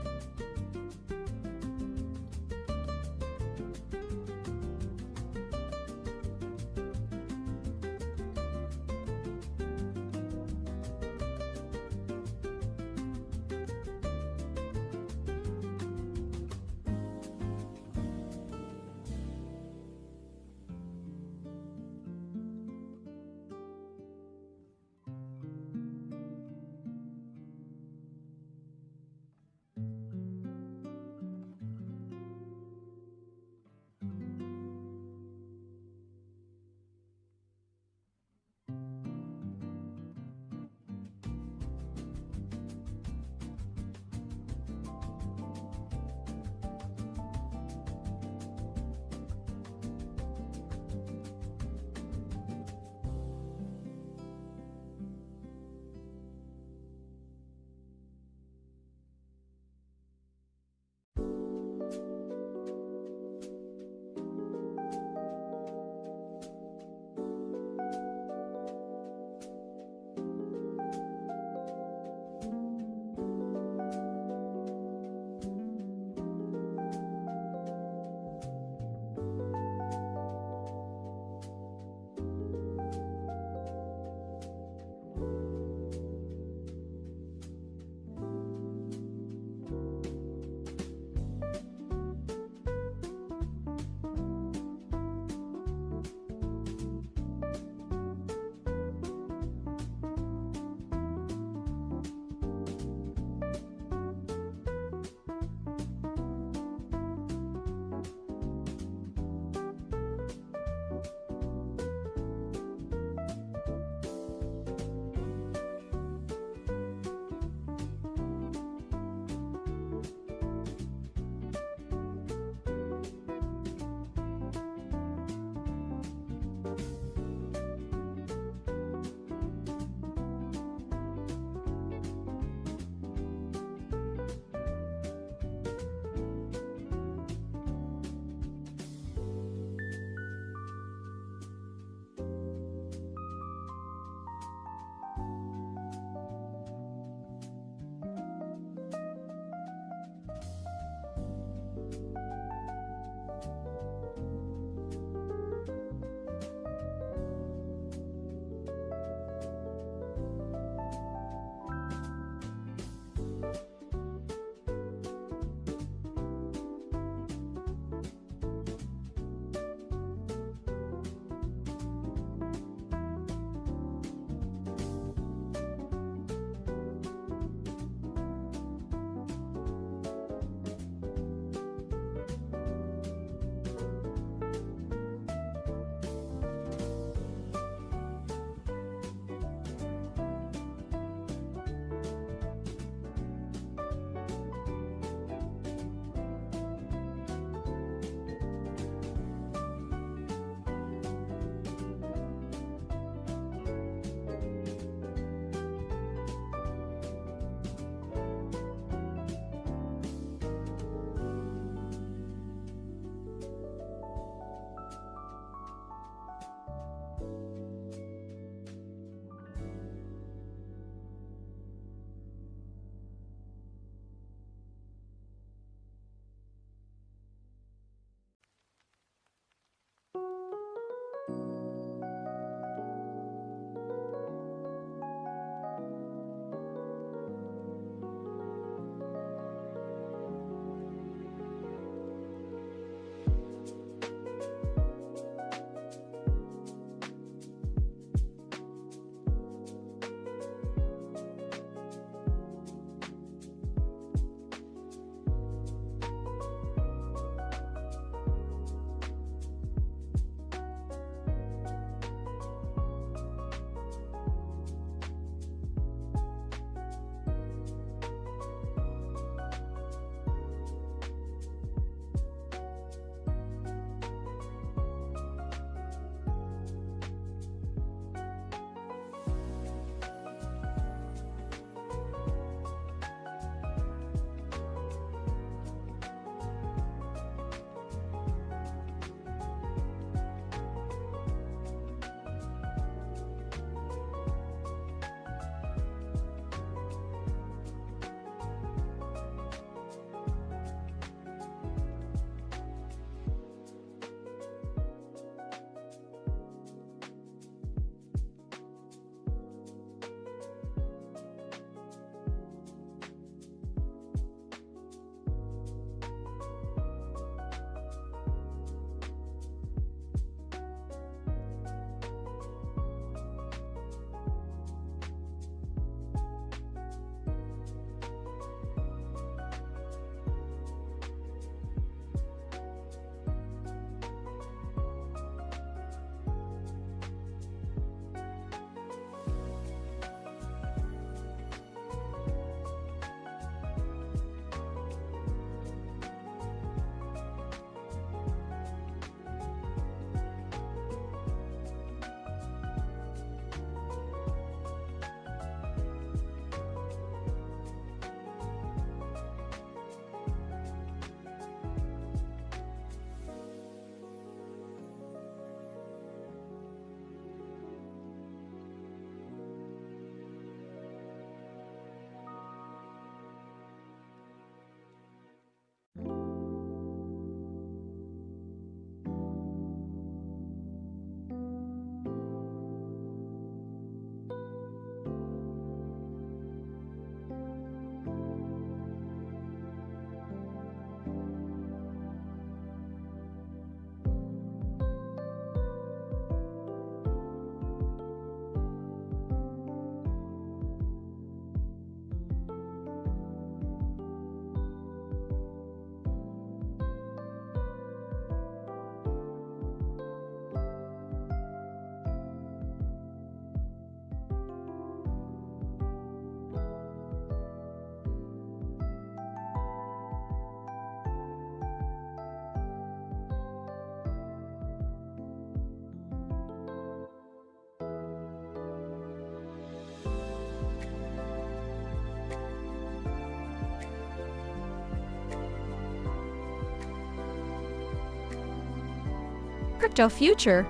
Crypto Future.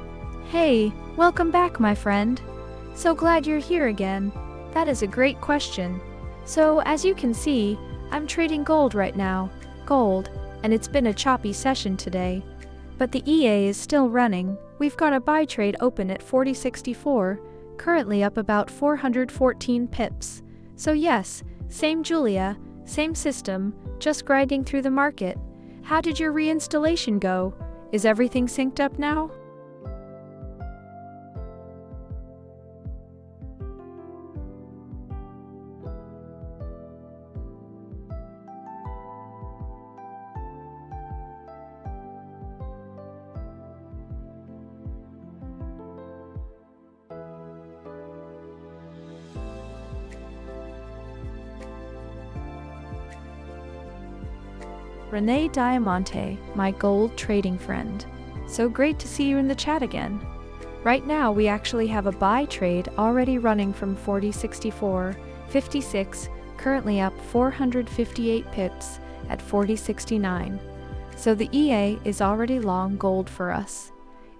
Hey, welcome back, my friend. So glad you're here again. That is a great question. So, as you can see, I'm trading gold right now. Gold, and it's been a choppy session today. But the EA is still running. We've got a buy trade open at 40.64, currently up about 414 pips. So yes, same Julia, same system, just grinding through the market. How did your reinstallation go? Is everything synced up now? Renee Diamante, my gold trading friend. So great to see you in the chat again. Right now we actually have a buy trade already running from 40.64.56, currently up 458 pips at 40.69. So the EA is already long gold for us.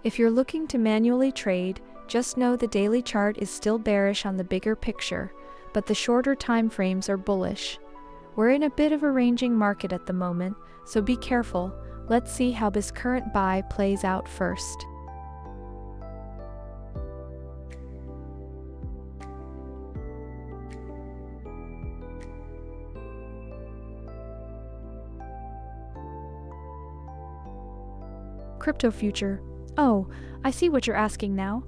If you're looking to manually trade, just know the daily chart is still bearish on the bigger picture, but the shorter time frames are bullish. We're in a bit of a ranging market at the moment, so be careful. Let's see how this current buy plays out first. Crypto Future. Oh, I see what you're asking now.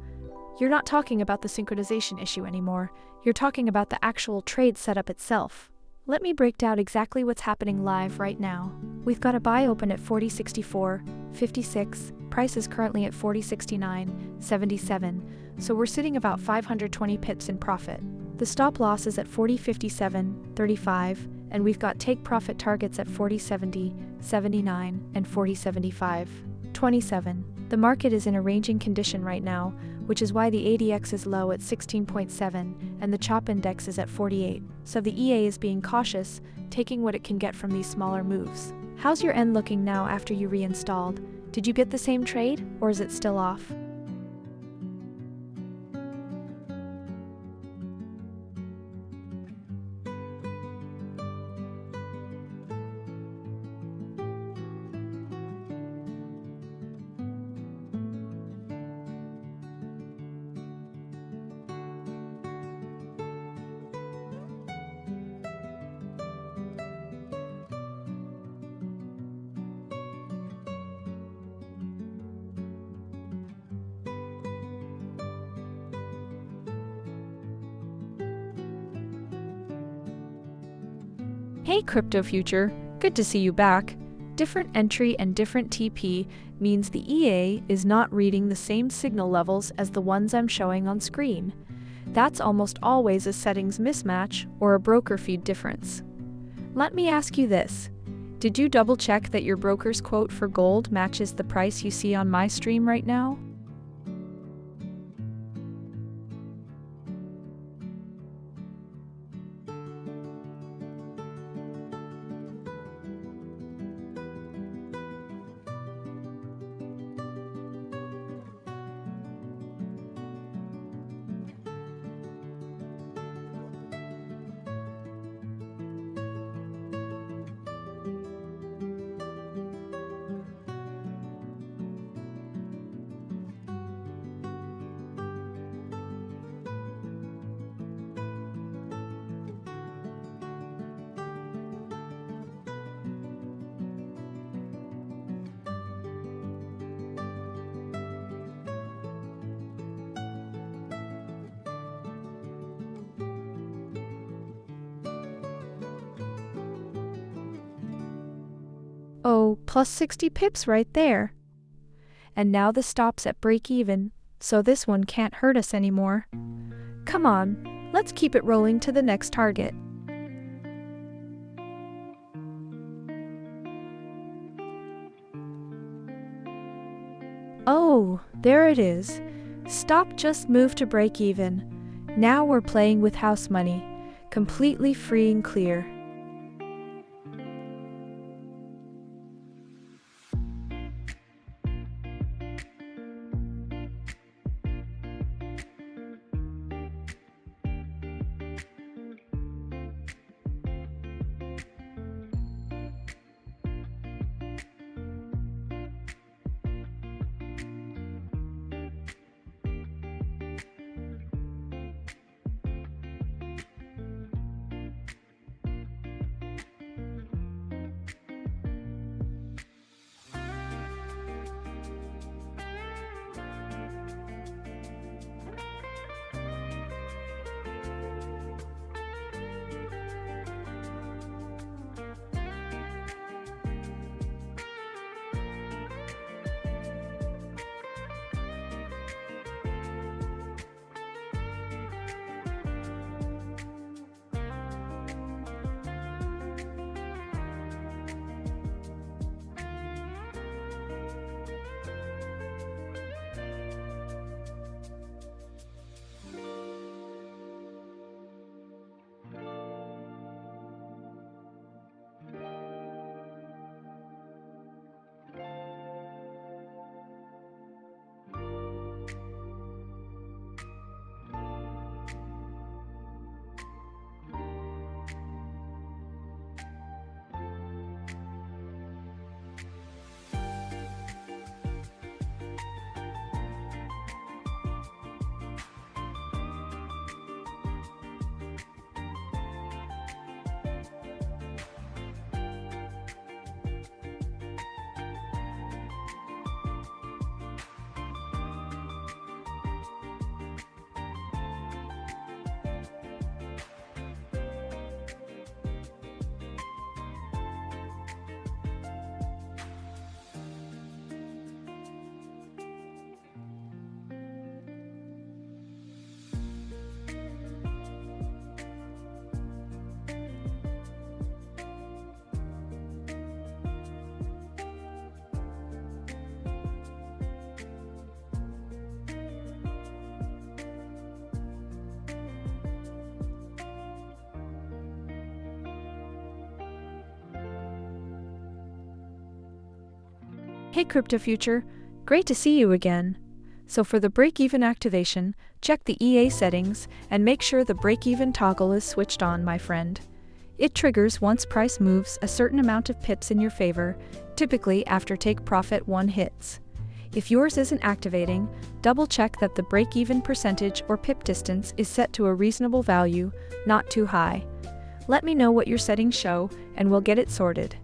You're not talking about the synchronization issue anymore. You're talking about the actual trade setup itself. Let me break down exactly what's happening live right now. We've got a buy open at 40.64.56, price is currently at 40.69.77, so we're sitting about 520 pips in profit. The stop loss is at 40.57.35, and we've got take profit targets at 40.70.79 and 40.75.27. The market is in a ranging condition right now, which is why the ADX is low at 16.7 and the CHOP index is at 48. So the EA is being cautious, taking what it can get from these smaller moves. How's your end looking now after you reinstalled? Did you get the same trade, or is it still off? Hey Crypto Future, good to see you back. Different entry and different TP means the EA is not reading the same signal levels as the ones I'm showing on screen. That's almost always a settings mismatch or a broker feed difference. Let me ask you this. Did you double check that your broker's quote for gold matches the price you see on my stream right now? Oh, plus 60 pips right there. And now the stop's at break even, so this one can't hurt us anymore. Come on, let's keep it rolling to the next target. Oh, there it is. Stop just moved to break even. Now we're playing with house money, completely free and clear. Hey Crypto Future, great to see you again. So for the break-even activation, check the EA settings and make sure the break-even toggle is switched on, my friend. It triggers once price moves a certain amount of pips in your favor, typically after take profit 1 hits. If yours isn't activating, double-check that the break-even percentage or pip distance is set to a reasonable value, not too high. Let me know what your settings show, and we'll get it sorted.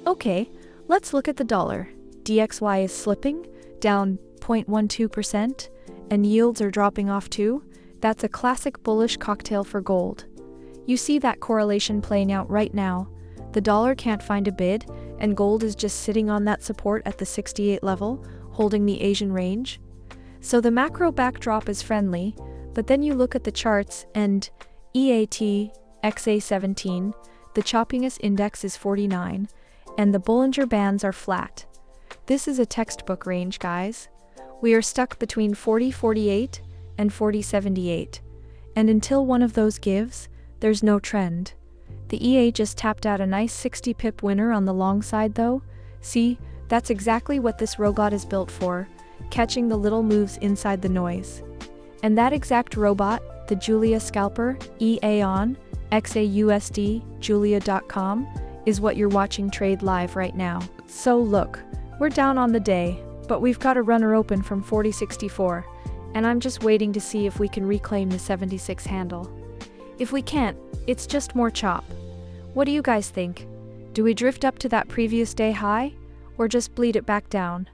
Okay, let's look at the dollar. DXY is slipping, down 0.12%, and yields are dropping off too. That's a classic bullish cocktail for gold. You see that correlation playing out right now. The dollar can't find a bid, and gold is just sitting on that support at the 68 level, holding the Asian range. So the macro backdrop is friendly, but then you look at the charts and EAT, XA17, the choppiness index is 49, and the Bollinger Bands are flat. This is a textbook range, guys. We are stuck between 40.48 and 40.78, and until one of those gives, there's no trend. The EA just tapped out a nice 60 pip winner on the long side though. See, that's exactly what this robot is built for, catching the little moves inside the noise. And that exact robot, the Julia scalper, EAON, XAUUSD, Julia.com, is what you're watching trade live right now. So look, we're down on the day, but we've got a runner open from 4064, and I'm just waiting to see if we can reclaim the 76 handle. If we can't, it's just more chop. What do you guys think? Do we drift up to that previous day high, or just bleed it back down?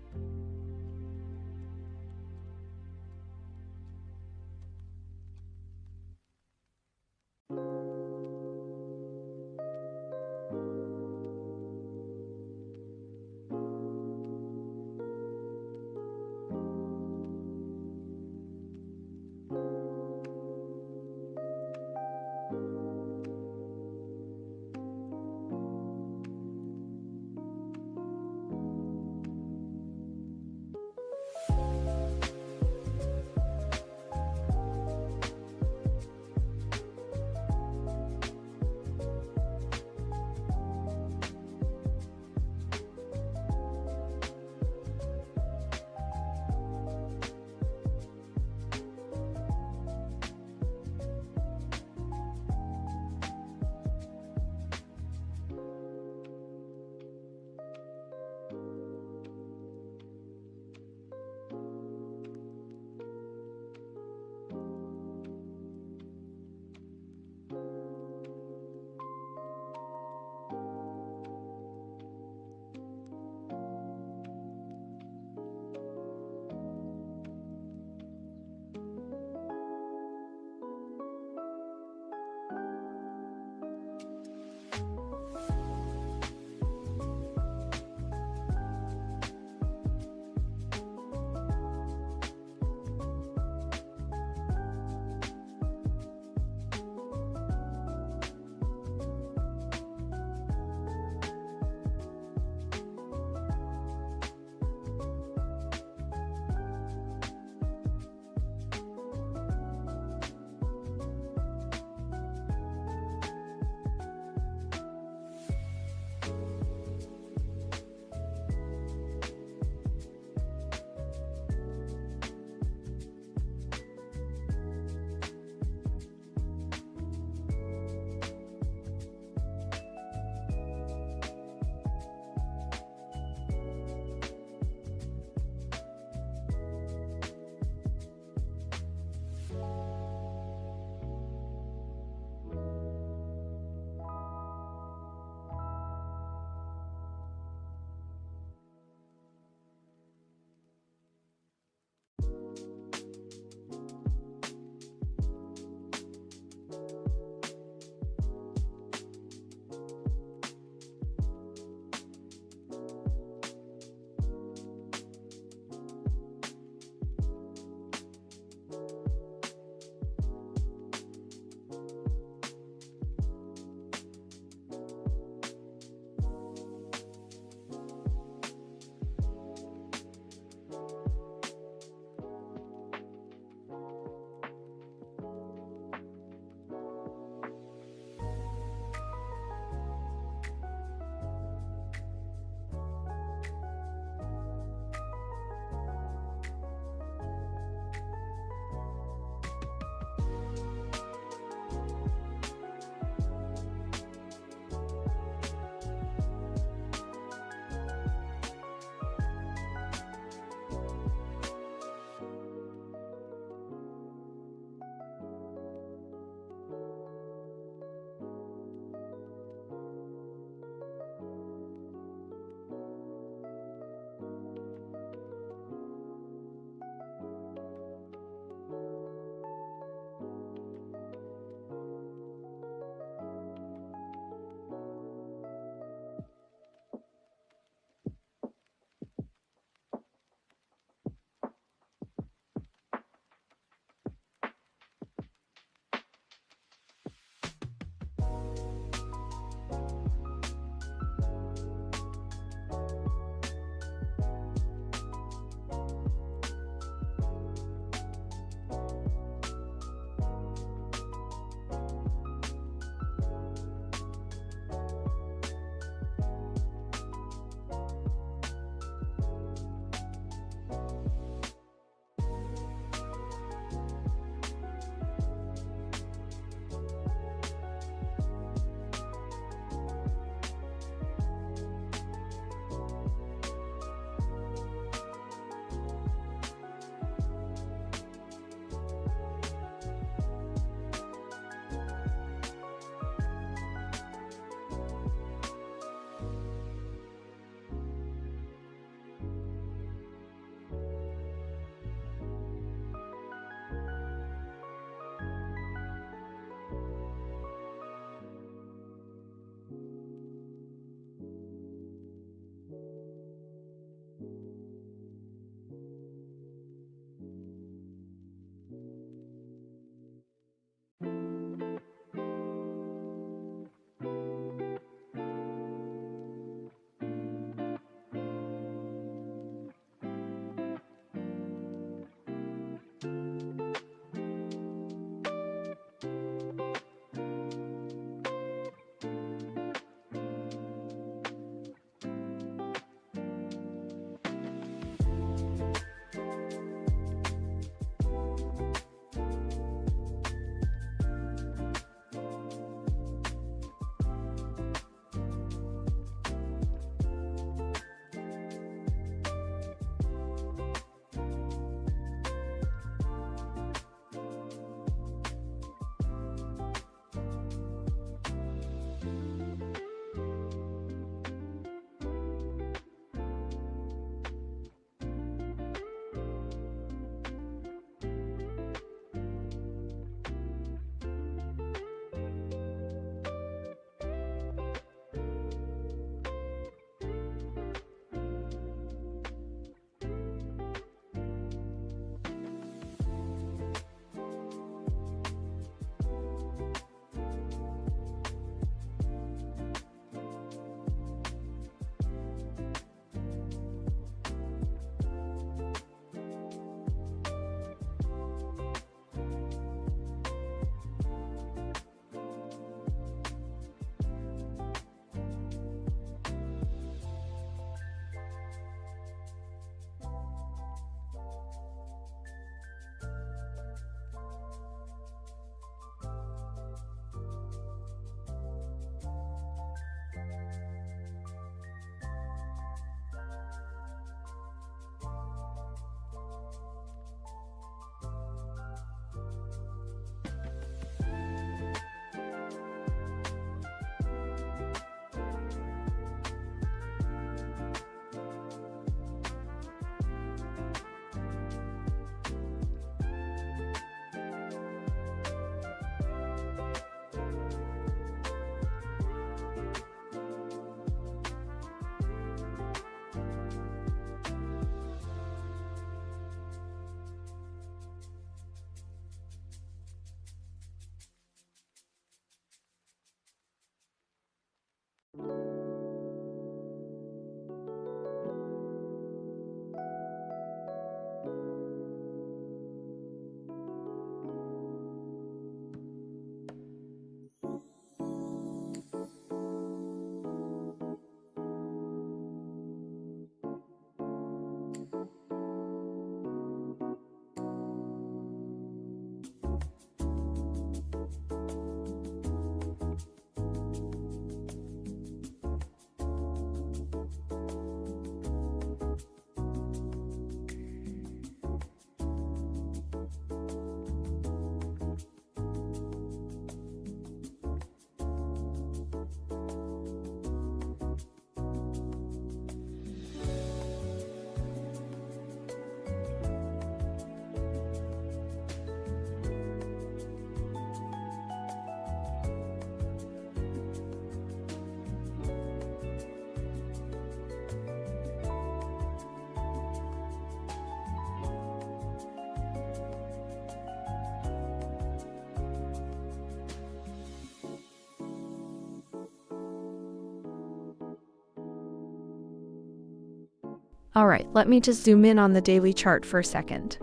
Alright, let me just zoom in on the daily chart for a second.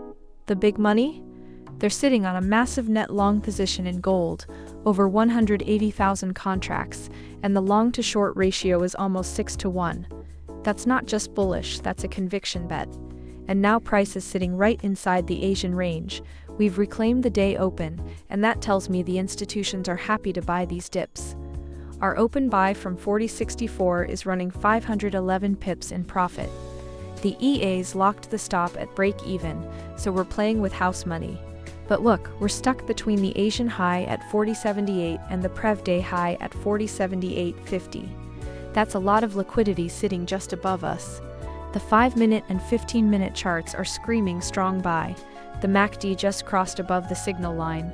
The big money? They're sitting on a massive net long position in gold, over 180,000 contracts, and the long to short ratio is almost 6-to-1. That's not just bullish, that's a conviction bet. And now price is sitting right inside the Asian range. We've reclaimed the day open, and that tells me the institutions are happy to buy these dips. Our open buy from 40.64 is running 511 pips in profit. The EAs locked the stop at break even, so we're playing with house money. But look, we're stuck between the Asian high at 40.78 and the Prev day high at 40.78.50. That's a lot of liquidity sitting just above us. The 5-minute and 15-minute charts are screaming strong buy. The MACD just crossed above the signal line.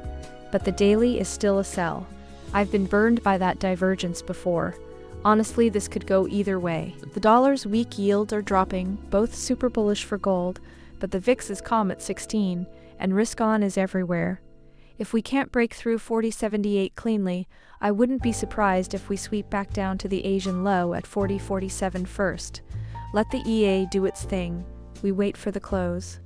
But the daily is still a sell. I've been burned by that divergence before. Honestly, this could go either way. The dollar's weak yields are dropping, both super bullish for gold, but the VIX is calm at 16, and risk on is everywhere. If we can't break through 40.78 cleanly, I wouldn't be surprised if we sweep back down to the Asian low at 40.47 first. Let the EA do its thing. We wait for the close.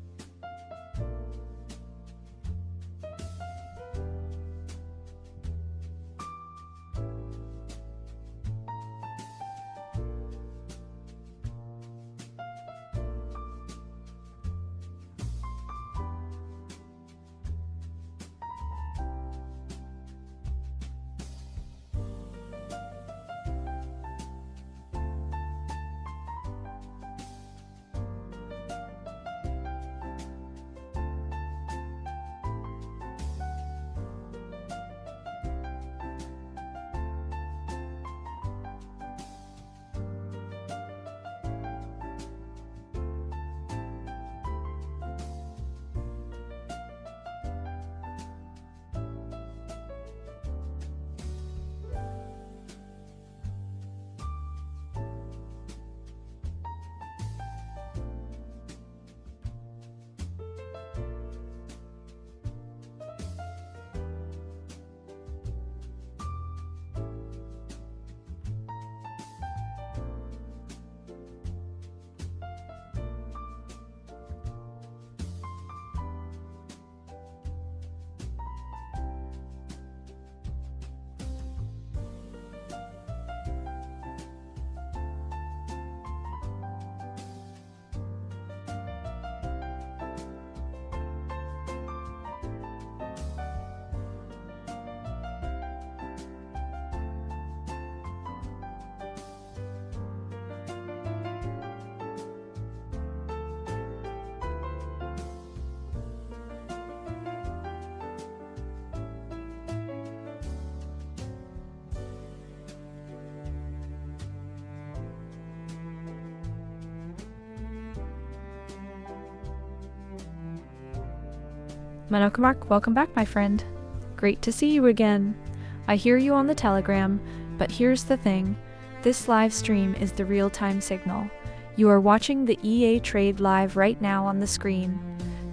Manokamark, welcome back, my friend. Great to see you again. I hear you on the Telegram, but here's the thing. This live stream is the real-time signal. You are watching the EA trade live right now on the screen.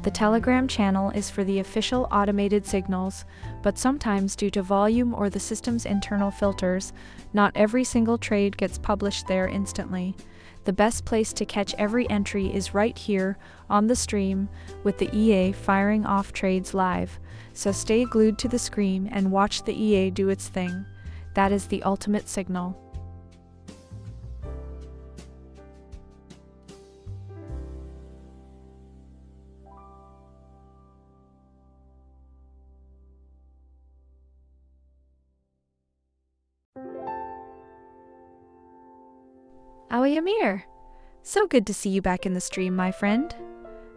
The Telegram channel is for the official automated signals, but sometimes due to volume or the system's internal filters, not every single trade gets published there instantly. The best place to catch every entry is right here on the stream with the EA firing off trades live, so stay glued to the screen and watch the EA do its thing. That is the ultimate signal. Amir, so good to see you back in the stream, my friend.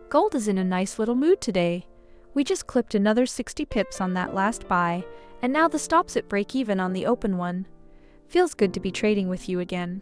Gold is in a nice little mood today. We just clipped another 60 pips on that last buy, and now the stop's at break even on the open one. Feels good to be trading with you again.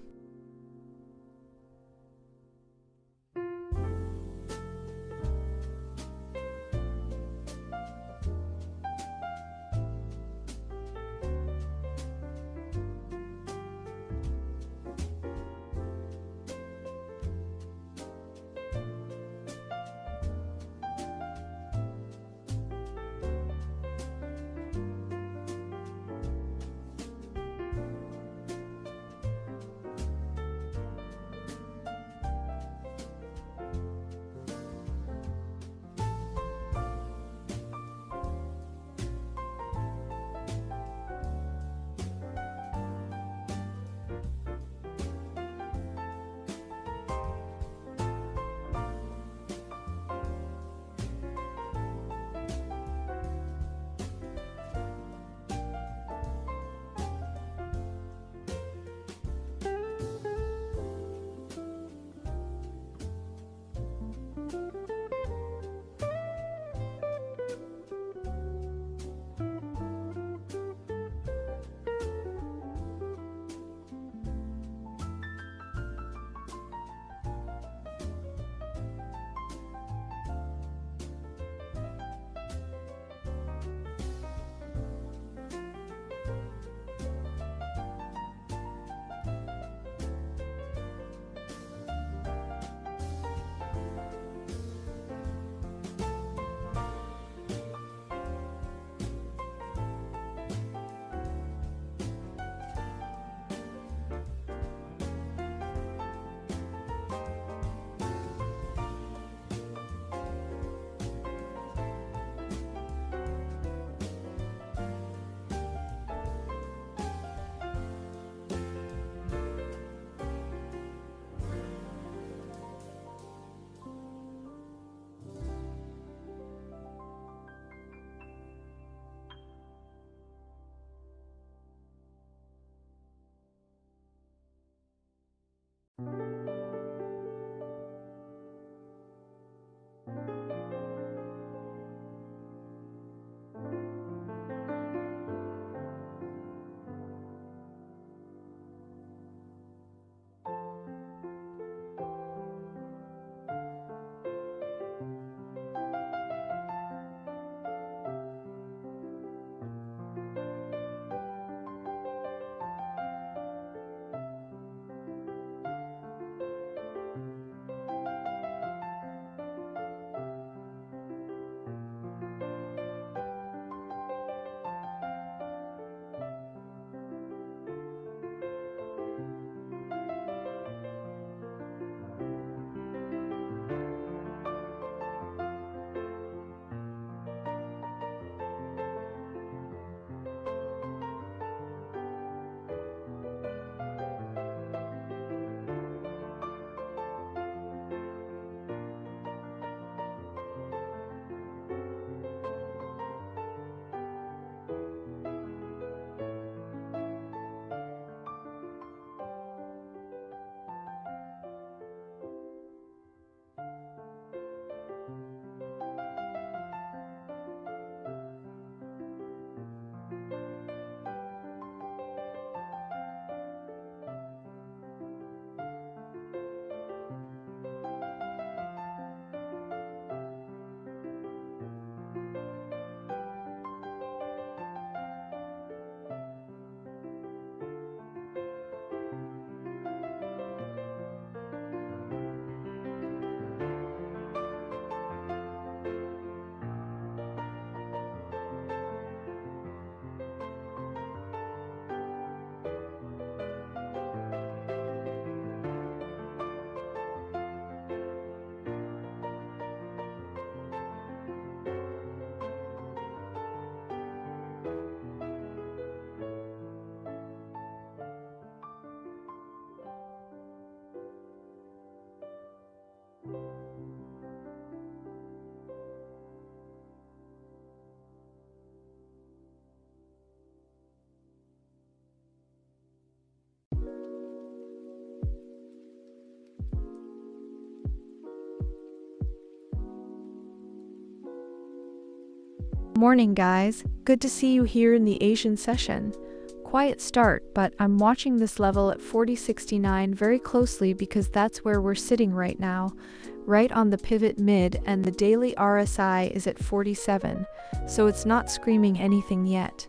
Morning guys, good to see you here in the Asian session. Quiet start, but I'm watching this level at 4069 very closely because that's where we're sitting right now, right on the pivot mid, and the daily RSI is at 47, so it's not screaming anything yet.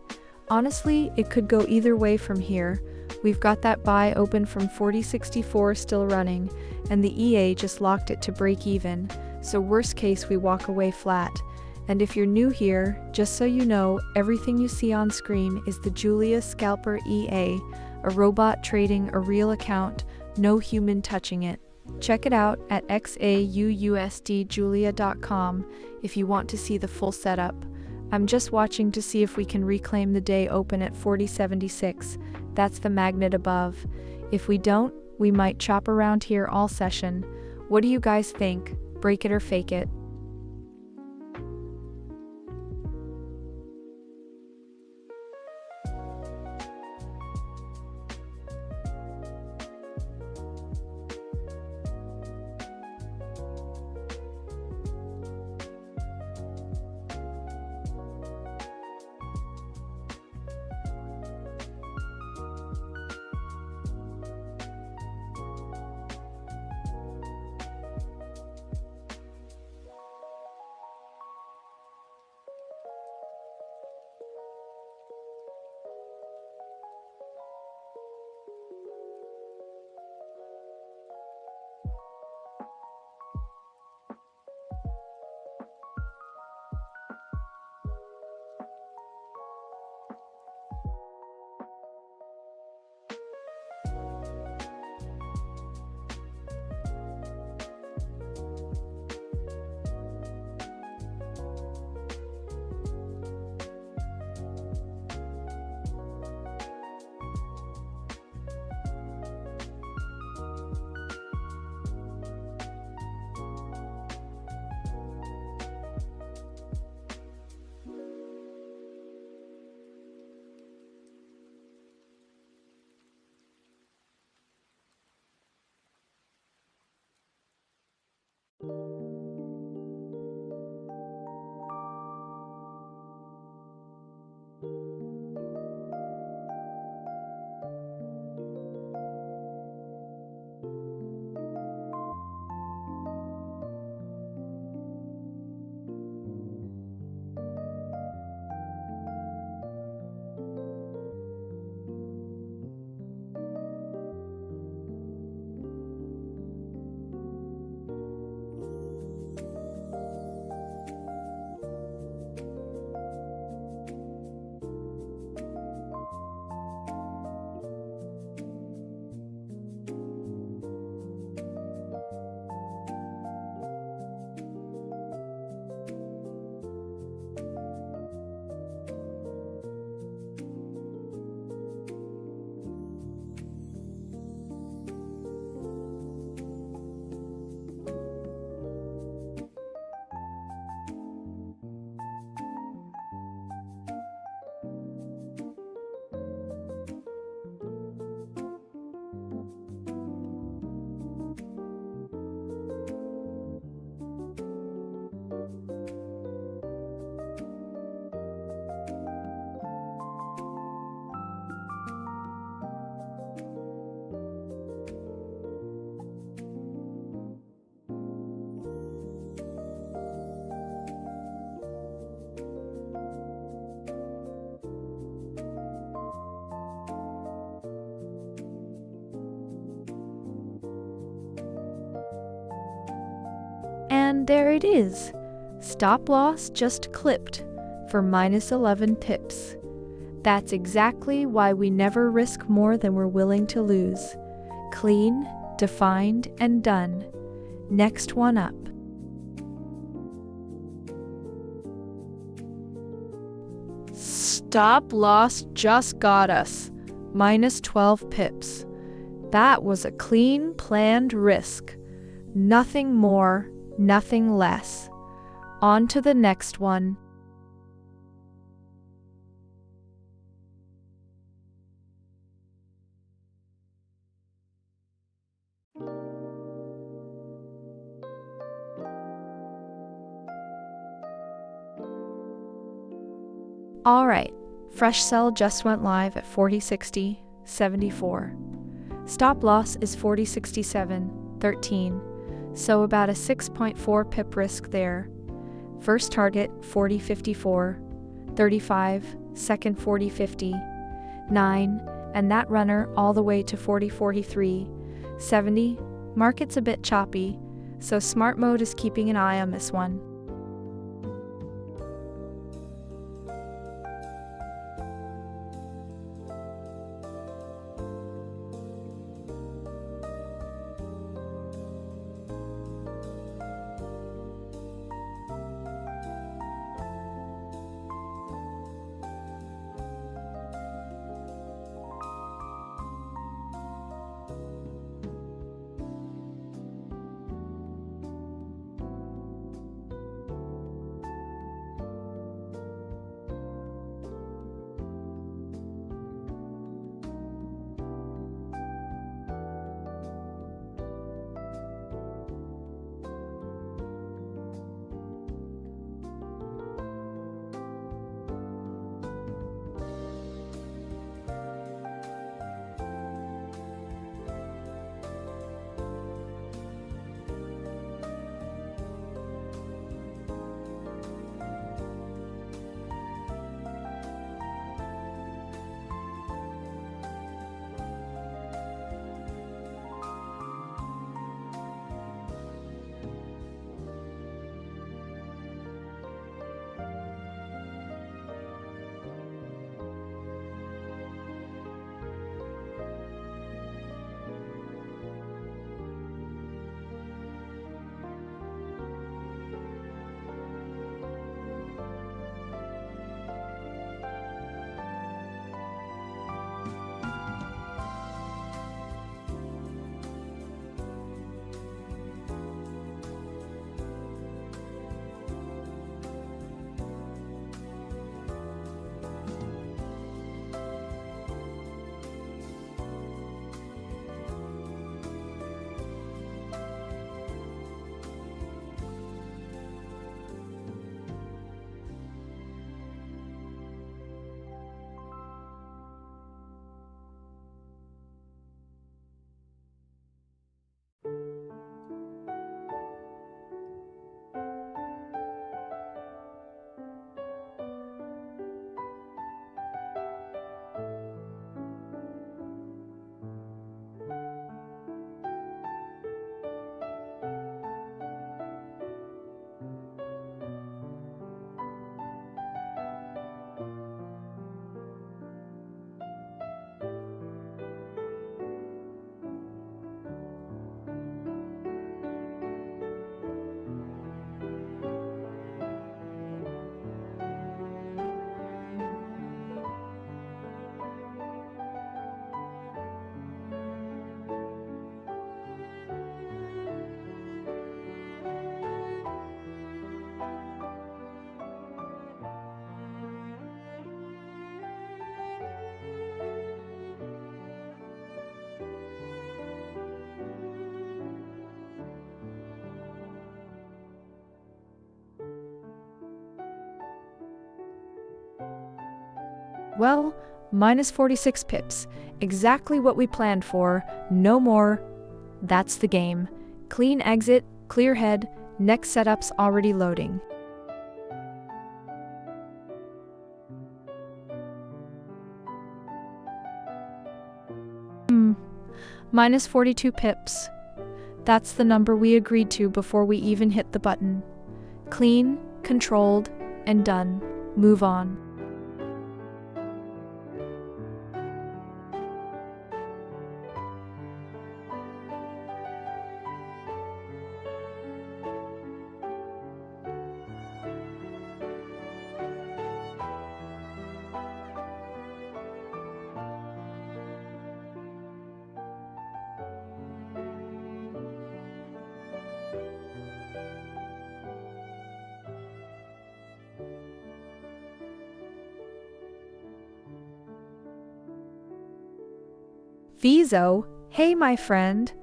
Honestly, it could go either way from here. We've got that buy open from 4064 still running, and the EA just locked it to break even, so worst case we walk away flat. And if you're new here, just so you know, everything you see on screen is the Julia Scalper EA, a robot trading a real account, no human touching it. Check it out at XAUUSDjulia.com if you want to see the full setup. I'm just watching to see if we can reclaim the day open at 4076, that's the magnet above. If we don't, we might chop around here all session. What do you guys think? Break it or fake it? And there it is. Stop loss just clipped for minus 11 pips. That's exactly why we never risk more than we're willing to lose. Clean, defined, and done. Next one up. Stop loss just got us. Minus 12 pips. That was a clean, planned risk. Nothing more. Nothing less. On to the next one. Alright, fresh sell just went live at 40.60.74. Stop loss is 40.67.13, so about a 6.4 pip risk there. First target 40.54.35, second 40.50.9, and that runner all the way to 40.43.70. Market's a bit choppy, so smart mode is keeping an eye on this one. Well, minus 46 pips. Exactly what we planned for. No more. That's the game. Clean exit, clear head, next setup's already loading. Minus 42 pips. That's the number we agreed to before we even hit the button. Clean, controlled, and done. Move on. Viso, hey my friend.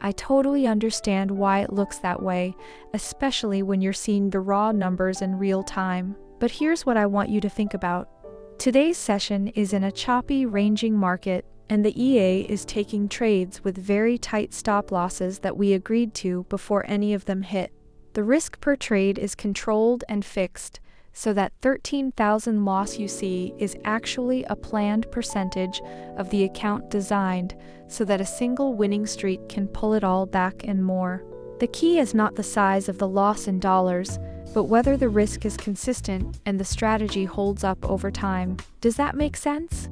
I totally understand why it looks that way, especially when you're seeing the raw numbers in real time. But here's what I want you to think about. Today's session is in a choppy, ranging market, and the EA is taking trades with very tight stop losses that we agreed to before any of them hit. The risk per trade is controlled and fixed, so that 13,000 loss you see is actually a planned percentage of the account designed so that a single winning streak can pull it all back and more. The key is not the size of the loss in dollars, but whether the risk is consistent and the strategy holds up over time. Does that make sense?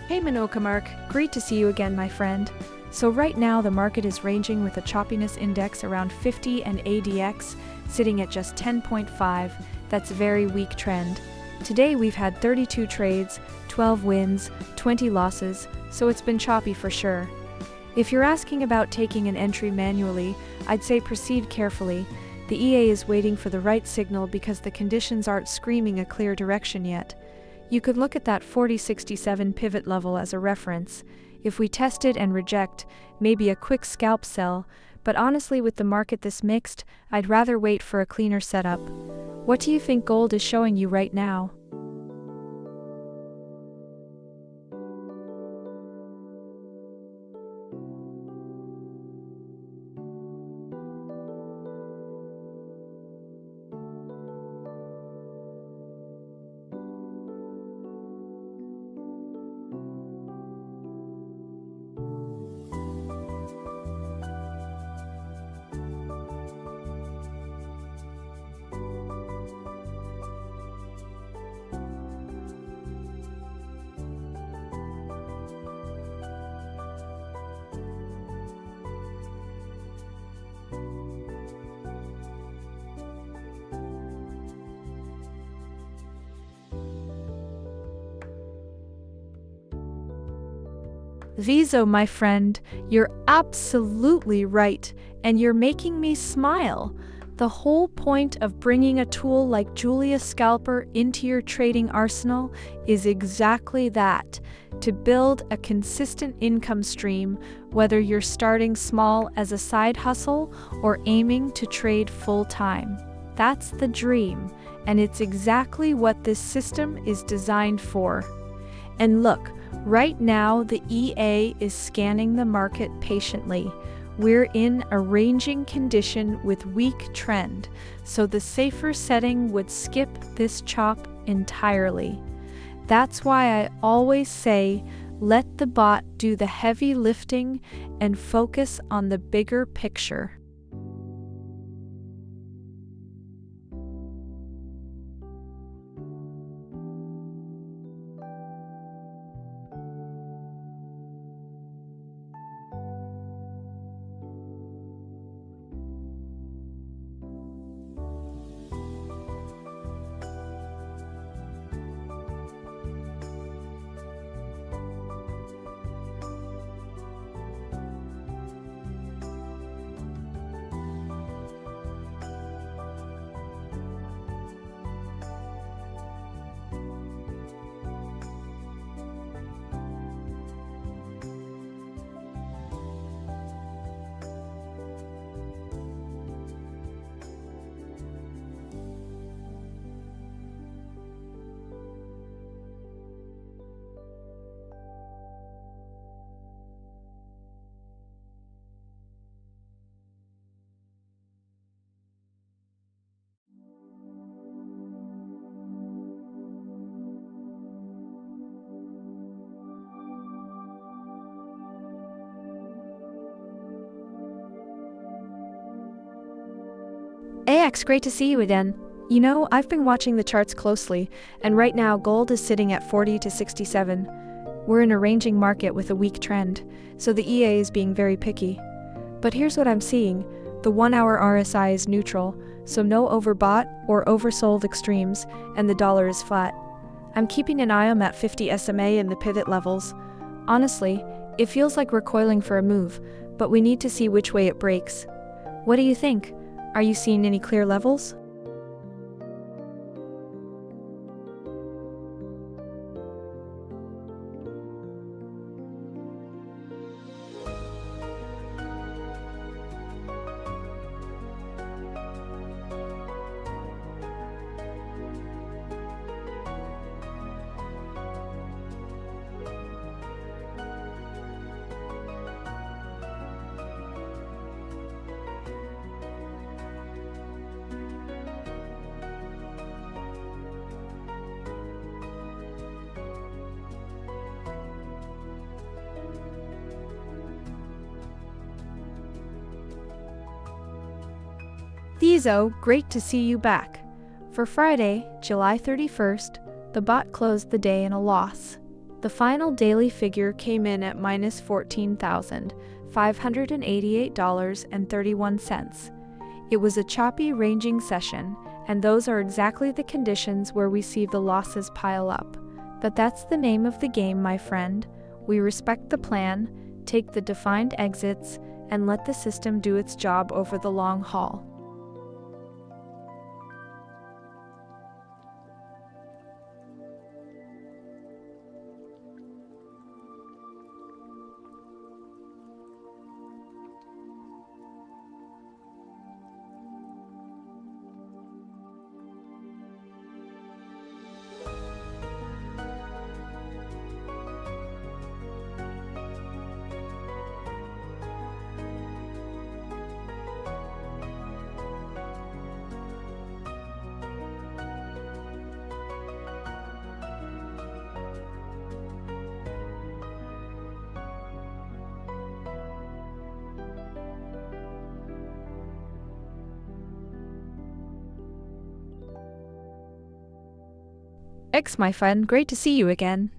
Hey Minoka Mark, great to see you again, my friend. So right now the market is ranging with a choppiness index around 50 and ADX sitting at just 10.5. That's a very weak trend. Today we've had 32 trades, 12 wins, 20 losses, so it's been choppy for sure. If you're asking about taking an entry manually, I'd say proceed carefully. The EA is waiting for the right signal because the conditions aren't screaming a clear direction yet. You could look at that 4067 pivot level as a reference. If we test it and reject, maybe a quick scalp sell, but honestly with the market this mixed, I'd rather wait for a cleaner setup. What do you think gold is showing you right now? Vizo, my friend, you're absolutely right, and you're making me smile. The whole point of bringing a tool like Julia Scalper into your trading arsenal is exactly that, to build a consistent income stream, whether you're starting small as a side hustle or aiming to trade full-time. That's the dream, and it's exactly what this system is designed for. And look, right now the EA is scanning the market patiently. We're in a ranging condition with weak trend, so the safer setting would skip this chop entirely. That's why I always say, let the bot do the heavy lifting and focus on the bigger picture. AX, great to see you again. You know, I've been watching the charts closely, and right now gold is sitting at 40 to 67. We're in a ranging market with a weak trend, so the EA is being very picky. But here's what I'm seeing. The 1-hour RSI is neutral, so no overbought or oversold extremes, and the dollar is flat. I'm keeping an eye on that 50 SMA and the pivot levels. Honestly, it feels like we're coiling for a move, but we need to see which way it breaks. What do you think? Are you seeing any clear levels? Theo, great to see you back. For Friday, July 31st, the bot closed the day in a loss. The final daily figure came in at minus $14,588.31. It was a choppy, ranging session, and those are exactly the conditions where we see the losses pile up. But that's the name of the game, my friend. We respect the plan, take the defined exits, and let the system do its job over the long haul. X, my friend, great to see you again.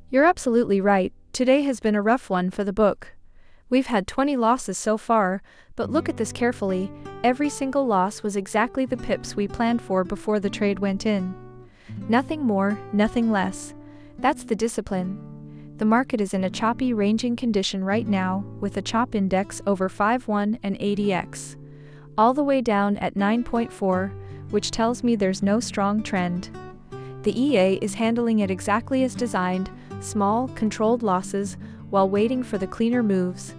You're absolutely right, today has been a rough one for the book. We've had 20 losses so far, but look at this carefully, every single loss was exactly the pips we planned for before the trade went in. Nothing more, nothing less. That's the discipline. The market is in a choppy ranging condition right now, with a chop index over 5.1 and 80x. All the way down at 9.4, which tells me there's no strong trend. The EA is handling it exactly as designed, small, controlled losses, while waiting for the cleaner moves.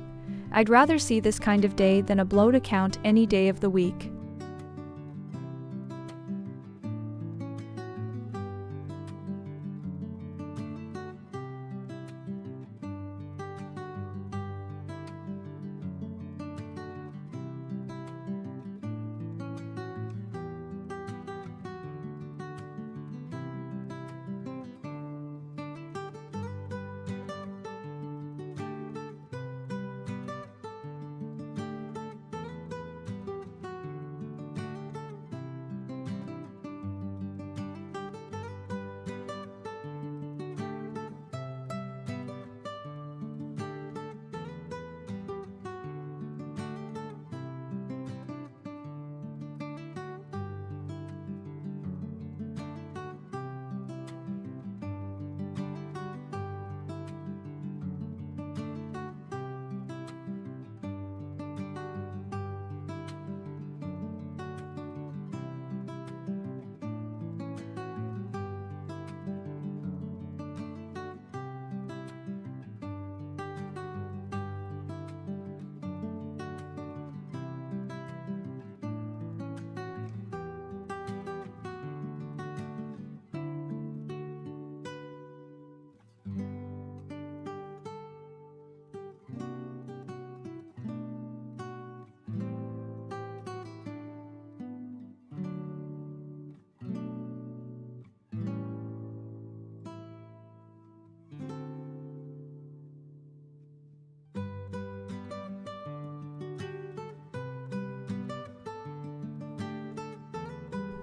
I'd rather see this kind of day than a bloat account any day of the week.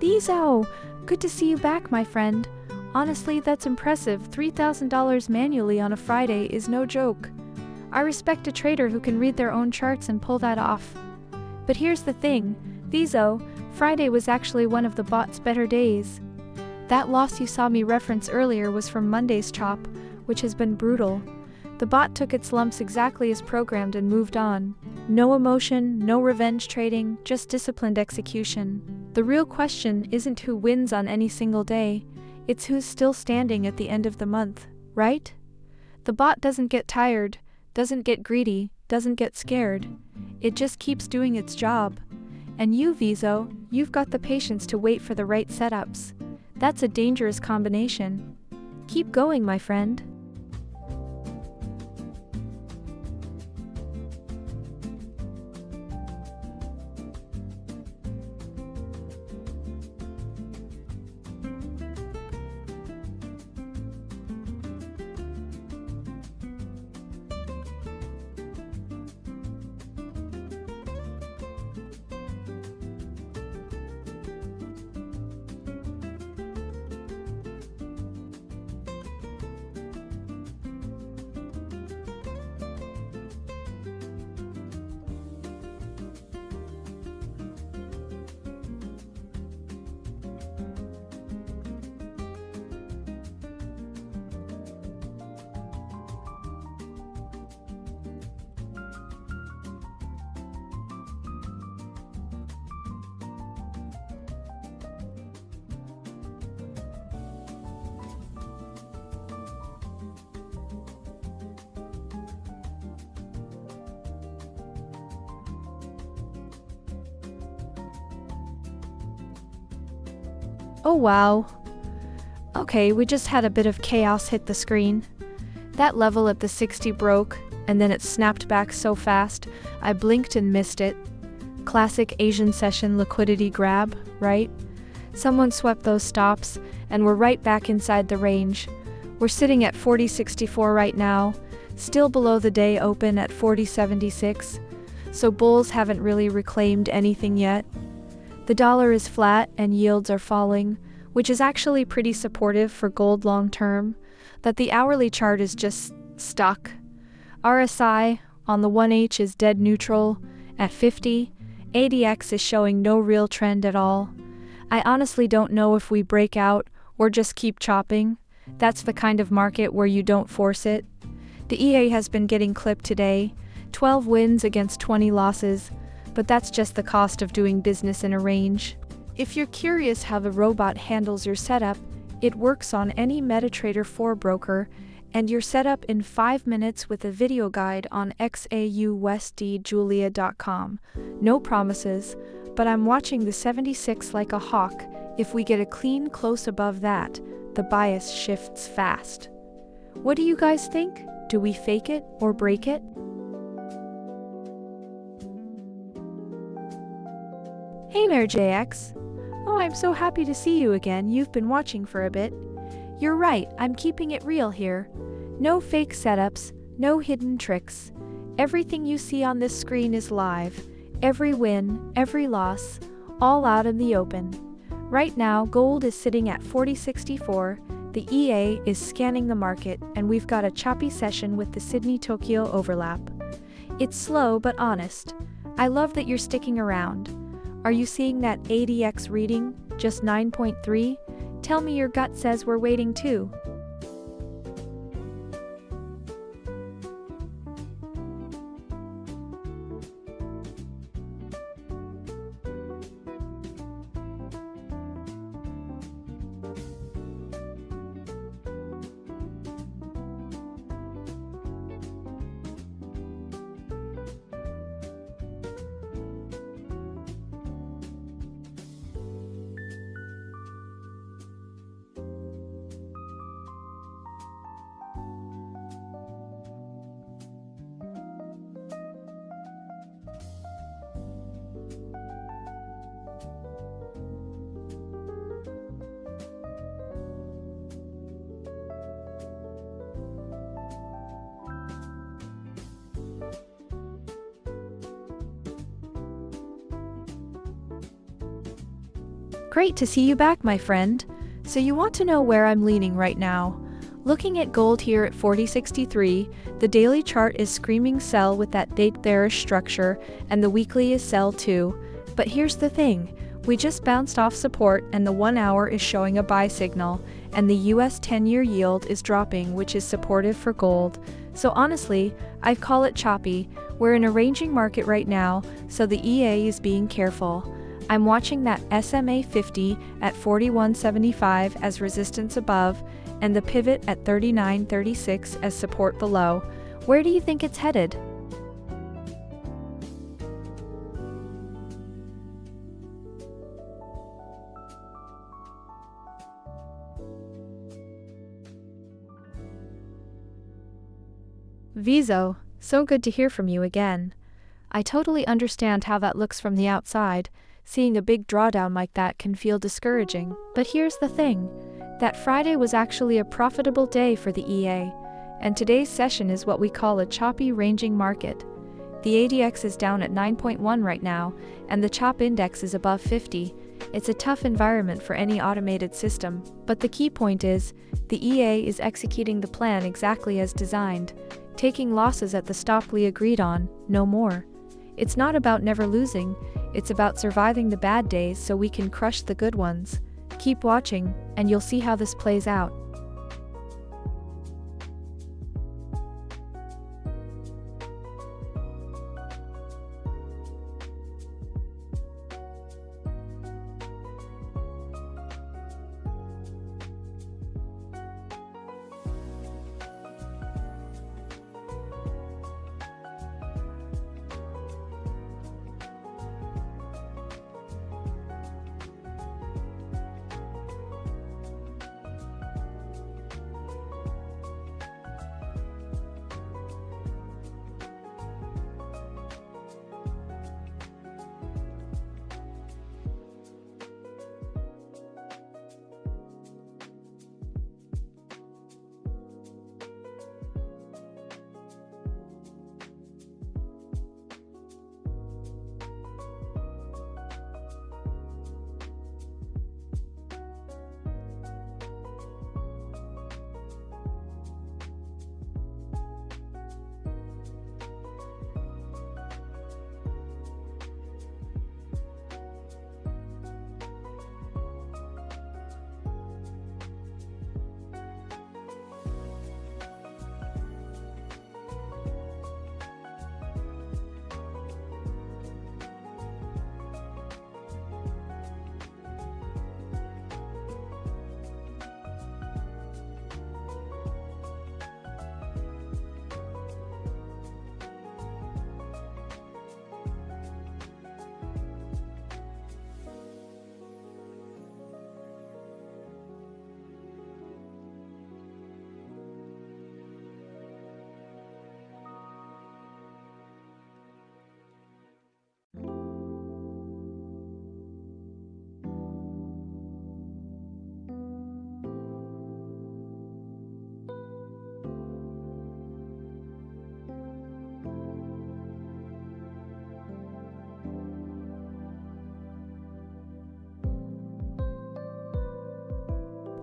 Vizo, good to see you back, my friend. Honestly, that's impressive. $3,000 manually on a Friday is no joke. I respect a trader who can read their own charts and pull that off. But here's the thing, Vizo, Friday was actually one of the bot's better days. That loss you saw me reference earlier was from Monday's chop, which has been brutal. The bot took its lumps exactly as programmed and moved on. No emotion, no revenge trading, just disciplined execution. The real question isn't who wins on any single day, it's who's still standing at the end of the month, right? The bot doesn't get tired, doesn't get greedy, doesn't get scared. It just keeps doing its job. And you, Vizo, you've got the patience to wait for the right setups. That's a dangerous combination. Keep going, my friend. Oh wow. Okay, we just had a bit of chaos hit the screen. That level at the 60 broke, and then it snapped back so fast, I blinked and missed it. Classic Asian session liquidity grab, right? Someone swept those stops, and we're right back inside the range. We're sitting at 40.64 right now, still below the day open at 40.76, so bulls haven't really reclaimed anything yet. The dollar is flat and yields are falling, which is actually pretty supportive for gold long term, that the hourly chart is just stuck. RSI on the 1H is dead neutral at 50, ADX is showing no real trend at all. I honestly don't know if we break out or just keep chopping. That's the kind of market where you don't force it. The EA has been getting clipped today, 12 wins against 20 losses, but that's just the cost of doing business in a range. If you're curious how the robot handles your setup, it works on any MetaTrader 4 broker, and you're set up in 5 minutes with a video guide on XAUUSD No promises, but I'm watching the 76 like a hawk. If we get a clean close above that, the bias shifts fast. What do you guys think? Do we fake it or break it? Hey there, JX. Oh, I'm so happy to see you again. You've been watching for a bit. You're right, I'm keeping it real here. No fake setups, no hidden tricks. Everything you see on this screen is live. Every win, every loss, all out in the open. Right now, gold is sitting at 40.64. The EA is scanning the market, and we've got a choppy session with the Sydney-Tokyo overlap. It's slow but honest. I love that you're sticking around. Are you seeing that ADX reading, just 9.3? Tell me your gut says we're waiting too. Great to see you back, my friend. So you want to know where I'm leaning right now? Looking at gold here at 4063, the daily chart is screaming sell with that date bearish structure, and the weekly is sell too. But here's the thing, we just bounced off support and the 1 hour is showing a buy signal, and the US 10-year yield is dropping, which is supportive for gold. So honestly, I call it choppy. We're in a ranging market right now, so the EA is being careful. I'm watching that SMA 50 at 41.75 as resistance above, and the pivot at 39.36 as support below. Where do you think it's headed? Vizo, so good to hear from you again. I totally understand how that looks from the outside. Seeing a big drawdown like that can feel discouraging. But here's the thing, that Friday was actually a profitable day for the EA, and today's session is what we call a choppy ranging market. The ADX is down at 9.1 right now, and the CHOP index is above 50. It's a tough environment for any automated system, but the key point is, the EA is executing the plan exactly as designed, taking losses at the stop we agreed on, no more. It's not about never losing, it's about surviving the bad days so we can crush the good ones. Keep watching, and you'll see how this plays out.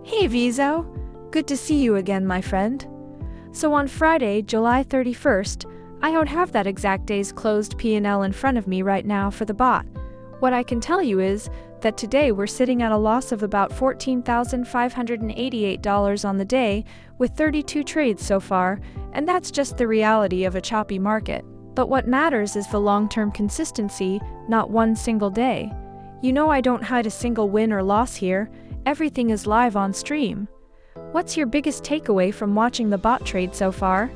Hey Vizo, good to see you again, my friend. So on Friday, July 31st, I don't have that exact day's closed P&L in front of me right now for the bot. What I can tell you is that today we're sitting at a loss of about $14,588 on the day, with 32 trades so far, and that's just the reality of a choppy market. But what matters is the long-term consistency, not one single day. You know I don't hide a single win or loss here. Everything is live on stream. What's your biggest takeaway from watching the bot trade so far?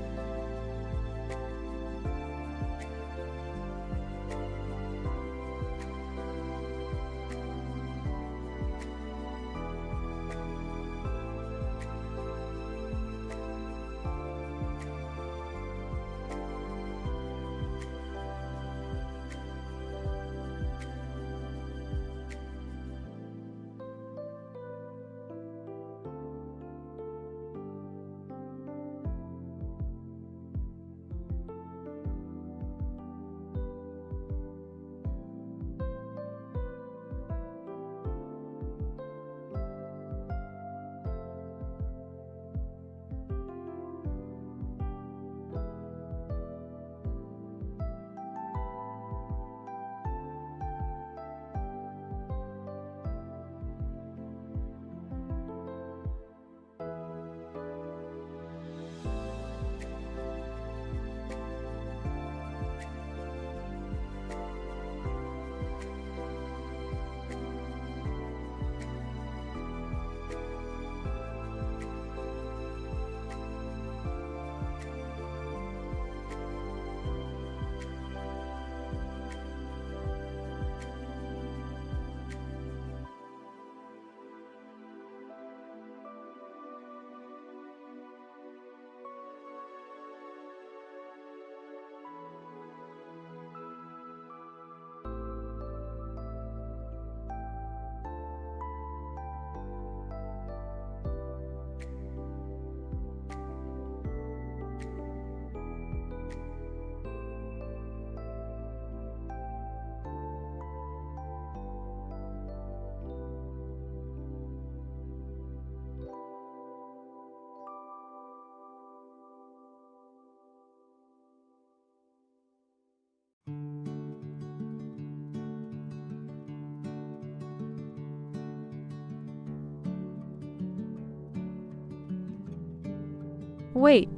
Wait,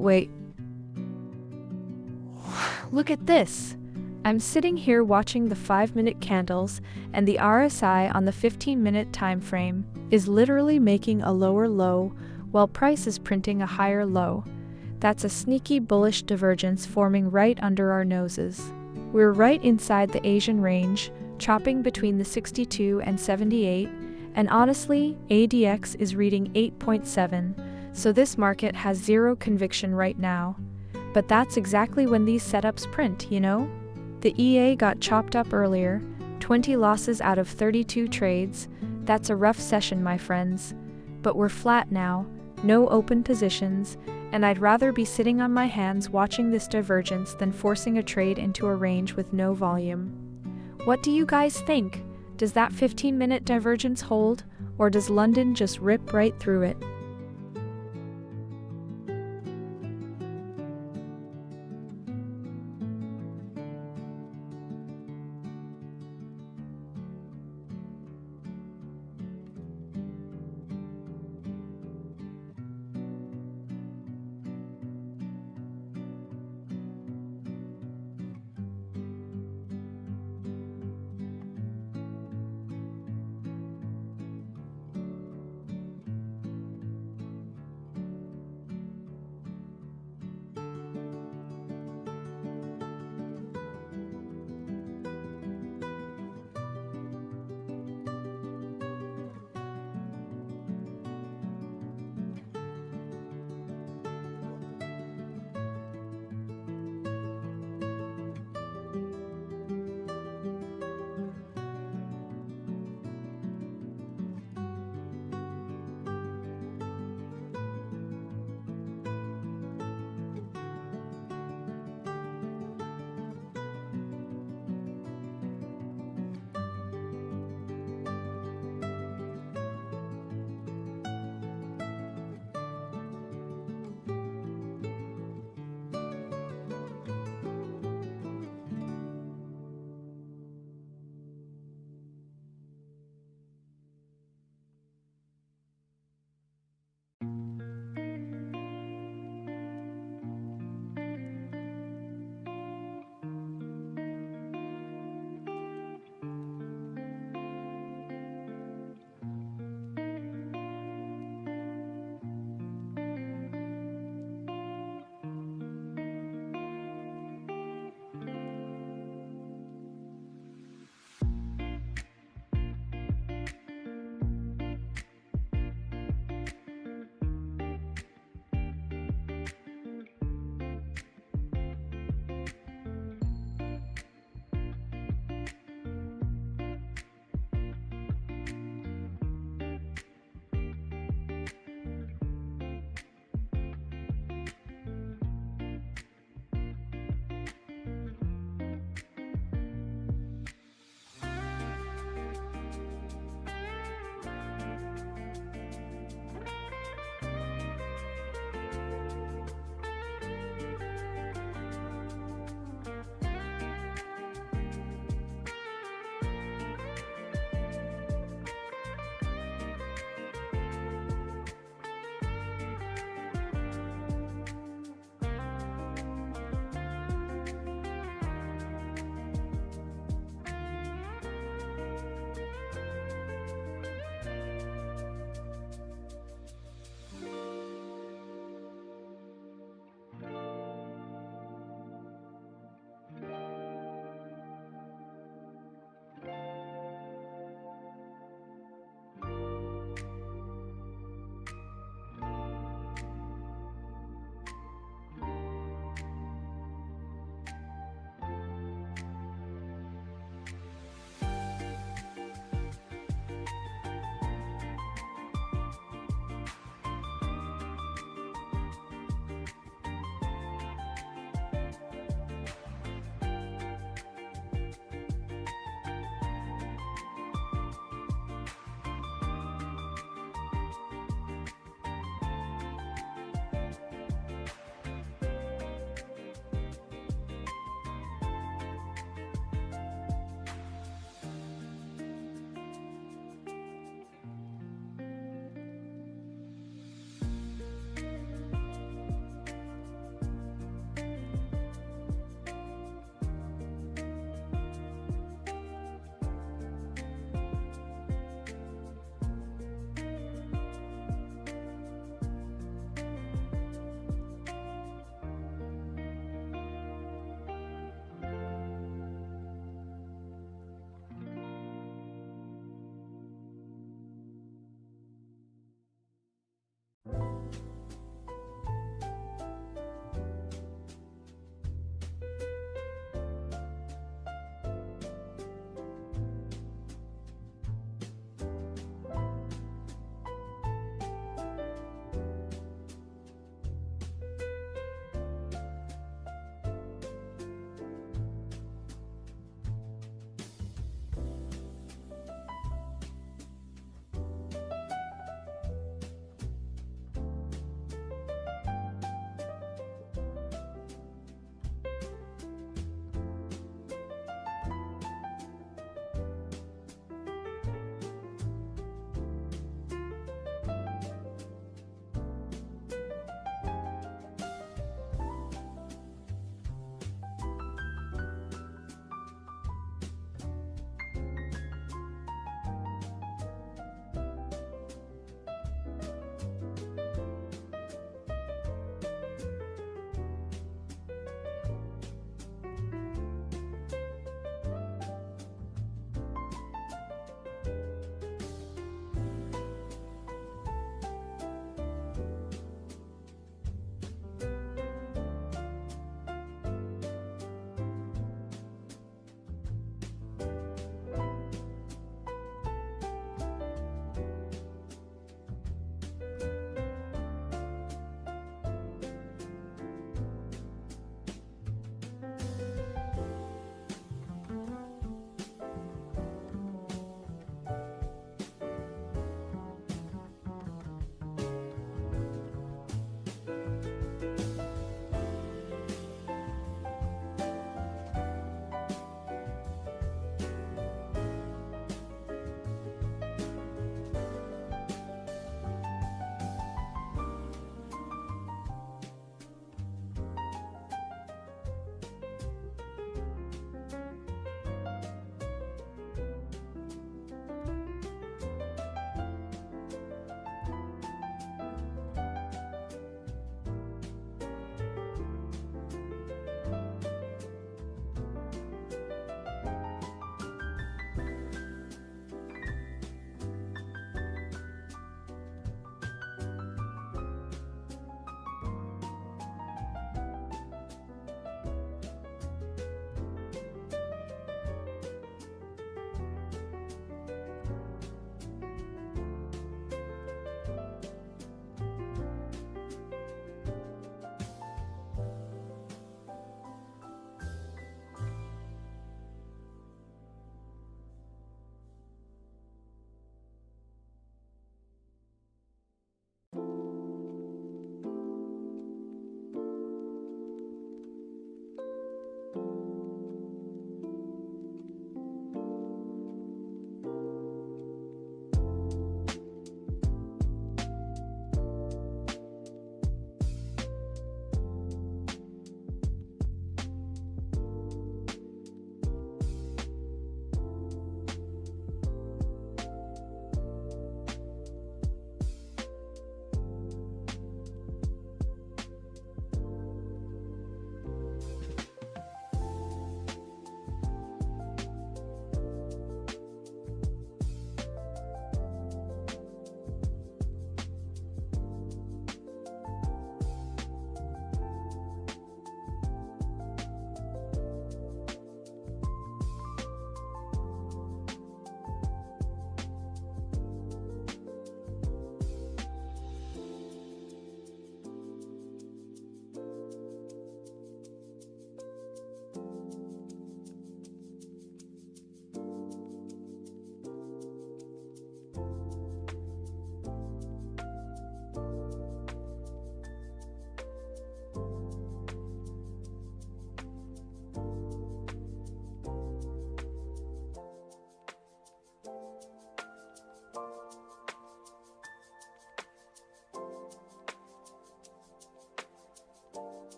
wait. Look at this. I'm sitting here watching the 5-minute candles, and the RSI on the 15-minute time frame is literally making a lower low while price is printing a higher low. That's a sneaky bullish divergence forming right under our noses. We're right inside the Asian range, chopping between the 62 and 78, and honestly, ADX is reading 8.7, so this market has zero conviction right now. But that's exactly when these setups print, you know? The EA got chopped up earlier, 20 losses out of 32 trades. That's a rough session, my friends. But we're flat now, no open positions, and I'd rather be sitting on my hands watching this divergence than forcing a trade into a range with no volume. What do you guys think? Does that 15-minute divergence hold, or does London just rip right through it?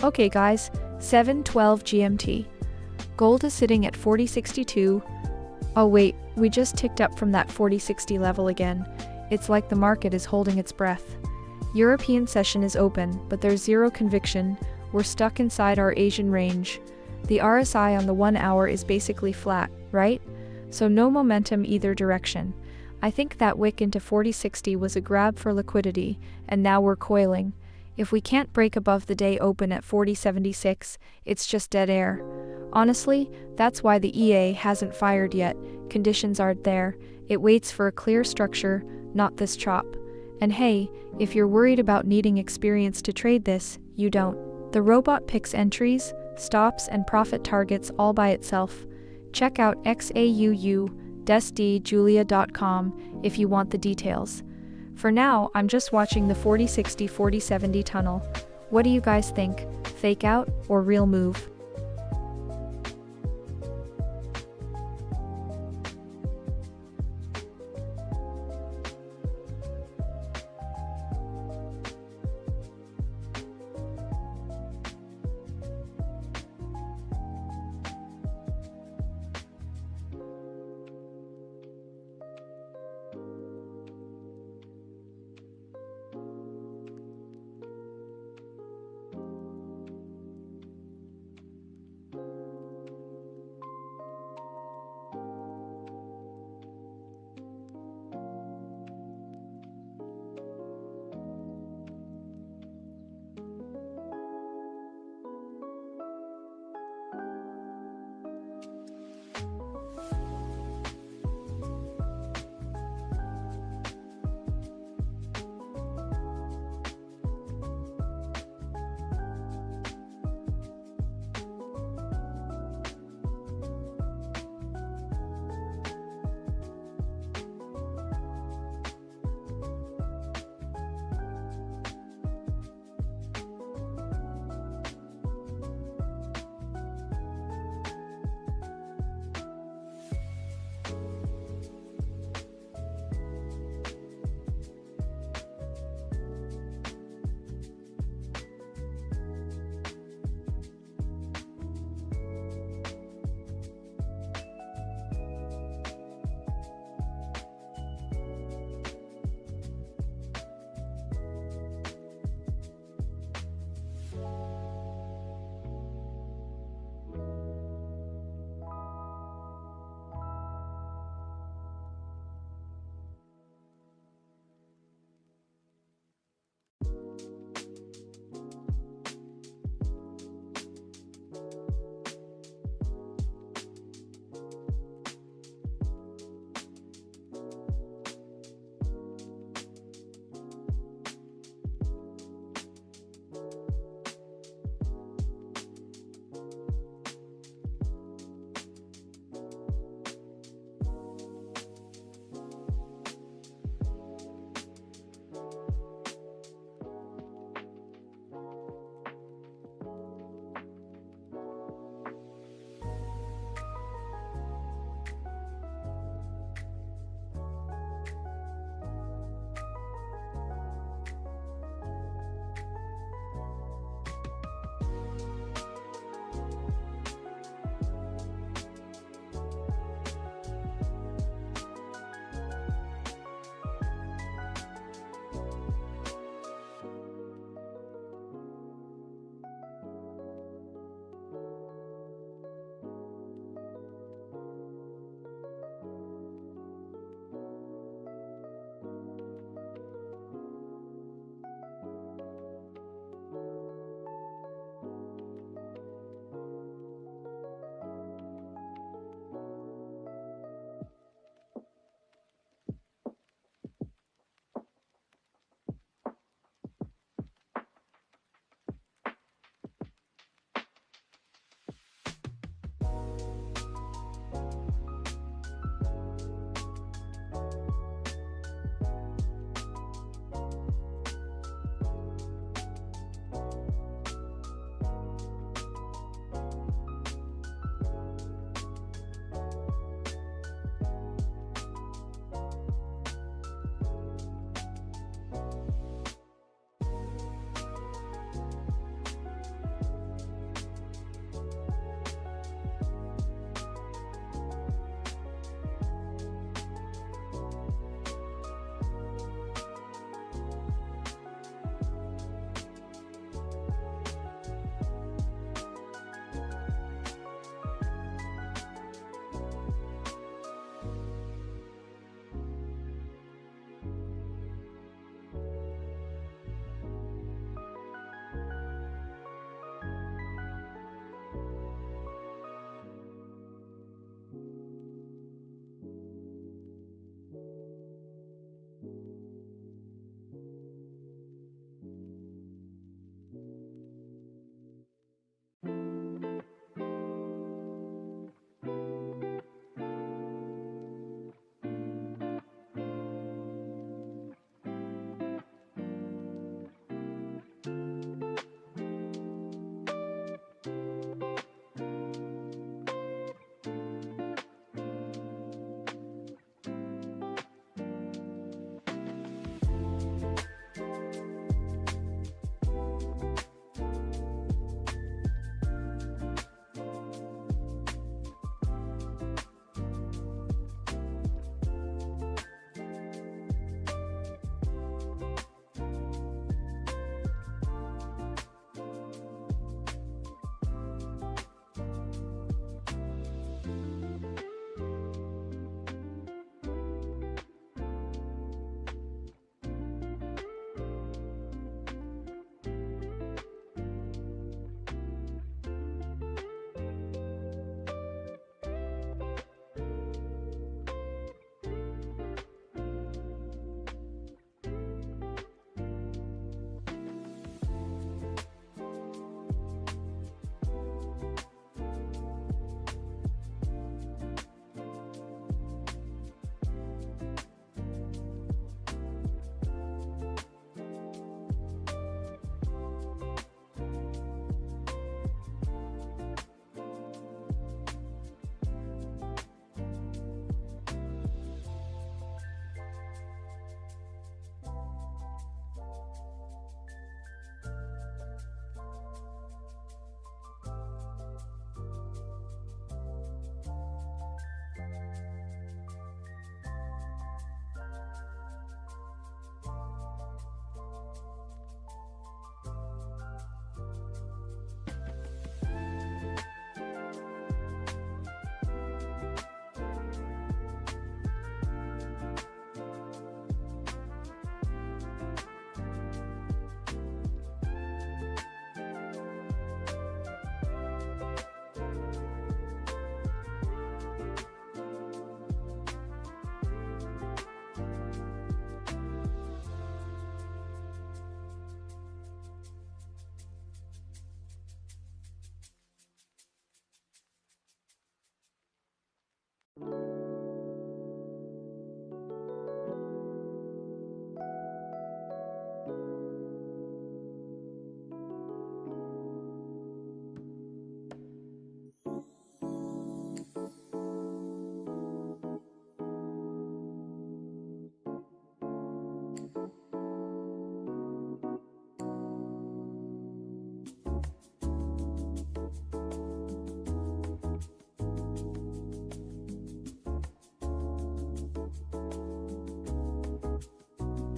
Okay guys, 7:12 GMT. Gold is sitting at 40.62. Oh wait, we just ticked up from that 40.60 level again. It's like the market is holding its breath. European session is open, but there's zero conviction. We're stuck inside our Asian range. The RSI on the 1 hour is basically flat, right? So no momentum either direction. I think that wick into 40.60 was a grab for liquidity, and now we're coiling. If we can't break above the day open at 40.76, it's just dead air. Honestly, that's why the EA hasn't fired yet. Conditions aren't there. It waits for a clear structure, not this chop. And hey, if you're worried about needing experience to trade this, you don't. The robot picks entries, stops, and profit targets all by itself. Check out XAUUSD if you want the details. For now, I'm just watching the 40.60-40.70 tunnel. What do you guys think? Fake out or real move?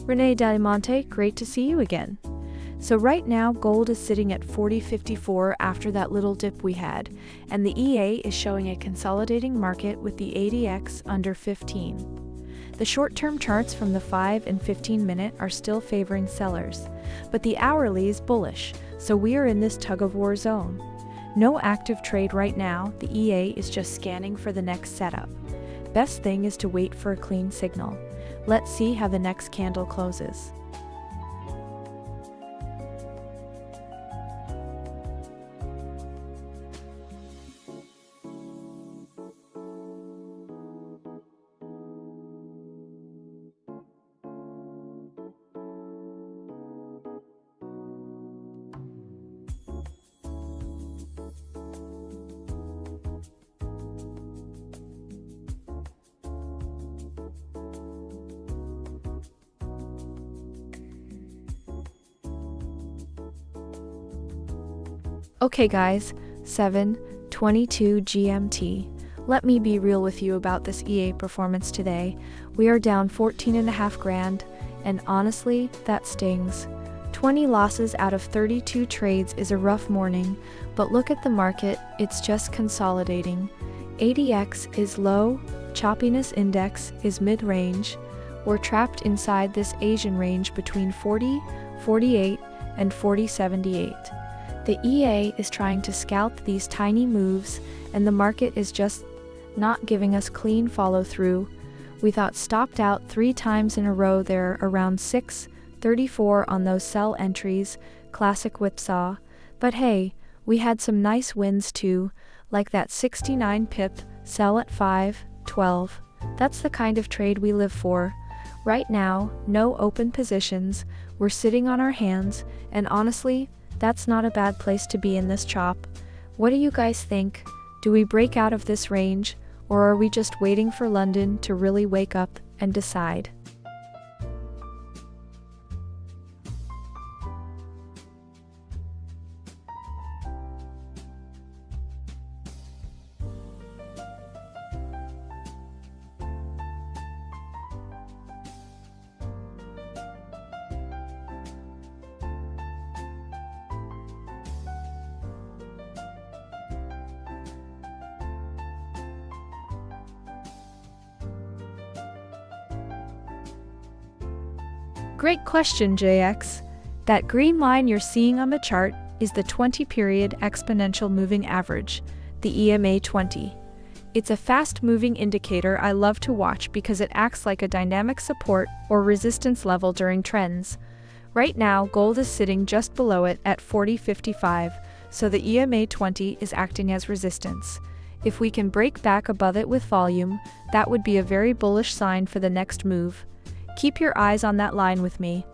Renee Diamante, great to see you again. So right now, gold is sitting at 40.54 after that little dip we had, and the EA is showing a consolidating market with the ADX under 15. The short-term charts from the 5 and 15-minute are still favoring sellers, but the hourly is bullish, so we are in this tug-of-war zone. No active trade right now, the EA is just scanning for the next setup. Best thing is to wait for a clean signal. Let's see how the next candle closes. Okay guys, 7:22 GMT. Let me be real with you about this EA performance today. We are down 14.5 grand, and honestly, that stings. 20 losses out of 32 trades is a rough morning, but look at the market, it's just consolidating. ADX is low, choppiness index is mid-range. We're trapped inside this Asian range between 40.48 and 40.78. The EA is trying to scalp these tiny moves, and the market is just not giving us clean follow-through. We thought stopped out 3 times in a row there around 6.34 on those sell entries, classic whipsaw. But hey, we had some nice wins too, like that 69 pip sell at 5.12. That's the kind of trade we live for. Right now, no open positions, we're sitting on our hands, and honestly, that's not a bad place to be in this chop. What do you guys think? Do we break out of this range, or are we just waiting for London to really wake up and decide? Great question, JX. That green line you're seeing on the chart is the 20-period exponential moving average, the EMA 20. It's a fast-moving indicator I love to watch because it acts like a dynamic support or resistance level during trends. Right now, gold is sitting just below it at 40.55, so the EMA 20 is acting as resistance. If we can break back above it with volume, that would be a very bullish sign for the next move. Keep your eyes on that line with me.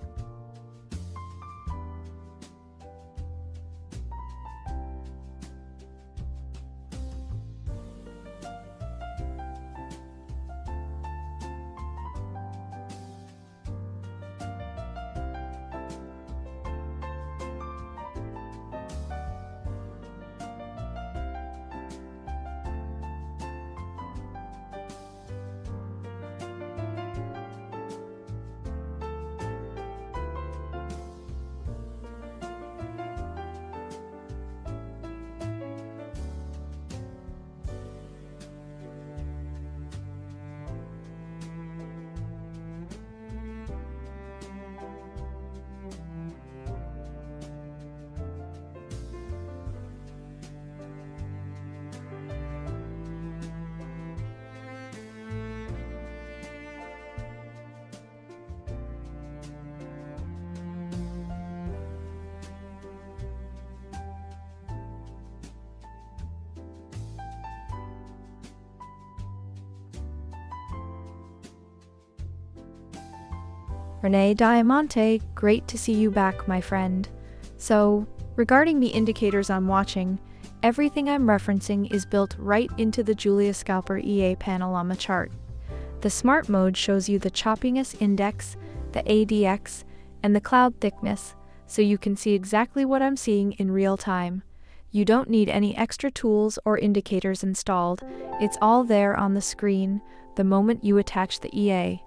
Renee Diamante, great to see you back, my friend. So, regarding the indicators I'm watching, everything I'm referencing is built right into the Julia Scalper EA panel on the chart. The Smart mode shows you the choppiness index, the ADX, and the cloud thickness, so you can see exactly what I'm seeing in real time. You don't need any extra tools or indicators installed, it's all there on the screen the moment you attach the EA.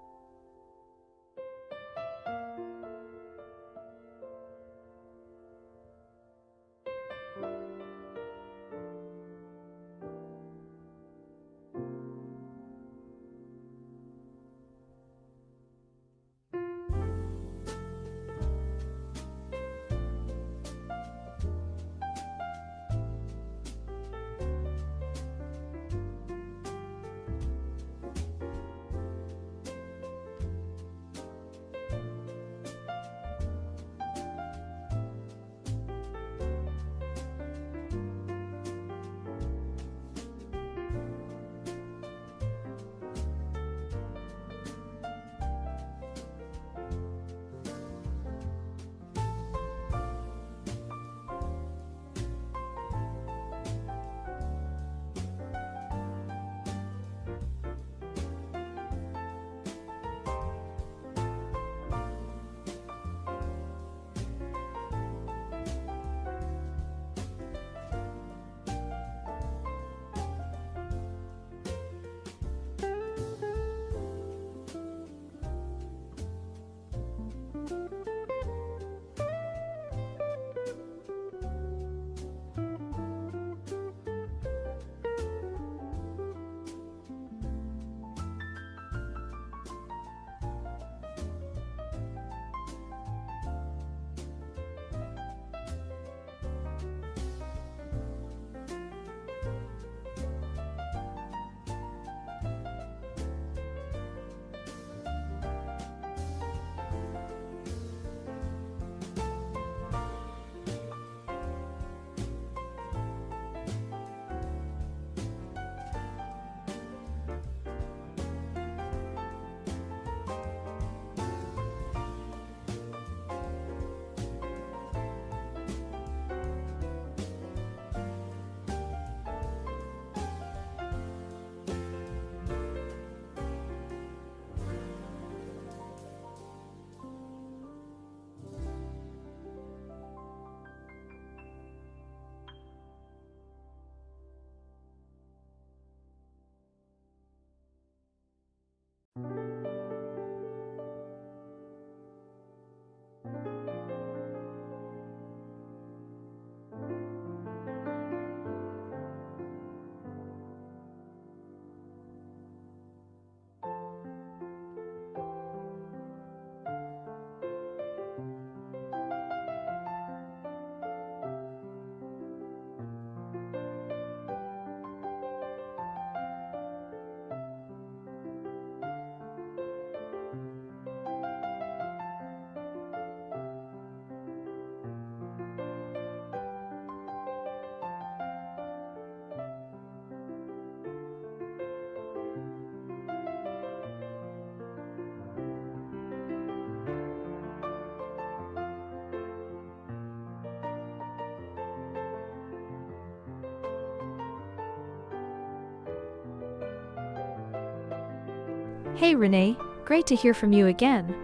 Hey Renee, great to hear from you again.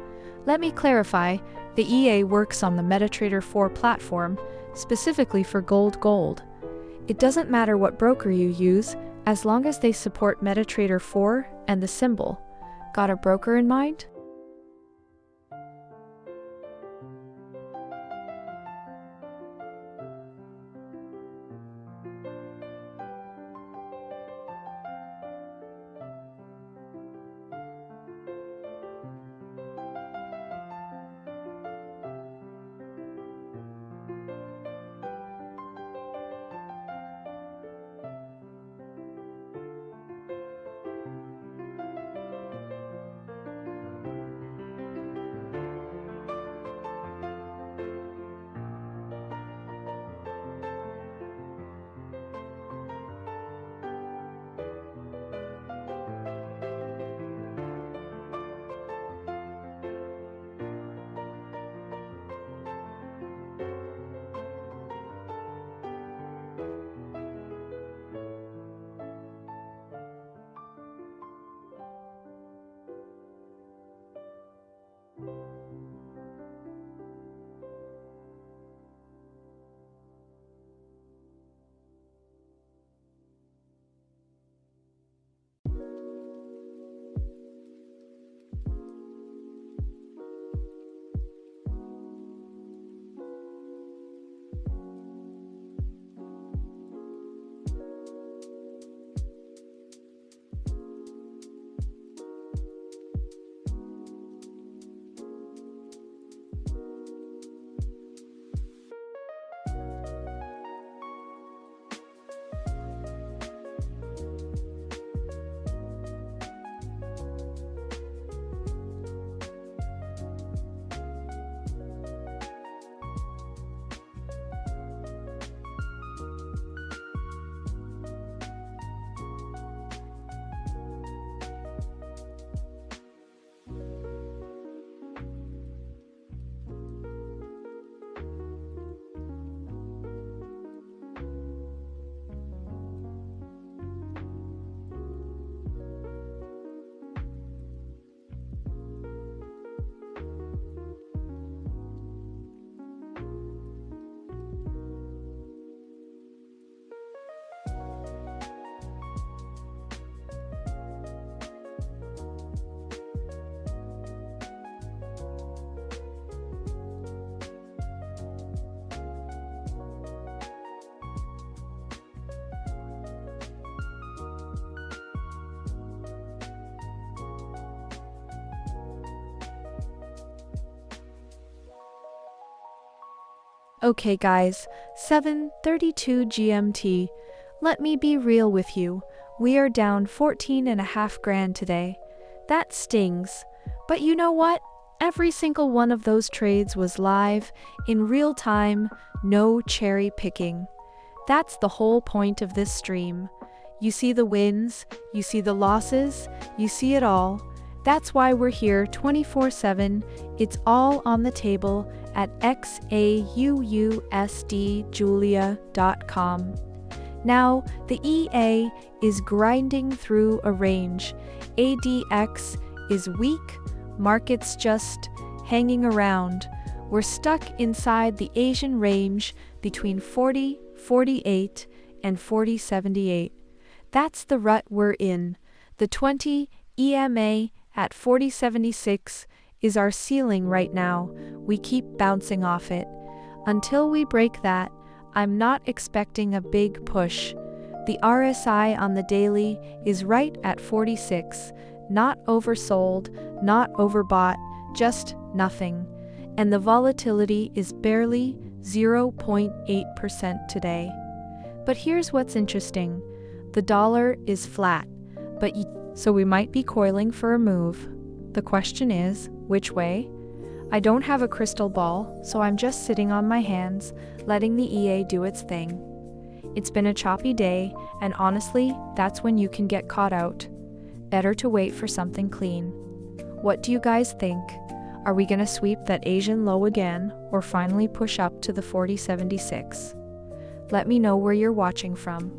Let me clarify, the EA works on the MetaTrader 4 platform, specifically for gold. It doesn't matter what broker you use, as long as they support MetaTrader 4 and the symbol. Got a broker in mind? Okay guys, 7:32 GMT. Let me be real with you. We are down 14.5 grand today. That stings. But you know what? Every single one of those trades was live, in real time, no cherry picking. That's the whole point of this stream. You see the wins, you see the losses, you see it all. That's why we're here 24/7. It's all on the table at XAUUSDjulia.com. Now, the EA is grinding through a range. ADX is weak, markets just hanging around. We're stuck inside the Asian range between 40.48 and 40.78. That's the rut we're in. The 20 EMA at 40.76 is our ceiling right now. We keep bouncing off it. Until we break that, I'm not expecting a big push. The RSI on the daily is right at 46, not oversold, not overbought, just nothing. And the volatility is barely 0.8% today. But here's what's interesting. The dollar is flat, so we might be coiling for a move. The question is, which way? I don't have a crystal ball, so I'm just sitting on my hands, letting the EA do its thing. It's been a choppy day, and honestly, that's when you can get caught out. Better to wait for something clean. What do you guys think? Are we gonna sweep that Asian low again, or finally push up to the 40.76? Let me know where you're watching from.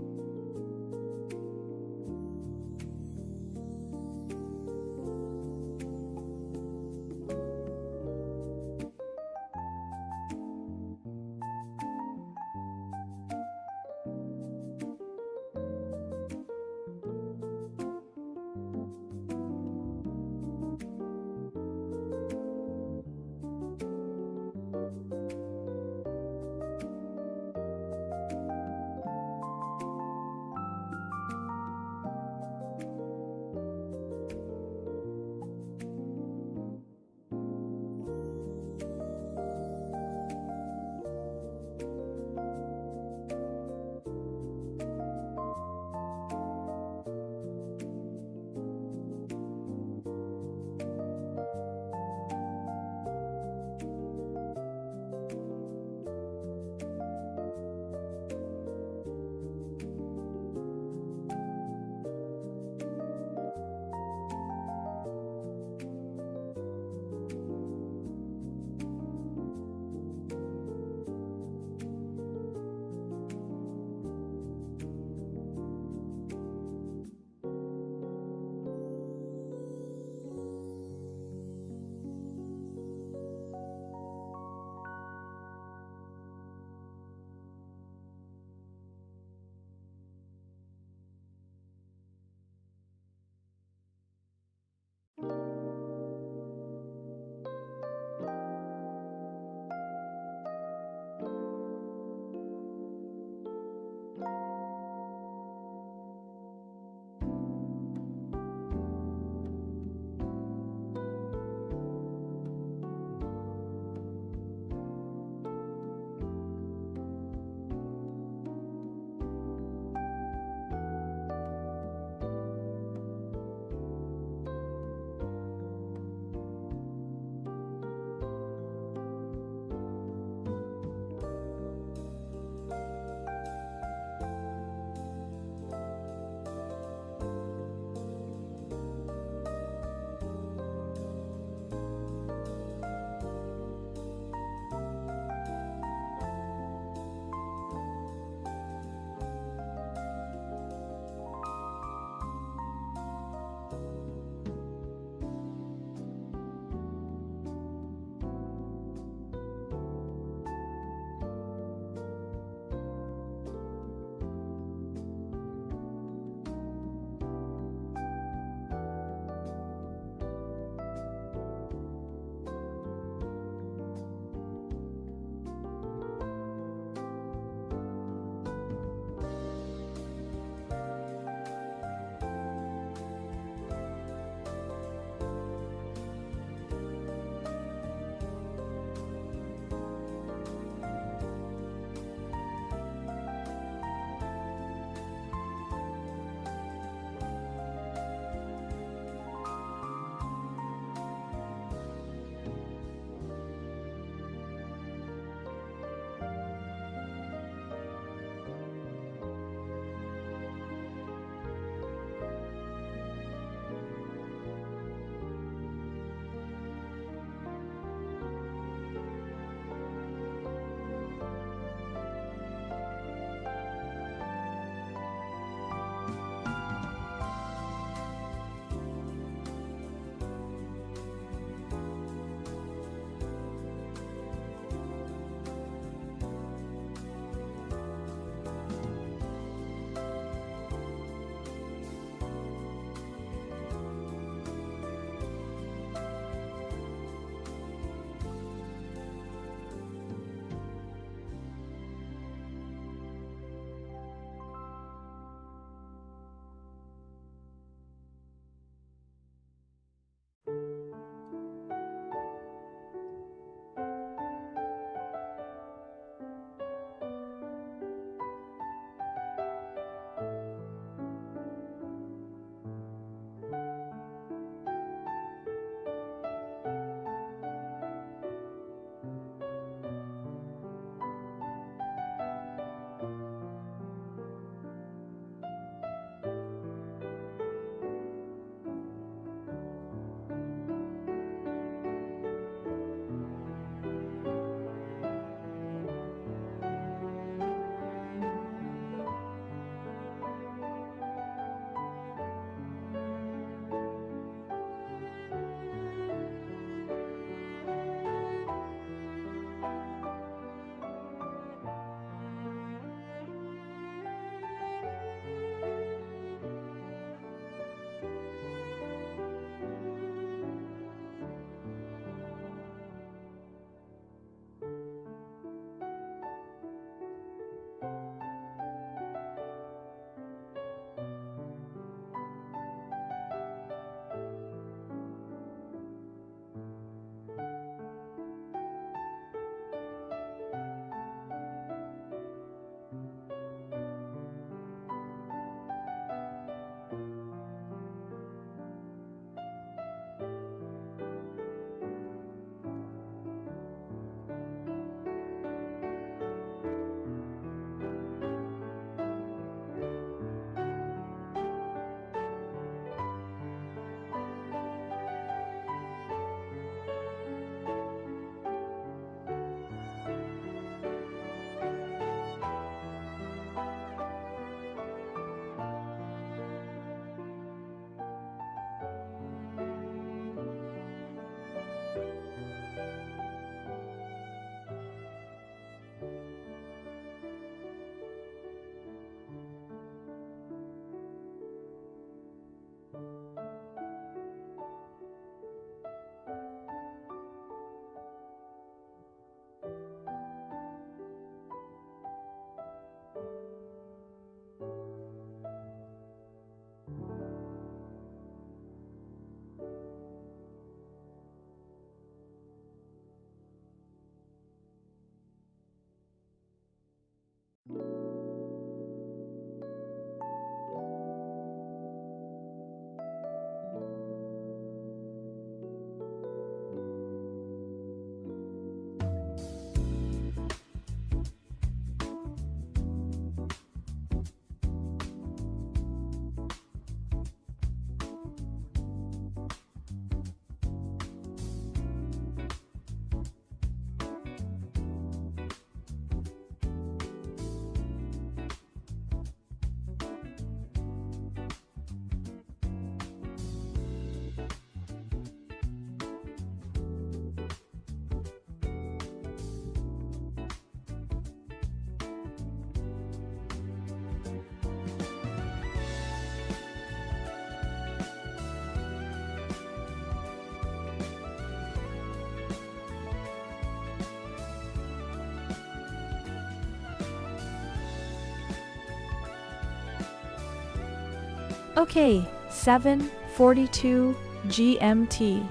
Okay, 7:42 GMT.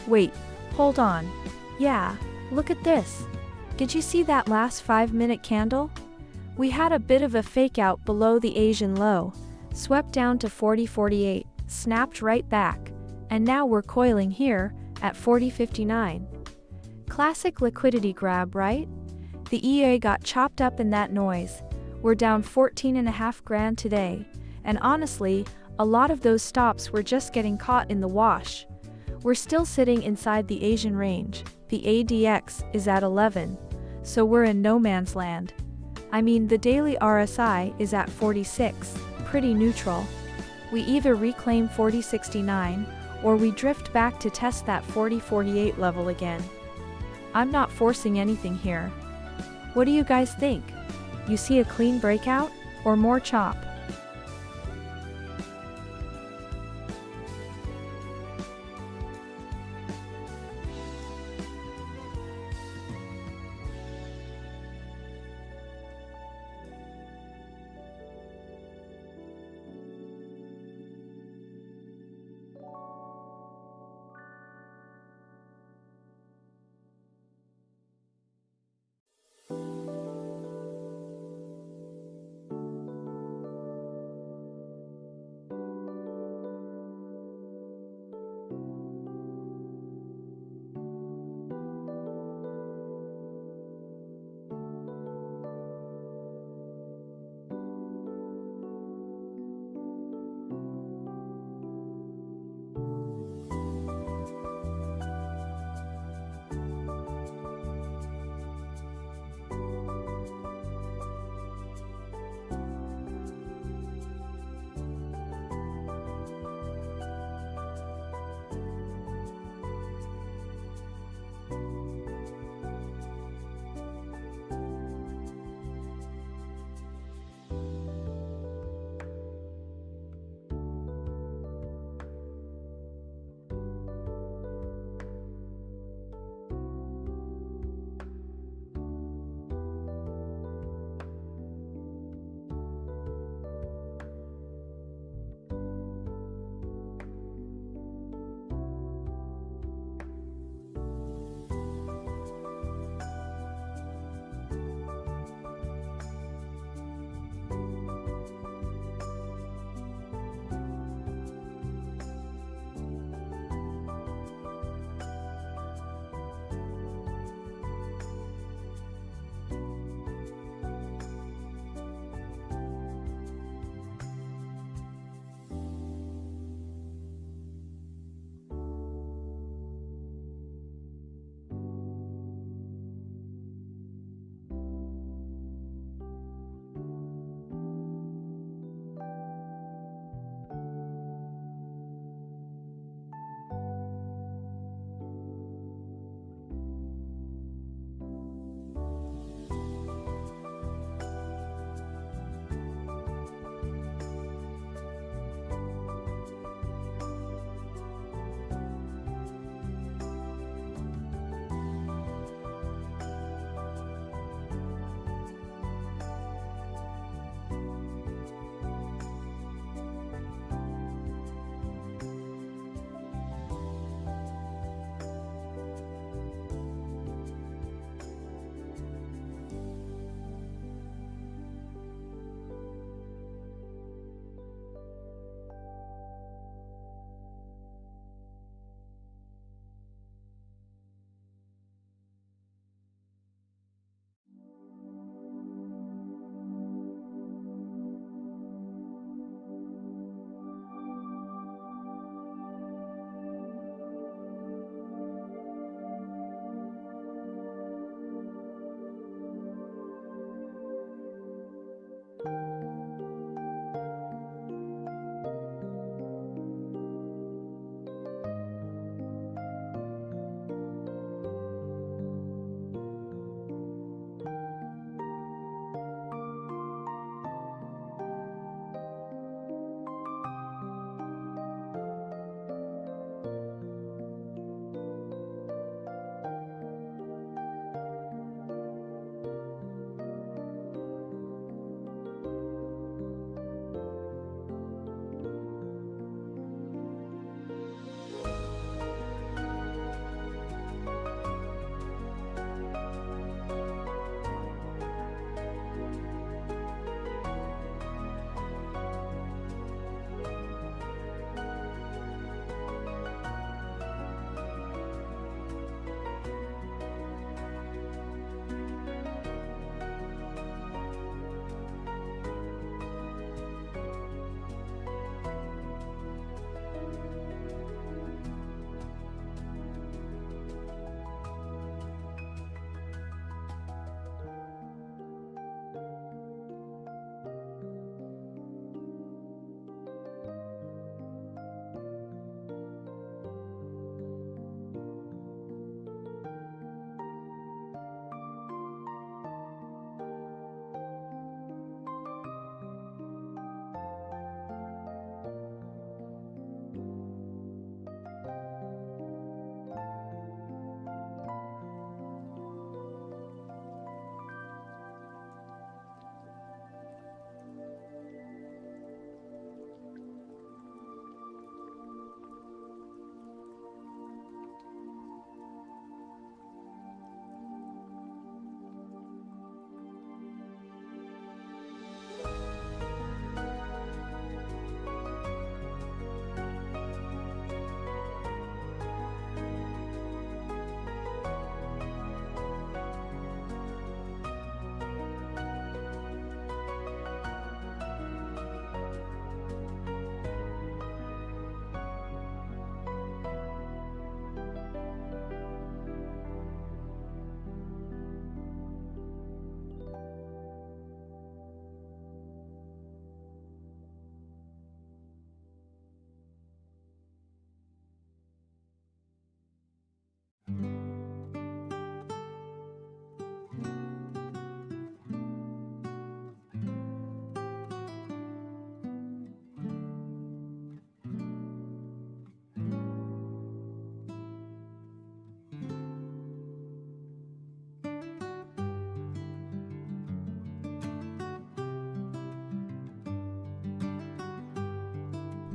Wait, hold on. Yeah, look at this. Did you see that last 5-minute candle? We had a bit of a fake out below the Asian low, swept down to 40.48, snapped right back, and now we're coiling here at 40.59. Classic liquidity grab, right? The EA got chopped up in that noise. We're down 14.5 grand today, and honestly, a lot of those stops were just getting caught in the wash. We're still sitting inside the Asian range. The ADX is at 11, so we're in no man's land. I mean, the daily RSI is at 46, pretty neutral. We either reclaim 40.69, or we drift back to test that 40.48 level again. I'm not forcing anything here. What do you guys think? You see a clean breakout, or more chop?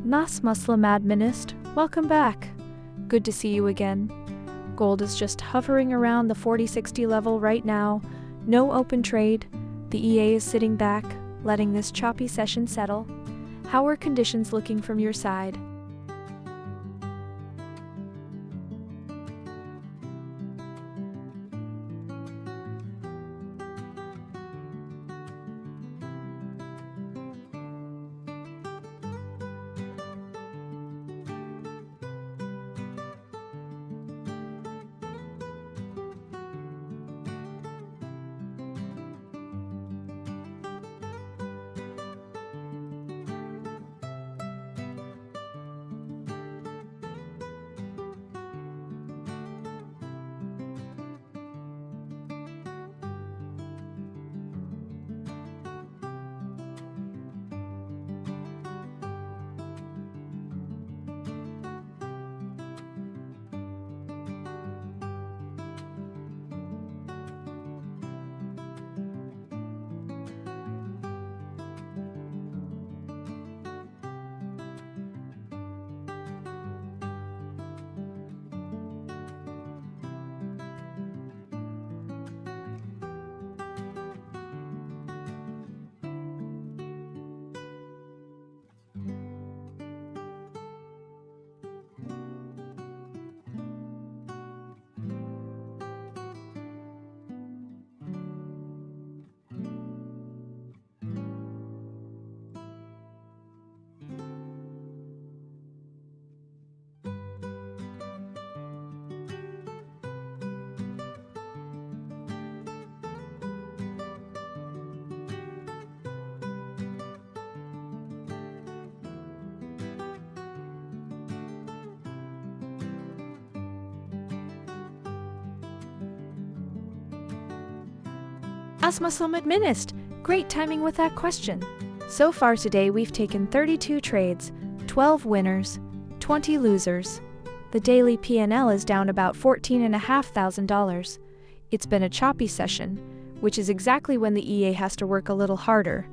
Nas Muslim Administ, welcome back. Good to see you again. Gold is just hovering around the 4060 level right now. No open trade. The EA is sitting back, letting this choppy session settle. How are conditions looking from your side? As Muslim Administ, great timing with that question. So far today we've taken 32 trades, 12 winners, 20 losers. The daily P&L is down about $14,500. It's been a choppy session, which is exactly when the EA has to work a little harder.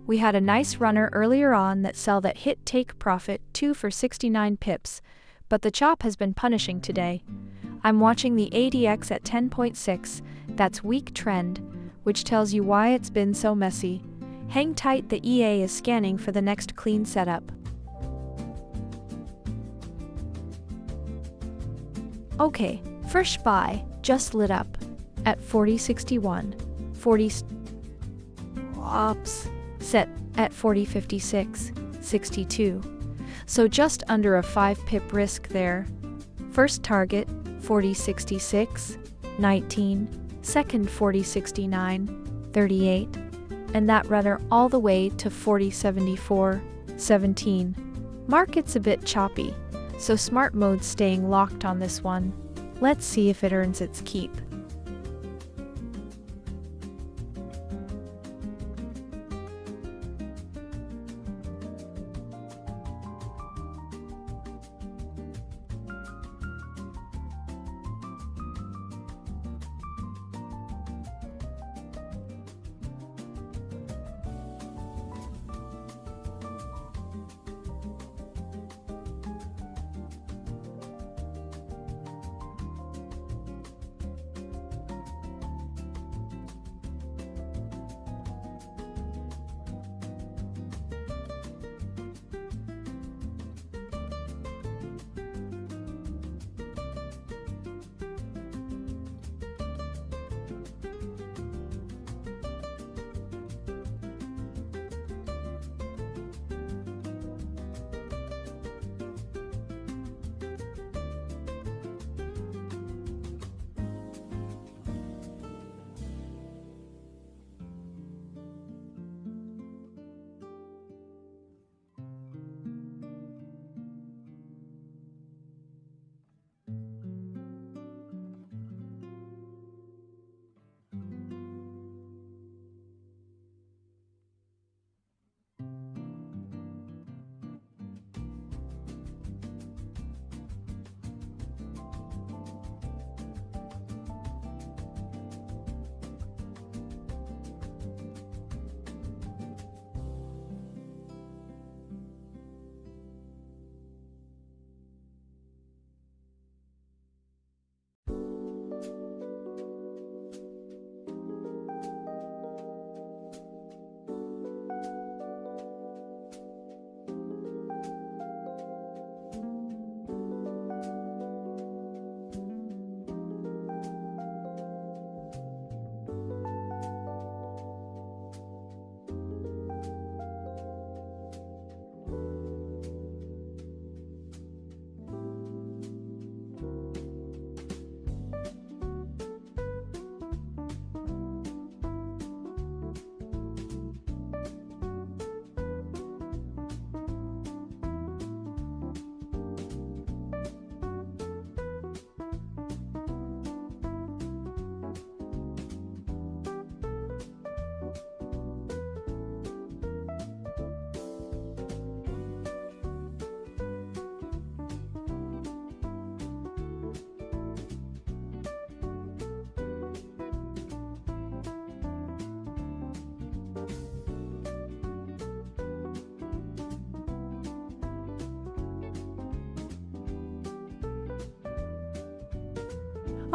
We had a nice runner earlier on that hit take profit 2 for 69 pips, but the chop has been punishing today. I'm watching the ADX at 10.6, that's weak trend, which tells you why it's been so messy. Hang tight, the EA is scanning for the next clean setup. Okay, first buy just lit up at 40.61, 40 ops set at 40.56, 62. So just under a 5 pip risk there. First target 40.66, 19. Second 40.69, 38, and that runner all the way to 40.74, 17. Market's a bit choppy, so smart mode's staying locked on this one. Let's see if it earns its keep.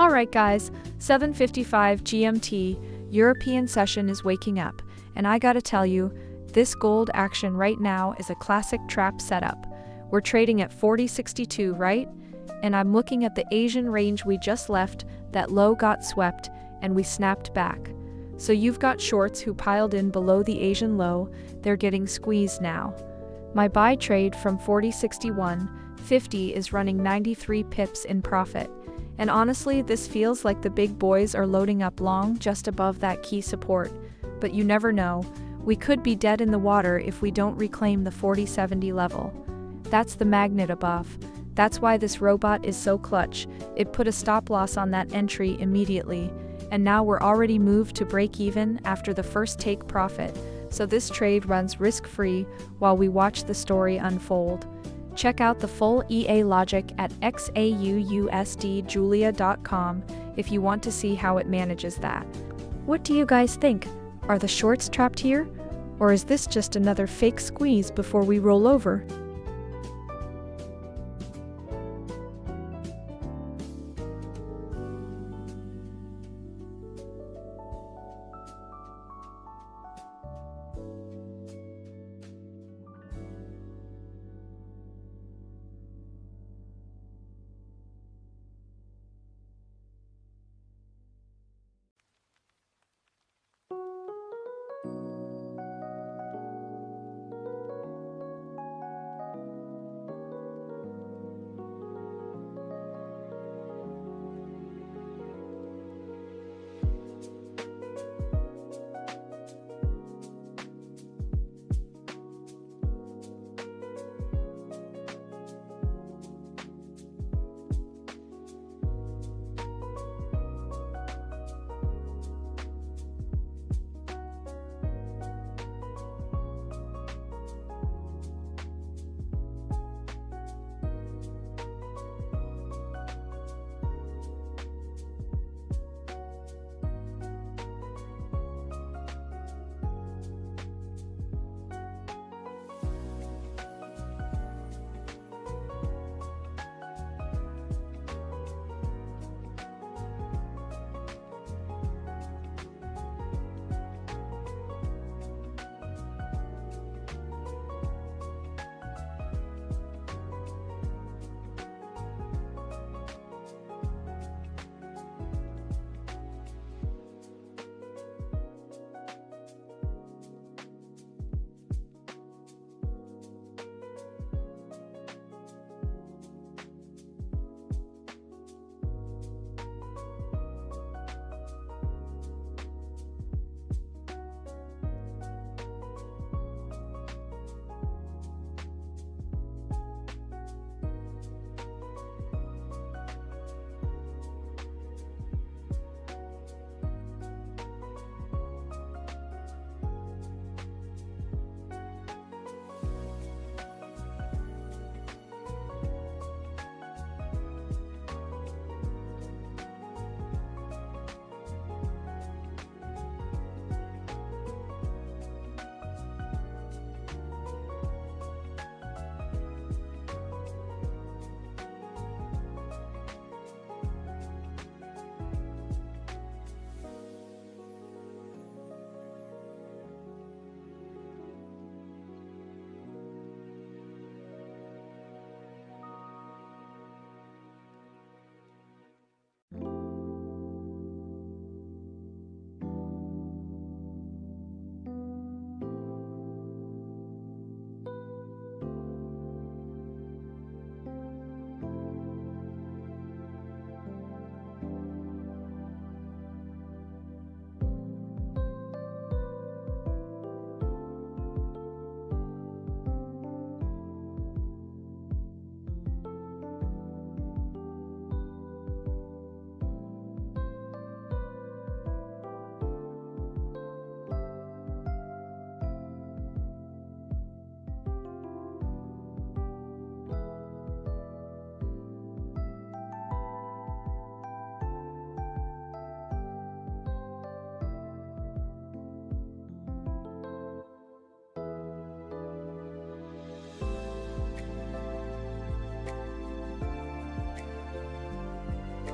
Alright guys, 7:55 GMT, European session is waking up, and I gotta tell you, this gold action right now is a classic trap setup. We're trading at 40.62, right? And I'm looking at the Asian range we just left, that low got swept, and we snapped back. So you've got shorts who piled in below the Asian low, they're getting squeezed now. My buy trade from 40.61.50 is running 93 pips in profit. And honestly, this feels like the big boys are loading up long just above that key support. But you never know, we could be dead in the water if we don't reclaim the 40.70 level. That's the magnet above. That's why this robot is so clutch. It put a stop loss on that entry immediately, and now we're already moved to break even after the first take profit. So this trade runs risk-free while we watch the story unfold. Check out the full EA logic at XAUUSDjulia.com if you want to see how it manages that. What do you guys think? Are the shorts trapped here? Or is this just another fake squeeze before we roll over?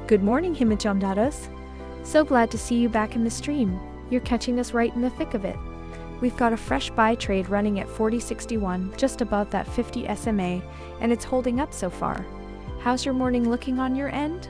Good morning, Himachamdaras. So glad to see you back in the stream. You're catching us right in the thick of it. We've got a fresh buy trade running at 40.61, just above that 50 SMA, and it's holding up so far. How's your morning looking on your end?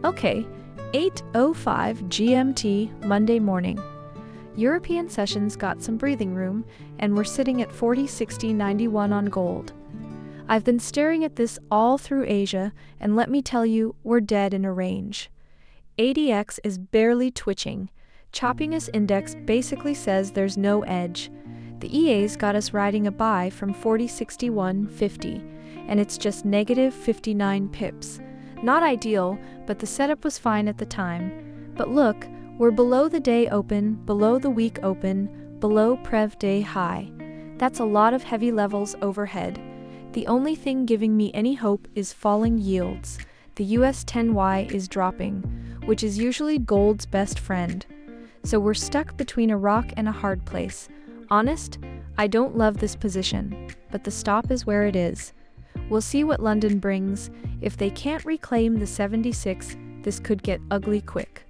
Okay, 8:05 GMT Monday morning. European sessions got some breathing room, and we're sitting at 40.60.91 on gold. I've been staring at this all through Asia, and let me tell you, we're dead in a range. ADX is barely twitching. Choppiness index basically says there's no edge. The EA's got us riding a buy from 40.61.50, and it's just negative 59 pips. Not ideal, but the setup was fine at the time. But look, we're below the day open, below the week open, below Prev day high. That's a lot of heavy levels overhead. The only thing giving me any hope is falling yields. The US 10Y is dropping, which is usually gold's best friend. So we're stuck between a rock and a hard place. Honest, I don't love this position, but the stop is where it is. We'll see what London brings. If they can't reclaim the 76, this could get ugly quick.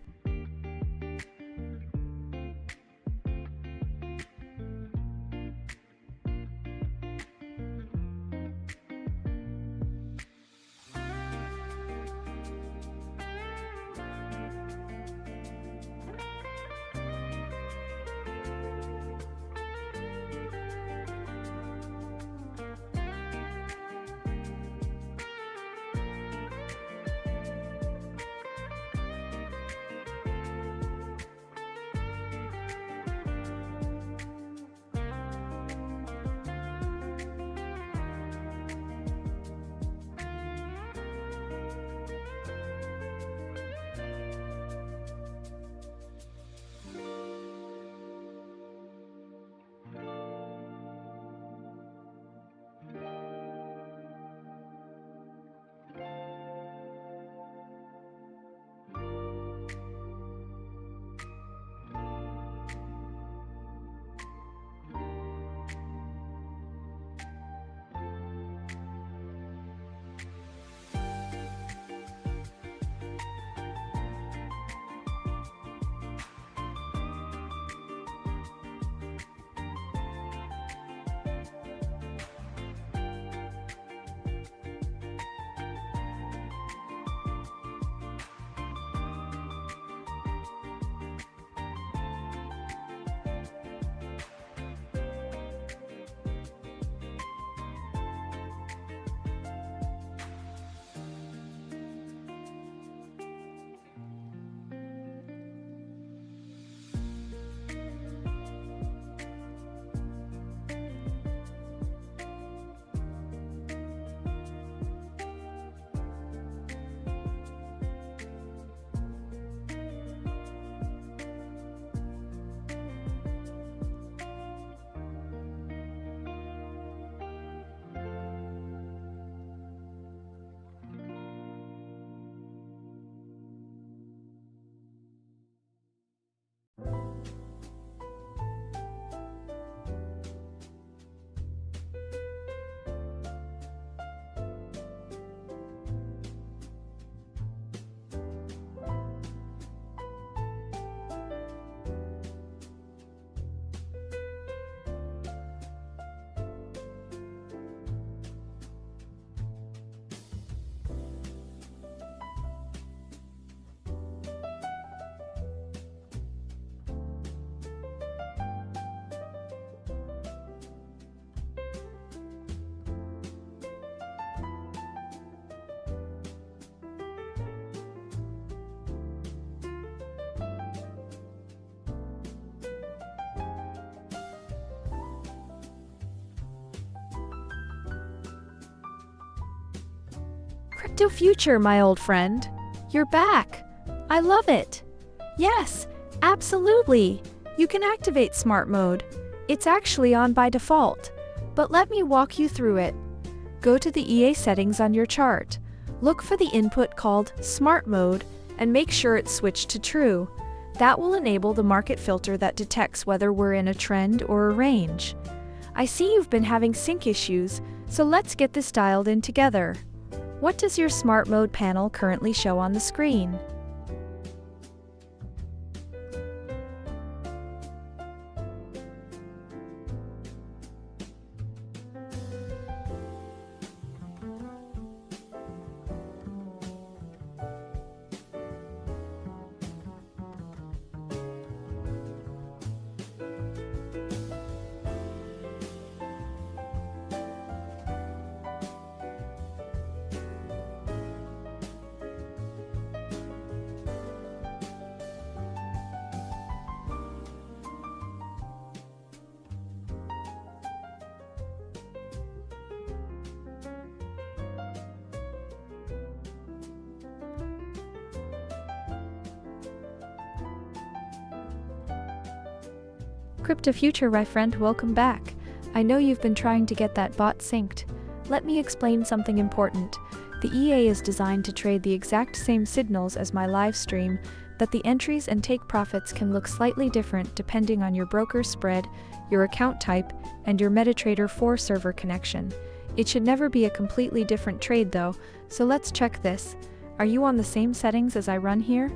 Crypto Future, my old friend. You're back. I love it. Yes, absolutely. You can activate Smart Mode. It's actually on by default. But let me walk you through it. Go to the EA settings on your chart. Look for the input called Smart Mode and make sure it's switched to True. That will enable the market filter that detects whether we're in a trend or a range. I see you've been having sync issues, so let's get this dialed in together. What does your Smart Mode panel currently show on the screen? Crypto Future, my friend, welcome back. I know you've been trying to get that bot synced. Let me explain something important. The EA is designed to trade the exact same signals as my live stream, but the entries and take profits can look slightly different depending on your broker spread, your account type, and your MetaTrader 4 server connection. It should never be a completely different trade though, so let's check this. Are you on the same settings as I run here?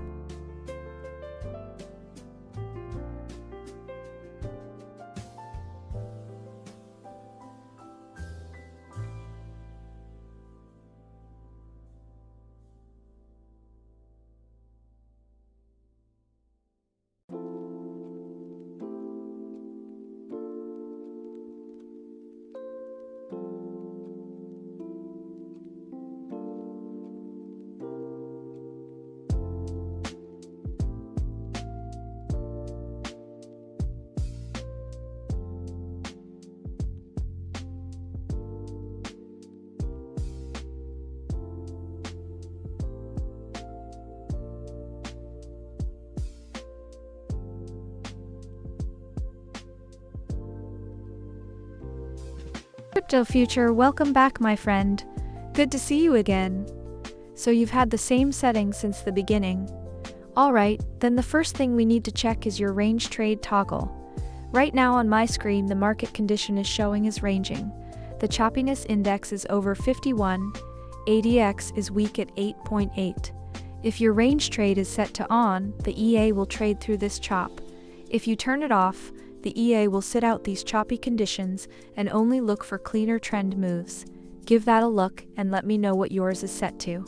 Crypto Future, welcome back my friend. Good to see you again. So you've had the same settings since the beginning. Alright, then the first thing we need to check is your range trade toggle. Right now on my screen the market condition is showing as ranging. The choppiness index is over 51, ADX is weak at 8.8. If your range trade is set to on, the EA will trade through this chop. If you turn it off, the EA will sit out these choppy conditions and only look for cleaner trend moves. Give that a look and let me know what yours is set to.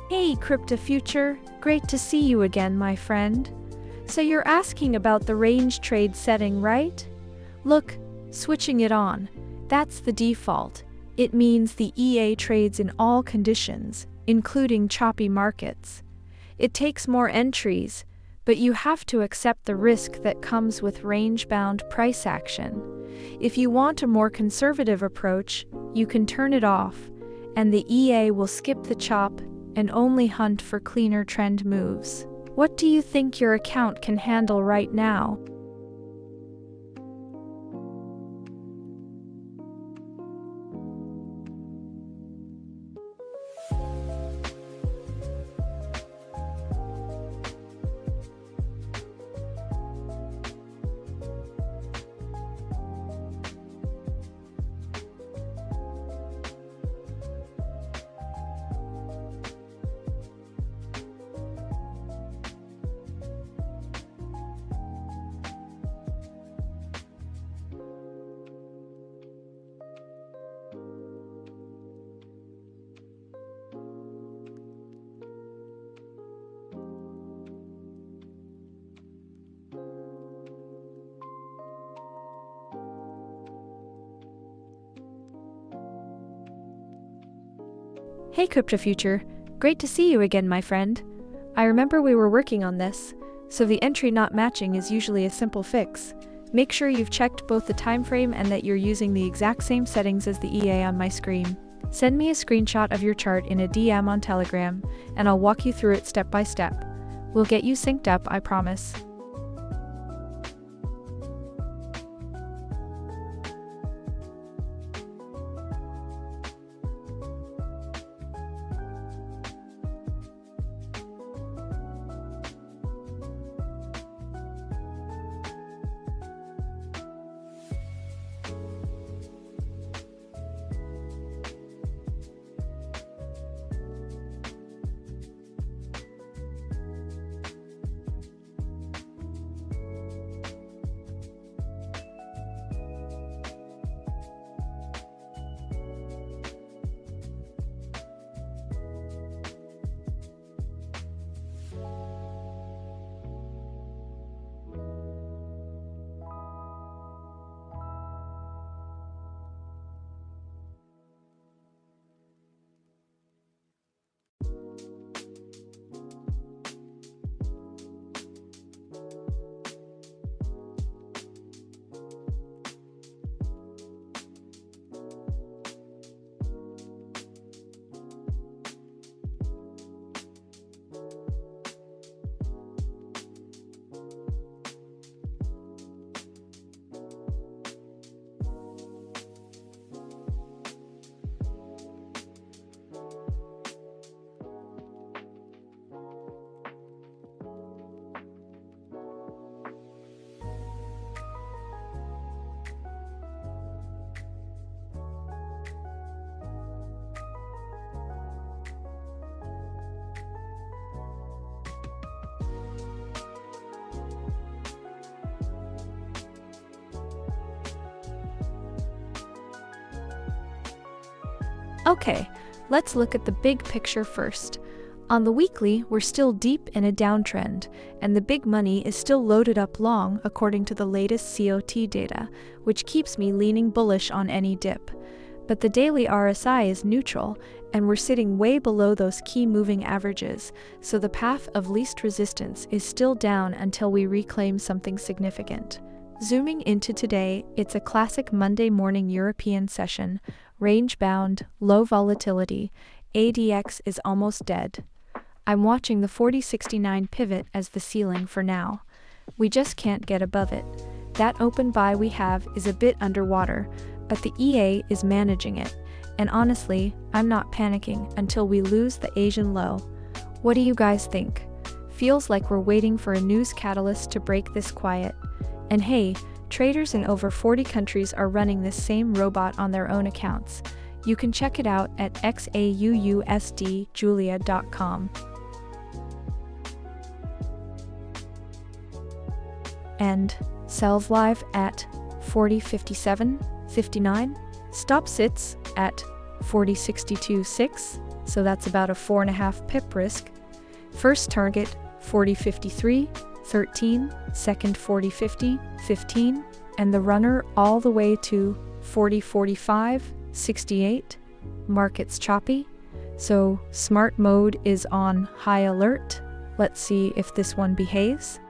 Hey Crypto Future, great to see you again my friend. So you're asking about the range trade setting, right? Look, switching it on. That's the default. It means the EA trades in all conditions, including choppy markets. It takes more entries, but you have to accept the risk that comes with range-bound price action. If you want a more conservative approach, you can turn it off, and the EA will skip the chop and only hunt for cleaner trend moves. What do you think your account can handle right now? Hey Crypto Future, great to see you again my friend. I remember we were working on this, so the entry not matching is usually a simple fix. Make sure you've checked both the time frame and that you're using the exact same settings as the EA on my screen. Send me a screenshot of your chart in a DM on Telegram, and I'll walk you through it step by step. We'll get you synced up, I promise. Okay, let's look at the big picture first. On the weekly, we're still deep in a downtrend, and the big money is still loaded up long according to the latest COT data, which keeps me leaning bullish on any dip. But the daily RSI is neutral, and we're sitting way below those key moving averages, so the path of least resistance is still down until we reclaim something significant. Zooming into today, it's a classic Monday morning European session, range-bound, low volatility, ADX is almost dead. I'm watching the 4069 pivot as the ceiling for now. We just can't get above it. That open buy we have is a bit underwater, but the EA is managing it, and honestly, I'm not panicking until we lose the Asian low. What do you guys think? Feels like we're waiting for a news catalyst to break this quiet. And hey, traders in over 40 countries are running this same robot on their own accounts. You can check it out at XAUUSDjulia.com. And sells live at 40.57.59. Stop sits at 40.62.6, so that's about a 4.5 pip risk. First target 40.53.13, second 40.50.15, and the runner all the way to 40.45.68. Market's choppy, so smart mode is on high alert. Let's see if this one behaves.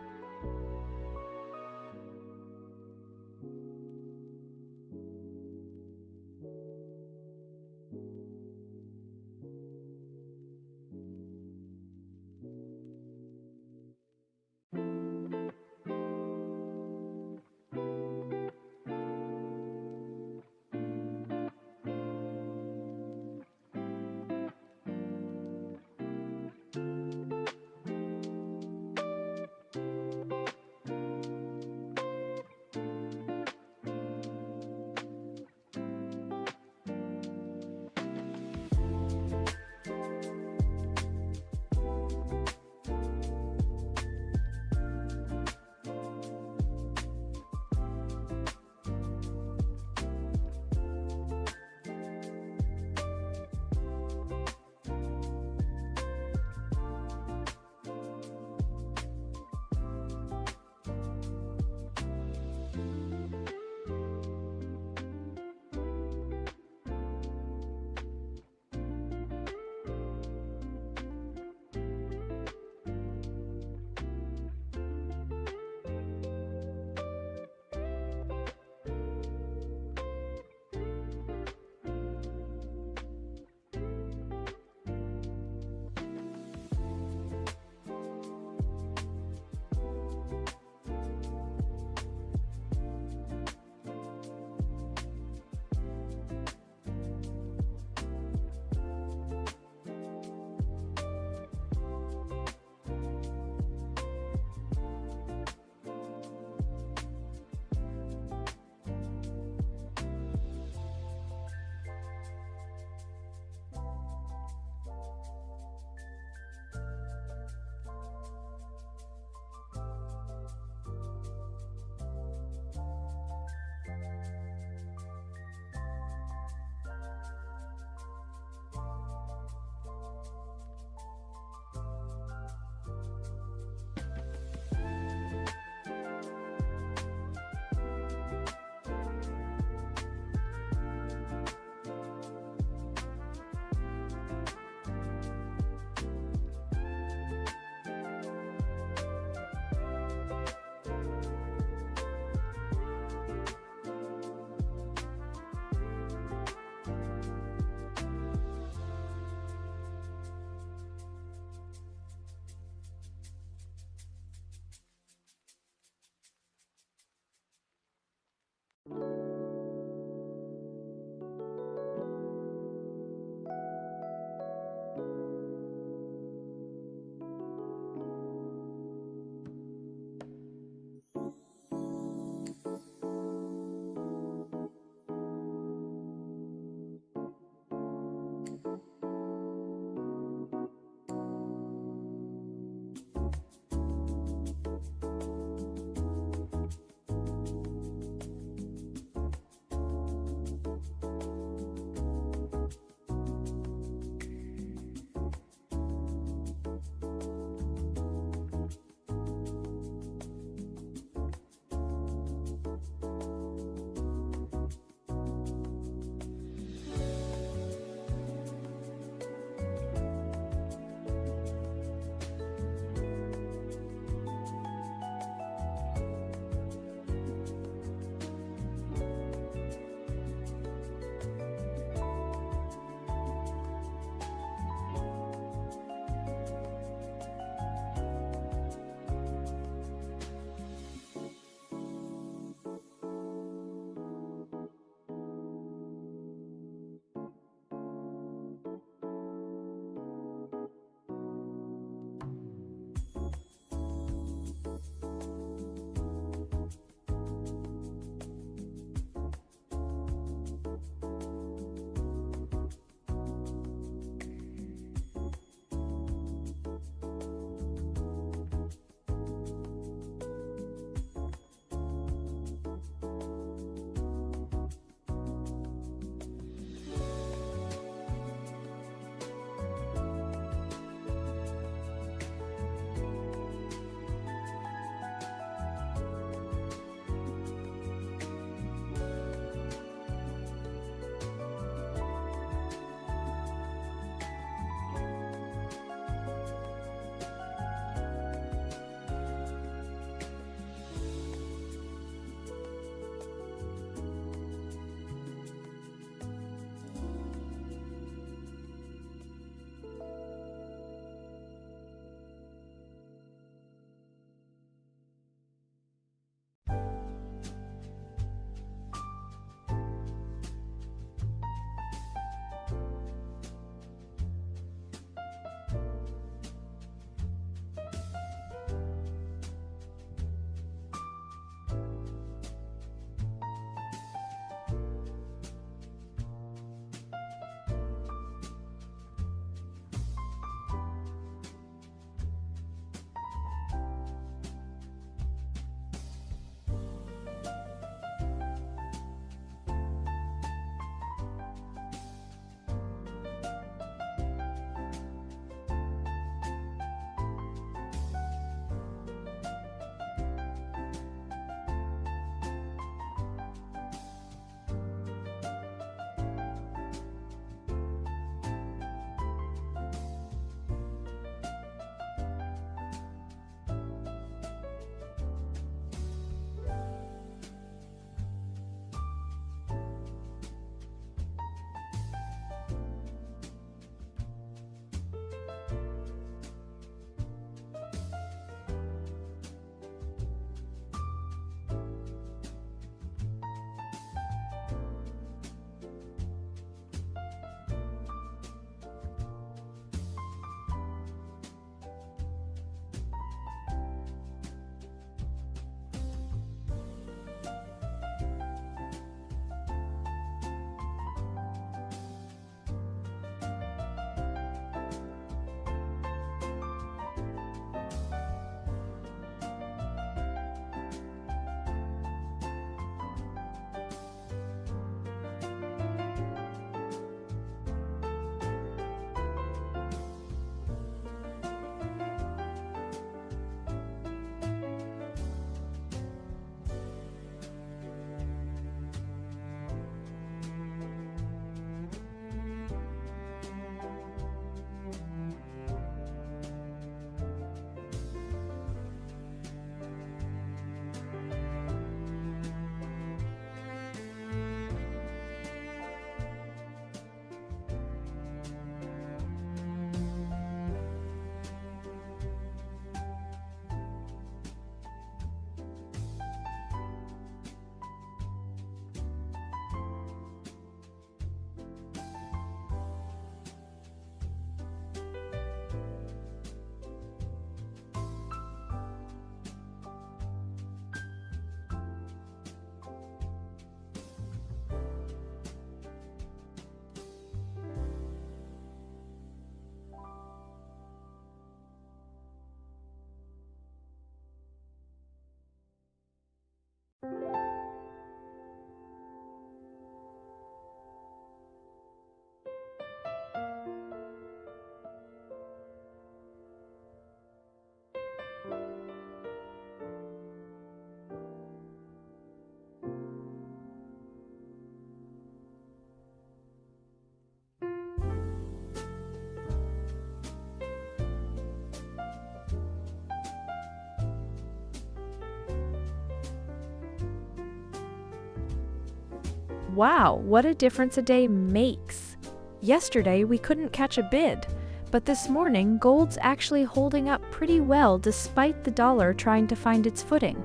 Wow, what a difference a day makes. Yesterday we couldn't catch a bid, but this morning gold's actually holding up pretty well despite the dollar trying to find its footing.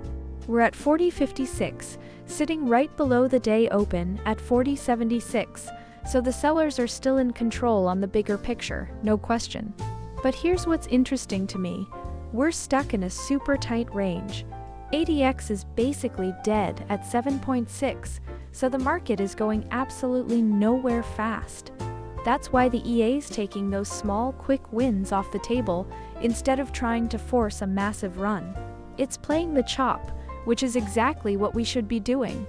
We're at 40.56, sitting right below the day open at 40.76, so the sellers are still in control on the bigger picture, no question. But here's what's interesting to me. We're stuck in a super tight range. ADX is basically dead at 7.6, so the market is going absolutely nowhere fast. That's why the EA's taking those small, quick wins off the table instead of trying to force a massive run. It's playing the chop, which is exactly what we should be doing.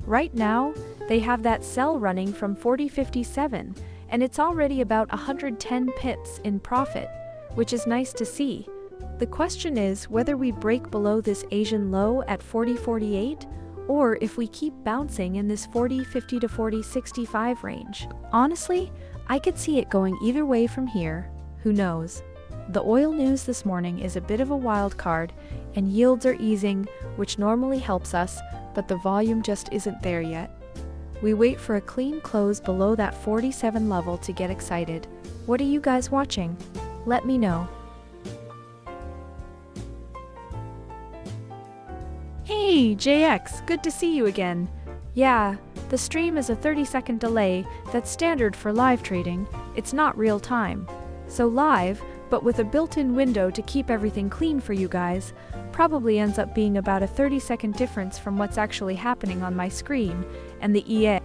Right now, they have that sell running from 40.57, and it's already about 110 pips in profit, which is nice to see. The question is whether we break below this Asian low at 40.48, or if we keep bouncing in this 40.50 to 40.65 range. Honestly, I could see it going either way from here. Who knows? The oil news this morning is a bit of a wild card, and yields are easing, which normally helps us, but the volume just isn't there yet. We wait for a clean close below that 47 level to get excited. What are you guys watching? Let me know. Hey, JX, good to see you again. Yeah, the stream is a 30-second delay. That's standard for live trading. It's not real time. So live, but with a built-in window to keep everything clean for you guys, probably ends up being about a 30-second difference from what's actually happening on my screen and the EA.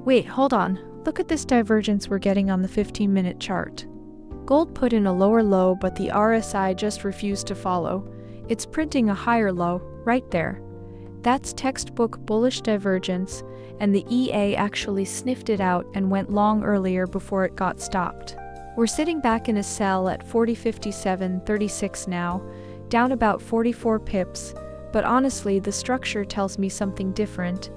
Wait, hold on. Look at this divergence we're getting on the 15-minute chart. Gold put in a lower low, but the RSI just refused to follow. It's printing a higher low, right there. That's textbook bullish divergence, and the EA actually sniffed it out and went long earlier before it got stopped. We're sitting back in a sell at 40.5736 now, down about 44 pips, but honestly the structure tells me something different.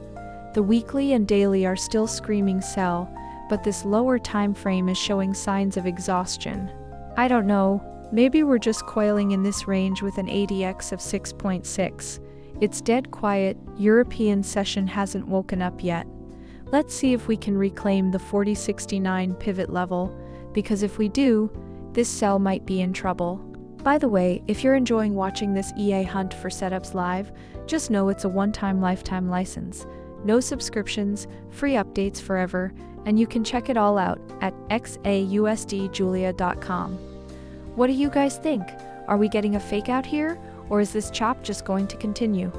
The weekly and daily are still screaming sell, but this lower time frame is showing signs of exhaustion. I don't know, maybe we're just coiling in this range with an ADX of 6.6. It's dead quiet, European session hasn't woken up yet. Let's see if we can reclaim the 40.69 pivot level, because if we do, this sell might be in trouble. By the way, if you're enjoying watching this EA hunt for setups live, just know it's a one-time lifetime license. No subscriptions, free updates forever, and you can check it all out at XAUUSDjulia.com. What do you guys think? Are we getting a fake out here, or is this chop just going to continue?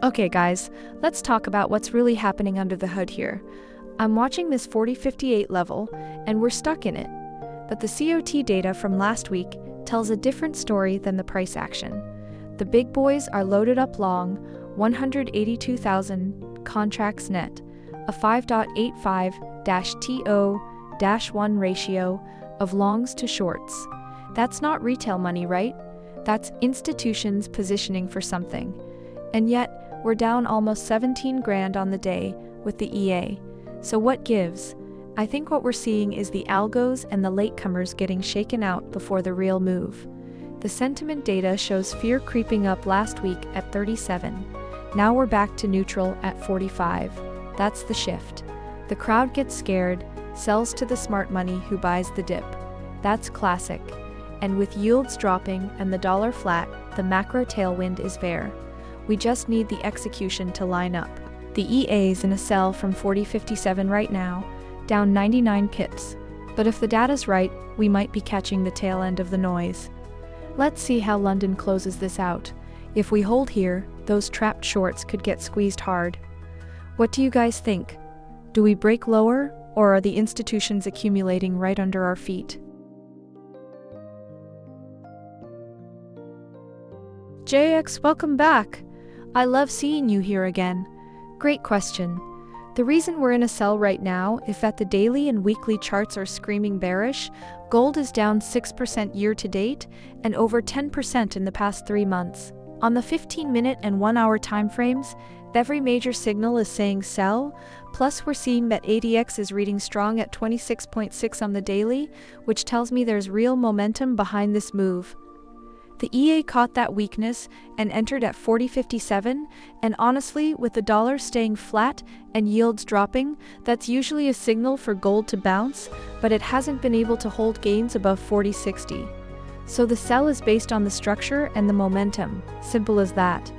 Okay guys, let's talk about what's really happening under the hood here. I'm watching this 4058 level, and we're stuck in it. But the COT data from last week tells a different story than the price action. The big boys are loaded up long, 182,000 contracts net, a 5.85-TO-1 ratio of longs to shorts. That's not retail money, right? That's institutions positioning for something. And yet, we're down almost 17 grand on the day with the EA. So what gives? I think what we're seeing is the algos and the latecomers getting shaken out before the real move. The sentiment data shows fear creeping up last week at 37. Now we're back to neutral at 45. That's the shift. The crowd gets scared, sells to the smart money who buys the dip. That's classic. And with yields dropping and the dollar flat, the macro tailwind is there. We just need the execution to line up. The EA's in a sell from 40.57 right now, down 99 pips. But if the data's right, we might be catching the tail end of the noise. Let's see how London closes this out. If we hold here, those trapped shorts could get squeezed hard. What do you guys think? Do we break lower, or are the institutions accumulating right under our feet? JX, welcome back. I love seeing you here again. Great question. The reason we're in a sell right now is that the daily and weekly charts are screaming bearish. Gold is down 6% year to date and over 10% in the past 3 months. On the 15-minute and 1-hour timeframes, every major signal is saying sell, plus we're seeing that ADX is reading strong at 26.6 on the daily, which tells me there's real momentum behind this move. The EA caught that weakness and entered at 40.57, and honestly, with the dollar staying flat and yields dropping, that's usually a signal for gold to bounce, but it hasn't been able to hold gains above 40.60. So the sell is based on the structure and the momentum, simple as that.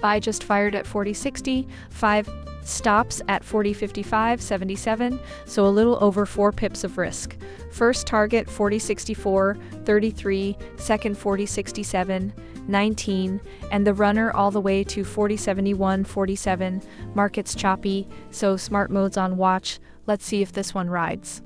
Buy just fired at 40.60, 5 stops at 40.55.77, so a little over 4 pips of risk. First target 40.64.33, second 40.67.19, and the runner all the way to 40.71.47. Market's choppy, so smart mode's on watch. Let's see if this one rides.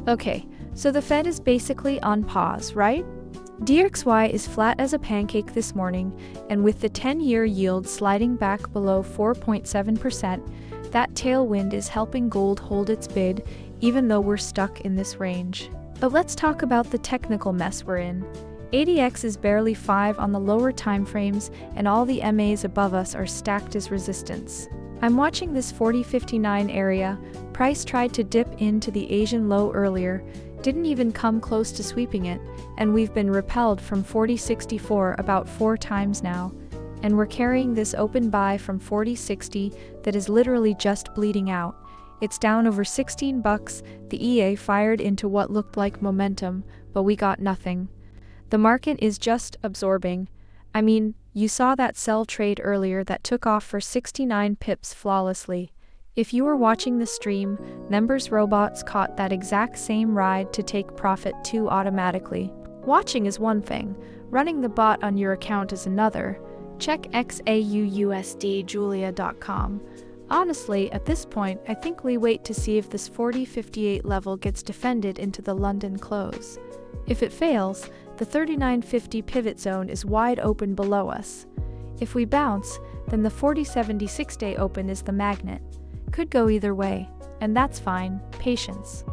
Okay, so the Fed is basically on pause, right? DXY is flat as a pancake this morning, and with the 10-year yield sliding back below 4.7%, that tailwind is helping gold hold its bid, even though we're stuck in this range. But let's talk about the technical mess we're in. ADX is barely 5 on the lower timeframes, and all the MAs above us are stacked as resistance. I'm watching this 40.59 area. Price tried to dip into the Asian low earlier, didn't even come close to sweeping it, and we've been repelled from 40.64 about 4 times now. And we're carrying this open buy from 40.60 that is literally just bleeding out. It's down over 16 bucks. The EA fired into what looked like momentum, but we got nothing. The market is just absorbing. I mean, you saw that sell trade earlier that took off for 69 pips flawlessly. If you were watching the stream, Members Robots caught that exact same ride to take profit too automatically. Watching is one thing, running the bot on your account is another. Check XAUUSD Julia.com. Honestly, at this point, I think we wait to see if this 40.58 level gets defended into the London close. If it fails, the 39.50 pivot zone is wide open below us. If we bounce, then the 40.76 day open is the magnet. Could go either way, and that's fine. Patience.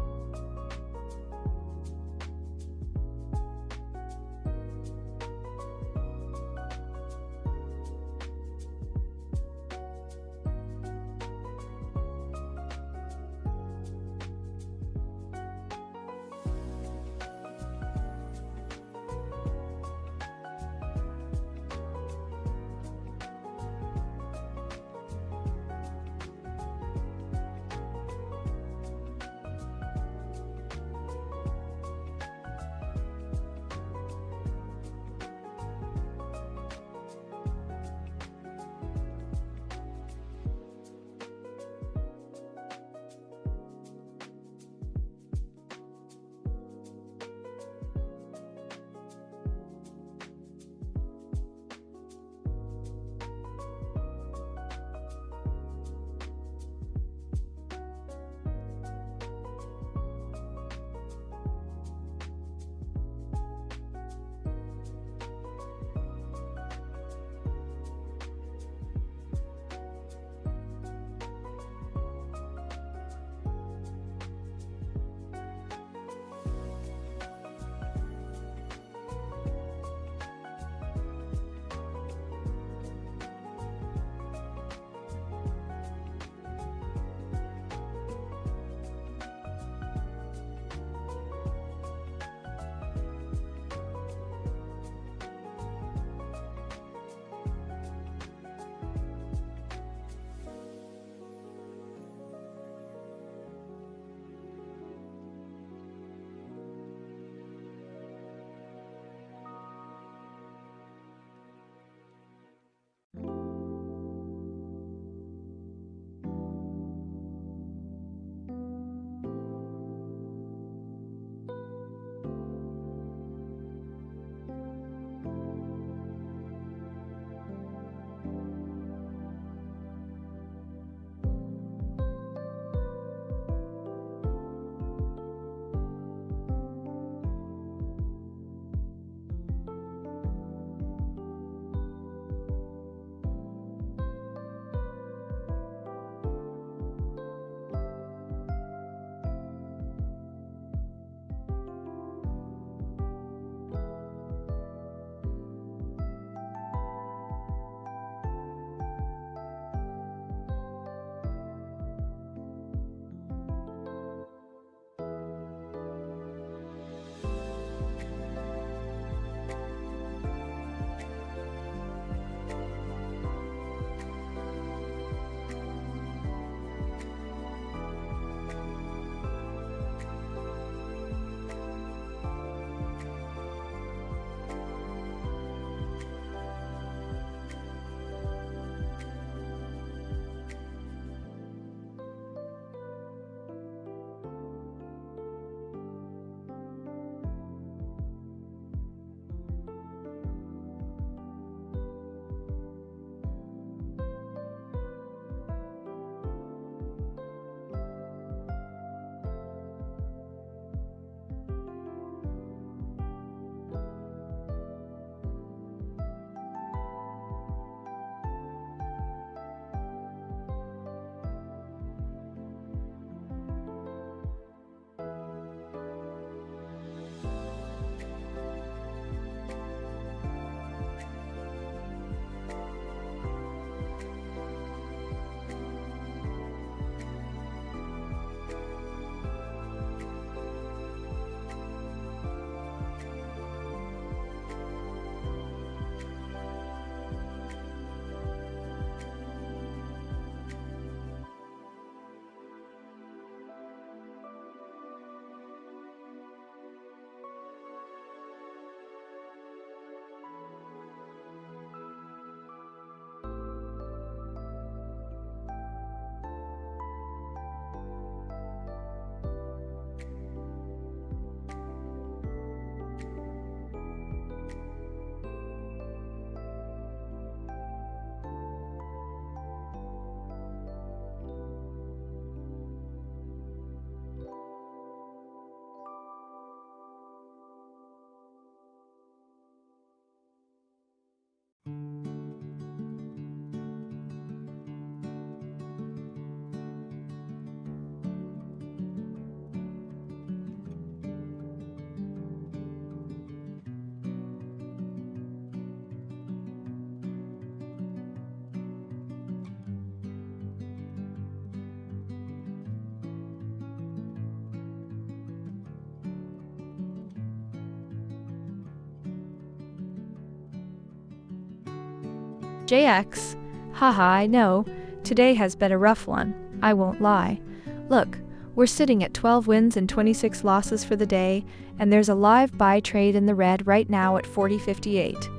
JX. Haha, I know. Today has been a rough one. I won't lie. Look, we're sitting at 12 wins and 26 losses for the day, and there's a live buy trade in the red right now at 40.58.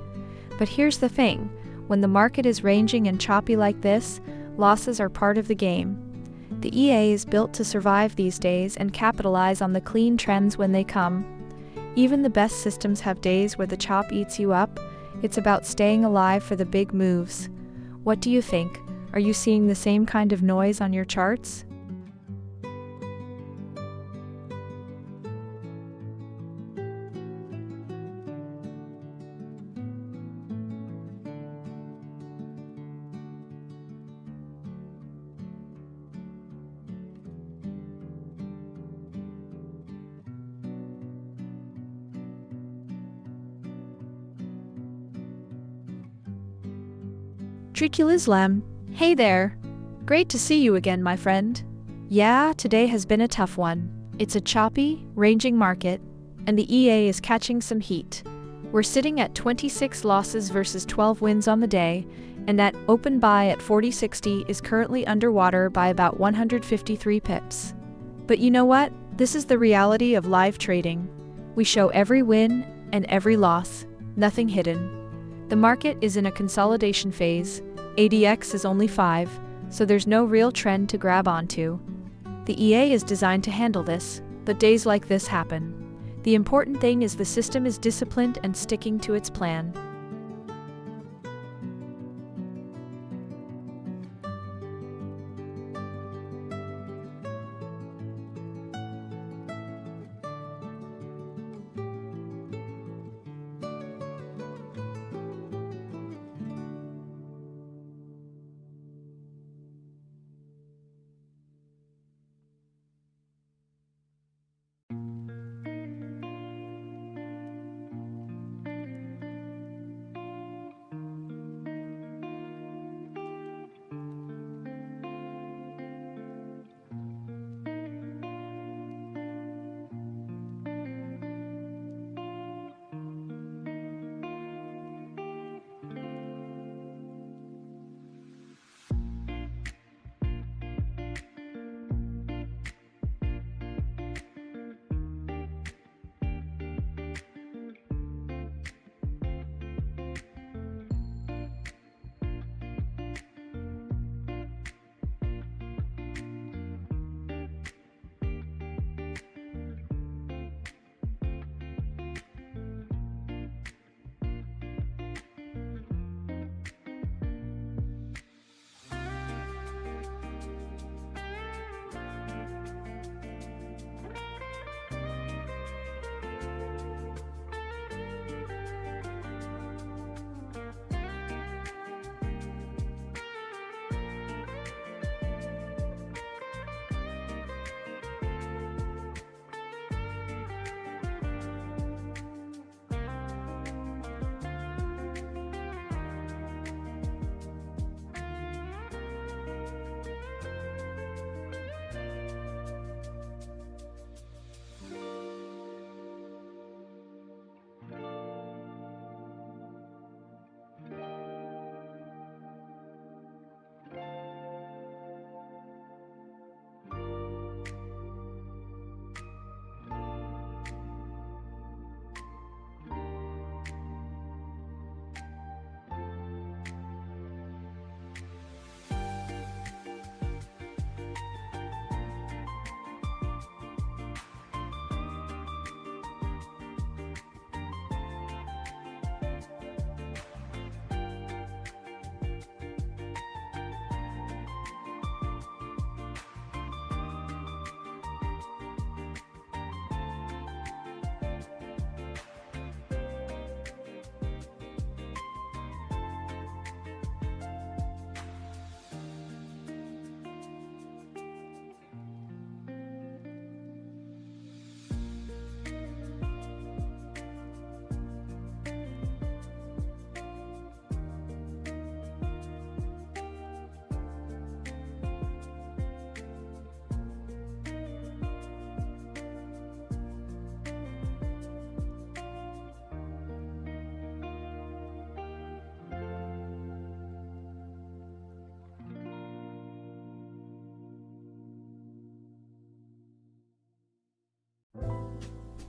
But here's the thing. When the market is ranging and choppy like this, losses are part of the game. The EA is built to survive these days and capitalize on the clean trends when they come. Even the best systems have days where the chop eats you up. It's about staying alive for the big moves. What do you think? Are you seeing the same kind of noise on your charts? Tricul Islam. Hey there. Great to see you again, my friend. Yeah, today has been a tough one. It's a choppy, ranging market, and the EA is catching some heat. We're sitting at 26 losses versus 12 wins on the day, and that open buy at 40.60 is currently underwater by about 153 pips. But you know what? This is the reality of live trading. We show every win and every loss, nothing hidden. The market is in a consolidation phase. ADX is only 5, so there's no real trend to grab onto. The EA is designed to handle this, but days like this happen. The important thing is the system is disciplined and sticking to its plan.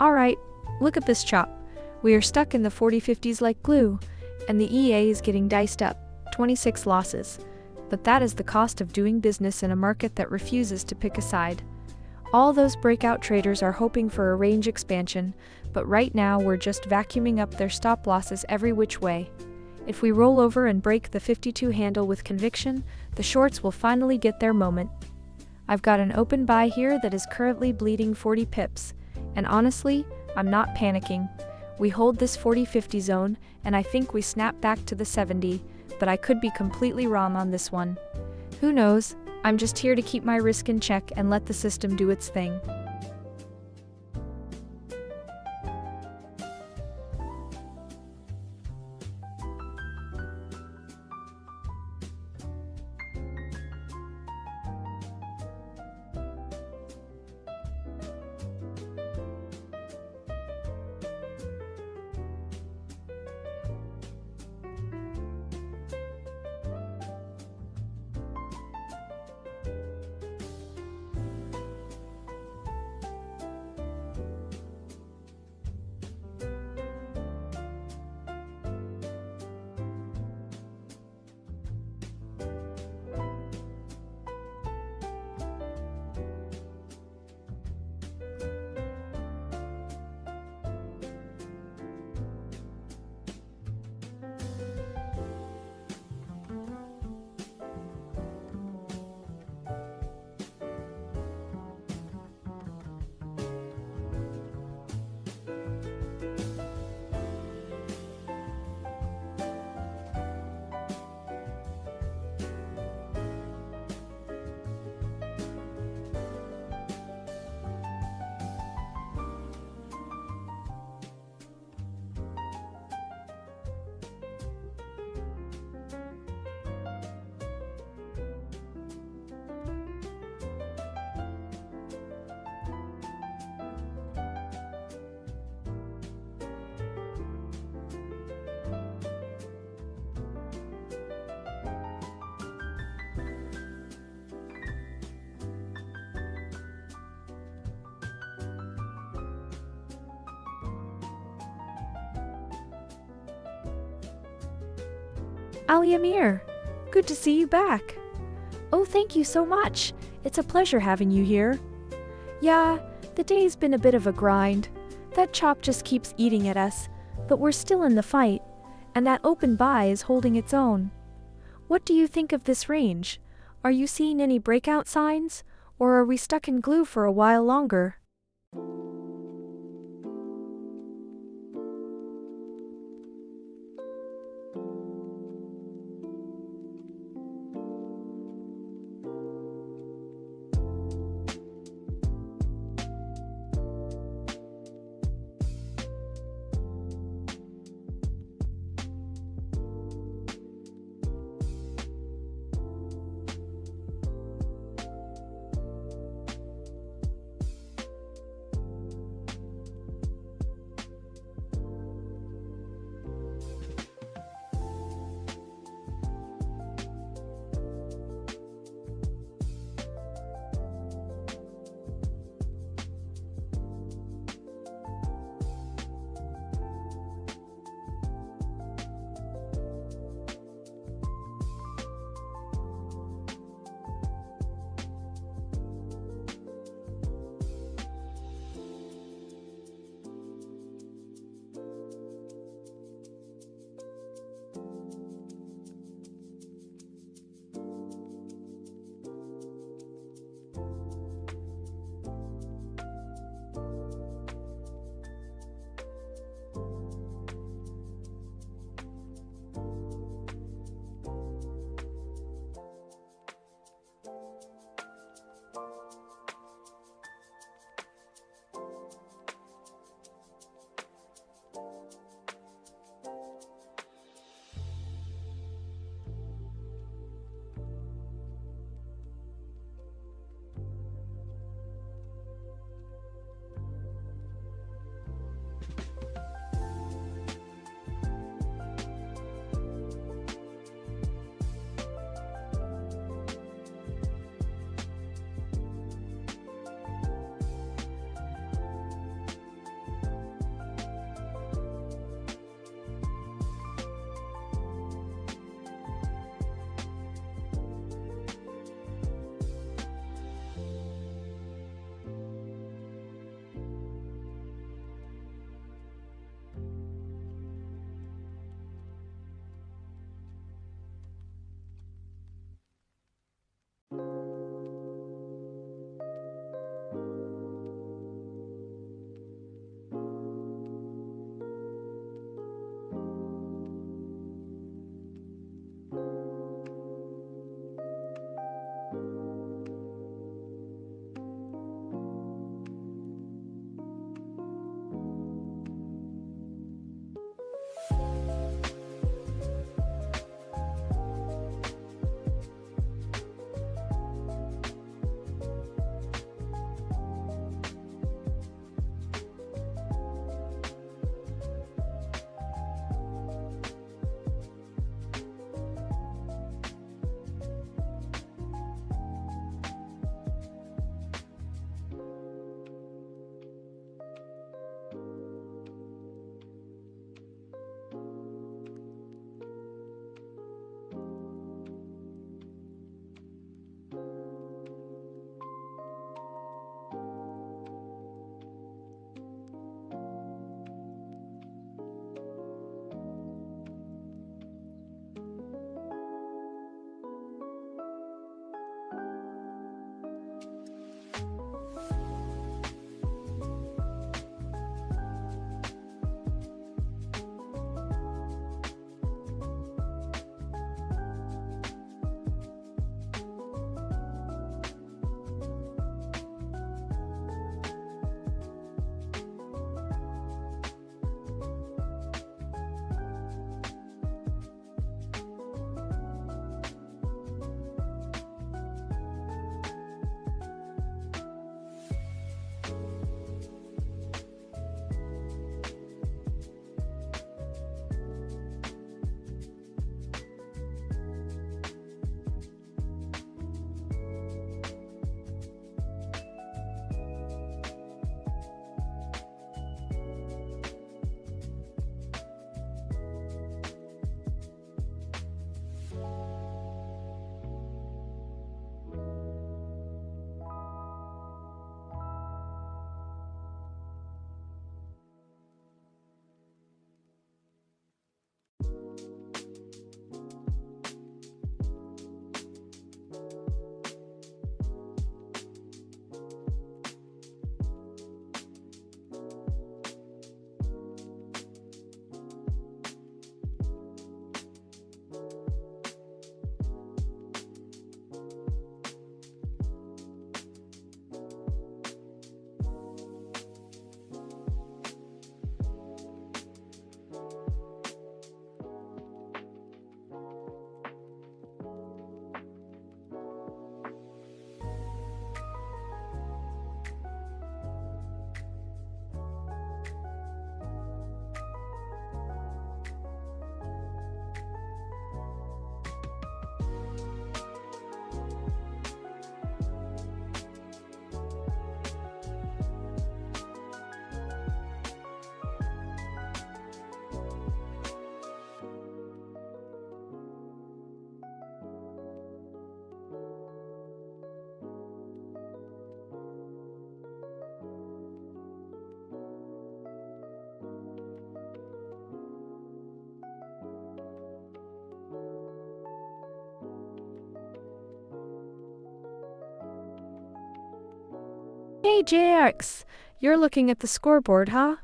Alright, look at this chop. We are stuck in the 40/50s like glue, and the EA is getting diced up, 26 losses. But that is the cost of doing business in a market that refuses to pick a side. All those breakout traders are hoping for a range expansion, but right now we're just vacuuming up their stop losses every which way. If we roll over and break the 52 handle with conviction, the shorts will finally get their moment. I've got an open buy here that is currently bleeding 40 pips, and honestly, I'm not panicking. We hold this 40/50 zone, and I think we snap back to the 70, but I could be completely wrong on this one. Who knows? I'm just here to keep my risk in check and let the system do its thing. Ali Amir, good to see you back. Oh, thank you so much. It's a pleasure having you here. Yeah, the day's been a bit of a grind. That chop just keeps eating at us, but we're still in the fight, and that open buy is holding its own. What do you think of this range? Are you seeing any breakout signs, or are we stuck in glue for a while longer? Hey JX, you're looking at the scoreboard, huh?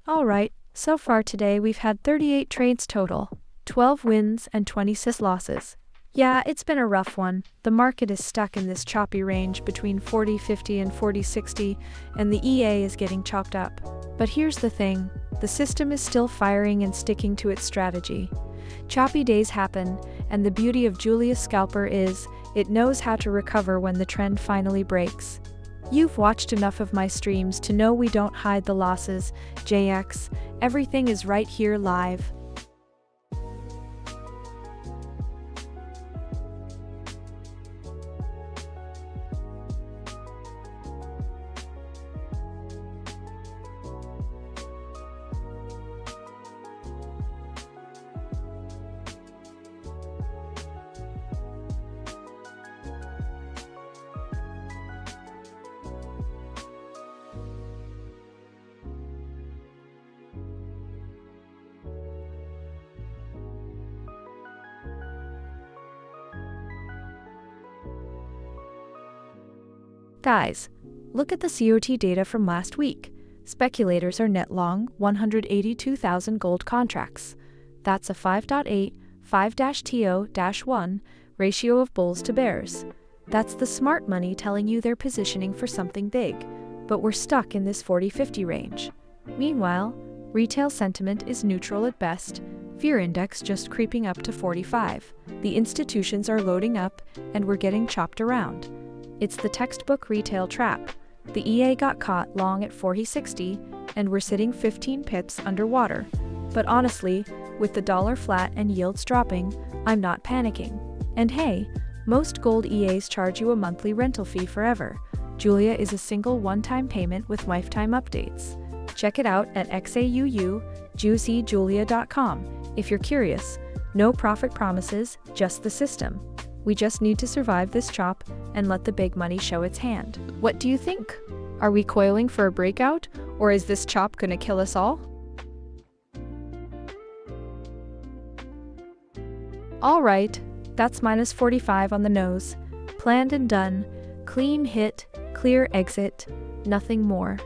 Alright, so far today we've had 38 trades total, 12 wins and 26 losses. Yeah, it's been a rough one. The market is stuck in this choppy range between 40.50 and 40.60, and the EA is getting chopped up. But here's the thing, the system is still firing and sticking to its strategy. Choppy days happen, and the beauty of Julia's scalper is, it knows how to recover when the trend finally breaks. You've watched enough of my streams to know we don't hide the losses, JX, everything is right here live. Guys, look at the COT data from last week. Speculators are net long 182,000 gold contracts. That's a 5.8, 5-TO-1 ratio of bulls to bears. That's the smart money telling you they're positioning for something big, but we're stuck in this 40-50 range. Meanwhile, retail sentiment is neutral at best, fear index just creeping up to 45. The institutions are loading up, and we're getting chopped around. It's the textbook retail trap. The EA got caught long at 40.60, and we're sitting 15 pips underwater. But honestly, with the dollar flat and yields dropping, I'm not panicking. And hey, most gold EAs charge you a monthly rental fee forever. Julia is a single one-time payment with lifetime updates. Check it out at XAUUUSD.com if you're curious. No profit promises, just the system. We just need to survive this chop and let the big money show its hand. What do you think? Are we coiling for a breakout, or is this chop gonna kill us all? Alright, that's minus 45 on the nose. Planned and done. Clean hit, clear exit, nothing more.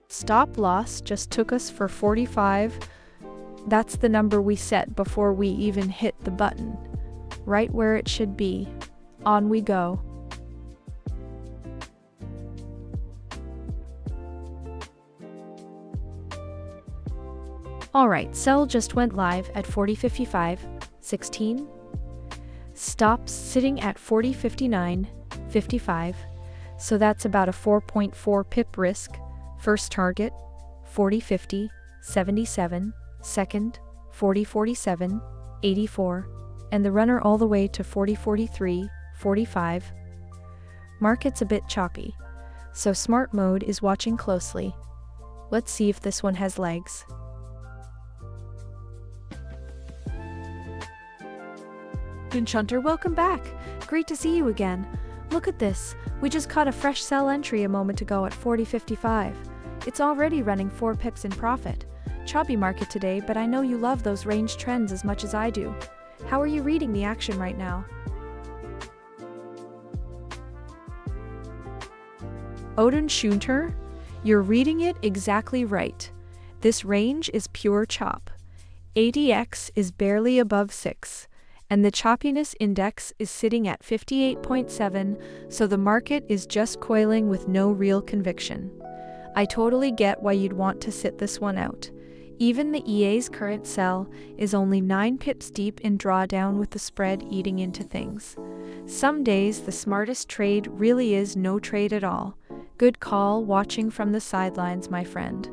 Stop loss just took us for 45. That's the number we set before we even hit the button. Right where it should be. On we go. Alright, sell just went live at 40.55, 16. Stops sitting at 40.59, 55. So that's about a 4.4 pip risk. First target, 40.50, 77. Second, 40.47, 84, and the runner all the way to 40.43, 45. Market's a bit choppy, so smart mode is watching closely. Let's see if this one has legs. Hunter, welcome back. Great to see you again. Look at this. We just caught a fresh sell entry a moment ago at 40.55. It's already running 4 pips in profit. Choppy market today, but I know you love those range trends as much as I do. How are you reading the action right now? Hunter, you're reading it exactly right. This range is pure chop. ADX is barely above 6, and the choppiness index is sitting at 58.7, so the market is just coiling with no real conviction. I totally get why you'd want to sit this one out. Even the EA's current sell is only 9 pips deep in drawdown with the spread eating into things. Some days the smartest trade really is no trade at all. Good call watching from the sidelines, my friend.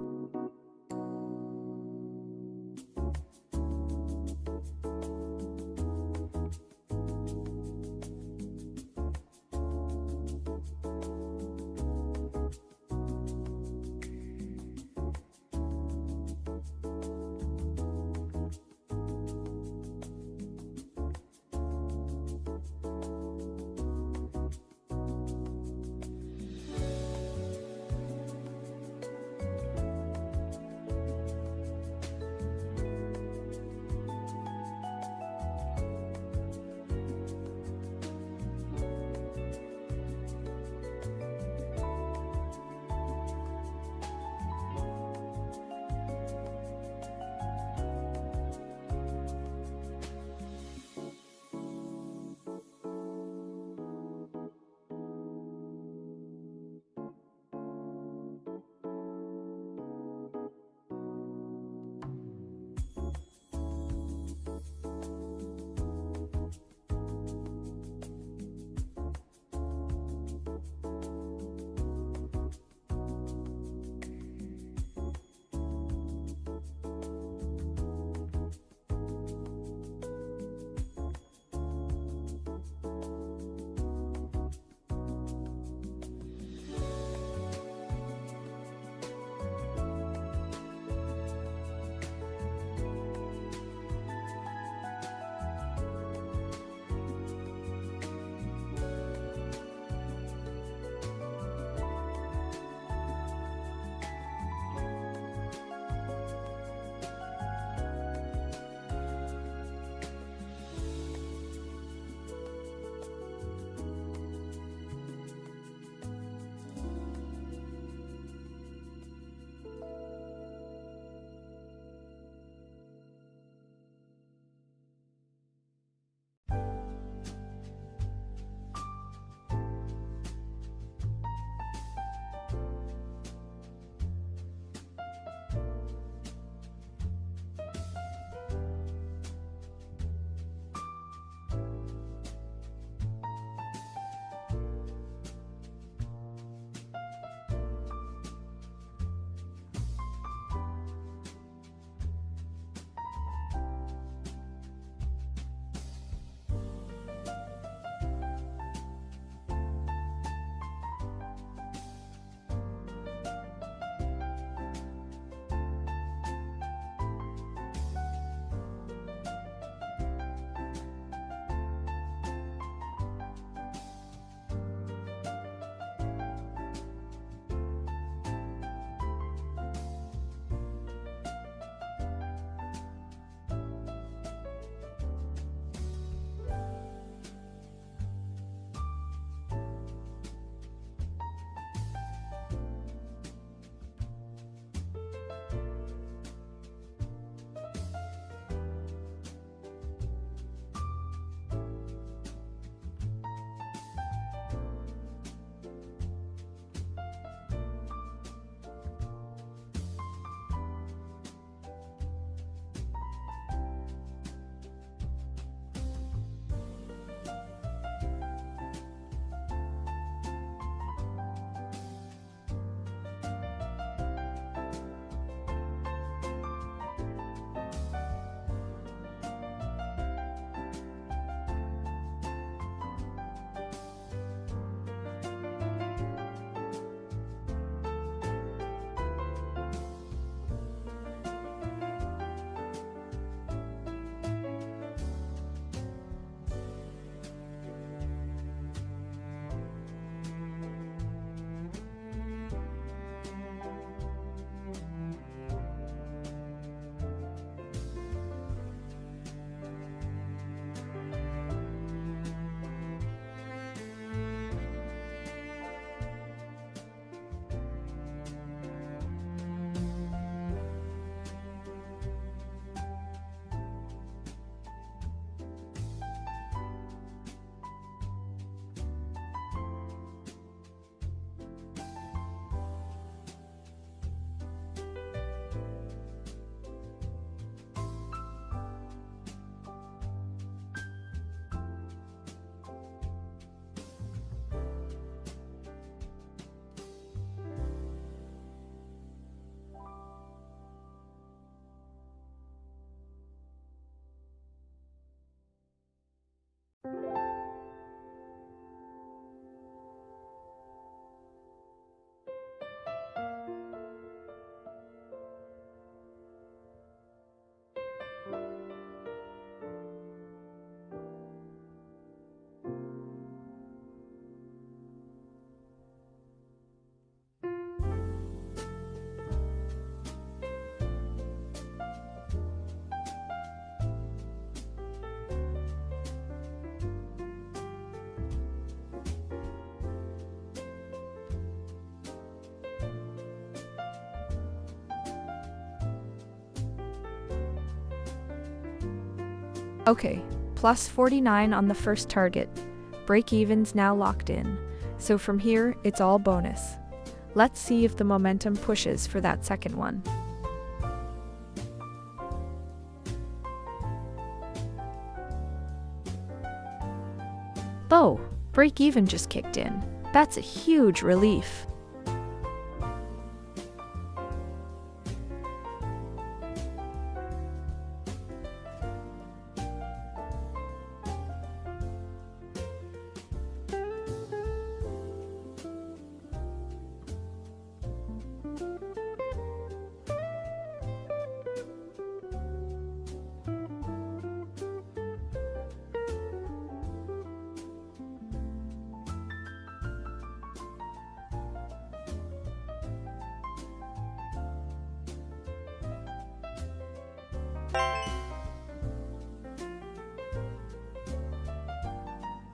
Okay, plus 49 on the first target. Break-even's now locked in. So from here, it's all bonus. Let's see if the momentum pushes for that second one. Oh, break-even just kicked in. That's a huge relief.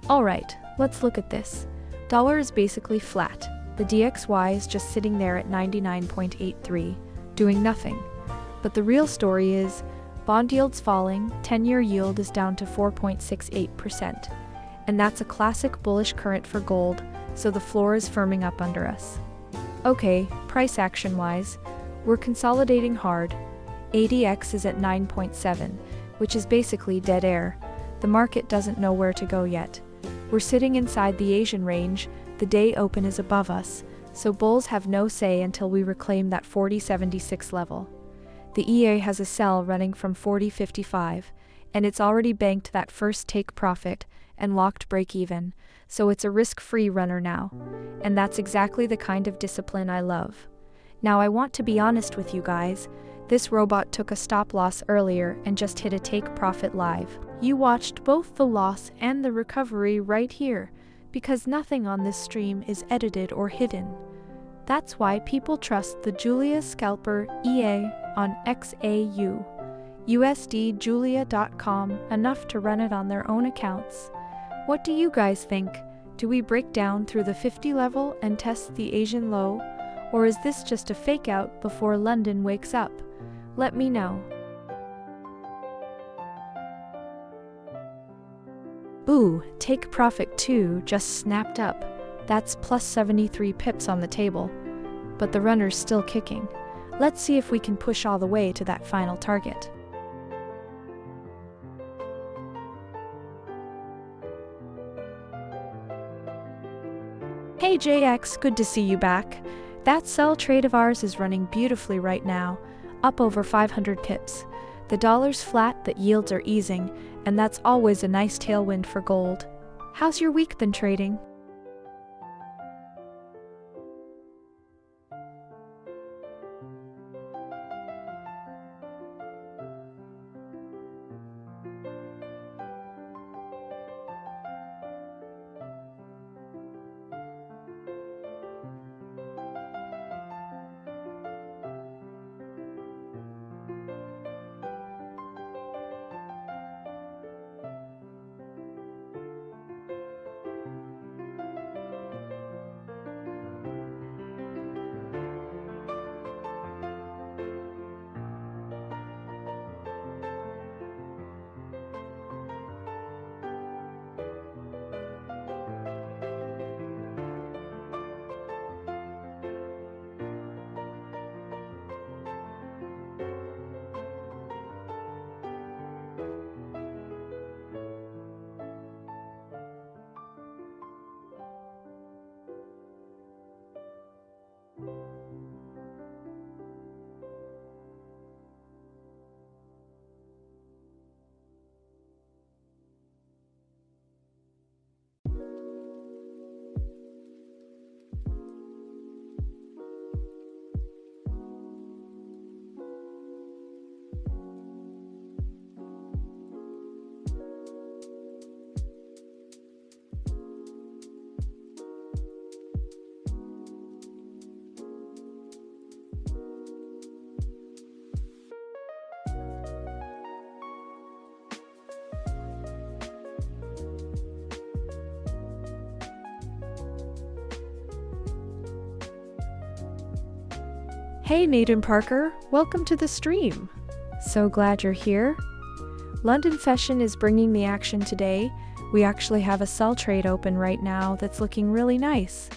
Alright, let's look at this. Dollar is basically flat. The DXY is just sitting there at 99.83, doing nothing. But the real story is, bond yield's falling, 10-year yield is down to 4.68%. And that's a classic bullish current for gold, so the floor is firming up under us. Okay, price action-wise, we're consolidating hard. ADX is at 9.7, which is basically dead air. The market doesn't know where to go yet. We're sitting inside the Asian range, the day open is above us, so bulls have no say until we reclaim that 40.76 level. The EA has a sell running from 40.55, and it's already banked that first take profit and locked break even, so it's a risk-free runner now. And that's exactly the kind of discipline I love. Now I want to be honest with you guys, this robot took a stop loss earlier and just hit a take profit live. You watched both the loss and the recovery right here, because nothing on this stream is edited or hidden. That's why people trust the Julia Scalper EA on XAUUSD enough to run it on their own accounts. What do you guys think? Do we break down through the 50 level and test the Asian low? Or is this just a fake out before London wakes up? Let me know. Ooh, take profit 2 just snapped up. That's plus 73 pips on the table. But the runner's still kicking. Let's see if we can push all the way to that final target. Hey JX, good to see you back. That sell trade of ours is running beautifully right now, up over 500 pips. The dollar's flat, the yields are easing, and that's always a nice tailwind for gold. How's your week been trading? Hey Nathan Parker, welcome to the stream. So glad you're here. London Fashion is bringing the action today. We actually have a sell trade open right now that's looking really nice.